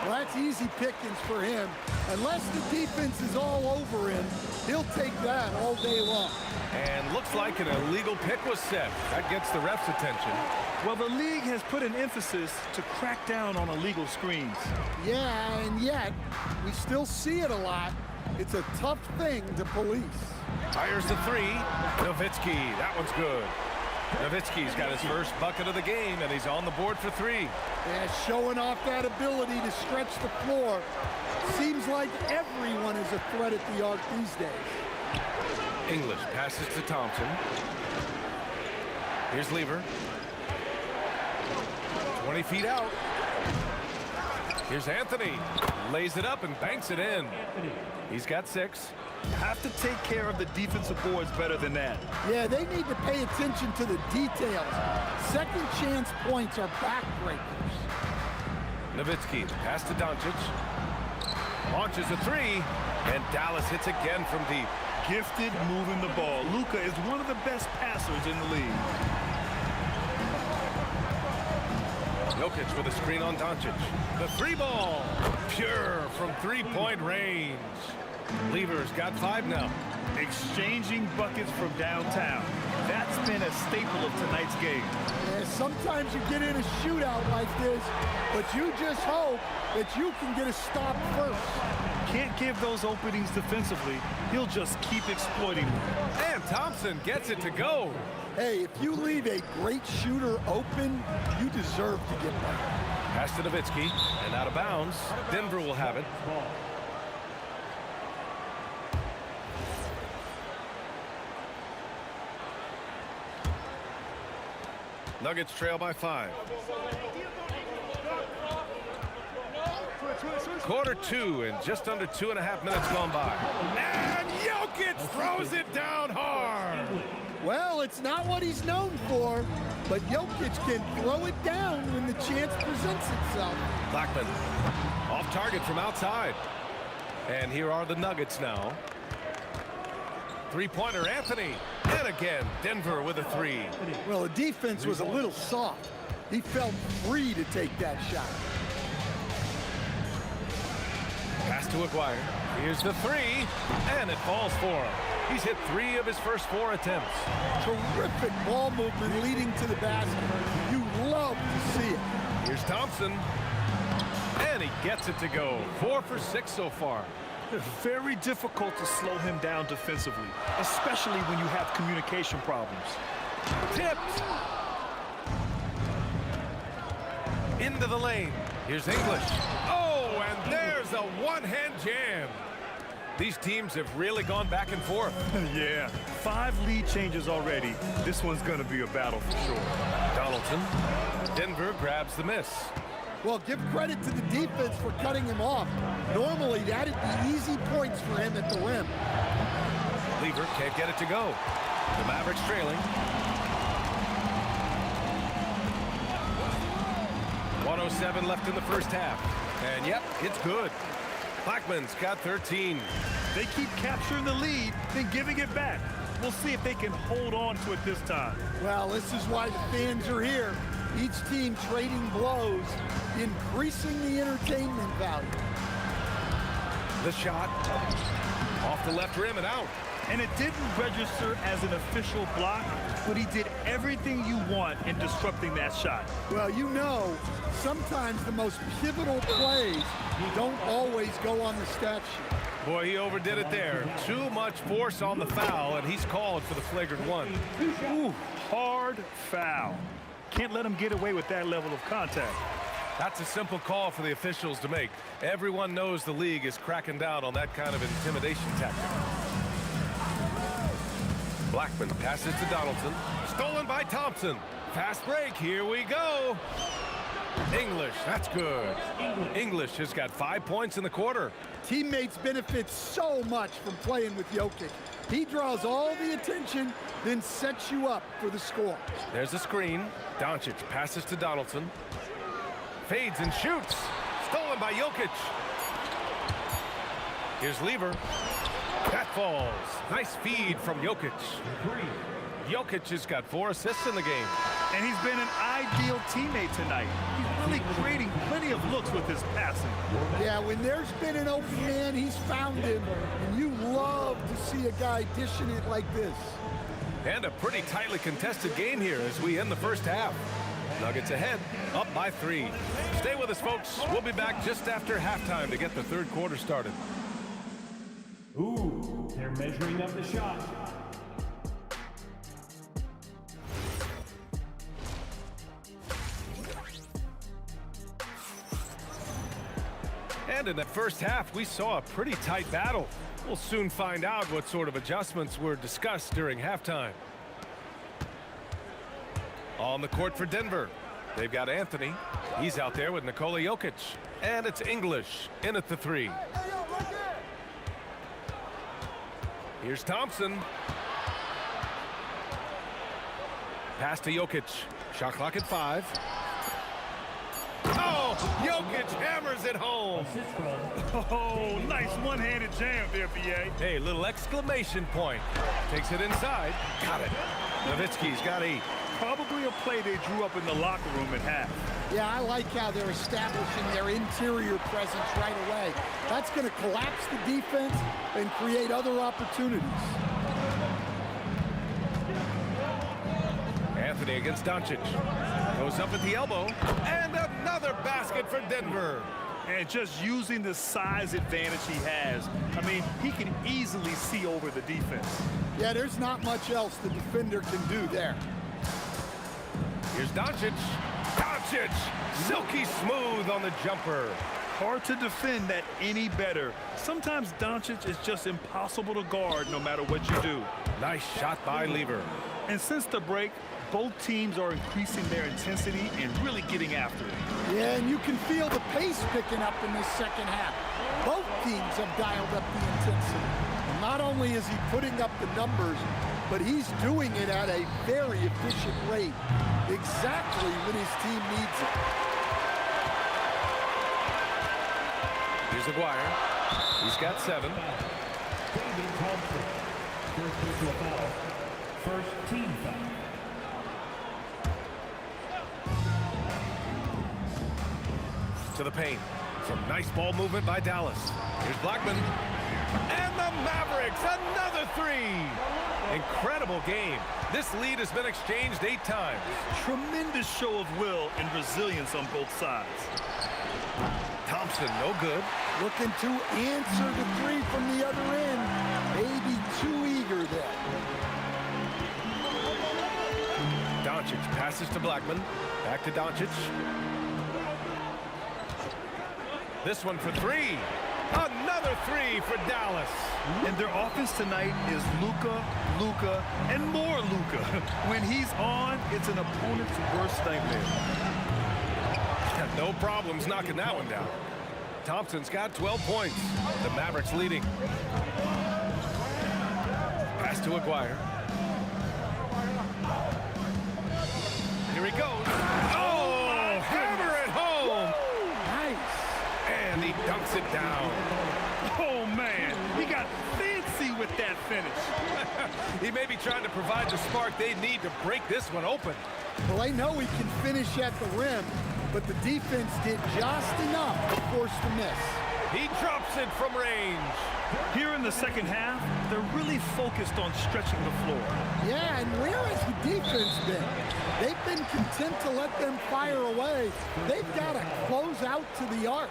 Well, that's easy pickings for him. Unless the defense is all over him, he'll take that all day long. And looks like an illegal pick was set. That gets the ref's attention. Well, the league has put an emphasis to crack down on illegal screens. Yeah, and yet, we still see it a lot. It's a tough thing to police. Fires the 3. Nowitzki, that one's good. Nowitzki's got his first bucket of the game, and he's on the board for 3. Yeah, showing off that ability to stretch the floor. Seems like everyone is a threat at the arc these days. English passes to Thompson. Here's Lever. 20 feet out. Here's Anthony. Lays it up and banks it in. He's got 6. You have to take care of the defensive boards better than that. Yeah, they need to pay attention to the details. Second chance points are backbreakers. Nowitzki, pass to Doncic. Launches a 3, and Dallas hits again from deep. Gifted moving the ball. Luka is one of the best passers in the league. Jokic with a screen on Doncic. The 3-ball, pure from 3-point range. Lever's got 5 now. Exchanging buckets from downtown. That's been a staple of tonight's game. Yeah, sometimes you get in a shootout like this, but you just hope that you can get a stop first. Can't give those openings defensively. He'll just keep exploiting them. And Thompson gets it to go. Hey, if you leave a great shooter open, you deserve to get one. Pass to Nowitzki, and out of bounds. Denver will have it. Nuggets trail by 5. Quarter 2 and just under 2.5 minutes gone by. And Jokic throws it down hard. Well, it's not what he's known for, but Jokic can throw it down when the chance presents itself. Blackman off target from outside. And here are the Nuggets now. 3-pointer Anthony. And again, Denver with a 3. Well, the defense was a little soft. He felt free to take that shot. Pass to Aguirre. Here's the 3, and it falls for him. He's hit 3 of his first 4 attempts. Terrific ball movement leading to the basket. You love to see it. Here's Thompson, and he gets it to go. 4 for 6 so far. Very difficult to slow him down defensively, especially when you have communication problems. Tipped. Into the lane. Here's English. Oh, and there's a one-hand jam. These teams have really gone back and forth. Yeah, 5 lead changes already. This one's going to be a battle for sure. Donaldson. Denver grabs the miss. Well, give credit to the defense for cutting him off. Normally, that'd be easy points for him at the rim. Lever can't get it to go. The Mavericks trailing. 1:07 left in the first half. And yep, it's good. Blackman's got 13. They keep capturing the lead, then giving it back. We'll see if they can hold on to it this time. Well, this is why the fans are here. Each team trading blows, increasing the entertainment value. The shot off the left rim and out. And it didn't register as an official block, but he did everything you want in disrupting that shot. Well, you know, sometimes the most pivotal plays don't always go on the stat sheet. Boy, he overdid it there. Too much force on the foul, and he's called for the flagrant one. Ooh, hard foul. Can't let him get away with that level of contact. That's a simple call for the officials to make. Everyone knows the league is cracking down on that kind of intimidation tactic. Blackman passes to Donaldson. Stolen by Thompson. Fast break. Here we go. English. That's good. English has got 5 points in the quarter. Teammates benefit so much from playing with Jokic. He draws all the attention, then sets you up for the score. There's a screen. Doncic passes to Donaldson. Fades and shoots. Stolen by Jokic. Here's Lever. That falls. Nice feed from Jokic. Jokic has got 4 assists in the game. And he's been an ideal teammate tonight. He's really creating plenty of looks with his passing. Yeah, when there's been an open man, he's found him. And you love to see a guy dishing it like this. And a pretty tightly contested game here as we end the first half. Nuggets ahead, up by 3. Stay with us, folks. We'll be back just after halftime to get the third quarter started. Ooh, they're measuring up the shot. And in the first half, we saw a pretty tight battle. We'll soon find out what sort of adjustments were discussed during halftime. On the court for Denver, they've got Anthony. He's out there with Nikola Jokic. And it's English in at the 3. Here's Thompson. Pass to Jokic. Shot clock at 5. Oh, Jokic hammers it home. Oh, nice one-handed jam there, B.A. Hey, little exclamation point. Takes it inside. Got it. Nowitzki's got 8. Probably a play they drew up in the locker room at half. Yeah, I like how they're establishing their interior presence right away. That's going to collapse the defense and create other opportunities. Anthony against Doncic. Goes up at the elbow. And another basket for Denver. And just using the size advantage he has, I mean, he can easily see over the defense. Yeah, there's not much else the defender can do there. Here's Doncic. Doncic, silky smooth on the jumper. Hard to defend that any better. Sometimes Doncic is just impossible to guard no matter what you do. Nice shot by Lever. And since the break, both teams are increasing their intensity and really getting after it. Yeah, and you can feel the pace picking up in this second half. Both teams have dialed up the intensity. And not only is he putting up the numbers, but he's doing it at a very efficient rate. Exactly when his team needs it. Here's Aguirre. He's got 7. David Thompson. First personal foul. First team foul. To the paint. Some nice ball movement by Dallas. Here's Blackman. And the Mavericks, another 3. Incredible game. This lead has been exchanged 8 times. Tremendous show of will and resilience on both sides. Thompson, no good. Looking to answer the 3 from the other end. Maybe too eager there. Doncic passes to Blackman. Back to Doncic. This one for 3. Another 3 for Dallas. And their offense tonight is Luka, and more Luka. When he's on, it's an opponent's worst nightmare. No problems knocking that one down. Thompson's got 12 points. The Mavericks leading. Pass to Aguirre. Here he goes. Oh, hammer it home. Nice. And he dunks it down. Oh, man. He got fancy with that finish. He may be trying to provide the spark they need to break this one open. Well, they know he can finish at the rim, but the defense did just enough to force the miss. He drops it from range. Here in the second half, they're really focused on stretching the floor. Yeah, and where has the defense been? They've been content to let them fire away. They've got to close out to the arc.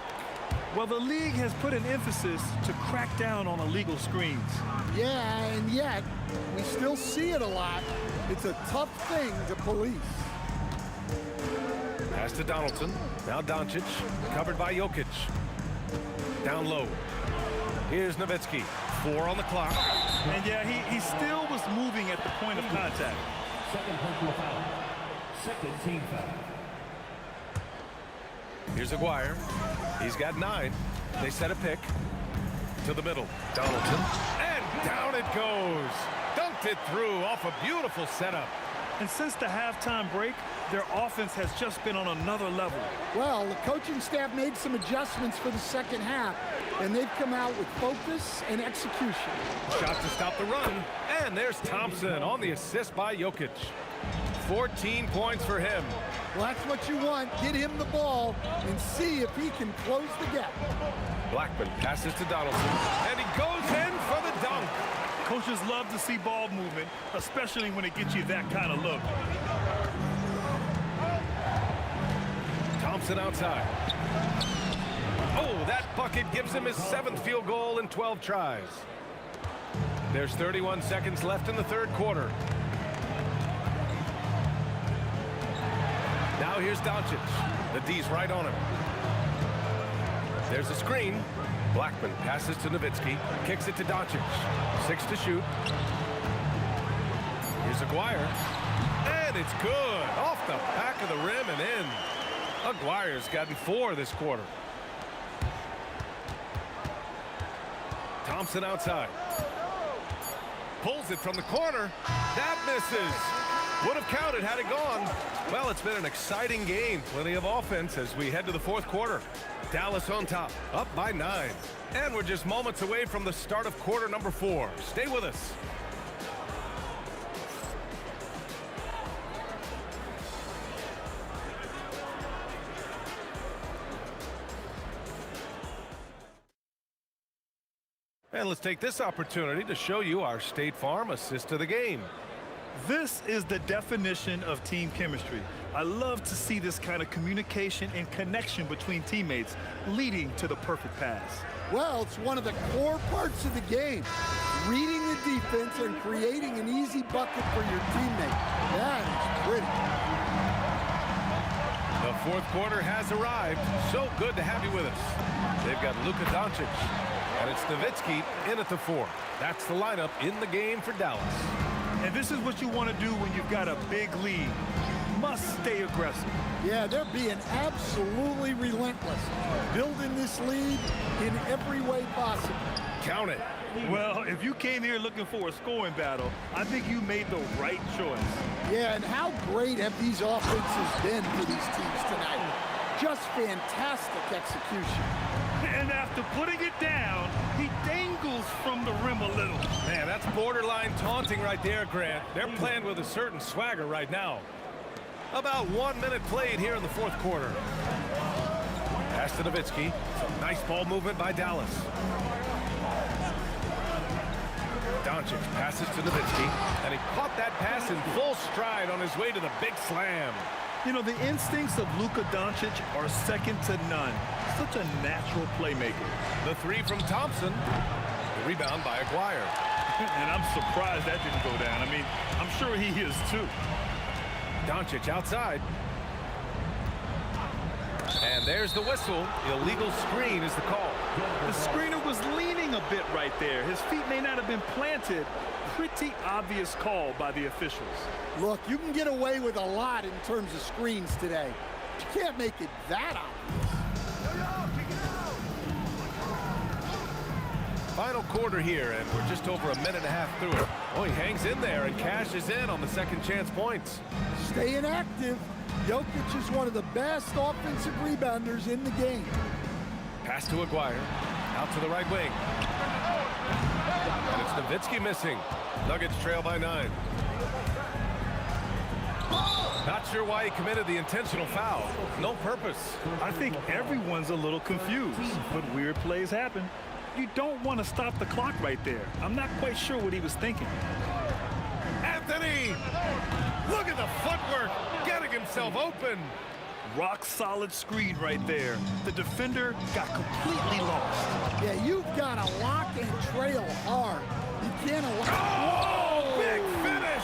Well, the league has put an emphasis to crack down on illegal screens. Yeah, and yet, we still see it a lot. It's a tough thing to police. Pass to Donaldson. Now Doncic, covered by Jokic. Down low. Here's Nowitzki. 4 on the clock. And yeah, he still was moving at the point of contact. Second personal foul. Second team foul. Here's Aguirre. He's got 9. They set a pick. To the middle. Donaldson. And down it goes. Dunked it through off a beautiful setup. And since the halftime break, their offense has just been on another level. Well, the coaching staff made some adjustments for the second half, and they've come out with focus and execution. Shot to stop the run. And there's Thompson on the assist by Jokic. 14 points for him. Well, that's what you want. Get him the ball and see if he can close the gap. Blackman passes to Donaldson, and he goes in for the dunk. Coaches love to see ball movement, especially when it gets you that kind of look. Thompson outside. Oh, that bucket gives him his 7th field goal in 12 tries. There's 31 seconds left in the third quarter. Now here's Doncic. The D's right on him. There's a screen. Blackman passes to Nowitzki. Kicks it to Doncic. 6 to shoot. Here's Aguirre. And it's good. Off the back of the rim and in. Aguirre's gotten 4 this quarter. Thompson outside. Pulls it from the corner. That misses. Would have counted had it gone. Well, it's been an exciting game. Plenty of offense as we head to the fourth quarter. Dallas on top, up by 9. And we're just moments away from the start of quarter number 4. Stay with us. And let's take this opportunity to show you our State Farm assist to the game. This is the definition of team chemistry. I love to see this kind of communication and connection between teammates leading to the perfect pass. Well, it's one of the core parts of the game. Reading the defense and creating an easy bucket for your teammate. That is pretty. The fourth quarter has arrived. So good to have you with us. They've got Luka Doncic. And it's Nowitzki in at the 4. That's the lineup in the game for Dallas. And this is what you want to do when you've got a big lead. You must stay aggressive. Yeah, they're being absolutely relentless. Building this lead in every way possible. Count it. Well, if you came here looking for a scoring battle, I think you made the right choice. Yeah, and how great have these offenses been for these teams tonight? Just fantastic execution. And after putting it down, he dangles from the rim a little. Man, that's borderline taunting right there, Grant. They're playing with a certain swagger right now. About 1 minute played here in the fourth quarter. Pass to Nowitzki. Some nice ball movement by Dallas. Doncic passes to Nowitzki, and he caught that pass in full stride on his way to the big slam. You know, the instincts of Luka Doncic are second to none. Such a natural playmaker. The 3 from Thompson. The rebound by Aguirre. And I'm surprised that didn't go down. I mean, I'm sure he is too. Doncic outside. And there's the whistle. Illegal screen is the call. The screener was leaning a bit right there. His feet may not have been planted. Pretty obvious call by the officials. Look, you can get away with a lot in terms of screens today. You can't make it that obvious. Final quarter here, and we're just over a minute and a half through it. Oh, he hangs in there and cashes in on the second chance points. Staying active. Jokic is one of the best offensive rebounders in the game. Pass to Aguirre. Out to the right wing. And it's Nowitzki missing. Nuggets trail by 9. Not sure why he committed the intentional foul. No purpose. I think everyone's a little confused, but weird plays happen. You don't want to stop the clock right there. I'm not quite sure what he was thinking. Anthony! Look at the footwork, getting himself open. Rock solid screen right there. The defender got completely lost. Yeah, you've got to lock and trail hard. You can't allow... Oh, big finish!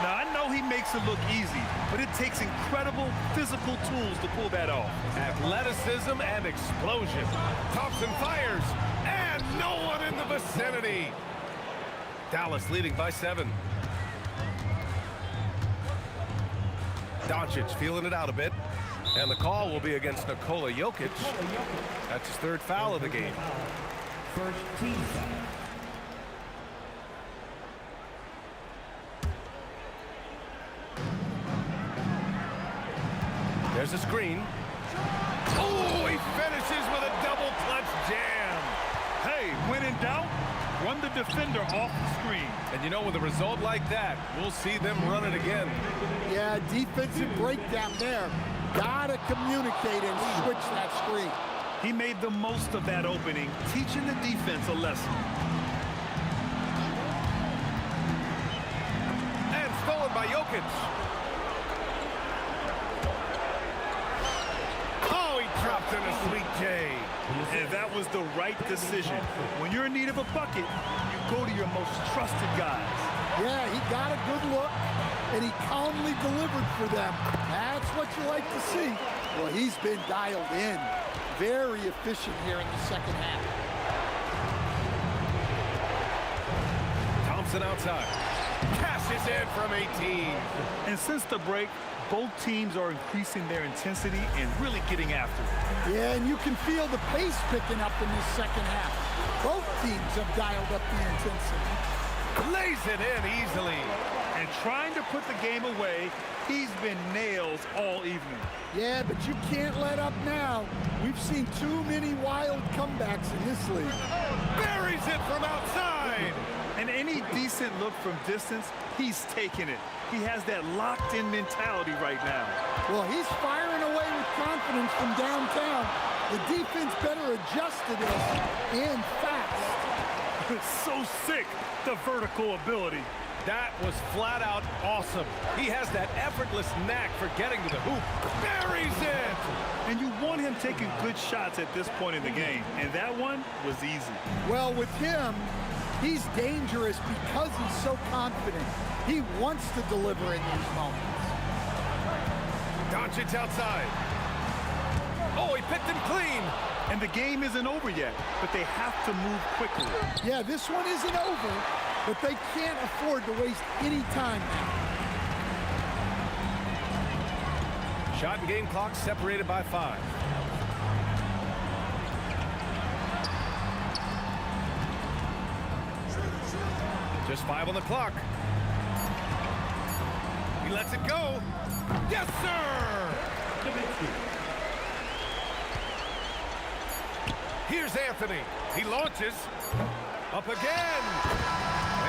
Now, I know he makes it look easy, but it takes incredible physical tools to pull that off. Athleticism and explosion. Thompson fires, and no one in the vicinity. Dallas leading by 7. Doncic feeling it out a bit. And the call will be against Nikola Jokic. That's his 3rd foul of the game. First team foul. There's a screen. Oh, he finishes with a double clutch jam. Hey, when in doubt, run the defender off the screen. And you know, with a result like that, we'll see them run it again. Yeah, defensive breakdown there. Gotta communicate and switch that screen. He made the most of that opening, teaching the defense a lesson. And stolen by Jokic. Oh, he dropped in a sweet J. And that was the right decision. When you're in need of a bucket, you go to your most trusted guys. Yeah, he got a good look, and he calmly delivered for them. That's what you like to see. Well, he's been dialed in. Very efficient here in the second half. Thompson outside. Cashes in from 18. And since the break, both teams are increasing their intensity and really getting after it. Yeah, and you can feel the pace picking up in this second half. Both teams have dialed up the intensity. Lays it in easily. And trying to put the game away, he's been nails all evening. Yeah, but you can't let up now. We've seen too many wild comebacks in this league. Buries it from outside. And any decent look from distance, he's taking it. He has that locked-in mentality right now. Well, he's firing away with confidence from downtown. The defense better adjust to this, and fast. It's so sick, the vertical ability. That was flat out awesome. He has that effortless knack for getting to the hoop. Buries it! And you want him taking good shots at this point in the game, and that one was easy. Well, with him, he's dangerous because he's so confident. He wants to deliver in these moments. Doncic outside. Oh, he picked him clean. And the game isn't over yet, but they have to move quickly. Yeah, this one isn't over, but they can't afford to waste any time now. Shot and game clock separated by 5. Just 5 on the clock. He lets it go. Yes, sir! Here's Anthony. He launches. Up again.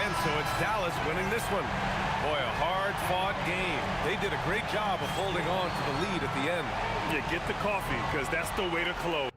And so it's Dallas winning this one. Boy, a hard-fought game. They did a great job of holding on to the lead at the end. Yeah, get the coffee, because that's the way to close.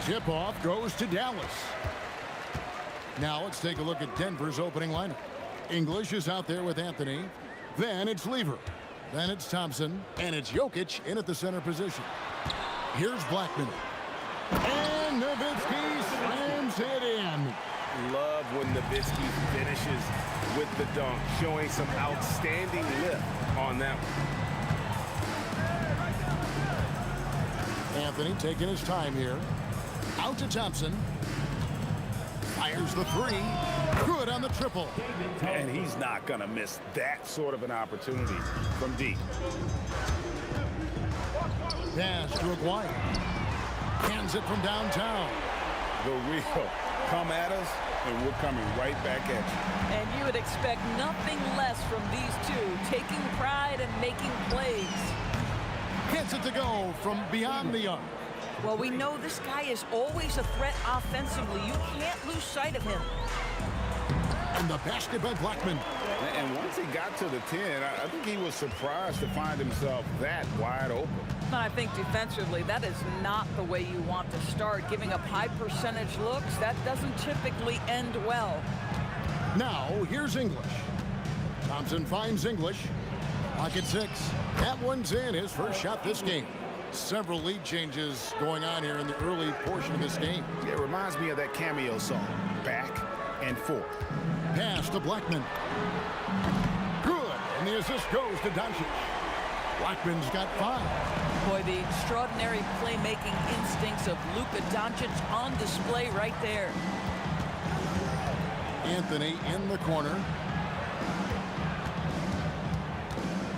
Tip-off goes to Dallas. Now let's take a look at Denver's opening lineup. English is out there with Anthony. Then it's Lever. Then it's Thompson. And it's Jokic in at the center position. Here's Blackman. And Nowitzki slams it in. Love when Nowitzki finishes with the dunk, showing some outstanding lift on that one. Anthony taking his time here. Out to Thompson. Fires the three. Good on the triple. And he's not going to miss that sort of an opportunity from deep. Pass to Aguirre. Hands it from downtown. The wheel come at us, and we're coming right back at you. And you would expect nothing less from these two, taking pride and making plays. Gets it to go from beyond the arc. Well, we know this guy is always a threat offensively. You can't lose sight of him. And the basket by Blackman. And once he got to the 10, I think he was surprised to find himself that wide open. I think defensively, that is not the way you want to start. Giving up high percentage looks, that doesn't typically end well. Now, here's English. Thompson finds English. Pocket 6. That one's in, his first shot this game. Several lead changes going on here in the early portion of this game. It reminds me of that cameo song, Back and Forth. Pass to Blackman. Good, and the assist goes to Doncic. Blackman's got 5. Boy, the extraordinary playmaking instincts of Luka Doncic on display right there. Anthony in the corner.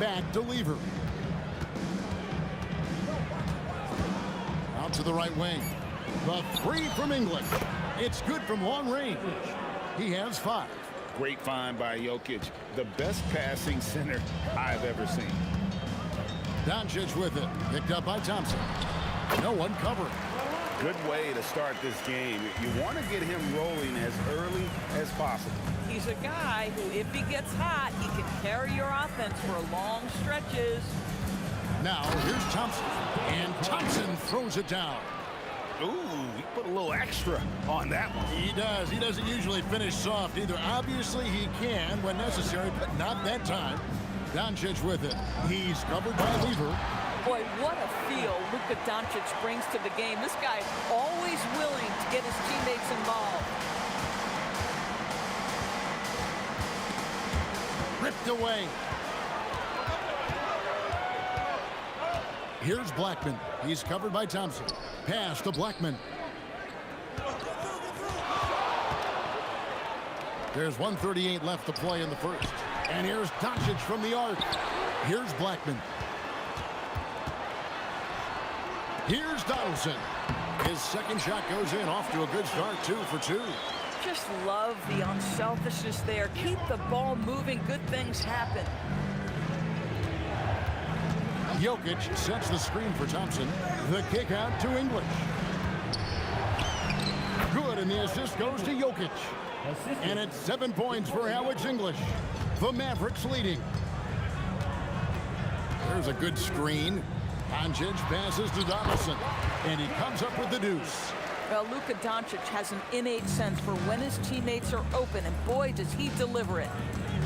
Back to Lever. Out to the right wing. The three from English. It's good from long range. He has 5. Great find by Jokic. The best passing center I've ever seen. Doncic with it. Picked up by Thompson. No one covering. Good way to start this game. You want to get him rolling as early as possible. He's a guy who, if he gets hot, he can carry your offense for long stretches. Now, here's Thompson. And Thompson throws it down. Ooh, he put a little extra on that one. He does. He doesn't usually finish soft either. Obviously, he can when necessary, but not that time. Doncic with it. He's covered by Lever. Boy, what a feel Luka Doncic brings to the game. This guy always willing to get his teammates involved. Ripped away. Here's Blackman. He's covered by Thompson. Pass to Blackman. There's 1:38 left to play in the first. And here's Doncic from the arc. Here's Blackman. Here's Donaldson. His second shot goes in, off to a good start, 2 for 2. Just love the unselfishness there. Keep the ball moving. Good things happen. Jokic sets the screen for Thompson. The kick out to English. Good, and the assist goes to Jokic. And it's 7 points for Alex English. The Mavericks leading. There's a good screen. Doncic passes to Donaldson. And he comes up with the deuce. Well, Luka Doncic has an innate sense for when his teammates are open, and boy, does he deliver it.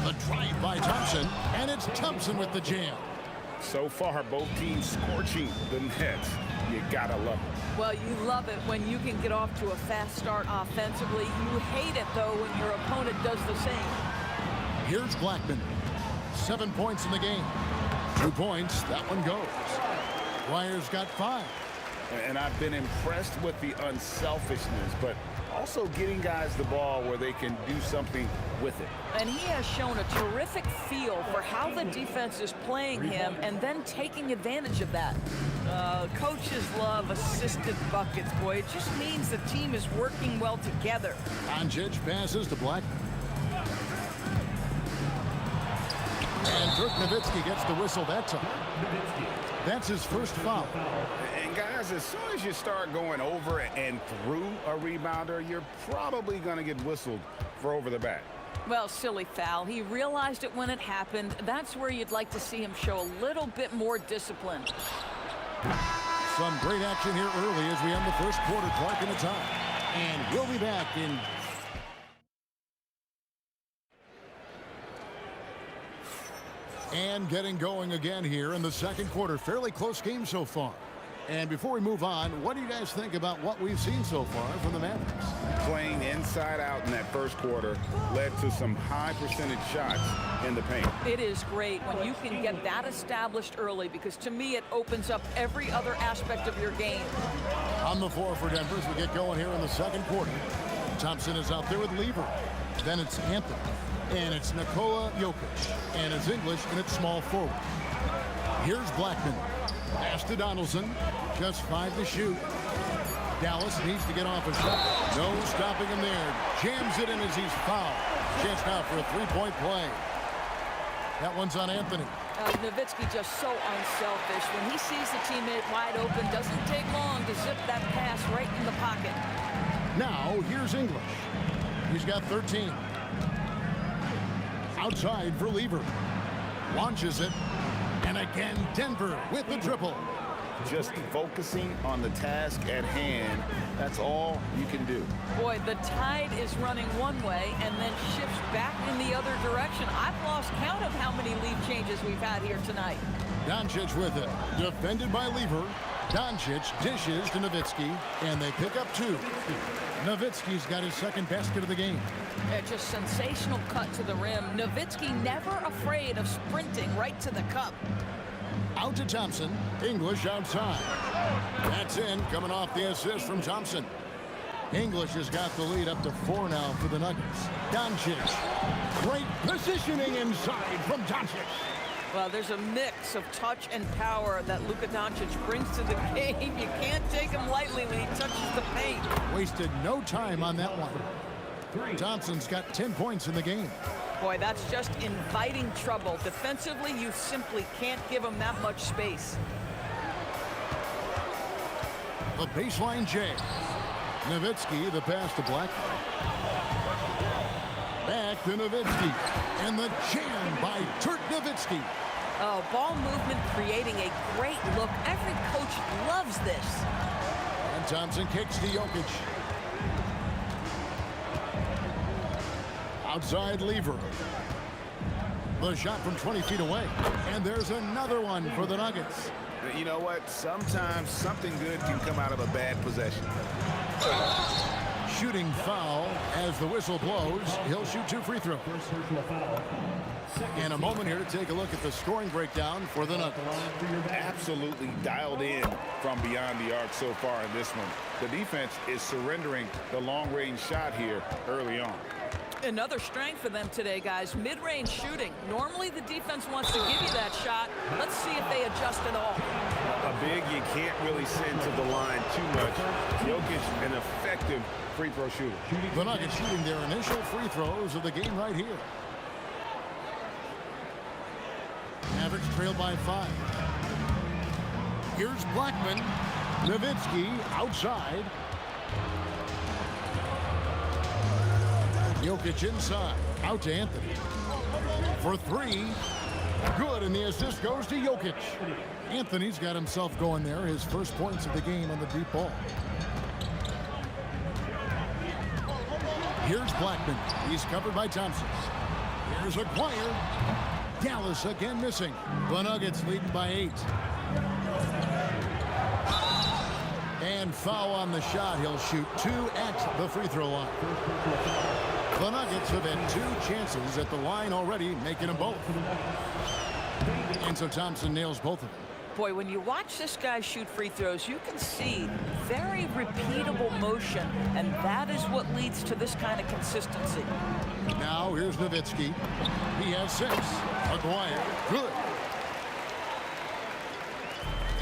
A drive by Thompson, and it's Thompson with the jam. So far, both teams scorching the Nets. You gotta love it. Well, you love it when you can get off to a fast start offensively. You hate it, though, when your opponent does the same. Here's Blackman. 7 points in the game. 2 points, that one goes. Dwyer's got 5. And I've been impressed with the unselfishness, but also getting guys the ball where they can do something with it. And he has shown a terrific feel for how the defense is playing him and then taking advantage of that. Coaches love assisted buckets, boy. It just means the team is working well together. Doncic passes to Blackman. And Dirk Nowitzki gets the whistle that time. That's his first foul. And guys, as soon as you start going over and through a rebounder, you're probably going to get whistled for over the bat. Well, silly foul. He realized it when it happened. That's where you'd like to see him show a little bit more discipline. Some great action here early as we end the first quarter. Clark in the time. And we'll be back in... And getting going again here in the second quarter. Fairly close game so far. And before we move on, what do you guys think about what we've seen so far from the Mavericks? Playing inside out in that first quarter led to some high percentage shots in the paint. It is great when you can get that established early, because to me it opens up every other aspect of your game. On the floor for Denver as we get going here in the second quarter. Thompson is out there with Lever. Then it's Anthony. And it's Nikola Jokic. And it's English, and it's small forward. Here's Blackman. Pass to Donaldson. Just 5 to shoot. Dallas needs to get off a shot. No stopping him there. Jams it in as he's fouled. Chance now for a three-point play. That one's on Anthony. Nowitzki just so unselfish. When he sees the teammate wide open, doesn't take long to zip that pass right in the pocket. Now, here's English. He's got 13. Outside for Lever. Launches it. And again, Denver with the triple. Just focusing on the task at hand, that's all you can do. Boy, the tide is running one way and then shifts back in the other direction. I've lost count of how many lead changes we've had here tonight. Doncic with it. Defended by Lever. Doncic dishes to Nowitzki, and they pick up 2. Nowitzki's got his second basket of the game. Just sensational cut to the rim. Nowitzki never afraid of sprinting right to the cup. Out to Thompson. English outside. That's in, coming off the assist from Thompson. English has got the lead up to 4 now for the Nuggets. Doncic. Great positioning inside from Doncic. Well, there's a mix of touch and power that Luka Doncic brings to the game. You can't take him lightly when he touches the paint. Wasted no time on that one. Thompson's got 10 points in the game. Boy, that's just inviting trouble. Defensively, you simply can't give him that much space. The baseline J. Nowitzki, the pass to Black. Back to Nowitzki. And the jam by Dirk Nowitzki. Oh, ball movement creating a great look. Every coach loves this. And Thompson kicks to Jokic. Outside Lever. The shot from 20 feet away. And there's another one for the Nuggets. You know what? Sometimes something good can come out of a bad possession. Shooting foul as the whistle blows. He'll shoot 2 free throws. In a moment here to take a look at the scoring breakdown for the Nuggets. Absolutely dialed in from beyond the arc so far in this one. The defense is surrendering the long-range shot here early on. Another strength for them today, guys. Mid-range shooting. Normally the defense wants to give you that shot. Let's see if they adjust at all. A big you can't really send to the line too much. Jokic, an effective free throw shooter. The Nuggets shooting their initial free throws of the game right here. Mavericks trail by 5. Here's Blackman. Nowitzki outside. Jokic inside. Out to Anthony. For 3. Good, and the assist goes to Jokic. Anthony's got himself going there. His first points of the game on the deep ball. Here's Blackman. He's covered by Thompson. Here's Aguirre. Dallas again missing. The Nuggets leading by 8. And foul on the shot. He'll shoot 2 at the free throw line. The Nuggets have had 2 chances at the line already, making them both. And so Thompson nails both of them. Boy, when you watch this guy shoot free throws, you can see very repeatable motion, and that is what leads to this kind of consistency. Now here's Nowitzki. He has 6. Aguirre, good.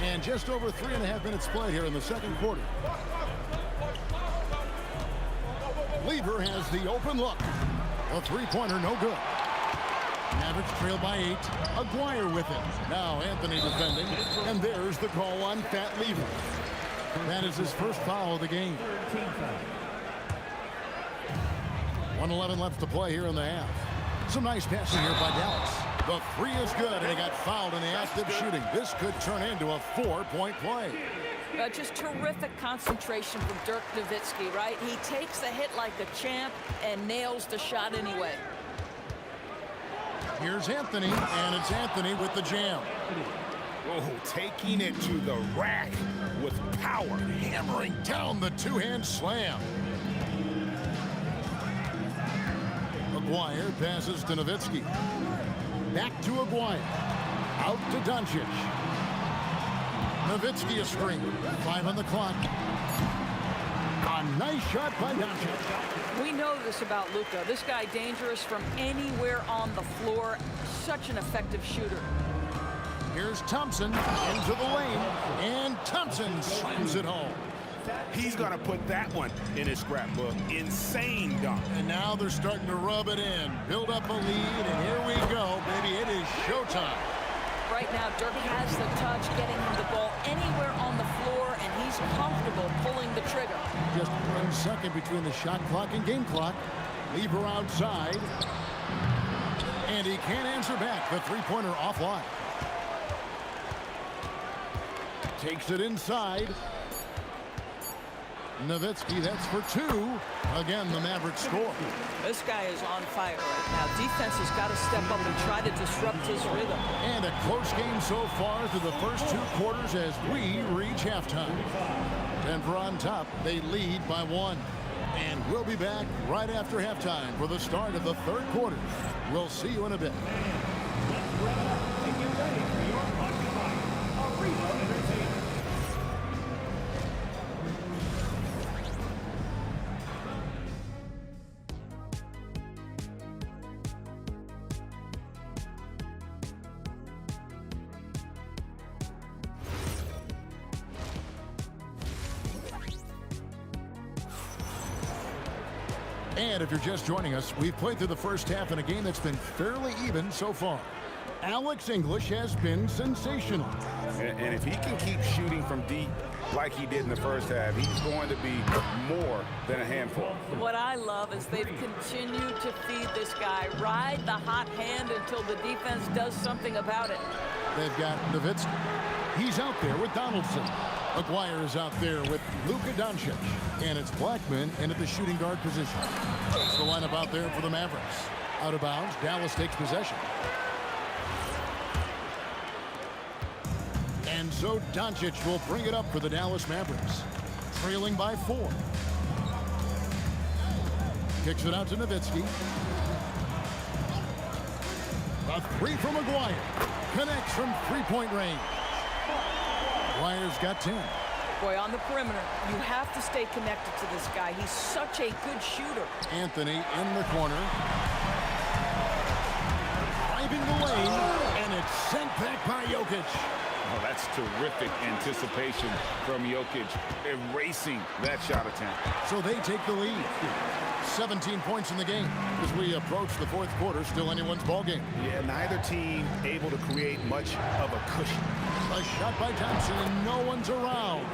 And just over 3.5 minutes play here in the second quarter. Lever has the open look. A 3-pointer, no good. Mavericks trail by 8. Aguirre with it. Now Anthony defending. And there's the call on Pat Lever. That is his first foul of the game. 1:11 left to play here in the half. Some nice passing here by Dallas. The three is good, and he got fouled in the act of shooting. This could turn into a 4-point play. Just terrific concentration from Dirk Nowitzki, right? He takes the hit like a champ and nails the shot anyway. Here's Anthony, and it's Anthony with the jam. Oh, taking it to the rack with power. Hammering down the two-hand slam. Aguirre passes to Nowitzki. Back to Aguirre. Out to Doncic. Nowitzki a screen. 5 on the clock. A nice shot by Doncic. We know this about Luka. This guy dangerous from anywhere on the floor. Such an effective shooter. Here's Thompson into the lane, and Thompson slams it home. He's going to put that one in his scrapbook. Insane dunk. And now they're starting to rub it in. Build up a lead, and here we go, baby. It is showtime. Right now, Dirk has the touch, getting him the ball anywhere on the floor, and he's comfortable pulling the trigger. Just 1 second between the shot clock and game clock. Lever outside. And he can't answer back. The three-pointer offline. Takes it inside. Nowitzki, that's for 2. Again, the Mavericks score. This guy is on fire right now. Defense has got to step up and try to disrupt his rhythm. And a close game so far through the first 2 quarters as we reach halftime. Denver on top. They lead by 1. And we'll be back right after halftime for the start of the 3rd quarter. We'll see you in a bit. And if you're just joining us, we've played through the first half in a game that's been fairly even so far. Alex English has been sensational. And if he can keep shooting from deep like he did in the first half, he's going to be more than a handful. What I love is they've continued to feed this guy, ride the hot hand until the defense does something about it. They've got Nowitzki. He's out there with Donaldson. Aguirre is out there with Luka Doncic. And it's Blackman in at the shooting guard position. That's the lineup out there for the Mavericks. Out of bounds, Dallas takes possession. And so Doncic will bring it up for the Dallas Mavericks. Trailing by 4. Kicks it out to Nowitzki. A 3 from Aguirre. Connects from three-point range. Aguirre's got 10. Boy, on the perimeter, you have to stay connected to this guy. He's such a good shooter. Anthony in the corner. Driving the lane, and it's sent back by Jokic. Oh, that's terrific anticipation from Jokic, erasing that shot attempt. So they take the lead. 17 points in the game as we approach the 4th quarter. Still anyone's ball game. Yeah, neither team able to create much of a cushion. A shot by Thompson, and no one's around.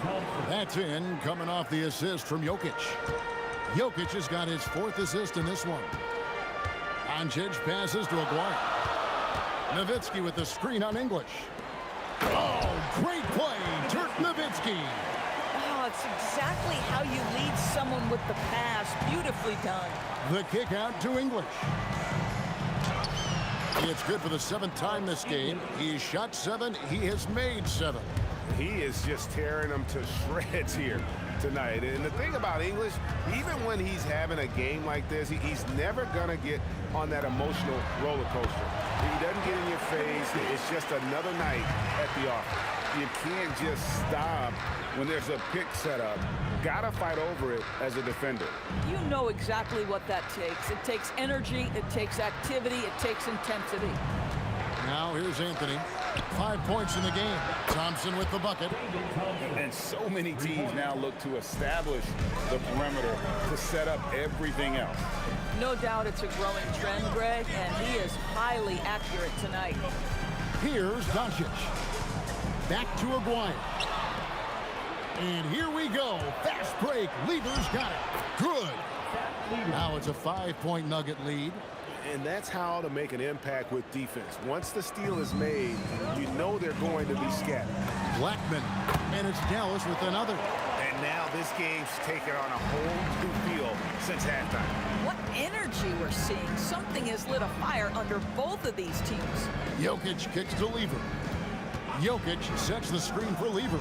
That's in, coming off the assist from Jokic. Jokic has got his 4th assist in this one. Doncic passes to Aguirre. Nowitzki with the screen on English. Oh, great play, Dirk Nowitzki. Oh, it's exactly how you lead someone with the pass. Beautifully done. The kick out to English. It's good for the 7th time this game. He's shot 7. He has made 7. He is just tearing them to shreds here tonight. And the thing about English, even when he's having a game like this, he's never going to get on that emotional roller coaster. He doesn't get in your face. It's just another night at the office. You can't just stop when there's a pick set up. Gotta fight over it as a defender. You know exactly what that takes. It takes energy, it takes activity, it takes intensity. Now here's Anthony. 5 points in the game. Thompson with the bucket. And so many teams now look to establish the perimeter to set up everything else. No doubt it's a growing trend, Greg, and he is highly accurate tonight. Here's Doncic. Back to Aguirre. And here we go. Fast break. Lever's got it. Good. Now it's a 5-point Nugget lead. And that's how to make an impact with defense. Once the steal is made, you know they're going to be scattered. Blackman, and it's Dallas with another. And now this game's taken on a whole new feel since halftime. What energy we're seeing. Something has lit a fire under both of these teams. Jokic kicks to Lever. Jokic sets the screen for Lever.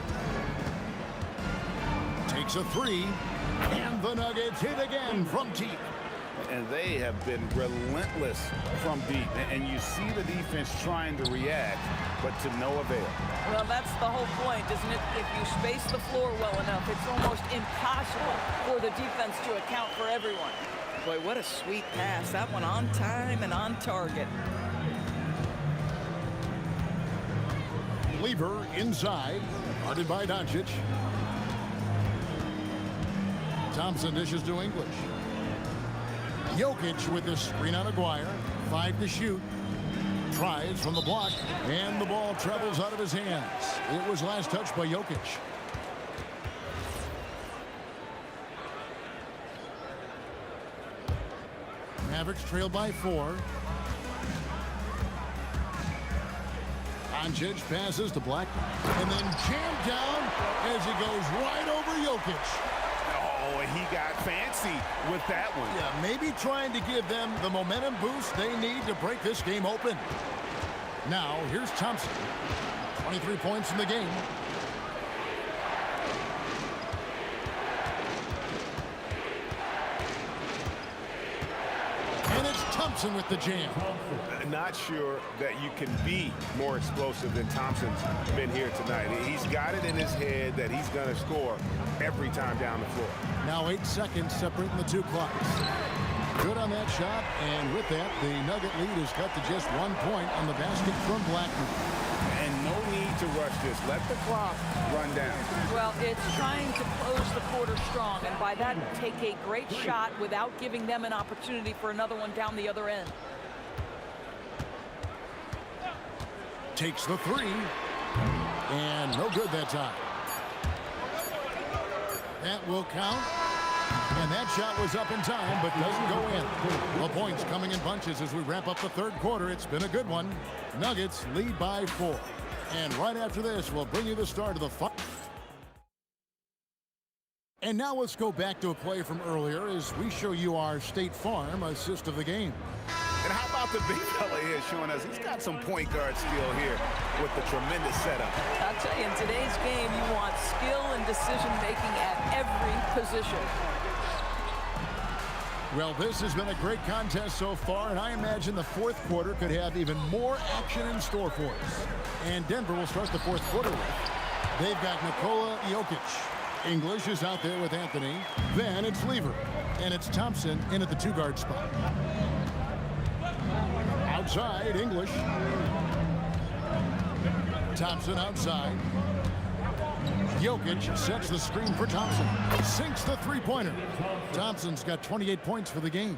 Takes a three, and the Nuggets hit again from deep. And they have been relentless from deep. And you see the defense trying to react, but to no avail. Well, that's the whole point, isn't it? If you space the floor well enough, it's almost impossible for the defense to account for everyone. Boy, what a sweet pass. That one on time and on target. Lever inside, guarded by Doncic. Thompson dishes to English. Jokic with the screen on Aguirre. 5 to shoot. Tries from the block, and the ball travels out of his hands. It was last touched by Jokic. Mavericks trail by 4. Doncic passes to Blackman, and then jammed down as he goes right over Jokic. Oh, and he got fancy with that one. Yeah, maybe trying to give them the momentum boost they need to break this game open. Now, here's Thompson. 23 points in the game. And it's Thompson with the jam. Not sure that you can be more explosive than Thompson's been here tonight. He's got it in his head that he's going to score every time down the floor. Now 8 seconds separating the two clocks. Good on that shot, and with that, the Nugget lead is cut to just 1 point on the basket from Blackman. And no need to rush this. Let the clock run down. Well, it's trying to close the quarter strong, and by that, take a great shot without giving them an opportunity for another one down the other end. Takes the three, and no good that time. That will count, and that shot was up in time, but doesn't go in. The points coming in bunches as we wrap up the third quarter. It's been a good one. Nuggets lead by 4. And right after this, we'll bring you the start of the fight. And now let's go back to a play from earlier as we show you our State Farm assist of the game. And how about the big fella here showing us he's got some point guard skill here with the tremendous setup. I'll tell you, in today's game, you want skill and decision-making at every position. Well, this has been a great contest so far, and I imagine the fourth quarter could have even more action in store for us. And Denver will start the fourth quarter with. They've got Nikola Jokic. English is out there with Anthony. Then it's Lever, and it's Thompson in at the 2-guard spot. Outside, English. Thompson outside. Jokic sets the screen for Thompson. Sinks the three-pointer. Thompson's got 28 points for the game.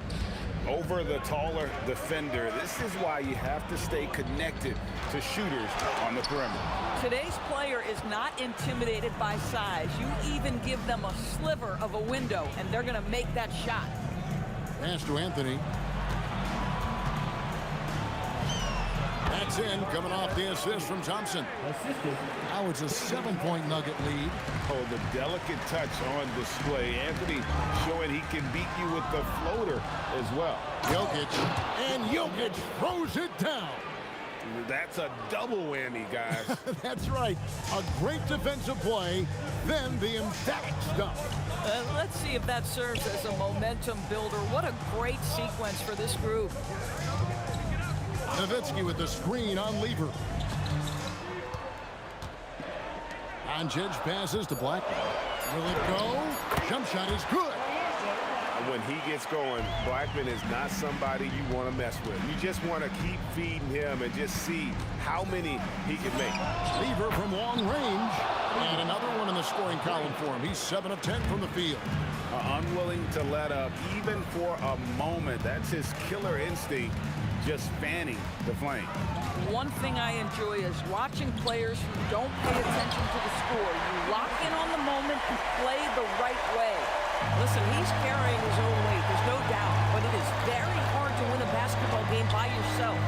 Over the taller defender. This is why you have to stay connected to shooters on the perimeter. Today's player is not intimidated by size. You even give them a sliver of a window, and they're going to make that shot. Pass to Anthony. That's in, coming off the assist from Thompson. Now it's a 7-point Nugget lead. Oh, the delicate touch on display. Anthony showing he can beat you with the floater as well. Jokic, and Jokic throws it down. That's a double whammy, guys. That's right. A great defensive play, then the emphatic stuff. Let's see if that serves as a momentum builder. What a great sequence for this group. Nowitzki with the screen on Lever. Doncic passes to Blackman. Will it go? Jump shot is good. When he gets going, Blackman is not somebody you want to mess with. You just want to keep feeding him and just see how many he can make. Lever from long range. And another one in the scoring column for him. He's 7 of 10 from the field. Unwilling to let up even for a moment. That's his killer instinct, just fanning the flame. One thing I enjoy is watching players who don't pay attention to the score. You lock in on the moment and play the right way. Listen, he's carrying his own weight. There's no doubt. But it is very hard to win a basketball game by yourself.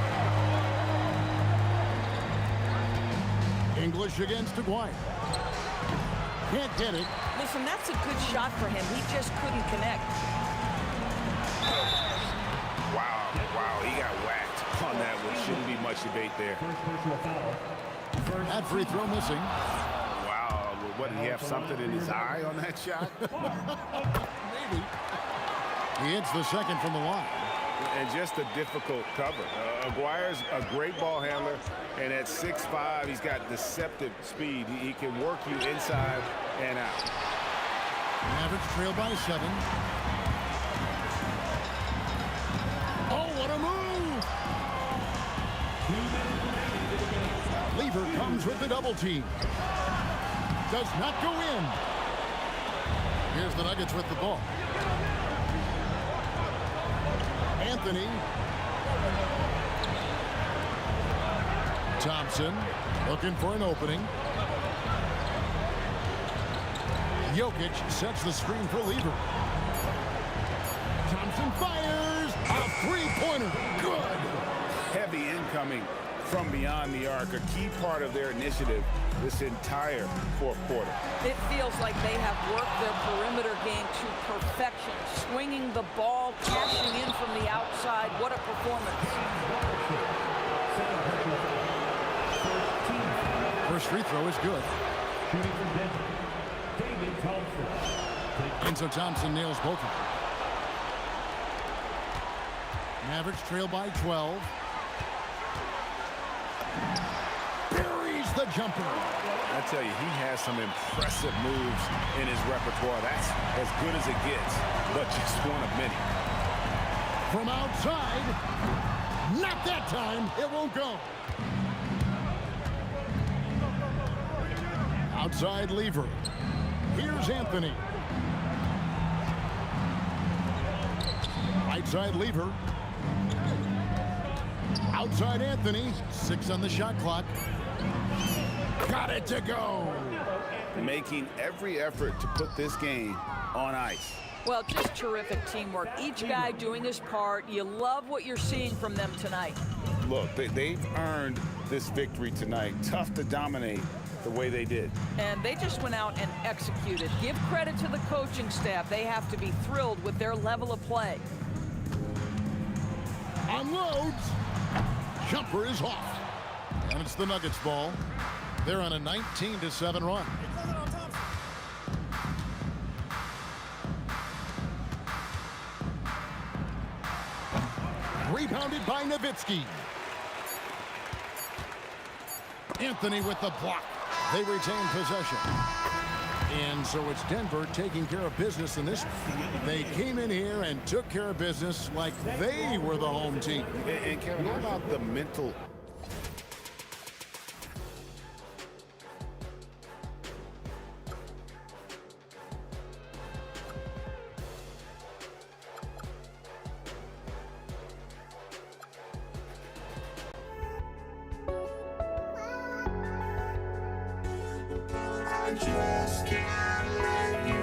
English against Aguirre. Can't get it. Listen, that's a good shot for him. He just couldn't connect. Wow, he got whacked on that one. Shouldn't be much debate there. That free throw missing. Wow, what, did he have something in his eye on that shot? Maybe. He hits the second from the line. And just a difficult cover. Aguirre's a great ball handler, and at 6'5", he's got deceptive speed. He can work you inside and out. Mavericks trail by 7. Oh, what a move! Lever comes with the double team. Does not go in. Here's the Nuggets with the ball. Anthony. Thompson looking for an opening. Jokic sets the screen for Lever. Thompson fires a three-pointer. Good. Heavy incoming from beyond the arc, a key part of their initiative this entire fourth quarter. It feels like they have worked their perimeter game to perfection, swinging the ball, cashing in from the outside. What a performance. First free throw is good. And so Thompson nails both of them. Mavericks trail by 12. Buries the jumper. I tell you, he has some impressive moves in his repertoire. That's as good as it gets, but just one of many. From outside. Not that time. It won't go. Outside Lever. Here's Anthony. Right side Lever. Outside Anthony. 6 on the shot clock. Got it to go. Making every effort to put this game on ice. Well, just terrific teamwork. Each guy doing his part. You love what you're seeing from them tonight. Look, they've earned this victory tonight. Tough to dominate the way they did. And they just went out and executed. Give credit to the coaching staff. They have to be thrilled with their level of play. Unloads. Jumper is off. And it's the Nuggets ball. They're on a 19-7 run. Rebounded by Nowitzki. Anthony with the block. They retain possession. And so it's Denver taking care of business in this one. They came in here and took care of business like they were the home team. And Kevin, how about the mental... I just can't let you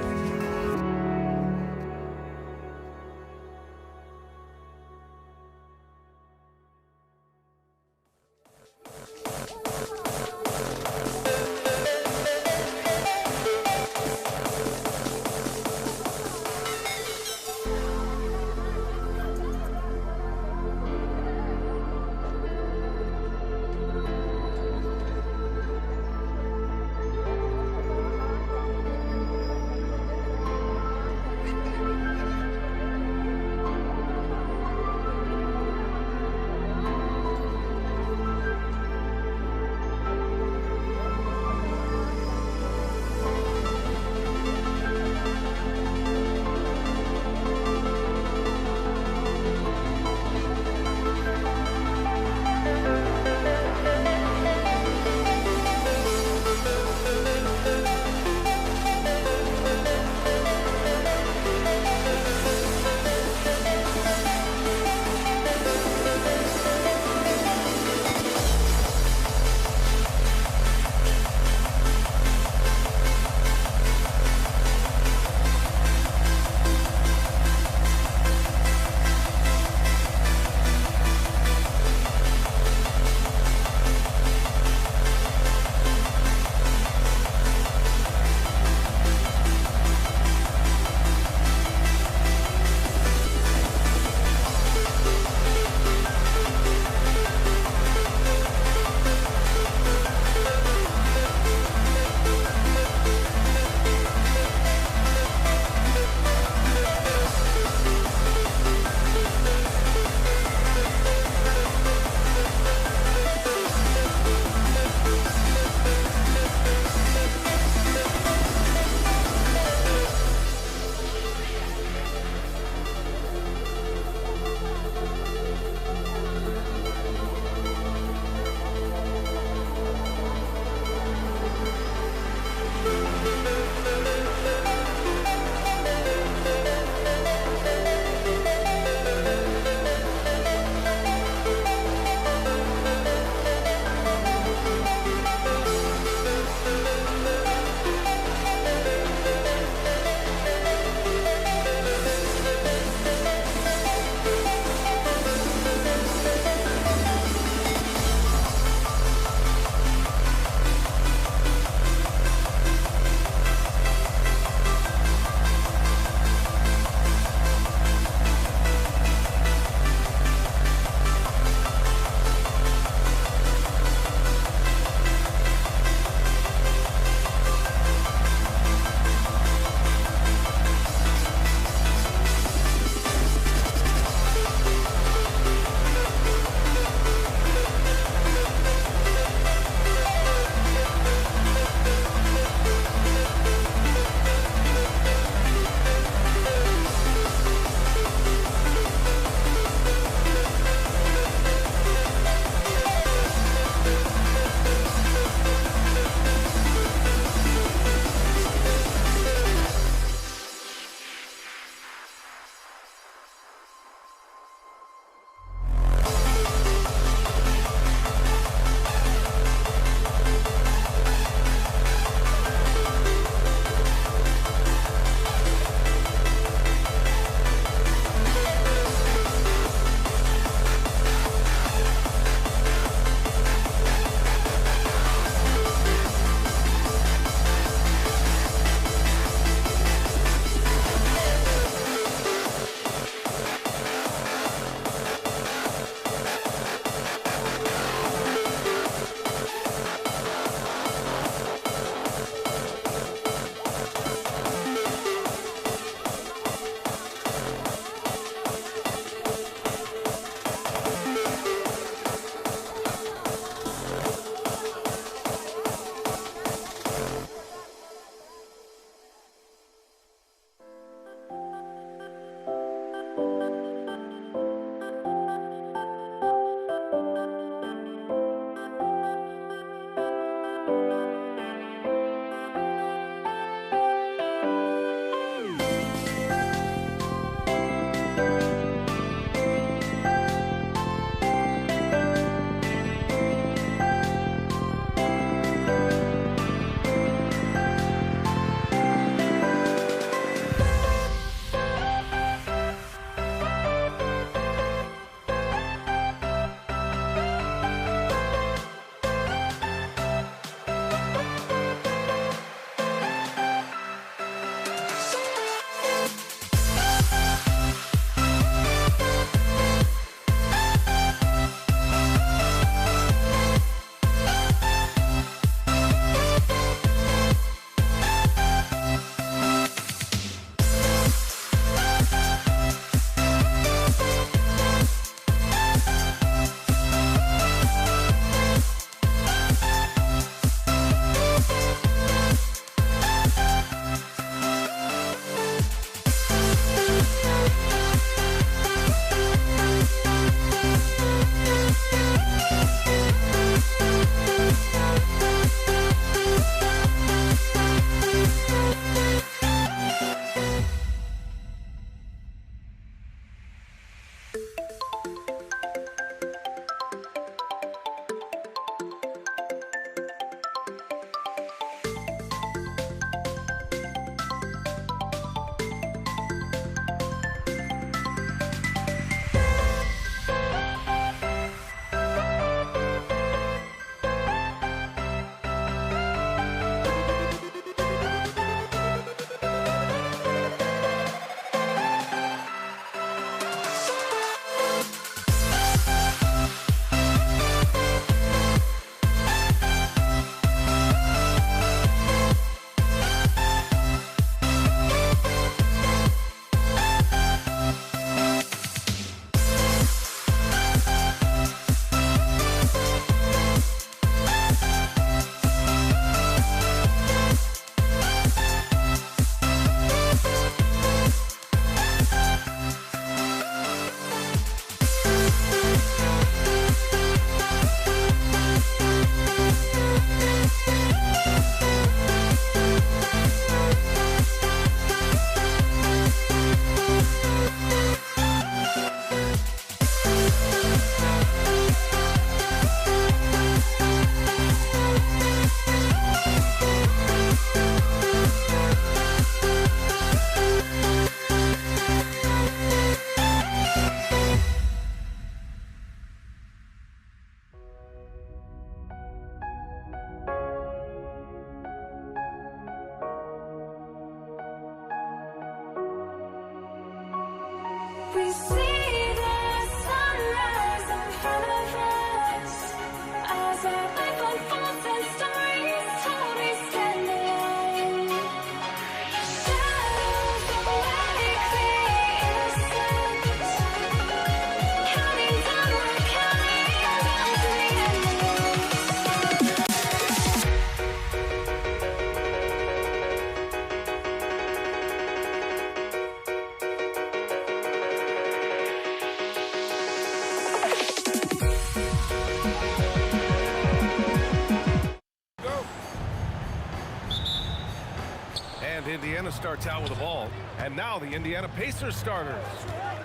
Indiana starts out with the ball. And now the Indiana Pacers starters.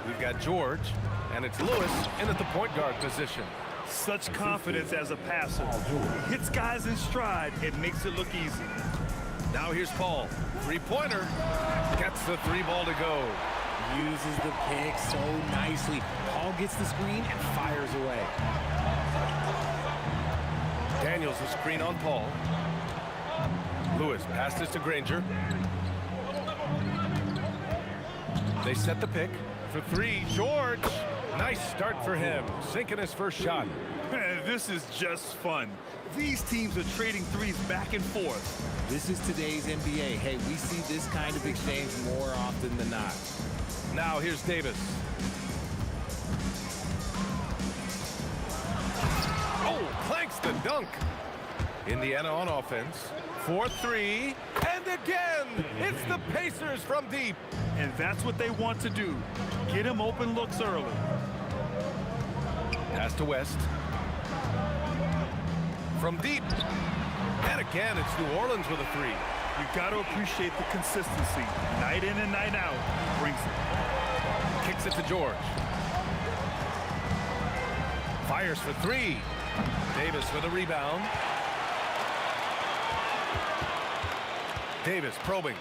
We've got George, and it's Lewis in at the point guard position. Such confidence as a passer. He hits guys in stride. It makes it look easy. Now here's Paul. Three-pointer. Gets the three ball to go. Uses the pick so nicely. Paul gets the screen and fires away. Daniels the screen on Paul. Lewis passes to Granger. They set the pick for three. George. Nice start for him. Sinking his first shot. This is just fun. These teams are trading threes back and forth. This is today's NBA. Hey, we see this kind of exchange more often than not. Now here's Davis. Oh, clanks the dunk. Indiana on offense. 4-3. And again, it's the Pacers from deep. And that's what they want to do. Get him open looks early. Pass to West. From deep. And again, it's New Orleans with a three. You've got to appreciate the consistency. Night in and night out. Brings it. Kicks it to George. Fires for three. Davis with a rebound. Davis probing.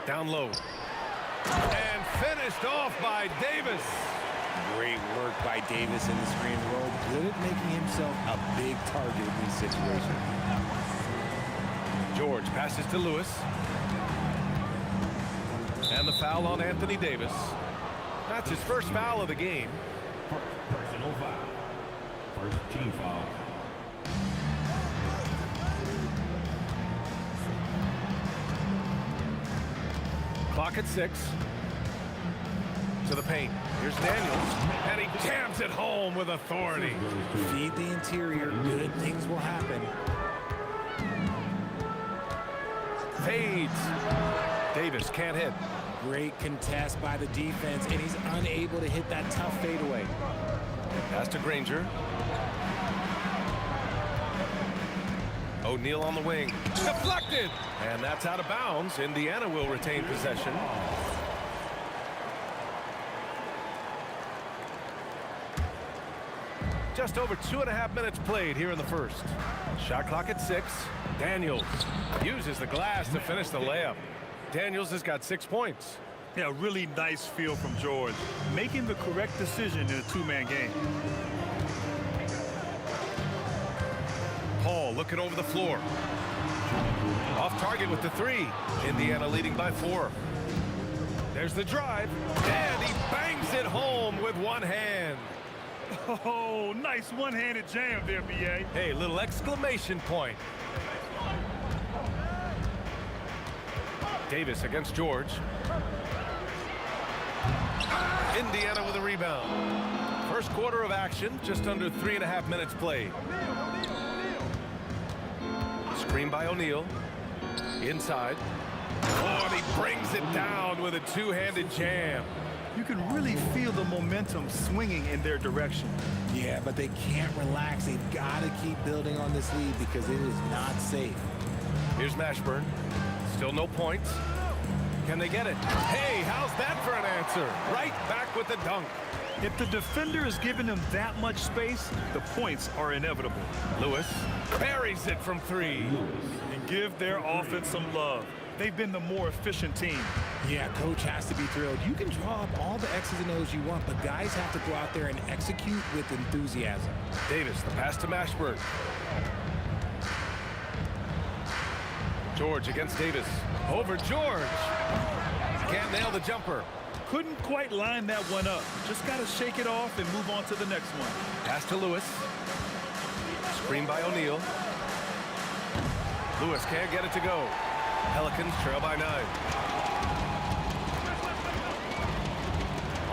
Down low. And finished off by Davis. Great work by Davis in the screen roll. Good at making himself a big target in these situations. George passes to Lewis. And the foul on Anthony Davis. That's his first foul of the game. Personal foul. First team foul. Clock at 6. To the paint. Here's Daniels. And he jams it home with authority. Feed the interior. Good things will happen. Fades. Davis can't hit. Great contest by the defense, and he's unable to hit that tough fadeaway. Pass to Granger. O'Neal on the wing. Deflected! And that's out of bounds. Indiana will retain possession. Just over 2.5 minutes played here in the first. Shot clock at 6. Daniels uses the glass to finish the layup. Daniels has got 6 points. Yeah, really nice feel from George. Making the correct decision in a two-man game. Paul looking over the floor. Off target with the three. Indiana leading by 4. There's the drive. And he bangs it home with one hand. Oh, nice one-handed jam there, B.A. Hey, little exclamation point. Davis against George. Indiana with a rebound. First quarter of action, just under 3.5 minutes played. Screen by O'Neal. Inside. Oh, and he brings it down with a two-handed jam. You can really feel the momentum swinging in their direction. Yeah, but they can't relax. They've got to keep building on this lead because it is not safe. Here's Mashburn. Still no points. Can they get it? Hey, how's that for an answer? Right back with the dunk. If the defender is giving him that much space, the points are inevitable. Lewis buries it from 3. And give their offense some love. They've been the more efficient team. Yeah, coach has to be thrilled. You can draw up all the X's and O's you want, but guys have to go out there and execute with enthusiasm. Davis, the pass to Mashburn. George against Davis. Over George. Can't nail the jumper. Couldn't quite line that one up. Just got to shake it off and move on to the next one. Pass to Lewis. Screen by O'Neal. Lewis can't get it to go. Pelicans trail by 9.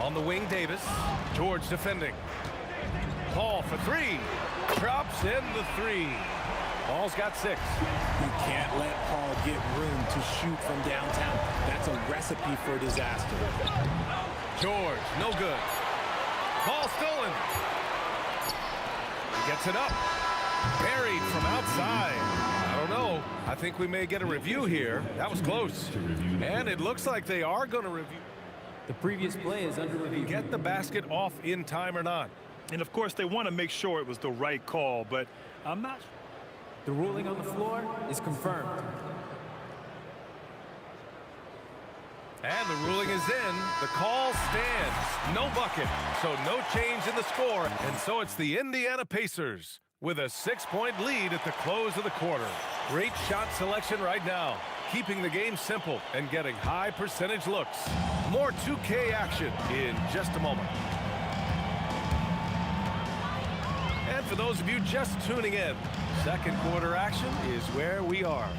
On the wing, Davis. George defending. Paul for 3. Drops in the 3. Paul's got 6. You can't let Paul get room to shoot from downtown. That's a recipe for disaster. George, no good. Ball stolen. He gets it up. Buried from outside. I don't know. I think we may get a review here. That was close. And it looks like they are going to review. The previous play is under review. Get the basket off in time or not. And, of course, they want to make sure it was the right call, but I'm not. The ruling on the floor is confirmed. And the ruling is in. The call stands. No bucket. So no change in the score. And so it's the Indiana Pacers with a 6-point lead at the close of the quarter. Great shot selection right now, keeping the game simple and getting high percentage looks. More 2K action in just a moment. And for those of you just tuning in, second quarter action is where we are.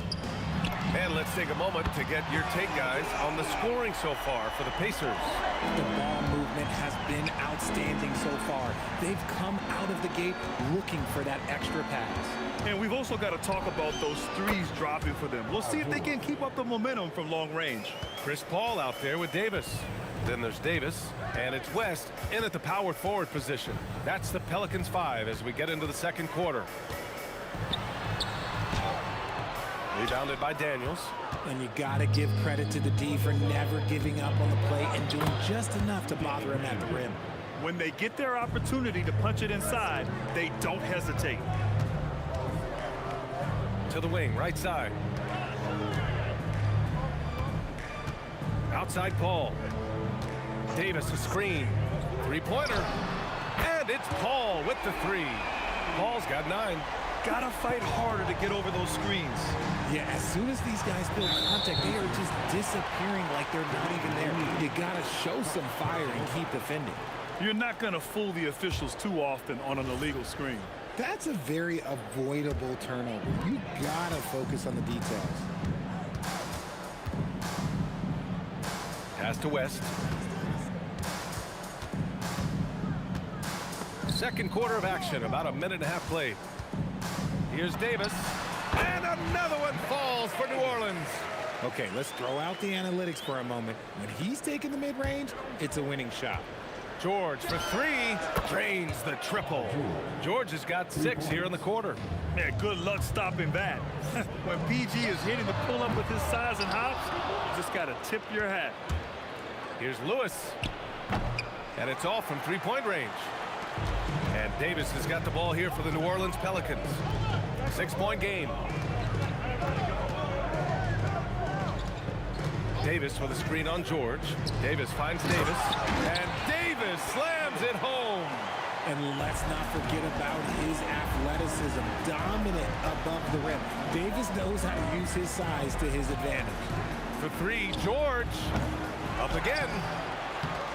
And let's take a moment to get your take, guys, on the scoring so far for the Pacers. The ball movement has been outstanding so far. They've come out of the gate looking for that extra pass. And we've also got to talk about those threes dropping for them. We'll see if they can keep up the momentum from long range. Chris Paul out there with Davis. Then there's Davis, and it's West in at the power forward position. That's the Pelicans 5 as we get into the second quarter. Rebounded by Daniels. And you got to give credit to the D for never giving up on the play and doing just enough to bother him at the rim. When they get their opportunity to punch it inside, they don't hesitate. To the wing, right side. Outside Paul. Davis a screen. Three-pointer. And it's Paul with the three. Paul's got 9. Gotta fight harder to get over those screens. Yeah, as soon as these guys feel contact, they are just disappearing like they're not even there. You gotta show some fire and keep defending. You're not gonna fool the officials too often on an illegal screen. That's a very avoidable turnover. You gotta focus on the details. Pass to West. Second quarter of action, about a minute and a half played. Here's Davis, and another one falls for New Orleans. Okay, let's throw out the analytics for a moment. When he's taking the mid-range, it's a winning shot. George for 3, drains the triple. George has got 6 here in the quarter. Yeah, good luck stopping that. When PG is hitting the pull-up with his size and hops, you just got to tip your hat. Here's Lewis, and it's off from 3-point range. And Davis has got the ball here for the New Orleans Pelicans. 6-point game. Davis with a screen on George. Davis finds Davis, and Davis slams it home. And let's not forget about his athleticism, dominant above the rim. Davis knows how to use his size to his advantage. For 3, George. Up again.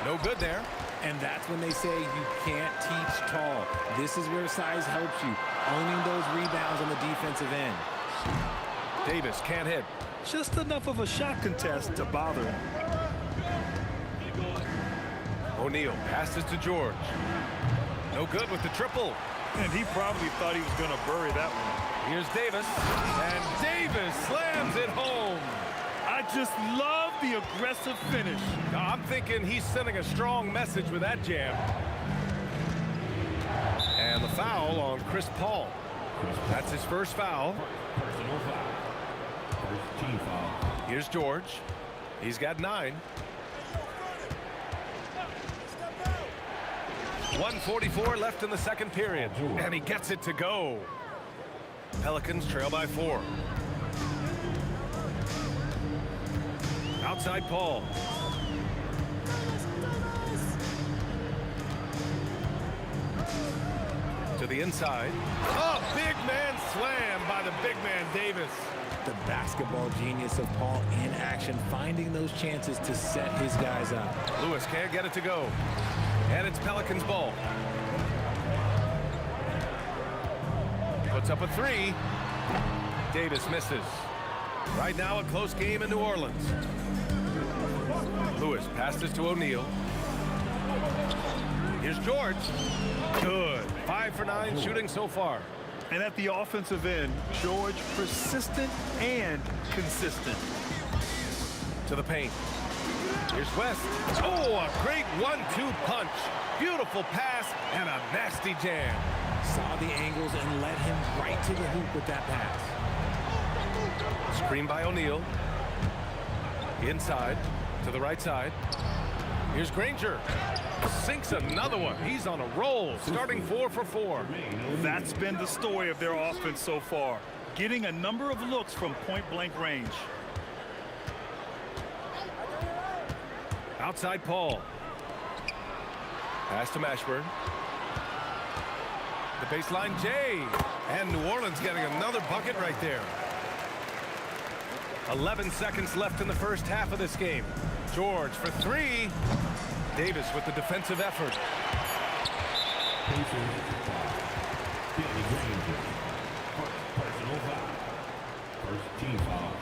No good there. And that's when they say you can't teach tall. This is where size helps you, owning those rebounds on the defensive end. Davis can't hit. Just enough of a shot contest to bother him. O'Neal passes to George. No good with the triple. And he probably thought he was going to bury that one. Here's Davis, and Davis slams it home. I just love the aggressive finish. I'm thinking he's sending a strong message with that jam. And the foul on Chris Paul. That's his first foul. Personal foul. First team foul. Here's George. He's got 9. 1:44 left in the second period. And he gets it to go. Pelicans trail by 4. Outside Paul. To the inside. Oh, big man slam by the big man Davis. The basketball genius of Paul in action, finding those chances to set his guys up. Lewis can't get it to go. And it's Pelicans ball. Puts up a 3. Davis misses. Right now a close game in New Orleans. Lewis passes to O'Neal. Here's George. Good. 5 for 9 shooting so far. And at the offensive end, George persistent and consistent. To the paint. Here's West. Oh, a great 1-2 punch. Beautiful pass and a nasty jam. Saw the angles and led him right to the hoop with that pass. Screen by O'Neal. Inside to the right side. Here's Granger. Sinks another one. He's on a roll, starting 4 for 4. That's been the story of their offense so far, getting a number of looks from point-blank range. Outside Paul. Pass to Mashburn. The baseline Jay. And New Orleans getting another bucket right there. 11 seconds left in the first half of this game. George for 3. Davis with the defensive effort. Personal foul. First team foul.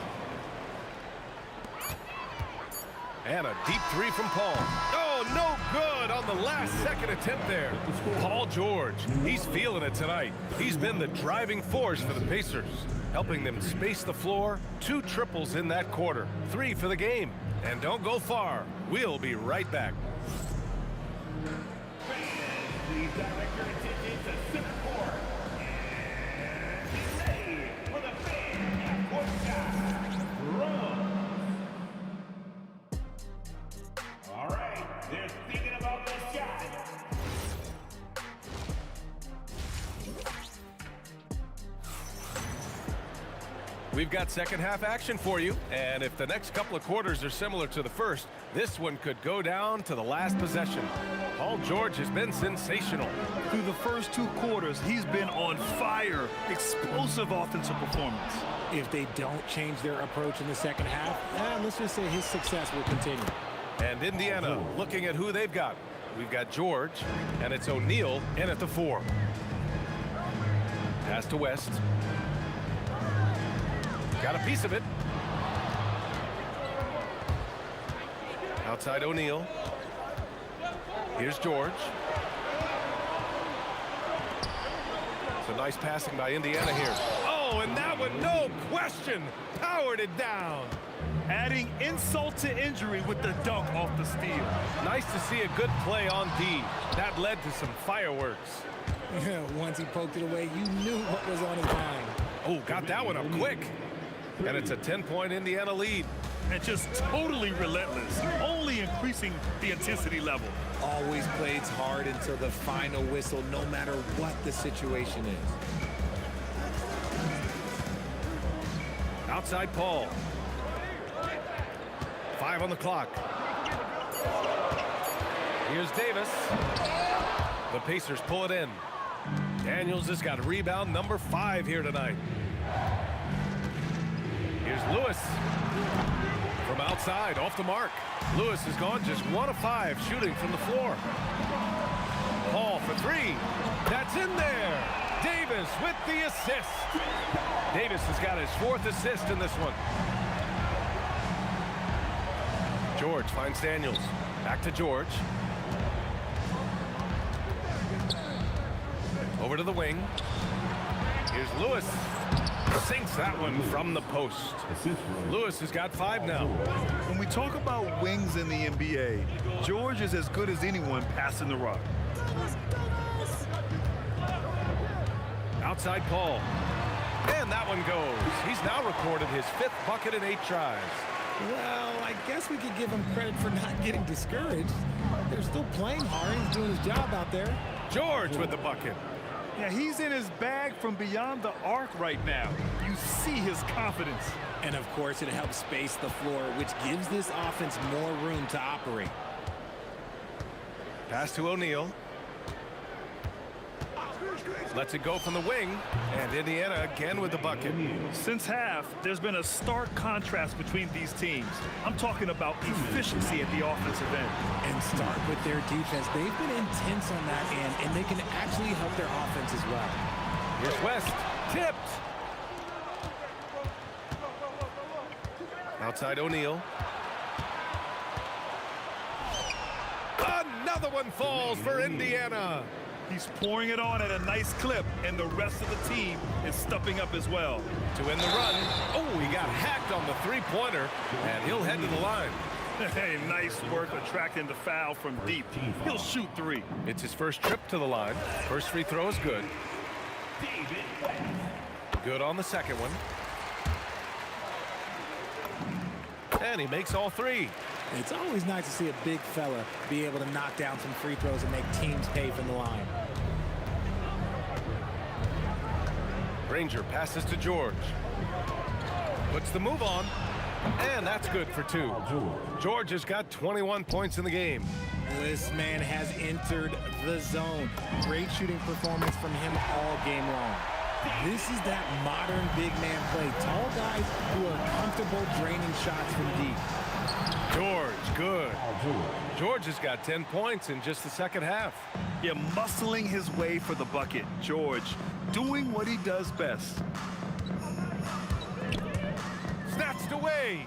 And a deep 3 from Paul. Oh, no good on the last second attempt there. Paul George, he's feeling it tonight. He's been the driving force for the Pacers, helping them space the floor. 2 triples in that quarter. 3 for the game. And don't go far. We'll be right back. Please direct your attention to center court. And get ready for the fan half-court shot. Run. All right, they're thinking about the shot. We've got second half action for you, and if the next couple of quarters are similar to the first, this one could go down to the last possession. Paul George has been sensational. Through the first 2 quarters, he's been on fire. Explosive offensive performance. If they don't change their approach in the second half, let's just say his success will continue. And Indiana looking at who they've got. We've got George, and it's O'Neal in at the 4. Pass to West. Got a piece of it. Outside O'Neal. Here's George. It's a nice passing by Indiana here. Oh, and that one, no question, powered it down. Adding insult to injury with the dunk off the steal. Nice to see a good play on D. That led to some fireworks. Once he poked it away, you knew what was on his mind. Oh, got that one up quick. And it's a 10-point Indiana lead. And just totally relentless, only increasing the intensity level. Always plays hard until the final whistle, no matter what the situation is. Outside Paul. 5 on the clock. Here's Davis. The Pacers pull it in. Daniels has got rebound number 5 here tonight. Here's Lewis. From outside, off the mark. Lewis has gone just 1 of 5 shooting from the floor. Paul for 3. That's in there. Davis with the assist. Davis has got his 4th assist in this one. George finds Daniels. Back to George. Over to the wing. Here's Lewis. Sinks that one from the post. Lewis has got 5 now. When we talk about wings in the NBA, George is as good as anyone passing the rock. Outside Paul. And that one goes. He's now recorded his 5th bucket in 8 tries. Well, I guess we could give him credit for not getting discouraged. They're still playing hard. He's doing his job out there. George with the bucket. Yeah, he's in his bag from beyond the arc right now. You see his confidence. And of course, it helps space the floor, which gives this offense more room to operate. Pass to O'Neal. Lets it go from the wing, and Indiana again with the bucket. Since half, there's been a stark contrast between these teams. I'm talking about efficiency at the offensive end. And start with their defense. They've been intense on that end, and they can actually help their offense as well. Here's West, tipped. Outside O'Neal. Another one falls for Indiana. He's pouring it on at a nice clip, and the rest of the team is stepping up as well. To end the run. Oh, he got hacked on the 3-pointer, and he'll head to the line. Hey, nice work attracting the foul from deep. He'll shoot 3. It's his first trip to the line. First free throw is good. Good on the second one. And he makes all three. It's always nice to see a big fella be able to knock down some free throws and make teams pay from the line. Granger passes to George. Puts the move on. And that's good for two. George has got 21 points in the game. This man has entered the zone. Great shooting performance from him all game long. This is that modern big man play. Tall guys who are comfortable draining shots from deep. George, good. George has got 10 points in just the second half. Yeah, muscling his way for the bucket. George doing what he does best. Snatched away.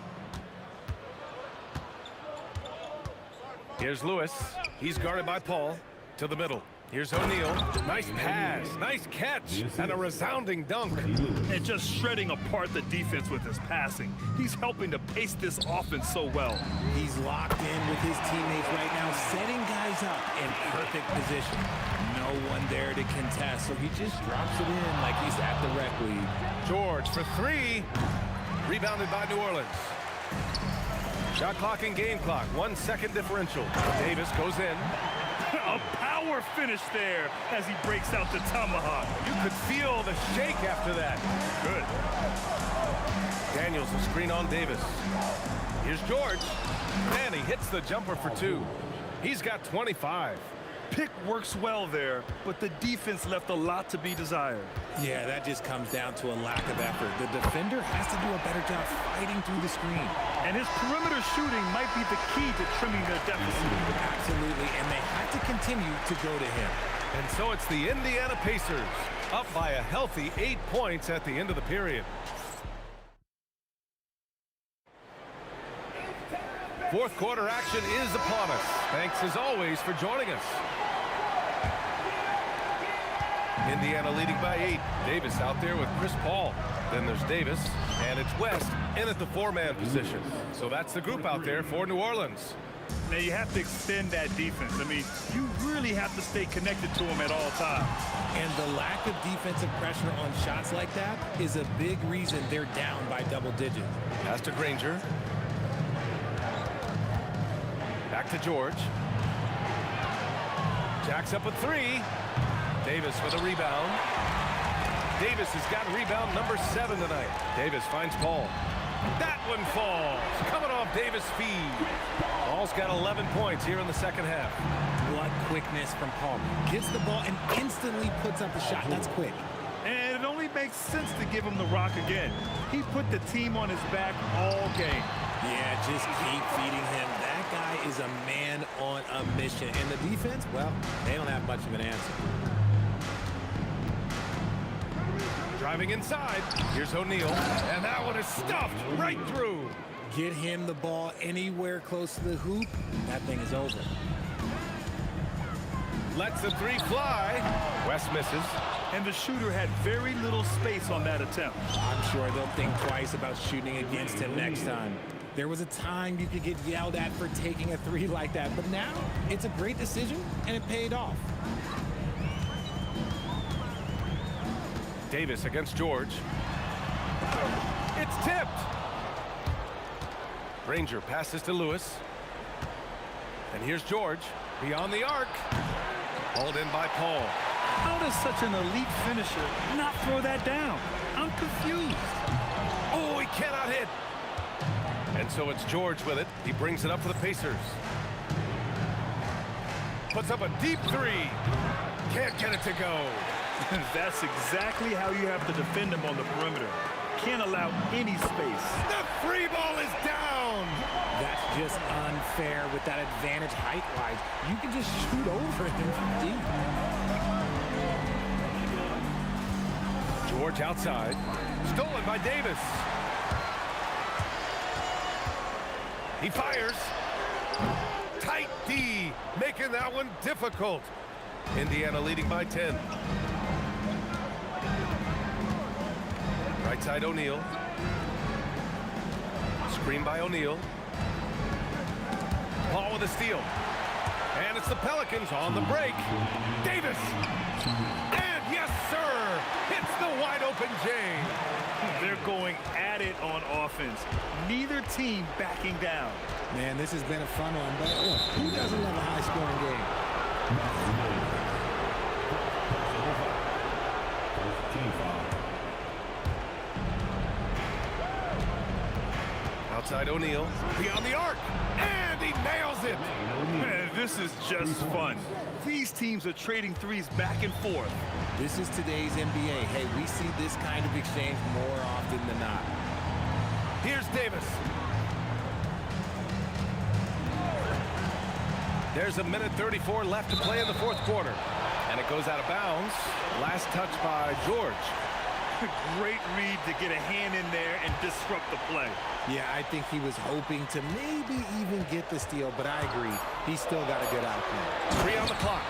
Here's Lewis. He's guarded by Paul. To the middle. Here's O'Neal. Nice pass. Nice catch. And a resounding dunk. And just shredding apart the defense with his passing. He's helping to pace this offense so well. He's locked in with his teammates right now, setting guys up in perfect position. No one there to contest, so he just drops it in like he's at the rec league. George for three. Rebounded by New Orleans. Shot clock and game clock. 1 second differential. Davis goes in. A power finish there as he breaks out the tomahawk. You could feel the shake after that. Good. Daniels a screen on Davis. Here's George. And he hits the jumper for two. He's got 25. Pick works well there, but the defense left a lot to be desired. Yeah, that just comes down to a lack of effort. The defender has to do a better job fighting through the screen. And his perimeter shooting might be the key to trimming their deficit. Absolutely, and they have to continue to go to him. And so it's the Indiana Pacers, up by a healthy 8 points at the end of the period. Fourth quarter action is upon us. Thanks as always for joining us. Indiana leading by 8. Davis out there with Chris Paul. Then there's Davis, and it's West in at the four-man position. So that's the group out there for New Orleans. Now you have to extend that defense. I mean, you really have to stay connected to them at all times. And the lack of defensive pressure on shots like that is a big reason they're down by double digits. Pass to Granger. Back to George. Jacks up a three. Davis with a rebound. Davis has got rebound number 7 tonight. Davis finds Paul. That one falls. Coming off Davis' feed. Paul's got 11 points here in the second half. What quickness from Paul. Gets the ball and instantly puts up the shot. That's quick. And it only makes sense to give him the rock again. He put the team on his back all game. Yeah, just keep feeding him. That guy is a man on a mission. And the defense, well, they don't have much of an answer. Driving inside. Here's O'Neal. And that one is stuffed right through. Get him the ball anywhere close to the hoop. That thing is over. Lets the three fly. West misses. And the shooter had very little space on that attempt. I'm sure they'll think twice about shooting against him next time. There was a time you could get yelled at for taking a three like that, but now it's a great decision, and it paid off. Davis against George. It's tipped. Granger passes to Lewis. And here's George beyond the arc. Hauled in by Paul. How does such an elite finisher not throw that down? I'm confused. Oh, he cannot hit. And so it's George with it. He brings it up for the Pacers. Puts up a deep three. Can't get it to go. That's exactly how you have to defend him on the perimeter. Can't allow any space. The free ball is down. That's just unfair with that advantage height-wise. You can just shoot over him from deep. George outside. Stolen by Davis. He fires. Tight D, making that one difficult. Indiana leading by 10. Right side O'Neal. Screen by O'Neal. Paul with a steal. And it's the Pelicans on the break. Davis. And yes, sir, hits the wide open J. They're going at it on offense. Neither team backing down. Man, this has been a fun one, but look, who doesn't love a high-scoring game? Outside O'Neal, beyond the arc, and he nails it. Man, this is just fun. These teams are trading threes back and forth. This is today's NBA. Hey, we see this kind of exchange more often than not. Here's Davis. There's a minute 34 left to play in the fourth quarter. And it goes out of bounds. Last touch by George. Great read to get a hand in there and disrupt the play. Yeah, I think he was hoping to maybe even get the steal, but I agree. He's still got a good outcome. 3 on the clock.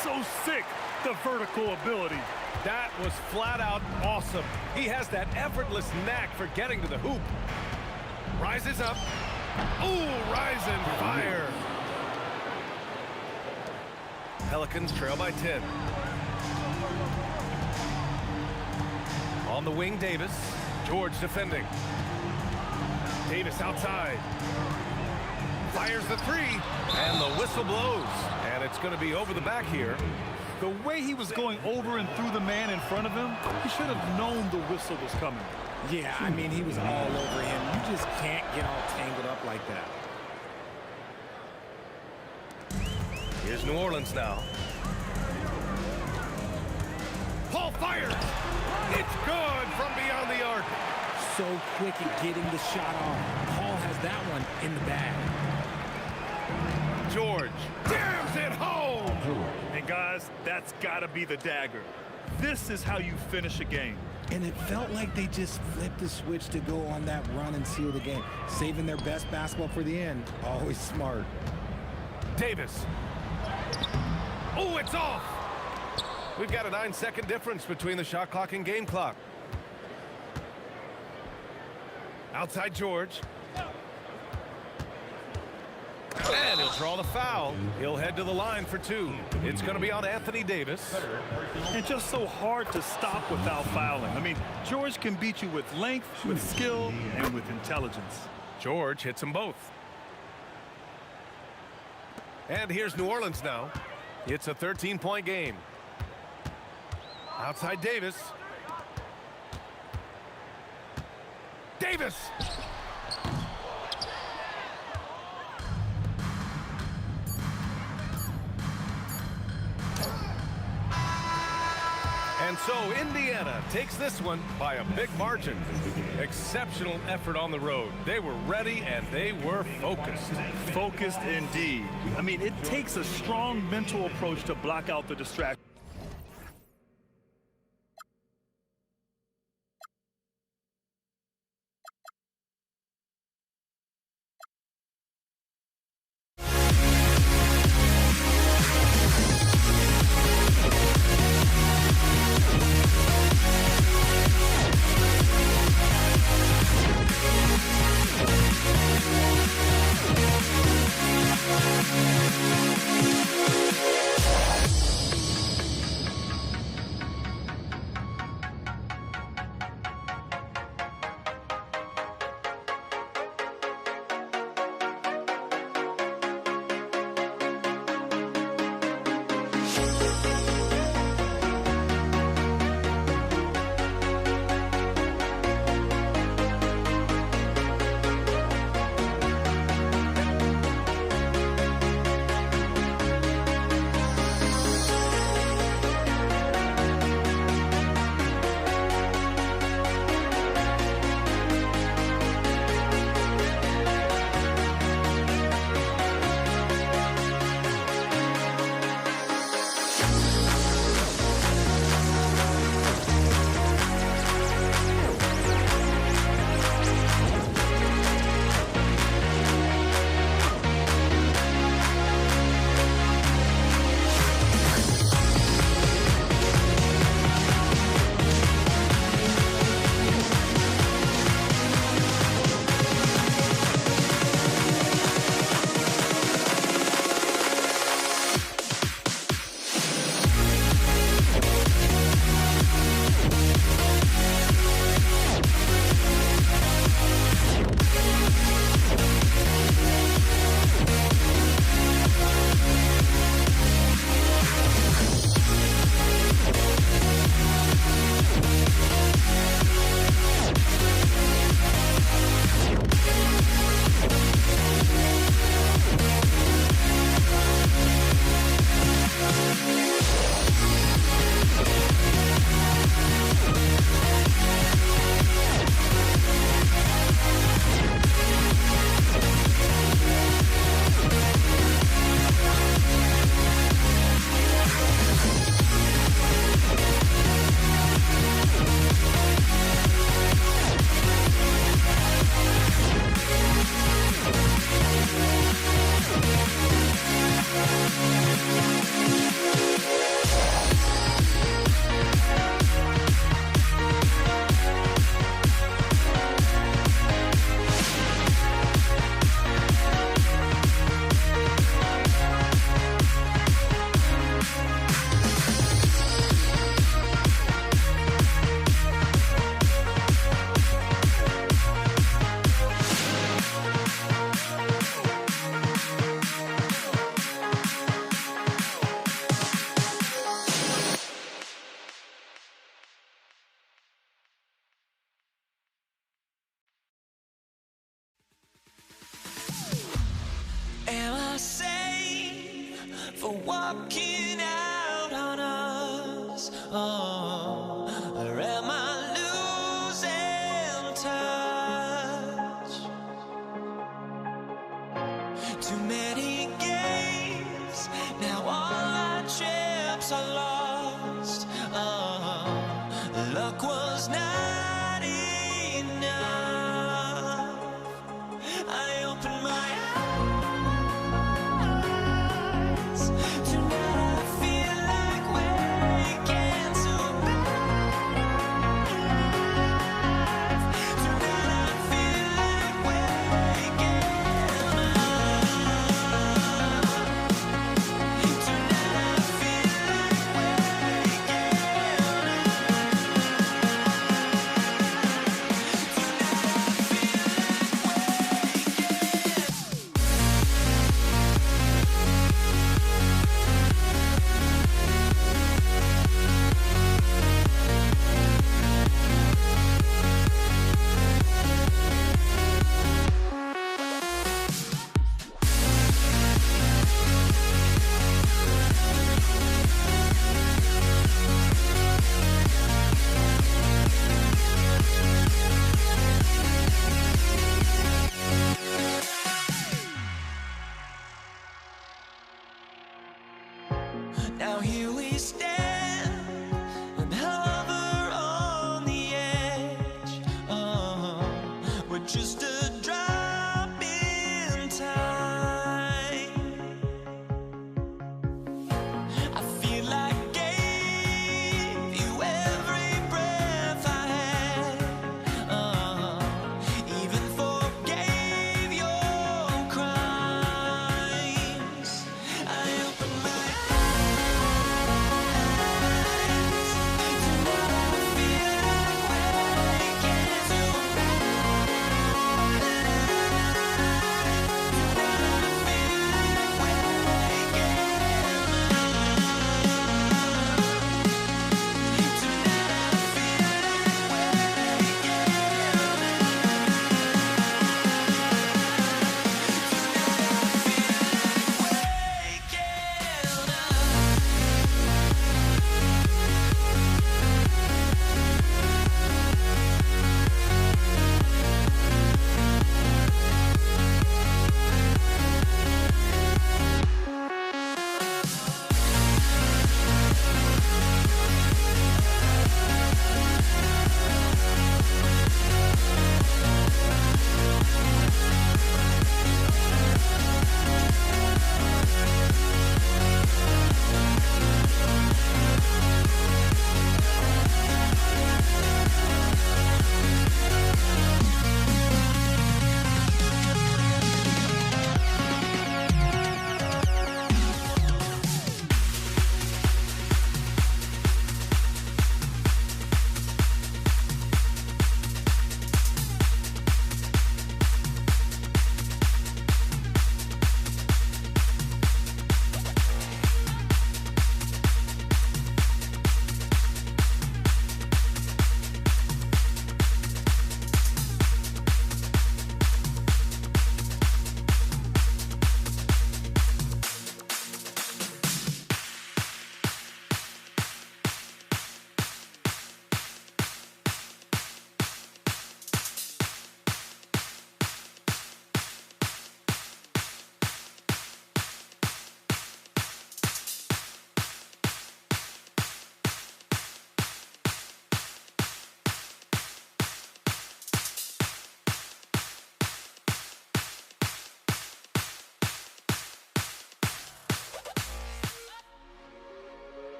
So sick, the vertical ability. That was flat out awesome. He has that effortless knack for getting to the hoop. Rises up. Ooh, rise and fire. Pelicans trail by 10. On the wing, Davis. George defending. Davis outside. Fires the three, and the whistle blows. And it's going to be over the back here. The way he was going over and through the man in front of him, he should have known the whistle was coming. Yeah, I mean, he was all over him. You just can't get all tangled up like that. Here's New Orleans now. Paul fires. It's good from beyond the arc. So quick at getting the shot off. Paul has that one in the bag. George jams it home. And guys, that's got to be the dagger. This is how you finish a game. And it felt like they just flipped the switch to go on that run and seal the game. Saving their best basketball for the end. Always smart. Davis. Oh, it's off. We've got a 9-second difference between the shot clock and game clock. Outside George. And he'll draw the foul. He'll head to the line for 2. It's going to be on Anthony Davis. And just so hard to stop without fouling. I mean, George can beat you with length, with skill, and with intelligence. George hits them both. And here's New Orleans now. It's a 13-point game. Outside Davis. Davis! And so Indiana takes this one by a big margin. Exceptional effort on the road. They were ready and they were focused. Focused indeed. I mean, it takes a strong mental approach to block out the distraction. walking out on us? Oh, or am I losing touch? Too many games, now all our chips are lost. Oh, luck was not enough. I opened my eyes. Tonight I feel like waking so bad.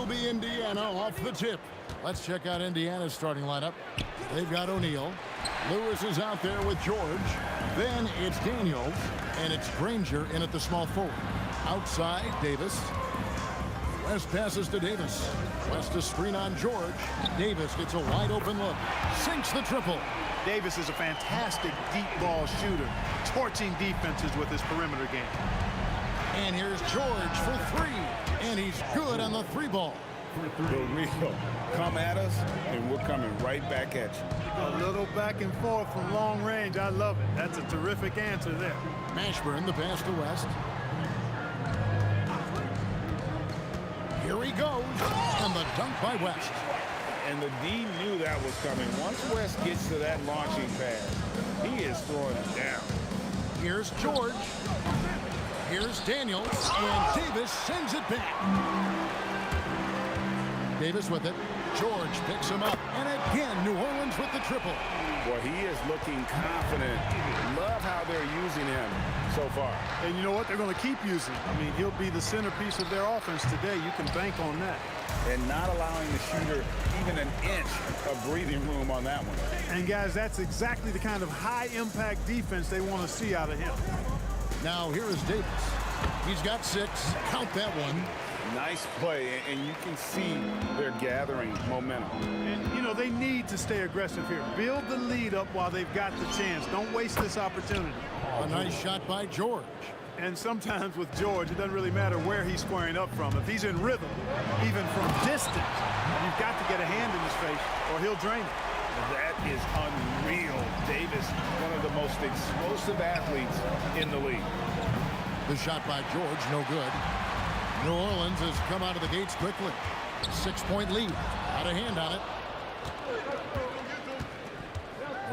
will be Indiana off the tip. Let's check out Indiana's starting lineup. They've got O'Neal. Lewis is out there with George. Then it's Daniels, and it's Granger in at the small forward. Outside, Davis. West passes to Davis. West a screen on George. Davis gets a wide open look. Sinks the triple. Davis is a fantastic deep ball shooter, torching defenses with his perimeter game. And here's George for three. And he's good on the three ball. The real. Come at us, and we're coming right back at you. A little back and forth from long range. I love it. That's a terrific answer there. Mashburn, the pass to West. Here he goes. And the dunk by West. And the D knew that was coming. Once West gets to that launching pad, he is throwing it down. Here's George. Here's Daniels. And Davis sends it back. Davis with it. George picks him up. And again, New Orleans with the triple. Boy, he is looking confident. Love how they're using him so far. And you know what? They're going to keep using him. I mean, he'll be the centerpiece of their offense today. You can bank on that. And not allowing the shooter even an inch of breathing room on that one. And guys, that's exactly the kind of high-impact defense they want to see out of him. Now here is Davis. He's got 6. Count that one. Nice play, and you can see they're gathering momentum. And, you know, they need to stay aggressive here. Build the lead up while they've got the chance. Don't waste this opportunity. A nice shot by George. And sometimes with George, it doesn't really matter where he's squaring up from. If he's in rhythm, even from distance, you've got to get a hand in his face or he'll drain it. That is unreal. Davis, one of the most explosive athletes in the league. The shot by George, no good. New Orleans has come out of the gates quickly. 6-point lead. Out of hand on it.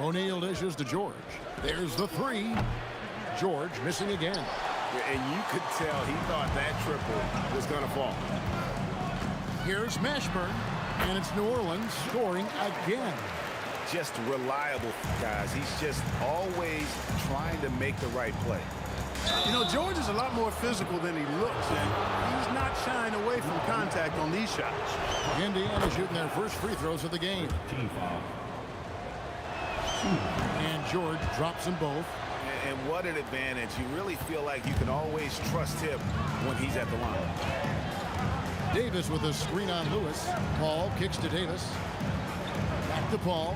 O'Neal dishes to George. There's the three. George missing again. And you could tell he thought that triple was going to fall. Here's Mashburn. And it's New Orleans scoring again. Just reliable, guys. He's just always trying to make the right play. You know, George is a lot more physical than he looks, and he's not shying away from contact on these shots. Indiana shooting their first free throws of the game. And George drops them both. And what an advantage. You really feel like you can always trust him when he's at the line. Davis with a screen on Lewis. Paul kicks to Davis. Back to Paul.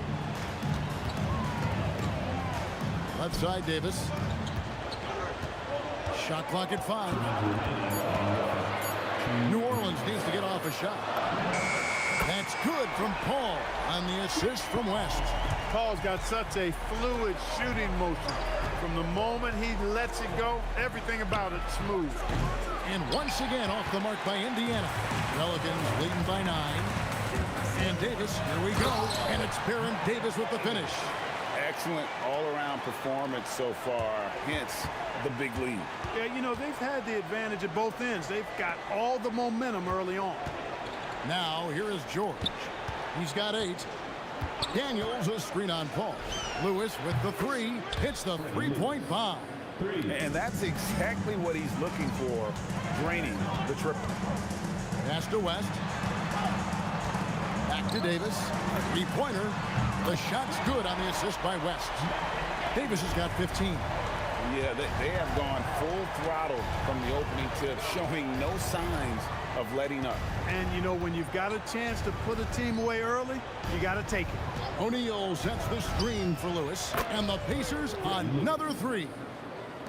Left side, Davis. Shot clock at 5. New Orleans needs to get off a shot. That's good from Paul on the assist from West. Paul's got such a fluid shooting motion. From the moment he lets it go, everything about it smooth. And once again off the mark by Indiana. Pelicans leading by 9. And Davis, here we go. And it's Baron Davis with the finish. Excellent all-around performance so far, hence the big lead. Yeah, you know, they've had the advantage at both ends. They've got all the momentum early on. Now, here is George. He's got 8. Daniels a screen on Paul. Lewis with the 3. Hits the three-point bomb. And that's exactly what he's looking for, draining the triple. Pass to West. Back to Davis. Three-pointer. The shot's good on the assist by West. Davis has got 15. Yeah, they have gone full throttle from the opening tip, showing no signs of letting up. And, you know, when you've got a chance to put a team away early, you got to take it. O'Neal sets the screen for Lewis, and the Pacers another 3.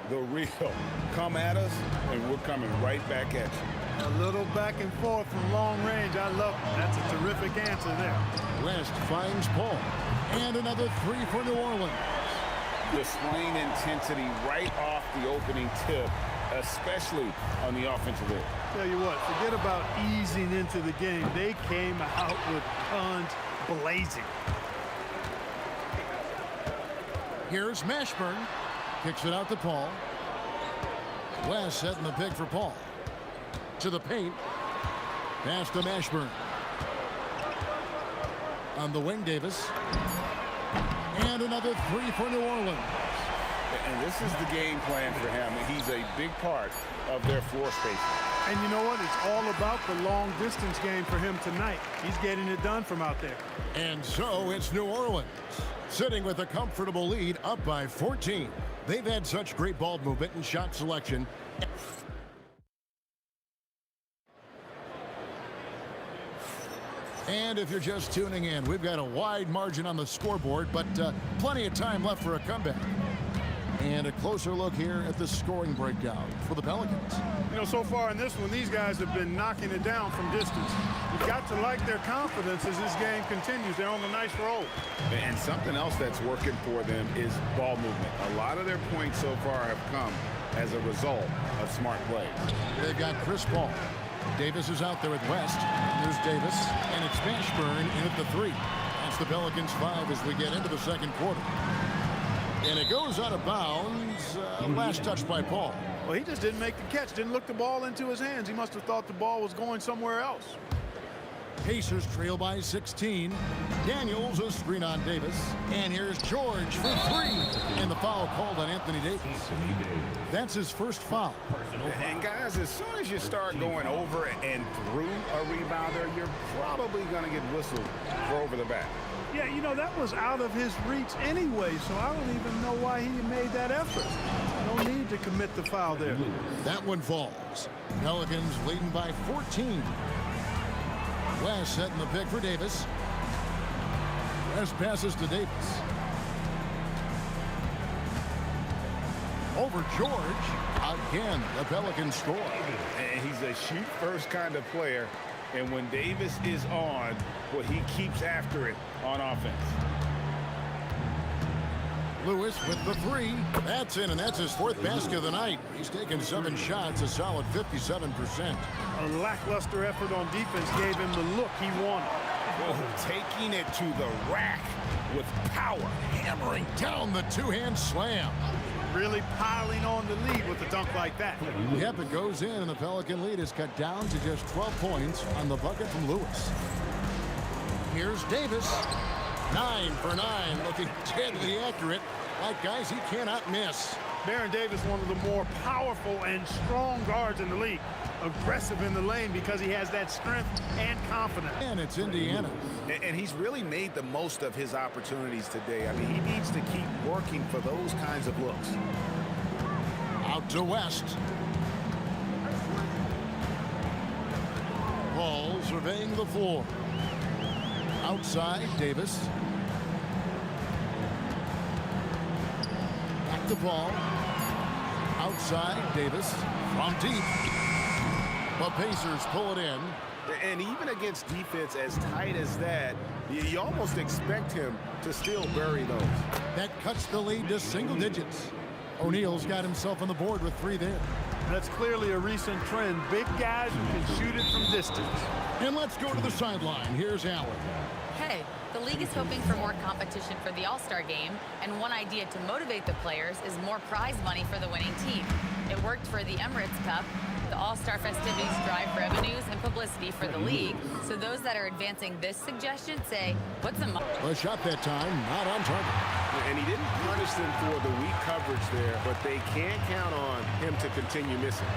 The real. Come at us, and we're coming right back at you. A little back and forth from long range. I love it. That's a terrific answer there. West finds Paul. And another 3 for New Orleans. Displaying intensity right off the opening tip, especially on the offensive end. Tell you what, forget about easing into the game. They came out with guns blazing. Here's Mashburn. Kicks it out to Paul. West setting the pick for Paul. To the paint. Pass to Mashburn. On the wing, Davis. And another 3 for New Orleans. And this is the game plan for him. He's a big part of their floor spacing. And you know what? It's all about the long distance game for him tonight. He's getting it done from out there. And so it's New Orleans, sitting with a comfortable lead up by 14. They've had such great ball movement and shot selection. And if you're just tuning in, we've got a wide margin on the scoreboard, but plenty of time left for a comeback. And a closer look here at the scoring breakdown for the Pelicans. You know, so far in this one, these guys have been knocking it down from distance. You've got to like their confidence as this game continues. They're on a nice roll. And something else that's working for them is ball movement. A lot of their points so far have come as a result of smart play. They've got Chris Paul. Davis is out there with West. There's Davis, and it's Mashburn in at the 3. That's the Pelicans 5 as we get into the second quarter. And it goes out of bounds. Last touch by Paul. Well, he just didn't make the catch, didn't look the ball into his hands. He must have thought the ball was going somewhere else. Pacers trail by 16. Daniels a screen on Davis. And here's George for 3. And the foul called on Anthony Davis. That's his first foul. And guys, as soon as you start going over and through a rebounder, you're probably going to get whistled for over the back. Yeah, you know, that was out of his reach anyway, so I don't even know why he made that effort. No need to commit the foul there. That one falls. Pelicans leading by 14. West setting the pick for Davis. West passes to Davis. Over George. Again, the Pelicans score. And he's a shoot-first kind of player. And when Davis is on, well, he keeps after it on offense. Lewis with the 3. That's in, and that's his 4th basket of the night. He's taken 7 shots, a solid 57%. A lackluster effort on defense gave him the look he wanted. Whoa, taking it to the rack with power. Hammering down the 2-hand slam. Really piling on the lead with a dunk like that. Yep, it goes in, and the Pelican lead is cut down to just 12 points on the bucket from Lewis. Here's Davis. 9 for 9, looking deadly accurate. Like guys he cannot miss. Baron Davis, one of the more powerful and strong guards in the league. Aggressive in the lane because he has that strength and confidence. And it's Indiana. And he's really made the most of his opportunities today. I mean, he needs to keep working for those kinds of looks. Out to West. Paul surveying the floor. Outside, Davis. Back to Paul. Outside, Davis. From deep. The Pacers pull it in. And even against defense as tight as that, you almost expect him to still bury those. That cuts the lead to single digits. O'Neal's got himself on the board with 3 there. That's clearly a recent trend. Big guys who can shoot it from distance. And let's go to the sideline. Here's Allen. Hey, the league is hoping for more competition for the All-Star game, and one idea to motivate the players is more prize money for the winning team. It worked for the Emirates Cup. The All-Star festivities drive revenues and publicity for the league, so those that are advancing this suggestion say, what's a shot that time, not on target. And he didn't punish them for the weak coverage there, but they can't count on him to continue missing.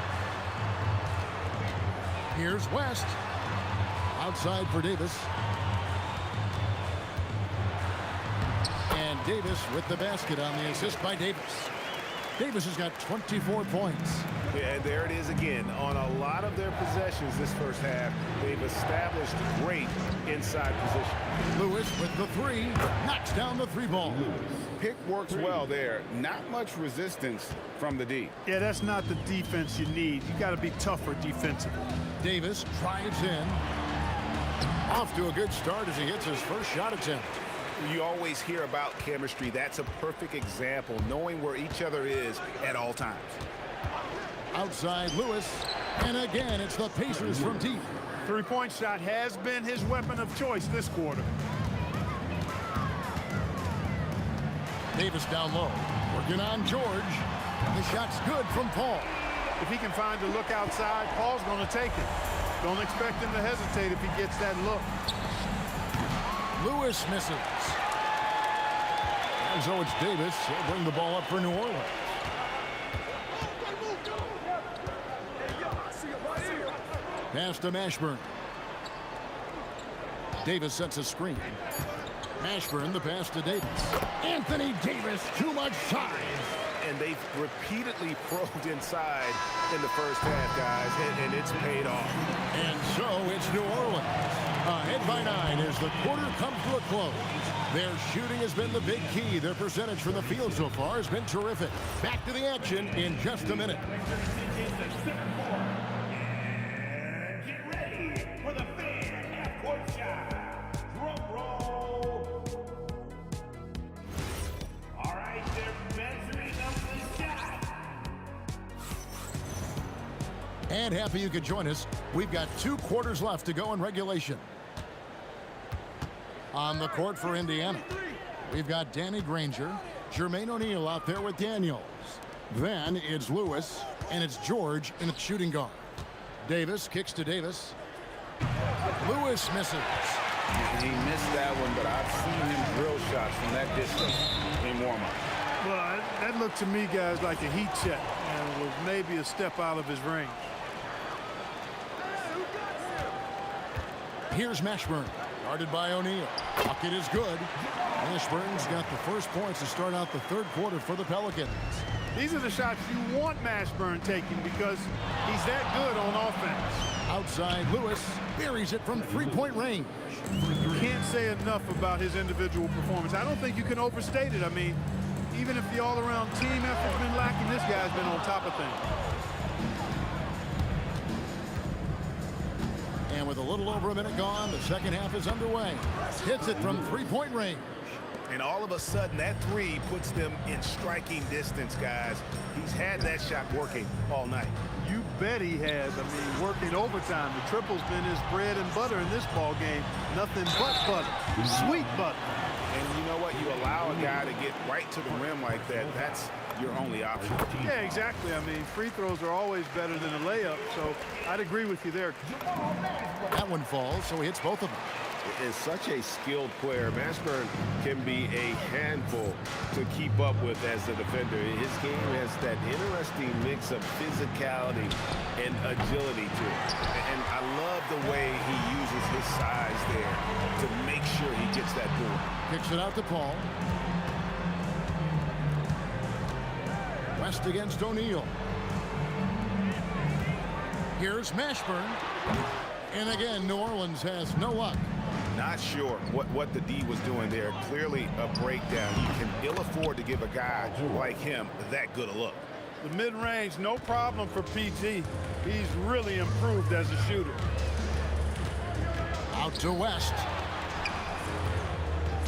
Here's West. Outside for Davis. And Davis with the basket on the assist by Davis. Davis has got 24 points. Yeah, and there it is again. On a lot of their possessions this first half, they've established great inside position. Lewis with the 3, knocks down the 3-ball. Pick works well there. Not much resistance from the D. Yeah, that's not the defense you need. You got to be tougher defensively. Davis drives in. Off to a good start as he hits his first shot attempt. You always hear about chemistry. That's a perfect example, knowing where each other is at all times. Outside Lewis, and again it's the Pacers from deep. 3-point shot has been his weapon of choice this quarter. Davis down low, working on George. The shot's good from Paul. If he can find a look outside, Paul's going to take it. Don't expect him to hesitate if he gets that look. Lewis misses. And so it's Davis. He'll bring the ball up for New Orleans. Pass to Mashburn. Davis sets a screen. Mashburn, the pass to Davis. Anthony Davis, too much size. And they've repeatedly probed inside in the first half, guys, and it's paid off. And so it's New Orleans. Ahead by 9 as the quarter comes to a close. Their shooting has been the big key. Their percentage from the field so far has been terrific. Back to the action in just a minute. Get ready for the fan half-court shot. Drum roll. All right, they're measuring up the shot. And happy you could join us. We've got 2 quarters left to go in regulation. On the court for Indiana, we've got Danny Granger, Jermaine O'Neal out there with Daniels. Then it's Lewis, and it's George in the shooting guard. Davis kicks to Davis. Lewis misses. He missed that one, but I've seen him drill shots from that distance in warm-up. Well, that looked to me, guys, like a heat check, and was maybe a step out of his range. Here's Mashburn, guarded by O'Neal. Bucket is good. Mashburn's got the first points to start out the third quarter for the Pelicans. These are the shots you want Mashburn taking because he's that good on offense. Outside, Lewis buries it from three-point range. You can't say enough about his individual performance. I don't think you can overstate it. I mean, even if the all-around team effort's been lacking, this guy's been on top of things. And with a little over a minute gone, the second half is underway. Hits it from three-point range. And all of a sudden, that three puts them in striking distance, guys. He's had that shot working all night. You bet he has. I mean, working overtime. The triple's been his bread and butter in this ball game. Nothing but butter. Sweet butter. And you know what? You allow a guy to get right to the rim like that. That's your only option. Yeah, exactly. I mean, free throws are always better than a layup, so I'd agree with you there. That one falls, so he hits both of them. Is such a skilled player. Mashburn can be a handful to keep up with as a defender. His game has that interesting mix of physicality and agility to it. And I love the way he uses his size there to make sure he gets that board. Kicks it out to Paul. West against O'Neal. Here's Mashburn. And again, New Orleans has no luck. Not sure what the D was doing there. Clearly a breakdown. You can ill afford to give a guy like him that good a look. The mid-range, no problem for PG. He's really improved as a shooter. Out to West.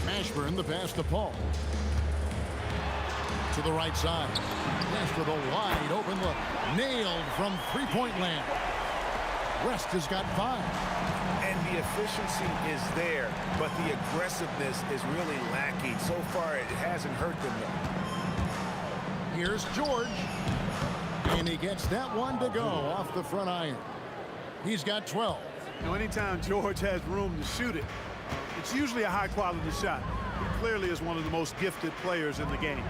Mashburn, the pass to Paul. To the right side. West with a wide open look. Nailed from three-point land. West has got 5. And the efficiency is there, but the aggressiveness is really lacking. So far, it hasn't hurt them, though. Here's George. And he gets that one to go off the front iron. He's got 12. Now, anytime George has room to shoot it, it's usually a high-quality shot. He clearly is one of the most gifted players in the game.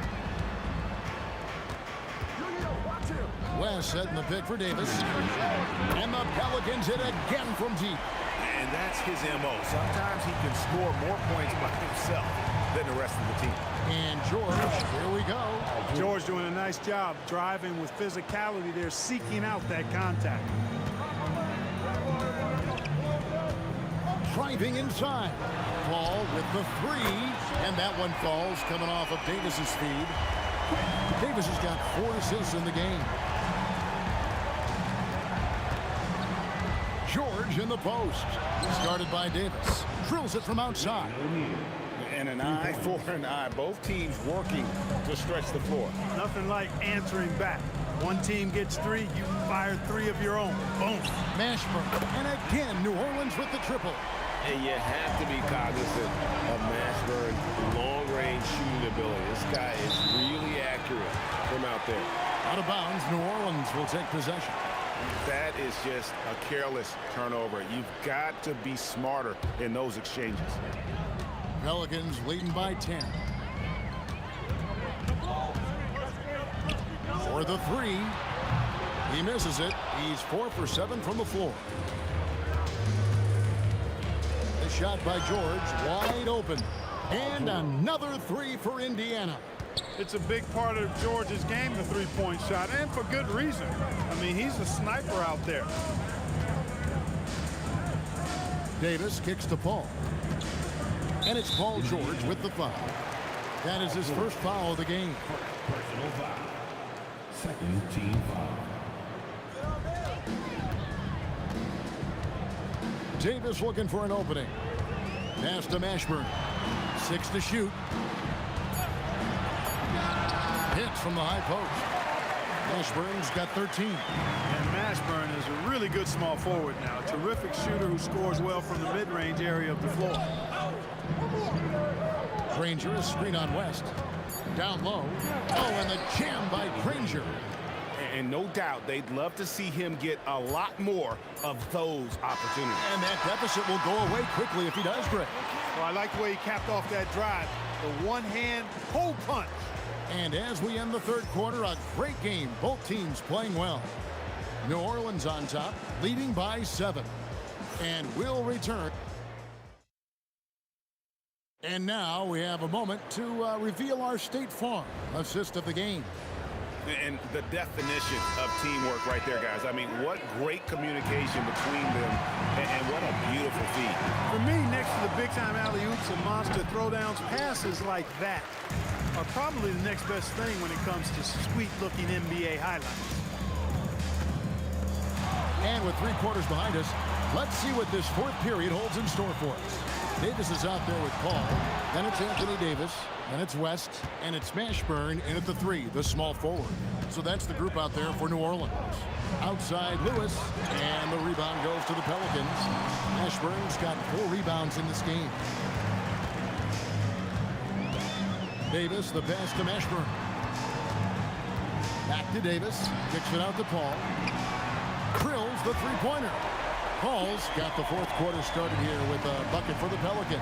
West setting the pick for Davis. And the Pelicans hit again from deep. And that's his M.O. Sometimes he can score more points by himself than the rest of the team. And George, here we go. George doing a nice job driving with physicality there, seeking out that contact. Driving inside. Paul with the 3. And that one falls coming off of Davis's feed. Davis has got 4 assists in the game. George in the post. Started by Davis. Drills it from outside. And an eye for an eye. Both teams working to stretch the floor. Nothing like answering back. One team gets 3, you fire 3 of your own. Boom. Mashburn. And again, New Orleans with the triple. And you have to be cognizant of Mashburn's long-range shooting ability. This guy is really accurate from out there. Out of bounds, New Orleans will take possession. That is just a careless turnover. You've got to be smarter in those exchanges. Pelicans leading by 10. For the 3. He misses it. He's 4 for 7 from the floor. The shot by George, wide open. And another three for Indiana. It's a big part of George's game, the three-point shot, and for good reason. I mean, he's a sniper out there. Davis kicks to Paul. And it's Paul George with the foul. That is his first foul of the game. Personal foul. Second team foul. Davis looking for an opening. Pass to Mashburn. 6 to shoot. Hits from the high post. Mashburn's got 13. And Mashburn is a really good small forward now. A terrific shooter who scores well from the mid-range area of the floor. Granger is screen on West. Down low. Oh, and the jam by Granger. And no doubt they'd love to see him get a lot more of those opportunities. And that deficit will go away quickly if he does, Greg. Well, I like the way he capped off that drive. The one-hand pull punch. And as we end the third quarter, a great game. Both teams playing well. New Orleans on top, leading by 7. And we'll return. And now we have a moment to reveal our State Farm assist of the game. And the definition of teamwork right there, guys. I mean, what great communication between them, and what a beautiful feat. For me, next to the big-time alley-oops and monster throwdowns, passes like that are probably the next best thing when it comes to sweet-looking NBA highlights. And with 3 quarters behind us, let's see what this fourth period holds in store for us. Davis is out there with Paul. Then it's Anthony Davis. Then it's West. And it's Mashburn in at the 3, the small forward. So that's the group out there for New Orleans. Outside Lewis. And the rebound goes to the Pelicans. Mashburn's got 4 rebounds in this game. Davis, the pass to Mashburn. Back to Davis. Kicks it out to Paul. Drills the three-pointer. Paul's got the fourth quarter started here with a bucket for the Pelicans.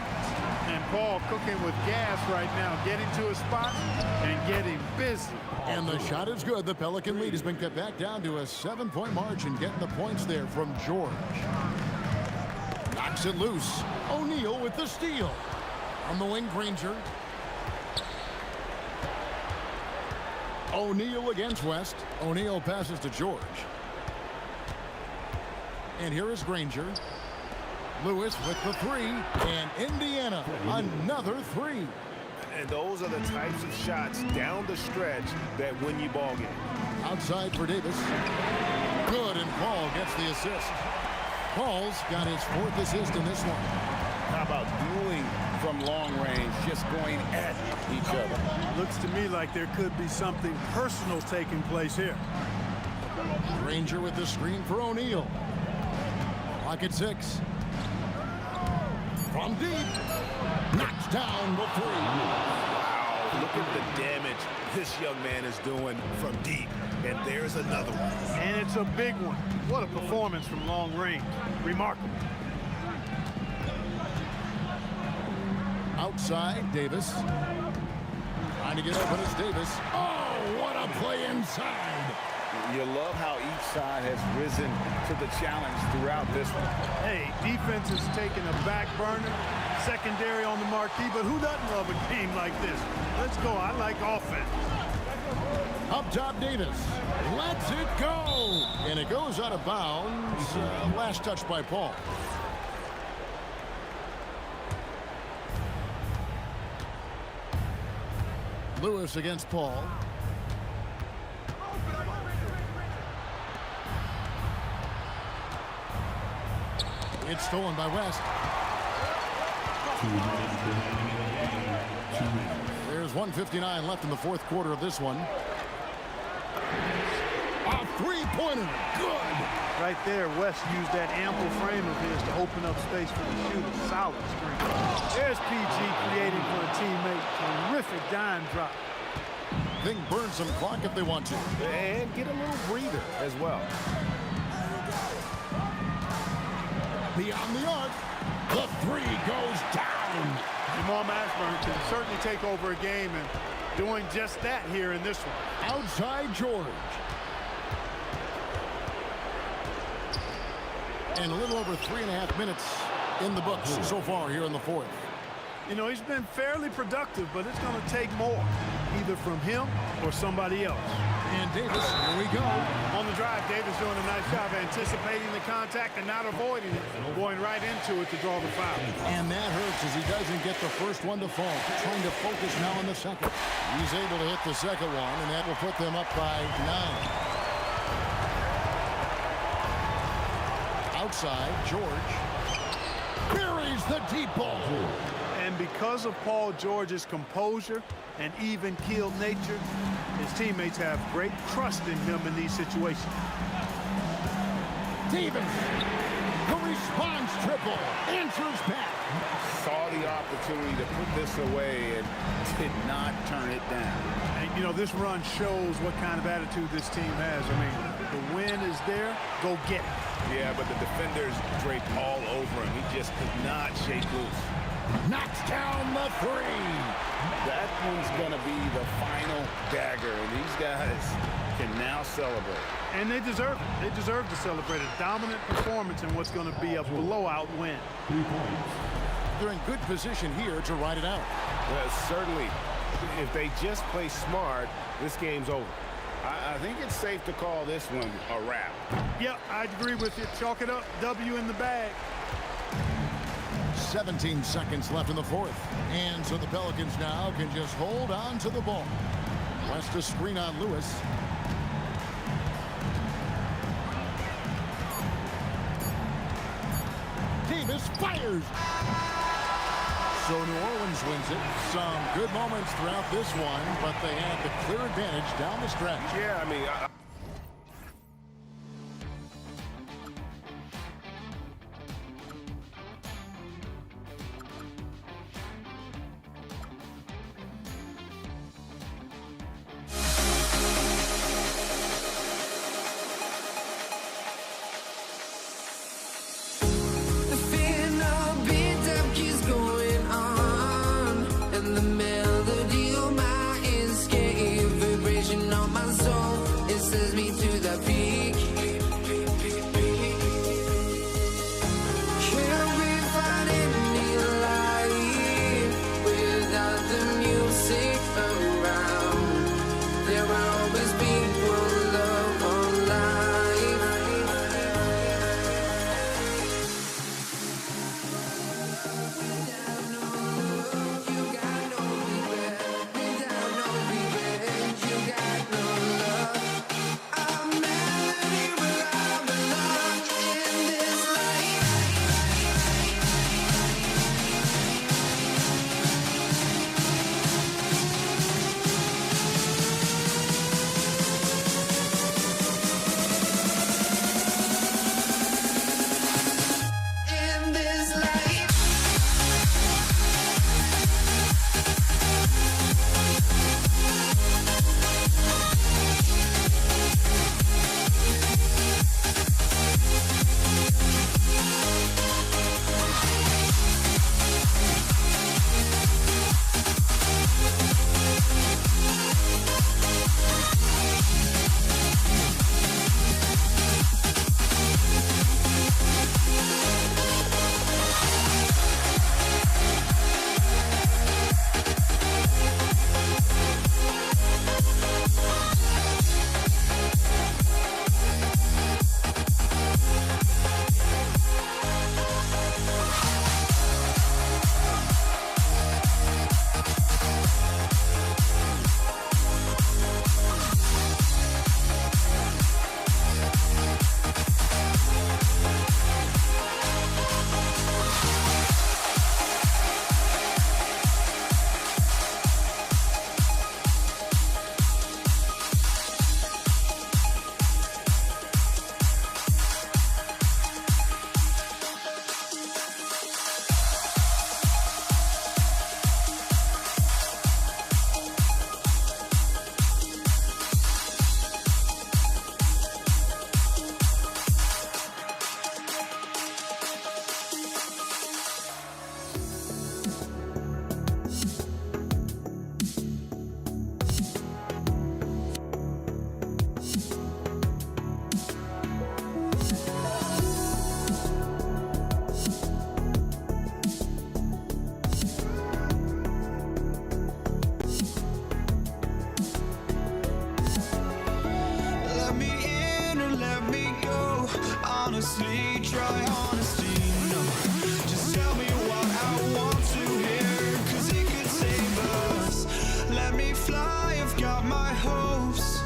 And Paul cooking with gas right now, getting to a spot and getting busy. And the shot is good. The Pelican lead has been cut back down to a 7-point margin. Getting the points there from George. Knocks it loose. O'Neal with the steal. On the wing, Granger. O'Neal against West. O'Neal passes to George. And here is Granger. Lewis with the 3. And Indiana, another 3. And those are the types of shots down the stretch that win you ball game. Outside for Davis. Good, and Paul gets the assist. Paul's got his 4th assist in this one. How about dueling from long range, just going at each other? Looks to me like there could be something personal taking place here. Granger with the screen for O'Neal. Clock at 6. From deep. Knocks down the 3. Wow, look at the damage this young man is doing from deep. And there's another one. And it's a big one. What a performance from long range. Remarkable. Outside, Davis. Trying to get open is Davis. Oh, what a play inside. You love how each side has risen to the challenge throughout this one. Hey, defense is taking a back burner, secondary on the marquee, but who doesn't love a game like this? Let's go. I like offense. Up top, Davis. Lets it go. And it goes out of bounds. Last touch by Paul. Lewis against Paul. It's stolen by West. There's 1:59 left in the fourth quarter of this one. A three-pointer. Good. Right there, West used that ample frame of his to open up space for the shooter. Solid screen. There's PG creating for a teammate. Terrific dime drop. They can burn some clock if they want to. And get a little breather as well. Beyond the arc, the 3 goes down. Jamal Mashburn can certainly take over a game, and doing just that here in this one. Outside George. And a little over 3.5 minutes in the books so far here in the fourth. You know, he's been fairly productive, but it's going to take more, either from him or somebody else. And Davis, here we go. On the drive, Davis doing a nice job anticipating the contact and not avoiding it, going right into it to draw the foul. And that hurts as he doesn't get the first one to fall. Trying to focus now on the second. He's able to hit the second one, and that will put them up by 9. Outside, George buries the deep ball. And because of Paul George's composure and even-keeled nature, his teammates have great trust in him in these situations. Davis, the response triple, answers back. Saw the opportunity to put this away and did not turn it down. And, you know, this run shows what kind of attitude this team has. I mean, the win is there, go get it. Yeah, but the defenders draped all over him. He just could not shake loose. Knocks down the 3. That one's going to be the final dagger, and these guys can now celebrate. And they deserve it. They deserve to celebrate a dominant performance in what's going to be a blowout win. They're in good position here to ride it out. Certainly, if they just play smart, this game's over. I think it's safe to call this one a wrap. Yeah, I agree with you. Chalk it up. W in the bag. 17 seconds left in the fourth. And so the Pelicans now can just hold on to the ball. West a screen on Lewis. Davis fires. So New Orleans wins it. Some good moments throughout this one, but they had the clear advantage down the stretch. Yeah, I mean, This is honestly, try honesty. No, just tell me what I want to hear, 'cause it could save us. Let me fly, I've got my hopes,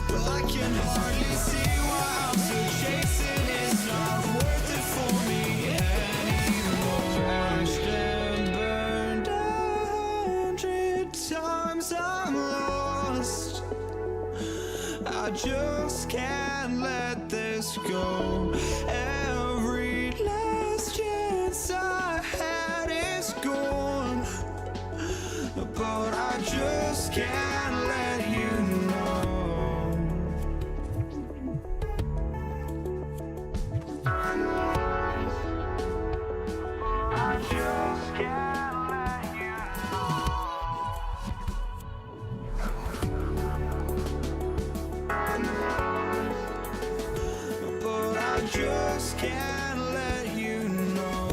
but I can hardly see why I'm still chasing. It's not worth it for me anymore. Ashed and burned 100 times I'm lost. I just can't let this go. Every last chance I had is gone, but I just can't let you know. I just can't let you know. But I just can't let you know.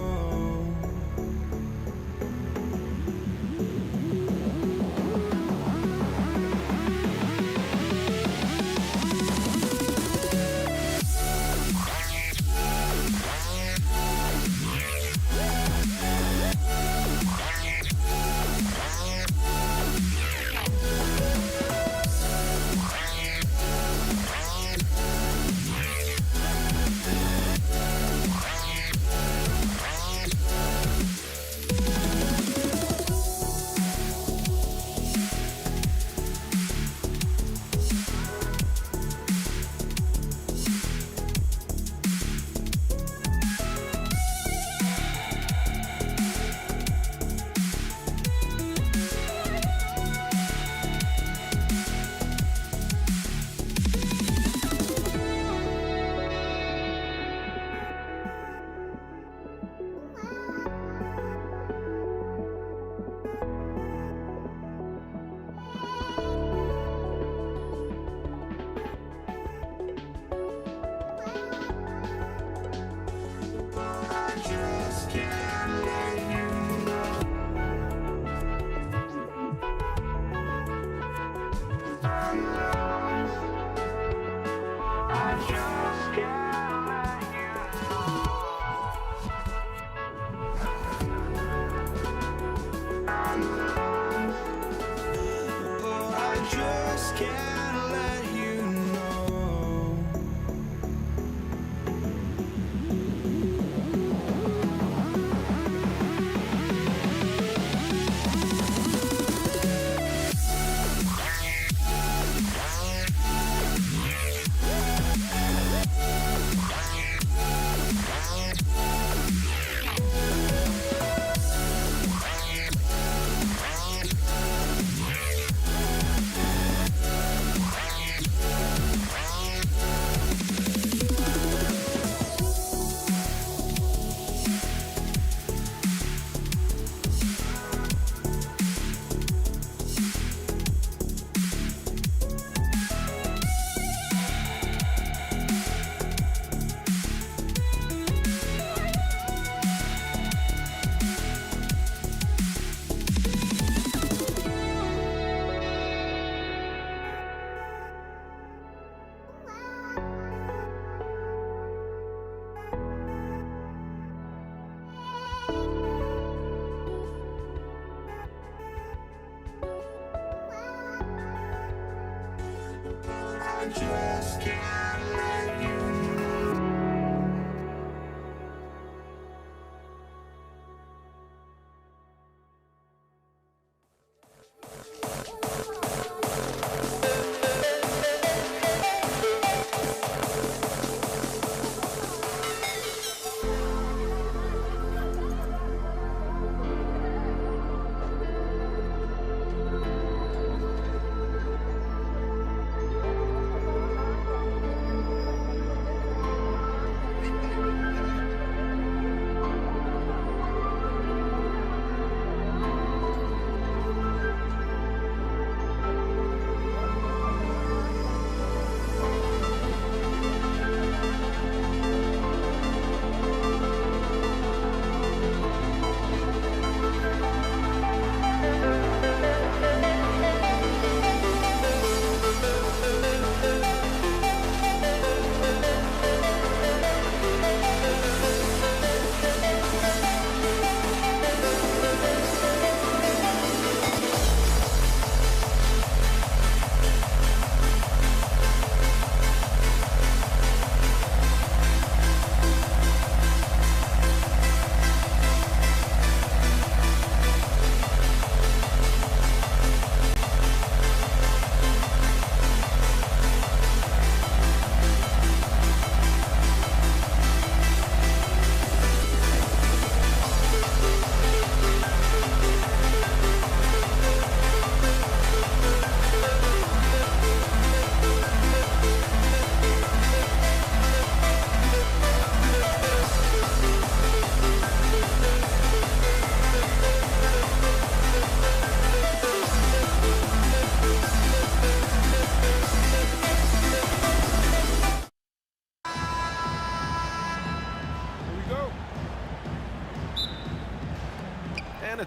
Just can't let you know.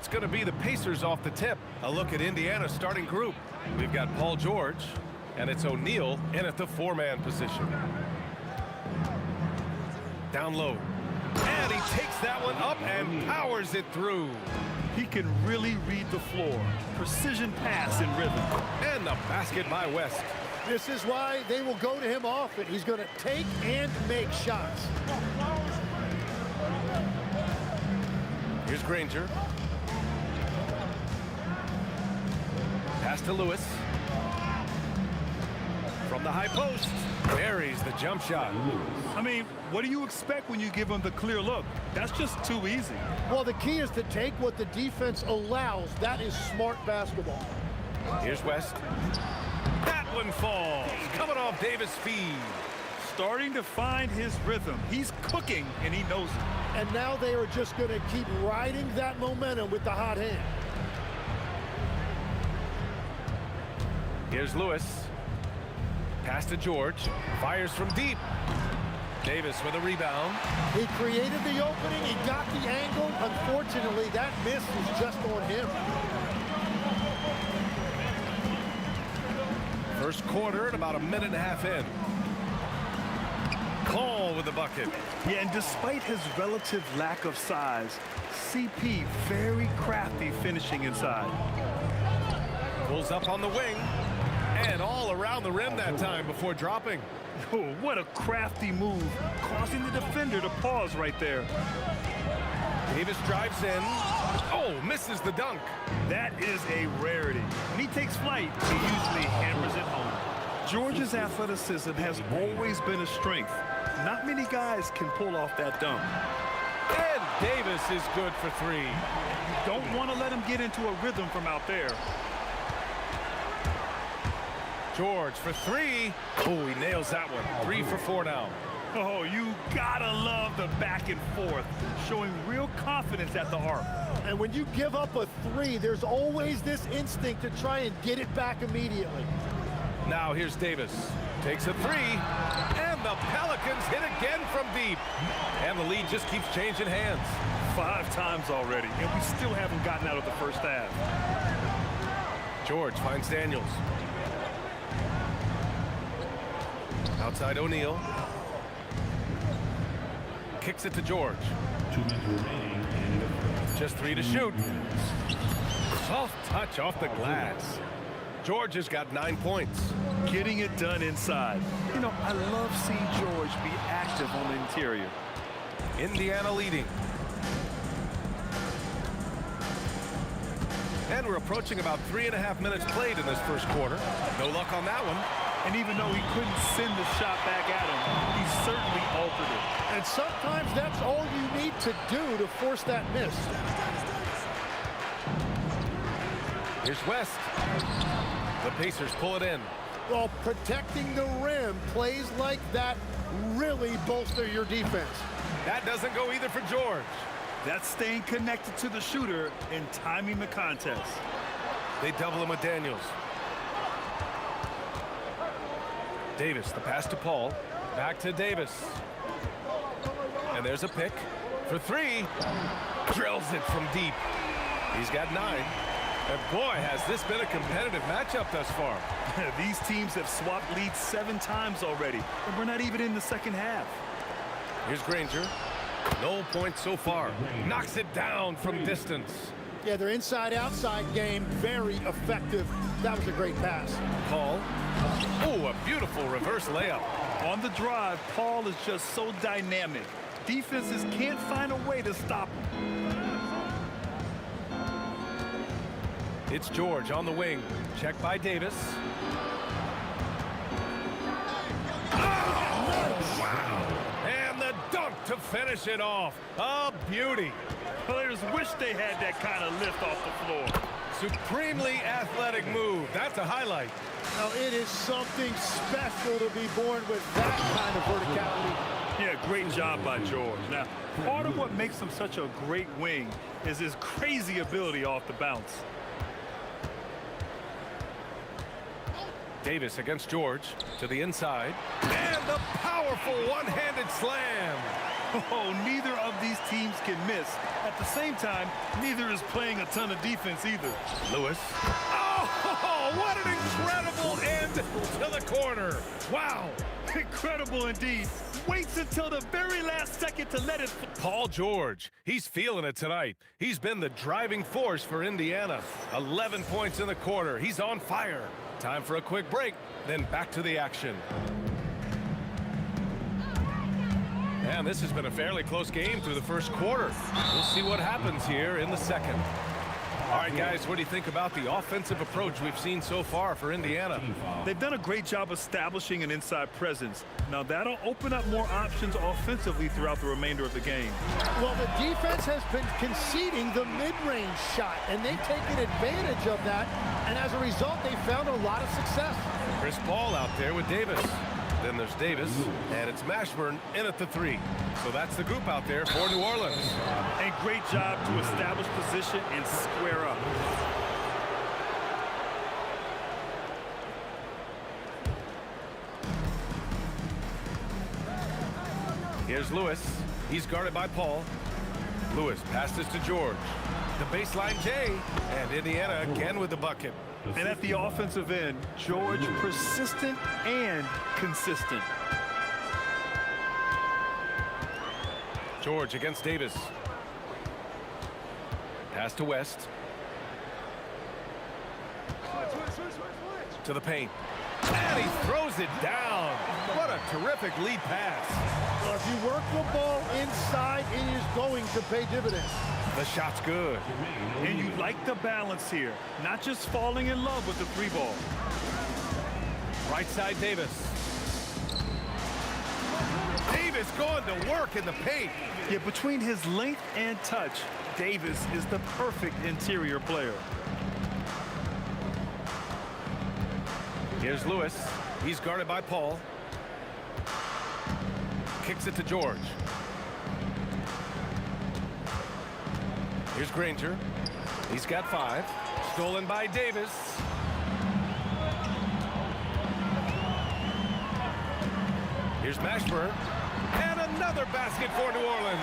It's going to be the Pacers off the tip. A look at Indiana's starting group. We've got Paul George, and it's O'Neal in at the 4-man position. Down low. And he takes that one up and powers it through. He can really read the floor. Precision pass in rhythm. And the basket by West. This is why they will go to him often. He's going to take and make shots. Here's Granger. Pass to Lewis. From the high post. Buries the jump shot. I mean, what do you expect when you give him the clear look? That's just too easy. Well, the key is to take what the defense allows. That is smart basketball. Here's West. That one falls. Coming off Davis' feed. Starting to find his rhythm. He's cooking, and he knows it. And now they are just going to keep riding that momentum with the hot hand. Here's Lewis. Pass to George. Fires from deep. Davis with a rebound. He created the opening. He got the angle. Unfortunately, that miss was just on him. First quarter and about a minute and a half in. Paul with the bucket. Yeah, and despite his relative lack of size, CP very crafty finishing inside. Pulls up on the wing. And all around the rim that time before dropping. Oh, what a crafty move, causing the defender to pause right there. Davis drives in. Oh, misses the dunk. That is a rarity. When he takes flight, he usually hammers it home. George's athleticism has always been a strength. Not many guys can pull off that dunk. And Davis is good for 3. You don't want to let him get into a rhythm from out there. George for 3. Oh, he nails that one. 3 for 4 now. Oh, you gotta love the back and forth, showing real confidence at the arc. And when you give up a 3, there's always this instinct to try and get it back immediately. Now here's Davis. Takes a 3. And the Pelicans hit again from deep. And the lead just keeps changing hands. 5 times already, and we still haven't gotten out of the first half. George finds Daniels. Outside O'Neal. Kicks it to George. 2 minutes remaining in the first. Just 3 to shoot. Soft touch off the glass. George has got 9 points. Getting it done inside. You know, I love seeing George be active on the interior. Indiana leading. And we're approaching about 3.5 minutes played in this first quarter. No luck on that one. And even though he couldn't send the shot back at him, he certainly altered it. And sometimes that's all you need to do to force that miss. Here's West. The Pacers pull it in. Well, protecting the rim, plays like that really bolster your defense. That doesn't go either for George. That's staying connected to the shooter and timing the contest. They double him with Daniels. Davis, the pass to Paul. Back to Davis. And there's a pick for 3. Drills it from deep. He's got 9. And boy, has this been a competitive matchup thus far. These teams have swapped leads 7 times already, and we're not even in the second half. Here's Granger. No points so far. Knocks it down from distance. Yeah, their inside-outside game, very effective. That was a great pass. Paul. Oh, a beautiful reverse layup. On the drive, Paul is just so dynamic. Defenses can't find a way to stop him. It's George on the wing. Check by Davis. Oh, wow. And the dunk to finish it off. A beauty. Players wish they had that kind of lift off the floor. Supremely athletic move. That's a highlight. Now, it is something special to be born with that kind of verticality. Yeah, great job by George. Now, part of what makes him such a great wing is his crazy ability off the bounce. Davis against George to the inside. And the powerful one-handed slam. Oh, neither of these teams can miss. At the same time, neither is playing a ton of defense either. Lewis. Oh, what an incredible end to the corner. Wow, incredible indeed. Waits until the very last second to let it. Paul George, he's feeling it tonight. He's been the driving force for Indiana. 11 points in the quarter. He's on fire. Time for a quick break, then back to the action. And this has been a fairly close game through the first quarter. We'll see what happens here in the second. All right, guys, what do you think about the offensive approach we've seen so far for Indiana? They've done a great job establishing an inside presence. Now, that'll open up more options offensively throughout the remainder of the game. Well, the defense has been conceding the mid-range shot, and they've taken advantage of that, and as a result, they found a lot of success. Chris Paul out there with Davis. Then there's Davis, and it's Mashburn in at the 3. So that's the group out there for New Orleans. And great job to establish position and square up. Here's Lewis. He's guarded by Paul. Lewis passes to George. The baseline J, and Indiana again with the bucket. And at the offensive end, George persistent and consistent. George against Davis. Pass to West. To the paint. And he throws it down. What a terrific lead pass. Well, if you work the ball inside, it is going to pay dividends. The shot's good. And you like the balance here. Not just falling in love with the 3-ball. Right side, Davis. Davis going to work in the paint. Yeah, between his length and touch, Davis is the perfect interior player. Here's Lewis. He's guarded by Paul. Kicks it to George. Here's Granger. He's got 5. Stolen by Davis. Here's Mashburn. And another basket for New Orleans.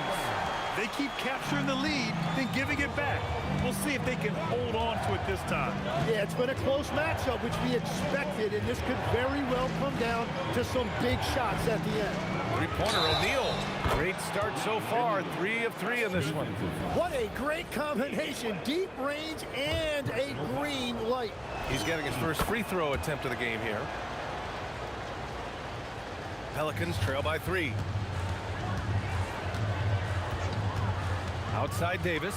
They keep capturing the lead, then giving it back. We'll see if they can hold on to it this time. Yeah, it's been a close matchup, which we expected, and this could very well come down to some big shots at the end. Three-pointer O'Neal. Great start so far. 3 of 3 in this one. What a great combination. Deep range and a green light. He's getting his first free throw attempt of the game here. Pelicans trail by 3. Outside Davis.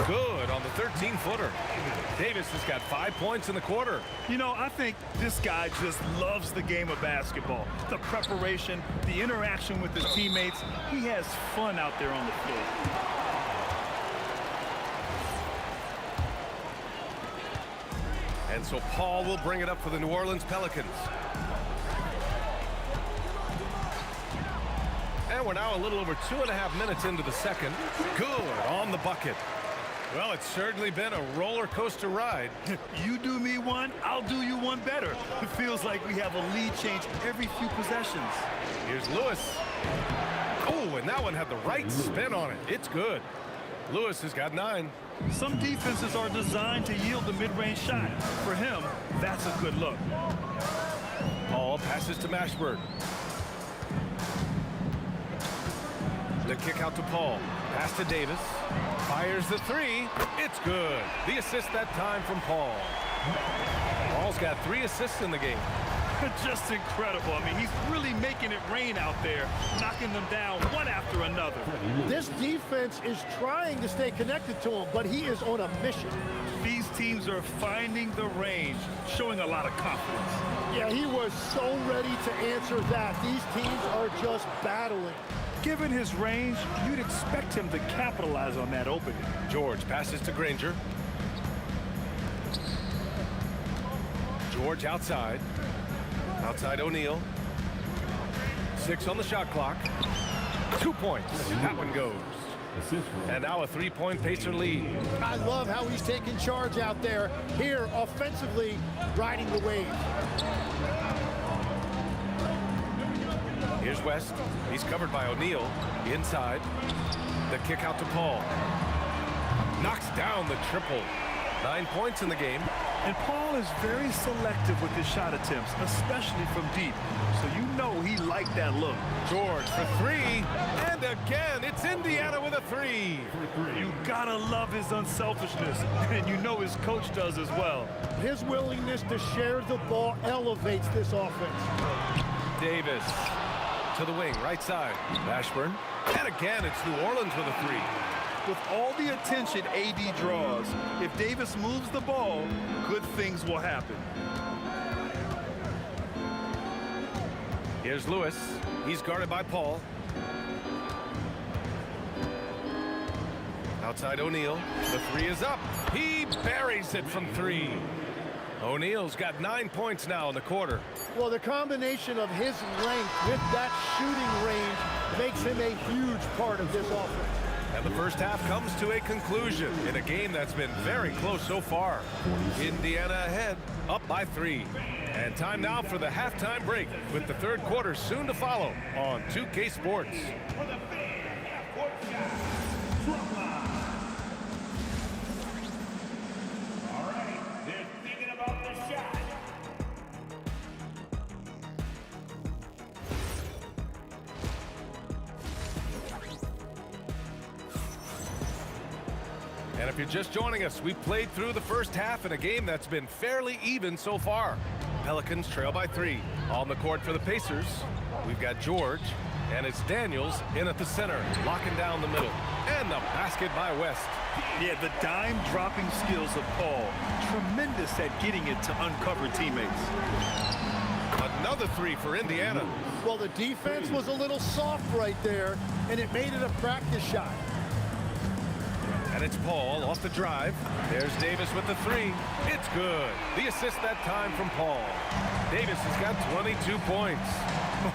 Good on the 13-footer. Davis has got 5 points in the quarter. You know, I think this guy just loves the game of basketball. The preparation, the interaction with his teammates. He has fun out there on the floor. And so Paul will bring it up for the New Orleans Pelicans. And we're now a little over 2.5 minutes into the second. Good on the bucket. Well, it's certainly been a roller coaster ride. You do me one, I'll do you one better. It feels like we have a lead change every few possessions. Here's Lewis. Oh, and that one had the right spin on it. It's good. Lewis has got 9. Some defenses are designed to yield the mid-range shot. For him, that's a good look. Paul passes to Mashburn. The kick out to Paul. Pass to Davis. Fires the 3. It's good. The assist that time from Paul. Paul's got 3 assists in the game. Just incredible. I mean, he's really making it rain out there, knocking them down one after another. This defense is trying to stay connected to him, but he is on a mission. These teams are finding the range, showing a lot of confidence. Yeah, he was so ready to answer that. These teams are just battling. Given his range, you'd expect him to capitalize on that opening. George passes to Granger. George outside. Outside O'Neal. 6 on the shot clock. 2 points. That one goes. And now a 3-point Pacer lead. I love how he's taking charge out there. Here, offensively, riding the wave. Here's West. He's covered by O'Neal. Inside. The kick out to Paul. Knocks down the triple. 9 points in the game. And Paul is very selective with his shot attempts, especially from deep. So you know he liked that look. George for three. And again, it's Indiana with a three. You gotta love his unselfishness. And you know his coach does as well. His willingness to share the ball elevates this offense. Davis to the wing, right side. Ashburn. And again, it's New Orleans with a three. With all the attention AD draws, if Davis moves the ball, good things will happen. Here's Lewis. He's guarded by Paul. Outside O'Neal. The three is up. He buries it from three. O'Neal's got 9 points now in the quarter. Well, the combination of his length with that shooting range makes him a huge part of this offense. And the first half comes to a conclusion in a game that's been very close so far. Indiana ahead, up by 3. And time now for the halftime break, with the third quarter soon to follow on 2K Sports. And if you're just joining us, we've played through the first half in a game that's been fairly even so far. Pelicans trail by 3. On the court for the Pacers, we've got George, and it's Daniels in at the center, locking down the middle. And the basket by West. Yeah, the dime-dropping skills of Paul. Tremendous at getting it to uncover teammates. Another three for Indiana. Well, the defense was a little soft right there, and it made it a practice shot. And it's Paul off the drive. There's Davis with the three. It's good. The assist that time from Paul. Davis has got 22 points.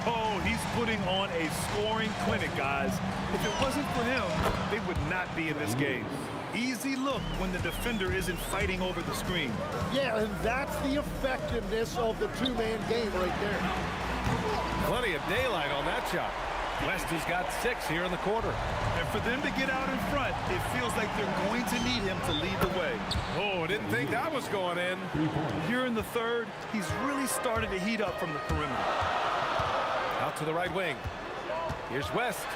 Oh, he's putting on a scoring clinic, guys. If it wasn't for him, they would not be in this game. Easy look when the defender isn't fighting over the screen. Yeah, and that's the effectiveness of the two-man game right there. Plenty of daylight on that shot. West has got 6 here in the quarter. And for them to get out in front, it feels like they're going to need him to lead the way. Oh, didn't think that was going in. Here in the third, he's really started to heat up from the perimeter. Out to the right wing. Here's West.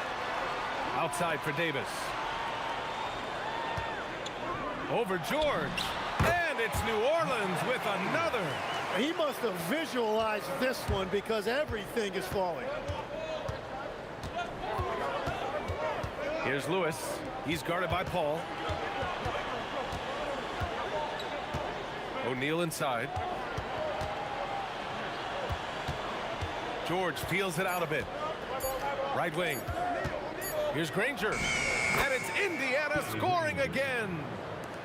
Outside for Davis. Over George. And it's New Orleans with another. He must have visualized this one because everything is falling. Here's Lewis. He's guarded by Paul. O'Neal inside. George peels it out a bit. Right wing. Here's Granger. And it's Indiana scoring again.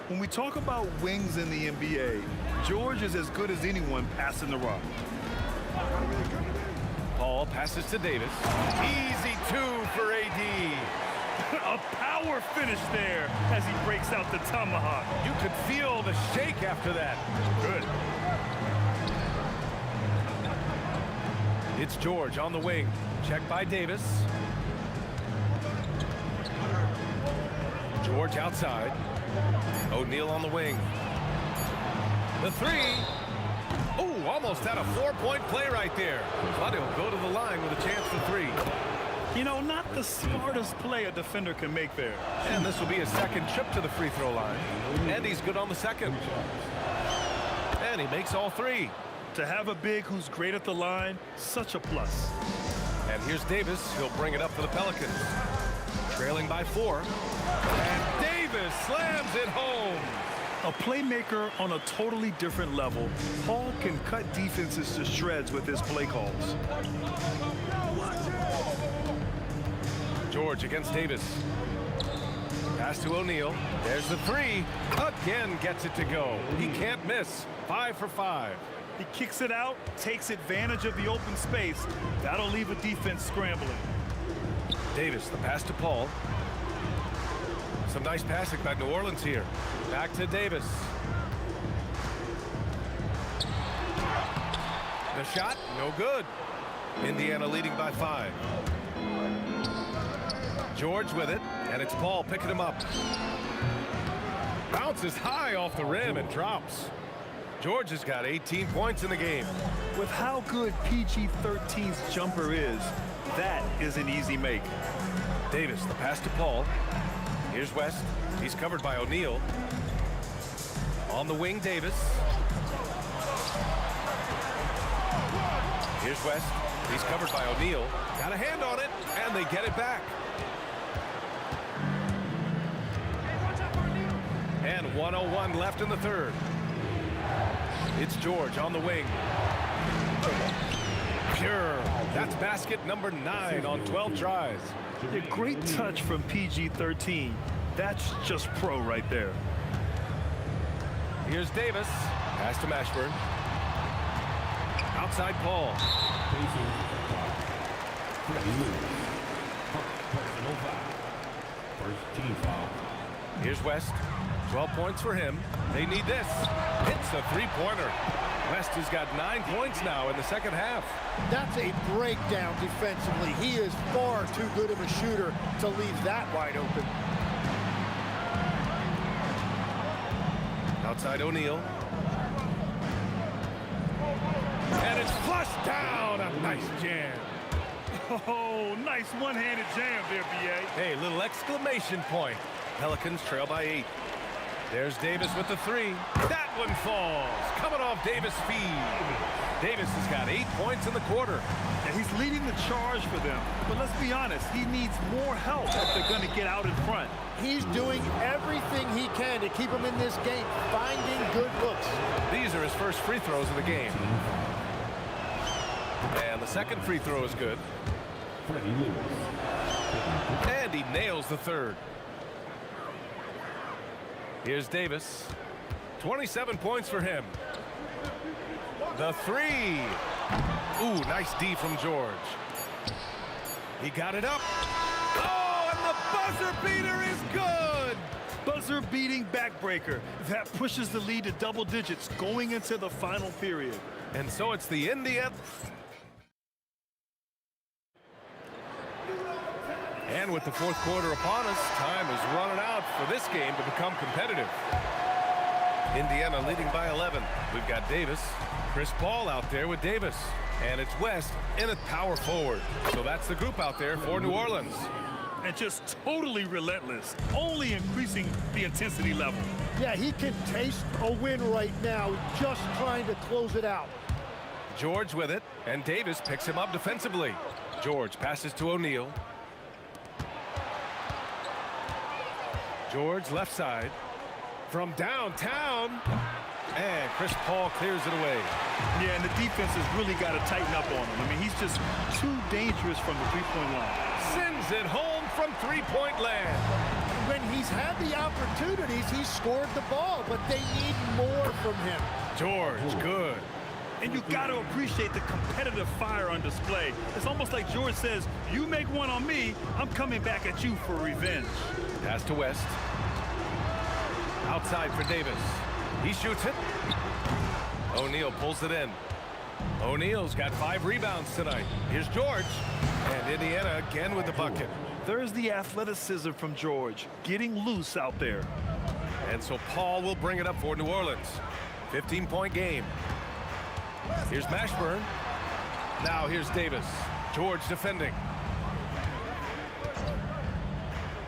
When we talk about wings in the NBA, George is as good as anyone passing the rock. Paul passes to Davis. Easy 2 for AD. A power finish there as he breaks out the tomahawk. You could feel the shake after that. Good. It's George on the wing. Checked by Davis. George outside. O'Neal on the wing. The three. Oh, almost had a 4-point play right there. But he'll go to the line with a chance for 3. You know, not the smartest play a defender can make there. And this will be his second trip to the free throw line. And he's good on the second. And he makes all 3. To have a big who's great at the line, such a plus. And here's Davis. He'll bring it up for the Pelicans. Trailing by 4. And Davis slams it home. A playmaker on a totally different level, Paul can cut defenses to shreds with his play calls. George against Davis. Pass to O'Neal. There's the 3. Again gets it to go. He can't miss. 5 for 5. He kicks it out, takes advantage of the open space. That'll leave a defense scrambling. Davis, the pass to Paul. Some nice passing by New Orleans here. Back to Davis. The shot, no good. Indiana leading by 5. George with it, and it's Paul picking him up. Bounces high off the rim and drops. George has got 18 points in the game. With how good PG-13's jumper is, that is an easy make. Davis, the pass to Paul. Here's West. He's covered by O'Neal. On the wing, Davis. Here's West. He's covered by O'Neal. Got a hand on it, and they get it back. And 1:01 left in the third. It's George on the wing. Pure. That's basket number 9 on 12 tries. A great touch from PG-13. That's just pro right there. Here's Davis. Pass to Mashburn. Outside Paul. First team foul. Here's West. 12 points for him. They need this. Hits a three-pointer. West has got 9 points now in the second half. That's a breakdown defensively. He is far too good of a shooter to leave that wide open. Outside O'Neal. And it's flushed down. A nice jam. Oh, nice one-handed jam there, B.A. Hey, little exclamation point. Pelicans trail by 8. There's Davis with the 3. That one falls. Coming off Davis' feed. Davis has got 8 points in the quarter. And he's leading the charge for them. But let's be honest, he needs more help if they're going to get out in front. He's doing everything he can to keep him in this game, finding good looks. These are his first free throws of the game. And the second free throw is good. And he nails the third. Here's Davis. 27 points for him. The 3. Ooh, nice D from George. He got it up. Oh, and the buzzer beater is good. Buzzer beating backbreaker. That pushes the lead to double digits going into the final period. And so it's the Indiana. And with the fourth quarter upon us, time is running out for this game to become competitive. Indiana leading by 11. We've got Davis. Chris Paul out there with Davis. And it's West in at power forward. So that's the group out there for New Orleans. And just totally relentless, only increasing the intensity level. Yeah, he can taste a win right now, just trying to close it out. George with it, and Davis picks him up defensively. George passes to O'Neal. George left side from downtown, and Chris Paul clears it away. Yeah, and the defense has really got to tighten up on him. I mean, he's just too dangerous from the three-point line. Sends it home from three-point land. When he's had the opportunities, he's scored the ball, but they need more from him. George, good. And you got to appreciate the competitive fire on display. It's almost like George says, you make one on me, I'm coming back at you for revenge. Pass to West. Outside for Davis. He shoots it. O'Neal pulls it in. O'Neal's got 5 rebounds tonight. Here's George. And Indiana again with the bucket. There's the athleticism from George, getting loose out there. And so Paul will bring it up for New Orleans. 15-point game. Here's Mashburn. Now here's Davis. George defending.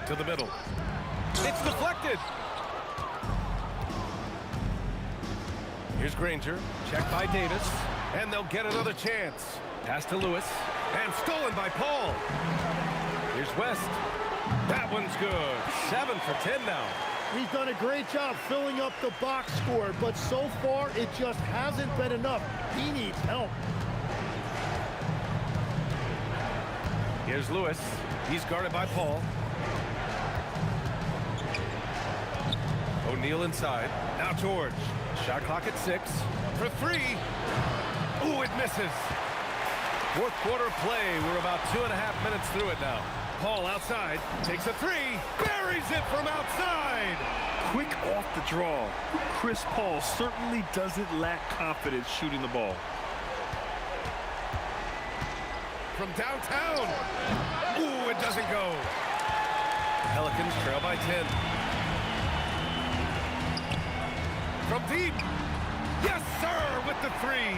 To the middle. It's deflected. Here's Granger. Checked by Davis. And they'll get another chance. Pass to Lewis. And stolen by Paul. Here's West. That one's good. 7 for 10 now. He's done a great job filling up the box score, but so far it just hasn't been enough. He needs help. Here's Lewis. He's guarded by Paul. O'Neal inside. Now George. Shot clock at 6. For 3. Ooh, it misses. Fourth quarter play. We're about 2.5 minutes through it now. Paul outside. Takes a 3. Buries it from outside. Quick off the draw. Chris Paul certainly doesn't lack confidence shooting the ball. from downtown. Ooh, it doesn't go. Pelicans trail by 10. From deep. Yes, sir, with the three.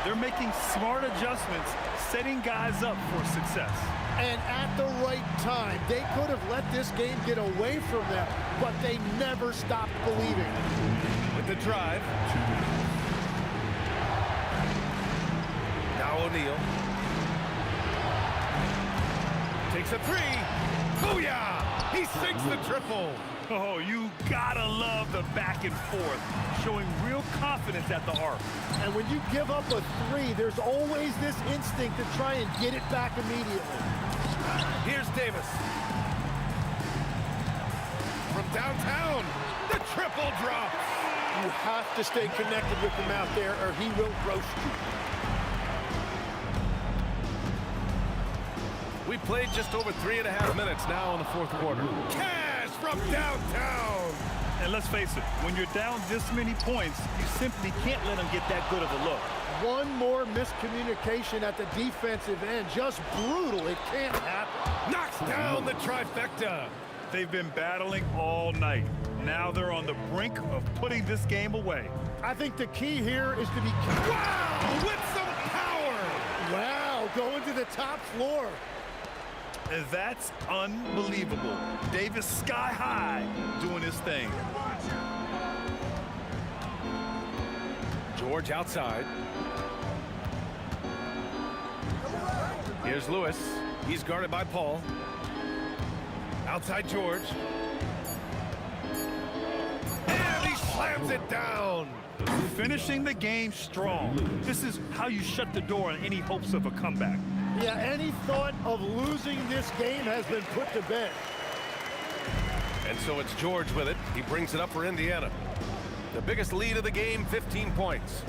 They're making smart adjustments, setting guys up for success. And at the right time, they could have let this game get away from them, but they never stopped believing. With the drive. Now O'Neal. Takes a three. Booyah! He sinks the triple. Oh, you gotta love the back and forth, showing real confidence at the arc. And when you give up a three, there's always this instinct to try and get it back immediately. Here's Davis. From downtown, the triple drop. You have to stay connected with him out there or he will roast you. We played just over 3.5 minutes now in the fourth quarter. Cash from downtown. And let's face it, when you're down this many points, you simply can't let them get that good of a look. One more miscommunication at the defensive end. Just brutal. It can't happen. Knocks down the trifecta. They've been battling all night. Now they're on the brink of putting this game away. I think the key here is to be... Wow, with some power. Wow, going to the top floor. And that's unbelievable. Davis sky high doing his thing. George outside. Here's Lewis. He's guarded by Paul. Outside George. And he slams it down. Finishing the game strong. This is how you shut the door on any hopes of a comeback. Yeah, any thought of losing this game has been put to bed. And so it's George with it. He brings it up for Indiana. The biggest lead of the game, 15 points.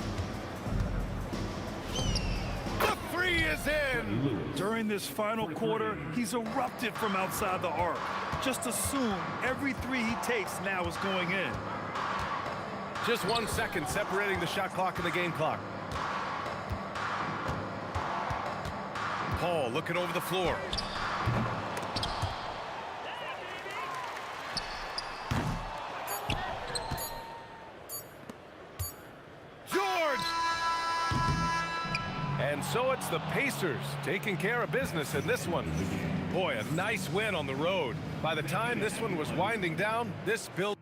The three is in. During this final quarter, he's erupted from outside the arc. Just assume every three he takes now is going in. Just 1 second separating the shot clock and the game clock. Paul looking over the floor. George! And so it's the Pacers taking care of business in this one. Boy, a nice win on the road. By the time this one was winding down, this build...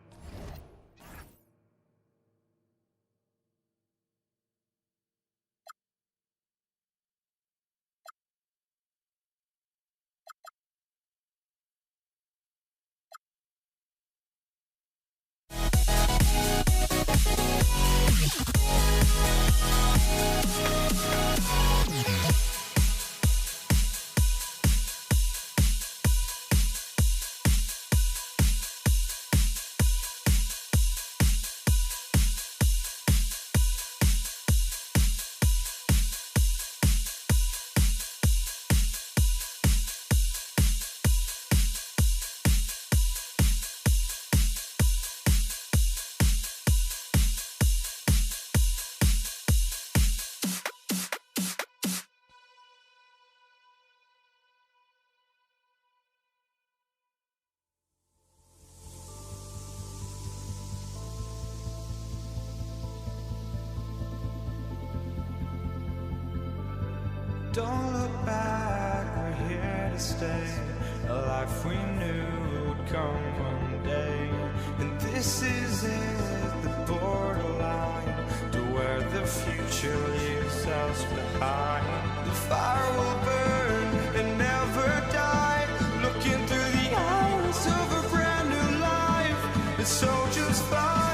Don't look back, we're here to stay. A life we knew would come one day. And this is it, the borderline to where the future leaves us behind. The fire will burn and never die. Looking through the eyes of a brand new life. It's so just fine.